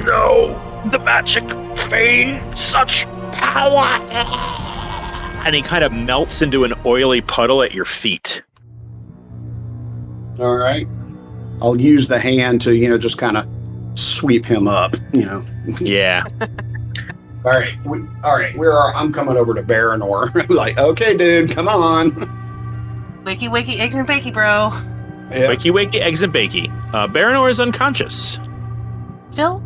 A: "No, the magic fane, such power!" And he kind of melts into an oily puddle at your feet.
C: All right. I'll use the hand to, just kind of sweep him up,
A: Yeah.
C: All right. I'm coming over to Baranor. Like, okay, dude, come on.
H: Wakey, wakey, eggs and bakey, bro.
C: Yeah.
A: Wakey, wakey, eggs and bakey. Baranor is unconscious.
H: Still?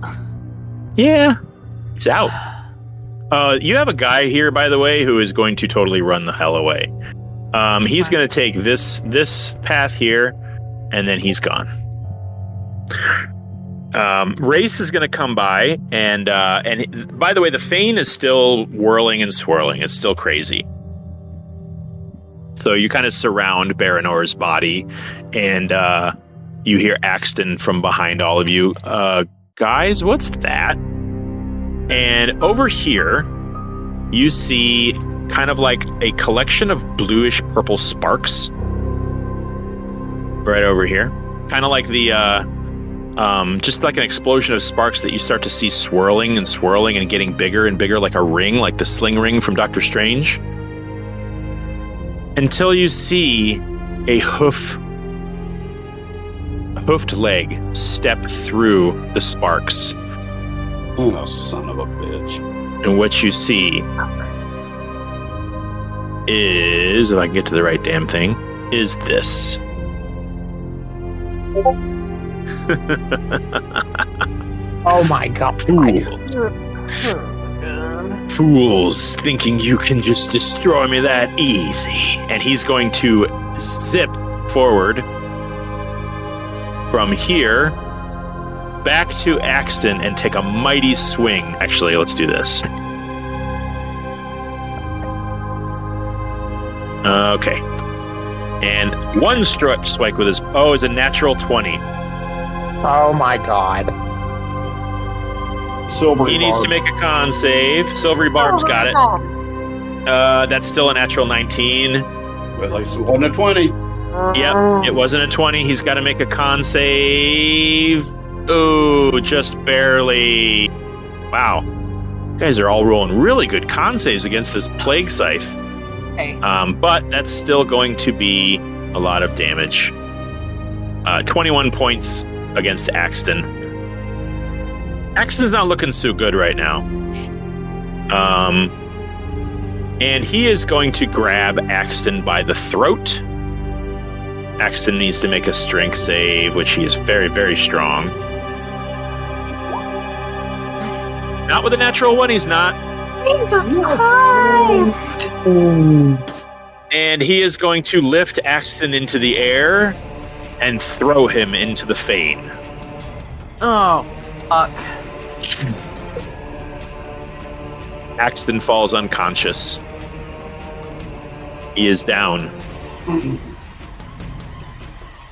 A: Yeah. He's out. You have a guy here, by the way, who is going to totally run the hell away. He's going to take this path here, and then he's gone. Wrayce is going to come by, and by the way, the fane is still whirling and swirling. It's still crazy. So you kind of surround Baranor's body, and you hear Axton from behind all of you. Guys, what's that? And over here, you see kind of like a collection of bluish purple sparks. Right over here. Kind of like the, just like an explosion of sparks that you start to see swirling and getting bigger and bigger, like a ring, like the sling ring from Doctor Strange. Until you see a hoofed leg step through the sparks.
C: Oh, son of a bitch.
A: And what you see is, if I can get to the right damn thing, is this.
E: Oh my god.
A: Fools thinking you can just destroy me that easy. And he's going to zip forward from here back to Axton and take a mighty swing. Actually, let's do this. Okay. And one strike with his is a natural 20.
E: Oh my god.
C: Silvery
A: He needs to make a con save. Silvery Barb's got it. That's still a natural 19.
C: At least it wasn't a 20.
A: Yep, it wasn't a 20. He's got to make a con save. Ooh, just barely. Wow. You guys are all rolling really good con saves against this Plague Scythe.
G: Hey.
A: But that's still going to be a lot of damage. 21 points against Axton. Axton's not looking so good right now. And he is going to grab Axton by the throat. Axton needs to make a strength save, which he is very, very strong. Not with a natural one, he's not.
H: Jesus Christ!
A: And he is going to lift Axton into the air and throw him into the fane.
G: Oh, fuck.
A: Axton falls unconscious. He is down.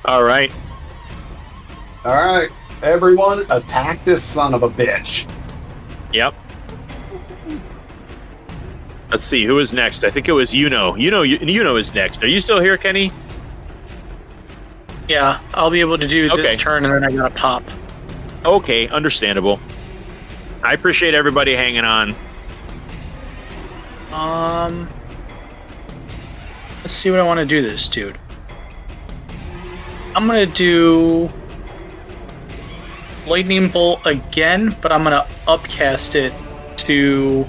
A: All right.
C: All right, everyone, attack this son of a bitch.
A: Yep. Let's see, who is next? I think it was Yuno. Yuno is next. Are you still here, Kenny?
F: Yeah, I'll be able to do this
A: Okay.
F: turn, and then I gotta pop.
A: Okay, understandable. I appreciate everybody hanging on.
F: Let's see what I want to do this, dude. I'm gonna do Lightning Bolt again, but I'm gonna upcast it to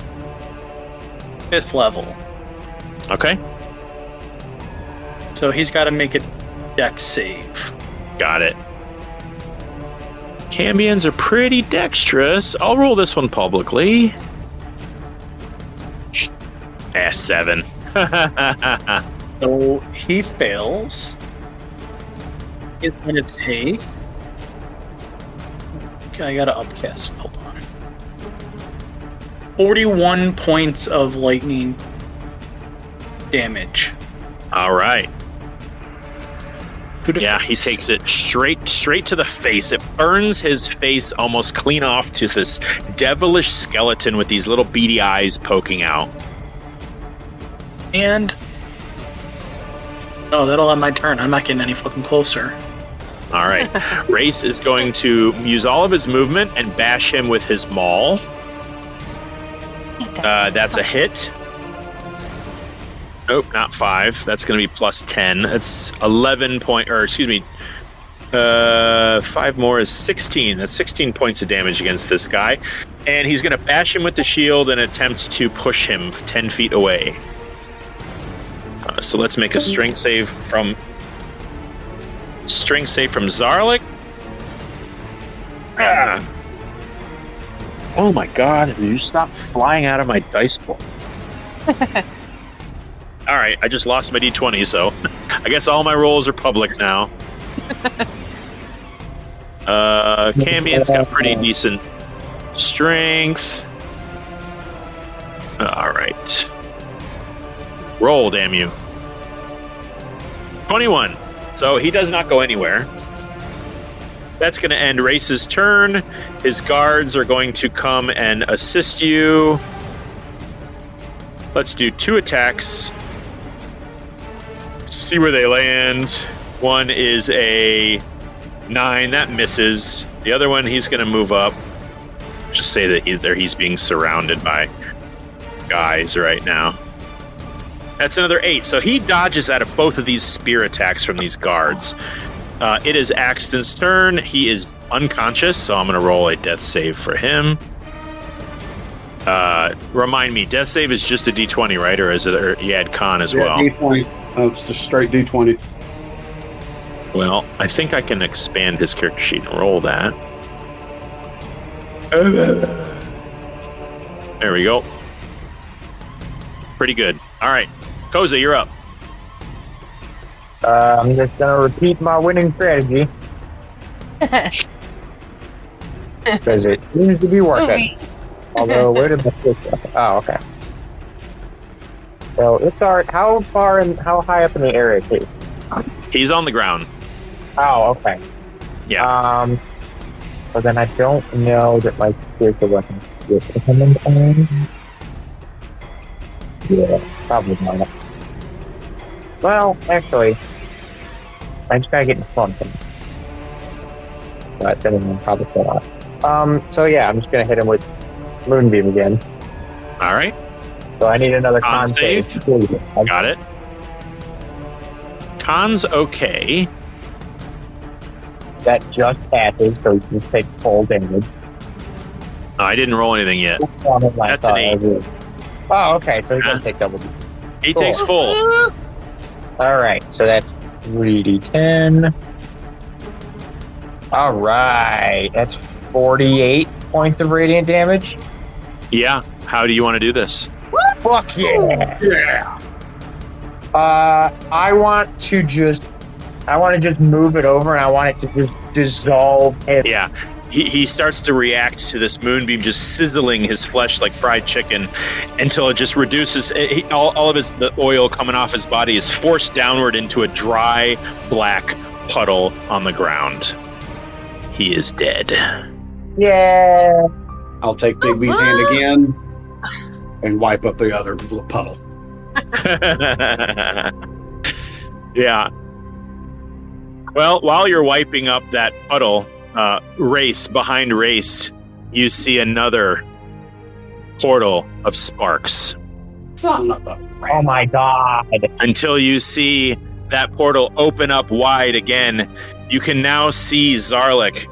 F: 5th level.
A: Okay,
F: So he's got to make a dex save.
A: got it. Cambions are pretty dexterous. I'll roll this one publicly. 7.
F: So he fails. He's going to take... Okay, I gotta upcast. Hold on. 41 points of lightning damage.
A: All right.
F: To the
A: Yeah, he
F: face.
A: takes it straight to the face. It burns his face almost clean off to this devilish skeleton with these little beady eyes poking out.
F: And... Oh, that'll end my turn. I'm not getting any fucking closer.
A: All right. Wrayce is going to use all of his movement and bash him with his maul. That's a hit. Nope, not 5. That's going to be plus 10. That's 11 point, or excuse me, 5 more is 16. That's 16 points of damage against this guy. And he's going to bash him with the shield and attempt to push him 10 feet away. So let's make a strength save from Zarlik. Oh my god, will you stop flying out of my dice pool? Alright, I just lost my d20, so I guess all my rolls are public now. Cambian's got pretty decent strength. Alright. Roll, damn you. 21. So he does not go anywhere. That's going to end Wrayce's turn. His guards are going to come and assist you. Let's do 2 attacks. See where they land. One is a 9. That misses. The other one, he's going to move up. Just say that he's being surrounded by guys right now. That's another 8. So he dodges out of both of these spear attacks from these guards. It is Axton's turn. He is unconscious, so I'm going to roll a death save for him. Remind me, death save is just a d20, right? Or is it? Or you add con as well?
C: D20. Oh, it's just straight d20.
A: Well, I think I can expand his character sheet and roll that. There we go. Pretty good. All right, Koza, you're up.
E: I'm just gonna repeat my winning strategy because it seems to be working. Although, where did the fish go? Oh, okay. So it's alright. How far and how high up in the area is he?
A: He's on the ground.
E: Oh, okay.
A: Yeah.
E: So then I don't know that my spiritual weapon is him in time. Yeah, probably not. Well, actually, I just gotta get in front of him. But then I'm probably still not. So yeah, I'm just gonna hit him with Moonbeam again.
A: All right.
E: So I need another
A: Con save. Got it. Con's okay.
E: That just passes, so he can take full damage.
A: I didn't roll anything yet. That's an 8.
E: Oh, okay, so he doesn't take double.
A: He takes full.
E: Alright, so that's 3d10. Alright, that's 48 points of radiant damage.
A: Yeah. How do you want to do this?
E: Fuck yeah!
C: Yeah.
E: I want to just move it over, and I want it to just dissolve it.
A: Yeah. He starts to react to this moonbeam just sizzling his flesh like fried chicken until it just reduces. All of the oil coming off his body is forced downward into a dry, black puddle on the ground. He is dead.
E: Yeah.
C: I'll take Big B's hand again and wipe up the other little puddle.
A: Yeah. Well, while you're wiping up that puddle, Wrayce, behind Wrayce, you see another portal of sparks.
C: Son of a...
E: Oh my god.
A: Until you see that portal open up wide again. You can now see Zarlik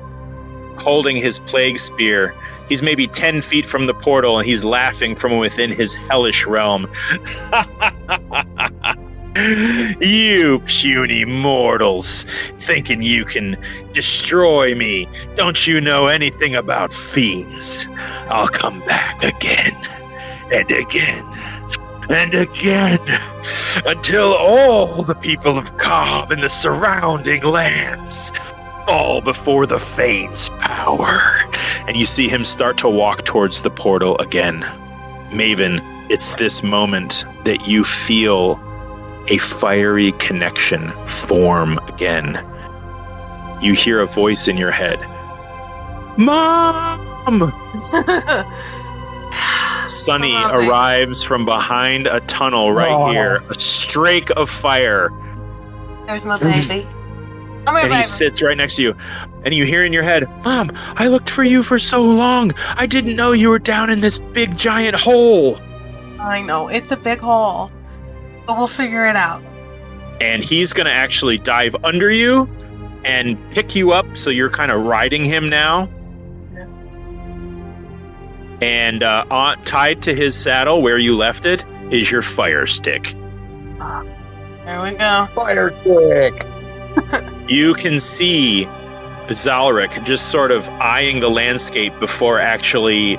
A: holding his plague spear. He's maybe 10 feet from the portal, and he's laughing from within his hellish realm. You puny mortals, thinking you can destroy me. Don't you know anything about fiends? I'll come back again and again and again until all the people of Cobb and the surrounding lands fall before the fane's power. And you see him start to walk towards the portal again. Maven, it's this moment that you feel a fiery connection form again. You hear a voice in your head. Mom! Sunny arrives from behind a tunnel right here. A streak of fire.
H: There's my baby. I'm
A: And he sits right next to you. And you hear in your head, Mom, I looked for you for so long. I didn't know you were down in this big giant hole.
H: I know, it's a big hole. But we'll figure it out.
A: And he's going to actually dive under you and pick you up, so you're kind of riding him now.
H: Yeah.
A: And tied to his saddle where you left it is your fire stick.
H: There we go.
E: Fire stick.
A: You can see Zalric just sort of eyeing the landscape before actually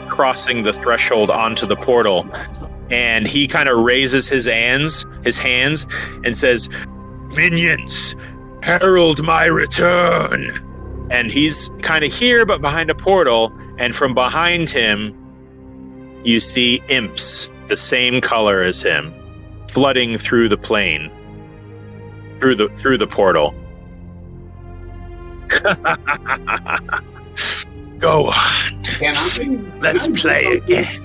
A: crossing the threshold onto the portal. And he kind of raises his hands, and says, "Minions, herald my return." And he's kind of here, but behind a portal. And from behind him, you see imps, the same color as him, flooding through the plane, through the portal. Go on. Let's play again.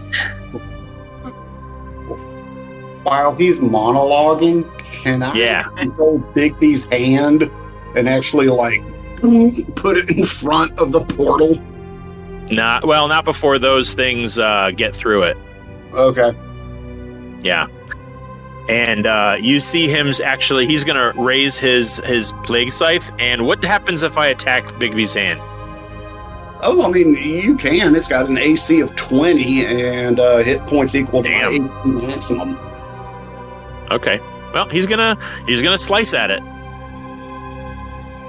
C: While he's monologuing, can I control Bigby's hand and actually put it in front of the portal?
A: Not before those things get through it.
C: Okay.
A: Yeah. And you see him actually, he's going to raise his plague scythe. And what happens if I attack Bigby's hand?
C: Oh, I mean, you can. It's got an AC of 20 and hit points equal to my AC maximum.
A: Okay. Well, he's gonna slice at it.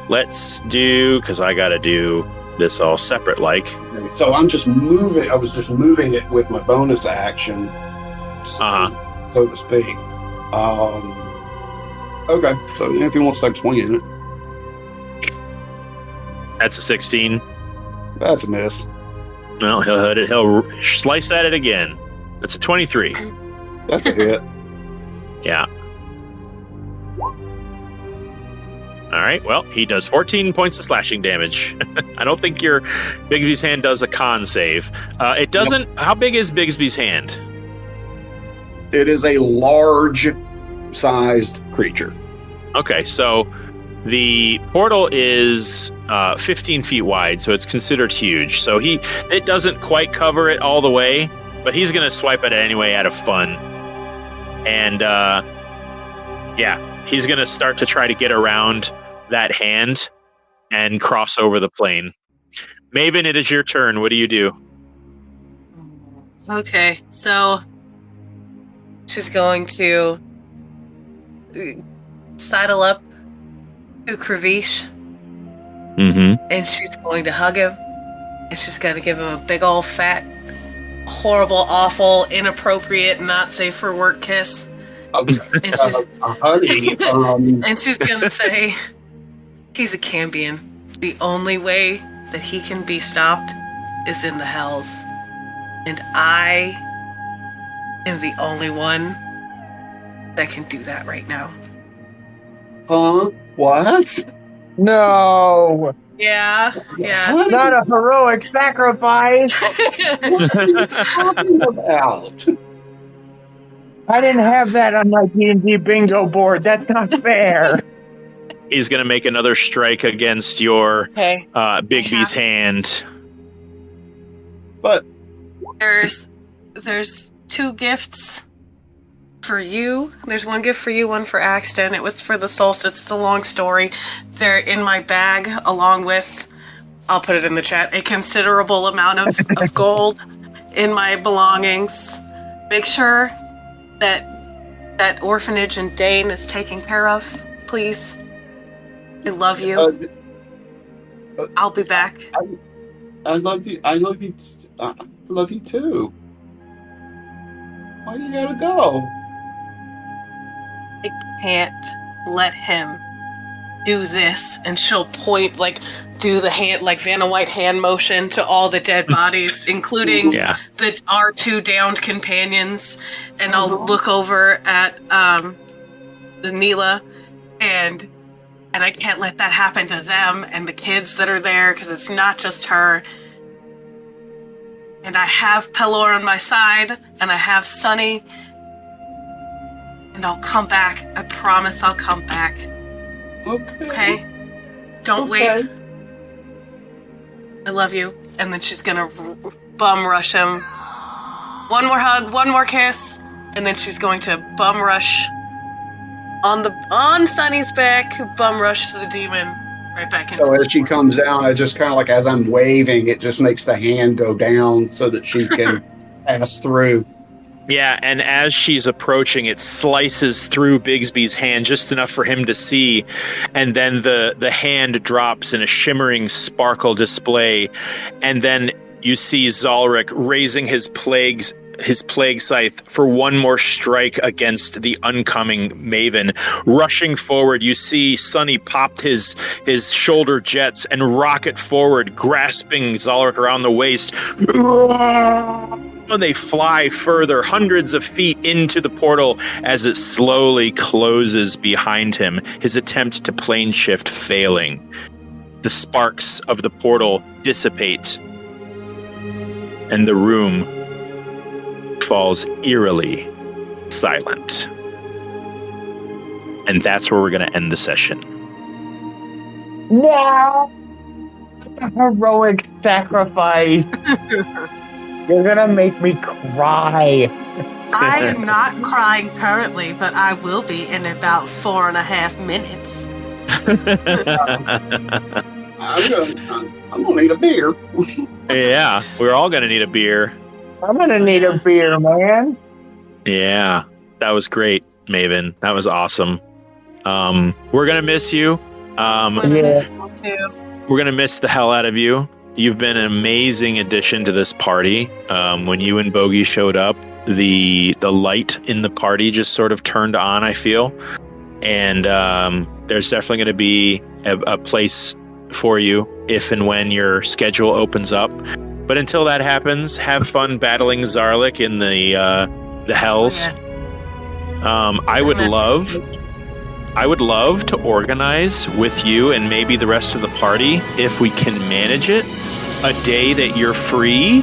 A: Let's do, because I gotta do this all separate like.
C: So I'm just moving. I was just moving it with my bonus action, so to speak. Okay. So if he wants to take a swing at it,
A: that's a 16.
C: That's a miss.
A: Well, he'll slice at it again. That's a 23.
C: That's a hit.
A: Yeah. All right. Well, he does 14 points of slashing damage. I don't think your Bigsby's hand does a con save. It doesn't. Nope. How big is Bigsby's hand?
C: It is a large-sized creature.
A: Okay, so the portal is 15 feet wide, so it's considered huge. So it doesn't quite cover it all the way, but he's going to swipe at it anyway out of fun. And he's going to start to try to get around that hand and cross over the plane. Maven, it is your turn. What do you do?
G: Okay, so she's going to sidle up to Kravish.
A: Mm-hmm.
G: And she's going to hug him. And she's going to give him a big old fat, horrible, awful, inappropriate, not safe for work kiss. And she's going to say, he's a Cambion. The only way that he can be stopped is in the hells. And I am the only one that can do that right now.
C: Huh? What?
E: No.
G: Yeah.
E: It's not a heroic sacrifice.
C: What are you talking about?
E: I didn't have that on my D&D bingo board. That's not fair.
A: He's going to make another strike against your Bigby's hand.
C: But
G: there's 2 gifts for you. There's one gift for you, one for Axton. It was for the solstice. It's a long story. They're in my bag along with, I'll put it in the chat, a considerable amount of gold in my belongings. Make sure that orphanage in Dane is taken care of, please. I love you. I'll be back.
C: I love you. I love you. I love you too. Why you gotta go?
G: I can't let him do this. And she'll point, do the hand, Vanna White hand motion to all the dead bodies, including our 2 downed companions. And I'll look over at Neela, and I can't let that happen to them and the kids that are there, because it's not just her. And I have Pelor on my side, and I have Sunny. And I'll come back. I promise I'll come back. Okay? Don't wait. I love you. And then she's gonna bum rush him. One more hug, one more kiss, and then she's going to bum rush on Sunny's back, bum rush to the demon right back into.
C: So as she comes down, I just kind of as I'm waving, it just makes the hand go down so that she can pass through.
A: Yeah, and as she's approaching, it slices through Bigsby's hand just enough for him to see, and then the hand drops in a shimmering sparkle display, and then you see Zalric raising his plague scythe for one more strike against the oncoming Maven. Rushing forward, you see Sonny pop his shoulder jets and rocket forward, grasping Zalric around the waist. And they fly further, hundreds of feet into the portal as it slowly closes behind him, his attempt to plane shift failing. The sparks of the portal dissipate, and the room falls eerily silent. And that's where we're going to end the session.
E: No! A heroic sacrifice. You're gonna make me cry.
H: I am not crying currently, but I will be in about 4.5 minutes.
C: I'm gonna need a beer.
A: Yeah, we're all going to need a beer.
E: I'm gonna need a beer, man.
A: Yeah, that was great, Maven. That was awesome. We're going to miss you.
E: Yeah.
A: We're going to miss the hell out of you. You've been an amazing addition to this party. When you and Bogey showed up, the light in the party just sort of turned on, I feel. And there's definitely going to be a place for you if and when your schedule opens up. But until that happens, have fun battling Zarlik in the hells.
H: Yeah.
A: I would love to organize with you and maybe the rest of the party, if we can manage it, a day that you're free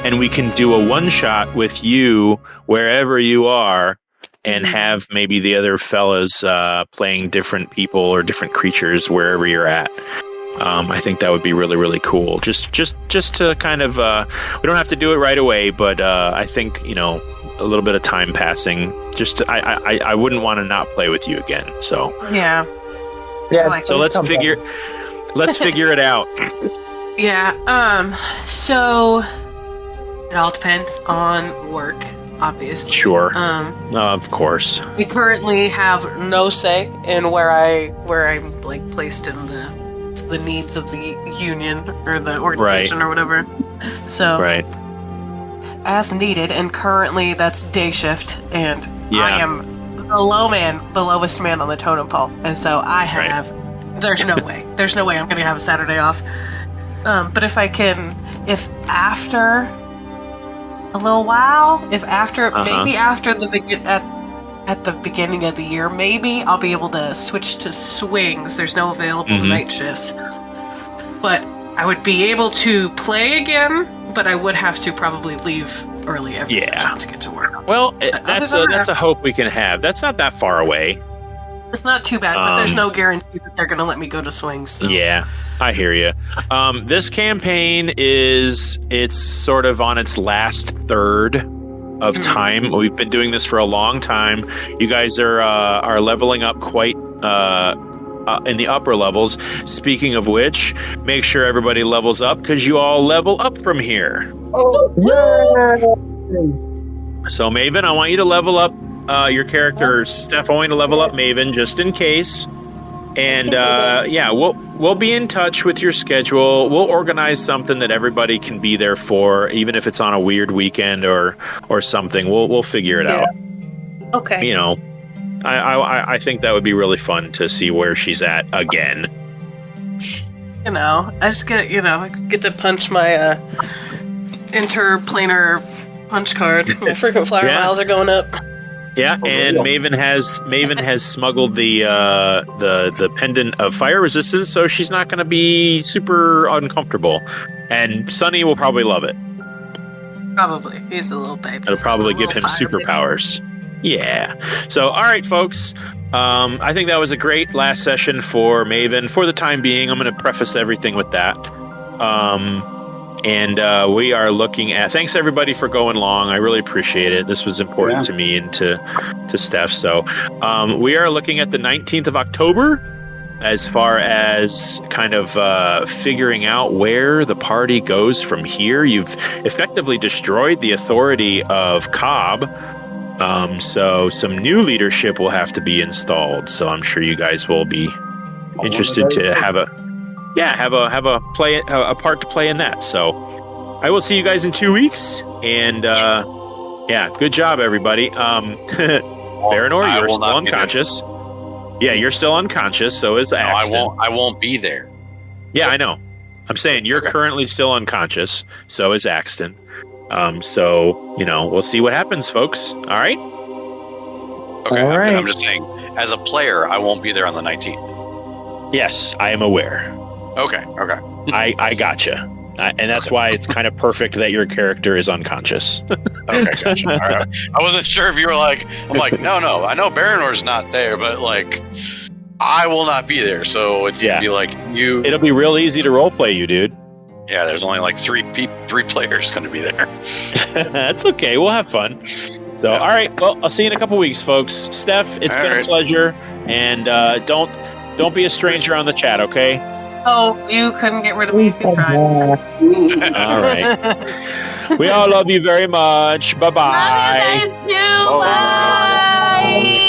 A: and we can do a one-shot with you wherever you are and have maybe the other fellas playing different people or different creatures wherever you're at. I think that would be really, really cool. Just to kind of, we don't have to do it right away, but I think, a little bit of time passing. I wouldn't want to not play with you again. So
H: Yeah.
A: so let's figure it out.
H: Yeah. So it all depends on work, obviously.
A: Sure. Of course.
G: We currently have no say in where I'm like placed in the needs of the union or the organization or whatever. So
A: Right.
G: as needed, and currently that's day shift, and
A: Yeah.
G: I am the lowest man on the totem pole, and so I have. There's no way I'm going to have a Saturday off. But if after a little while, maybe after at the beginning of the year, maybe I'll be able to switch to swings. There's no available night shifts, but I would be able to play again. But I would have to probably leave early every session to get to work.
A: Well, that's a hope we can have. That's not that far away.
G: It's not too bad, but there's no guarantee that they're going to let me go to swings. So.
A: Yeah, I hear you. This campaign it's sort of on its last third of time. We've been doing this for a long time. You guys are leveling up quite in the upper levels. Speaking of which, make sure everybody levels up because you all level up from here.
E: Oh, yeah.
A: So Maven, I want you to level up your character. Steph, I want you to level up Maven just in case. And we'll be in touch with your schedule. We'll organize something that everybody can be there for, even if it's on a weird weekend or something. We'll figure it out.
G: Okay.
A: I think that would be really fun to see where she's at again.
G: I just get to punch my interplanar punch card. My frequent flyer miles are going up.
A: Yeah, and Maven has smuggled the pendant of fire resistance, so she's not going to be super uncomfortable. And Sonny will probably love it.
G: Probably. He's a little baby.
A: It'll probably give him superpowers. Yeah. So, all right, folks. I think that was a great last session for Maven. For the time being, I'm going to preface everything with that. And we are looking at... Thanks, everybody, for going long. I really appreciate it. This was important to me and to Steph. So we are looking at the 19th of October as far as kind of figuring out where the party goes from here. You've effectively destroyed the authority of Cobb. So some new leadership will have to be installed. So I'm sure you guys will be interested to have a part to play in that. So I will see you guys in 2 weeks. And good job, everybody. Baranor, you're still unconscious. Yeah, you're still unconscious. So is Axton.
B: I won't be there.
A: Yeah, I know. I'm saying you're currently still unconscious. So is Axton. So we'll see what happens, folks. All right.
B: Okay.
E: All right.
B: I'm just saying, as a player, I won't be there on the 19th.
A: Yes, I am aware.
B: Okay.
A: I gotcha. And that's why it's kind of perfect that your character is unconscious.
B: Okay, gotcha. All right. I wasn't sure if you were like, I'm like, no, I know Baranor's not there, but like, I will not be there. So it's gonna be like you.
A: It'll be real easy to roleplay you, dude.
B: Yeah, there's only like three players going to be there.
A: That's okay. We'll have fun. So, all right. Well, I'll see you in a couple weeks, folks. Steph, it's been a pleasure, and don't be a stranger on the chat, okay?
G: Oh, you couldn't get rid of me if you tried.
A: All right. We all love you very much. Bye-bye.
H: Love you guys too. Bye.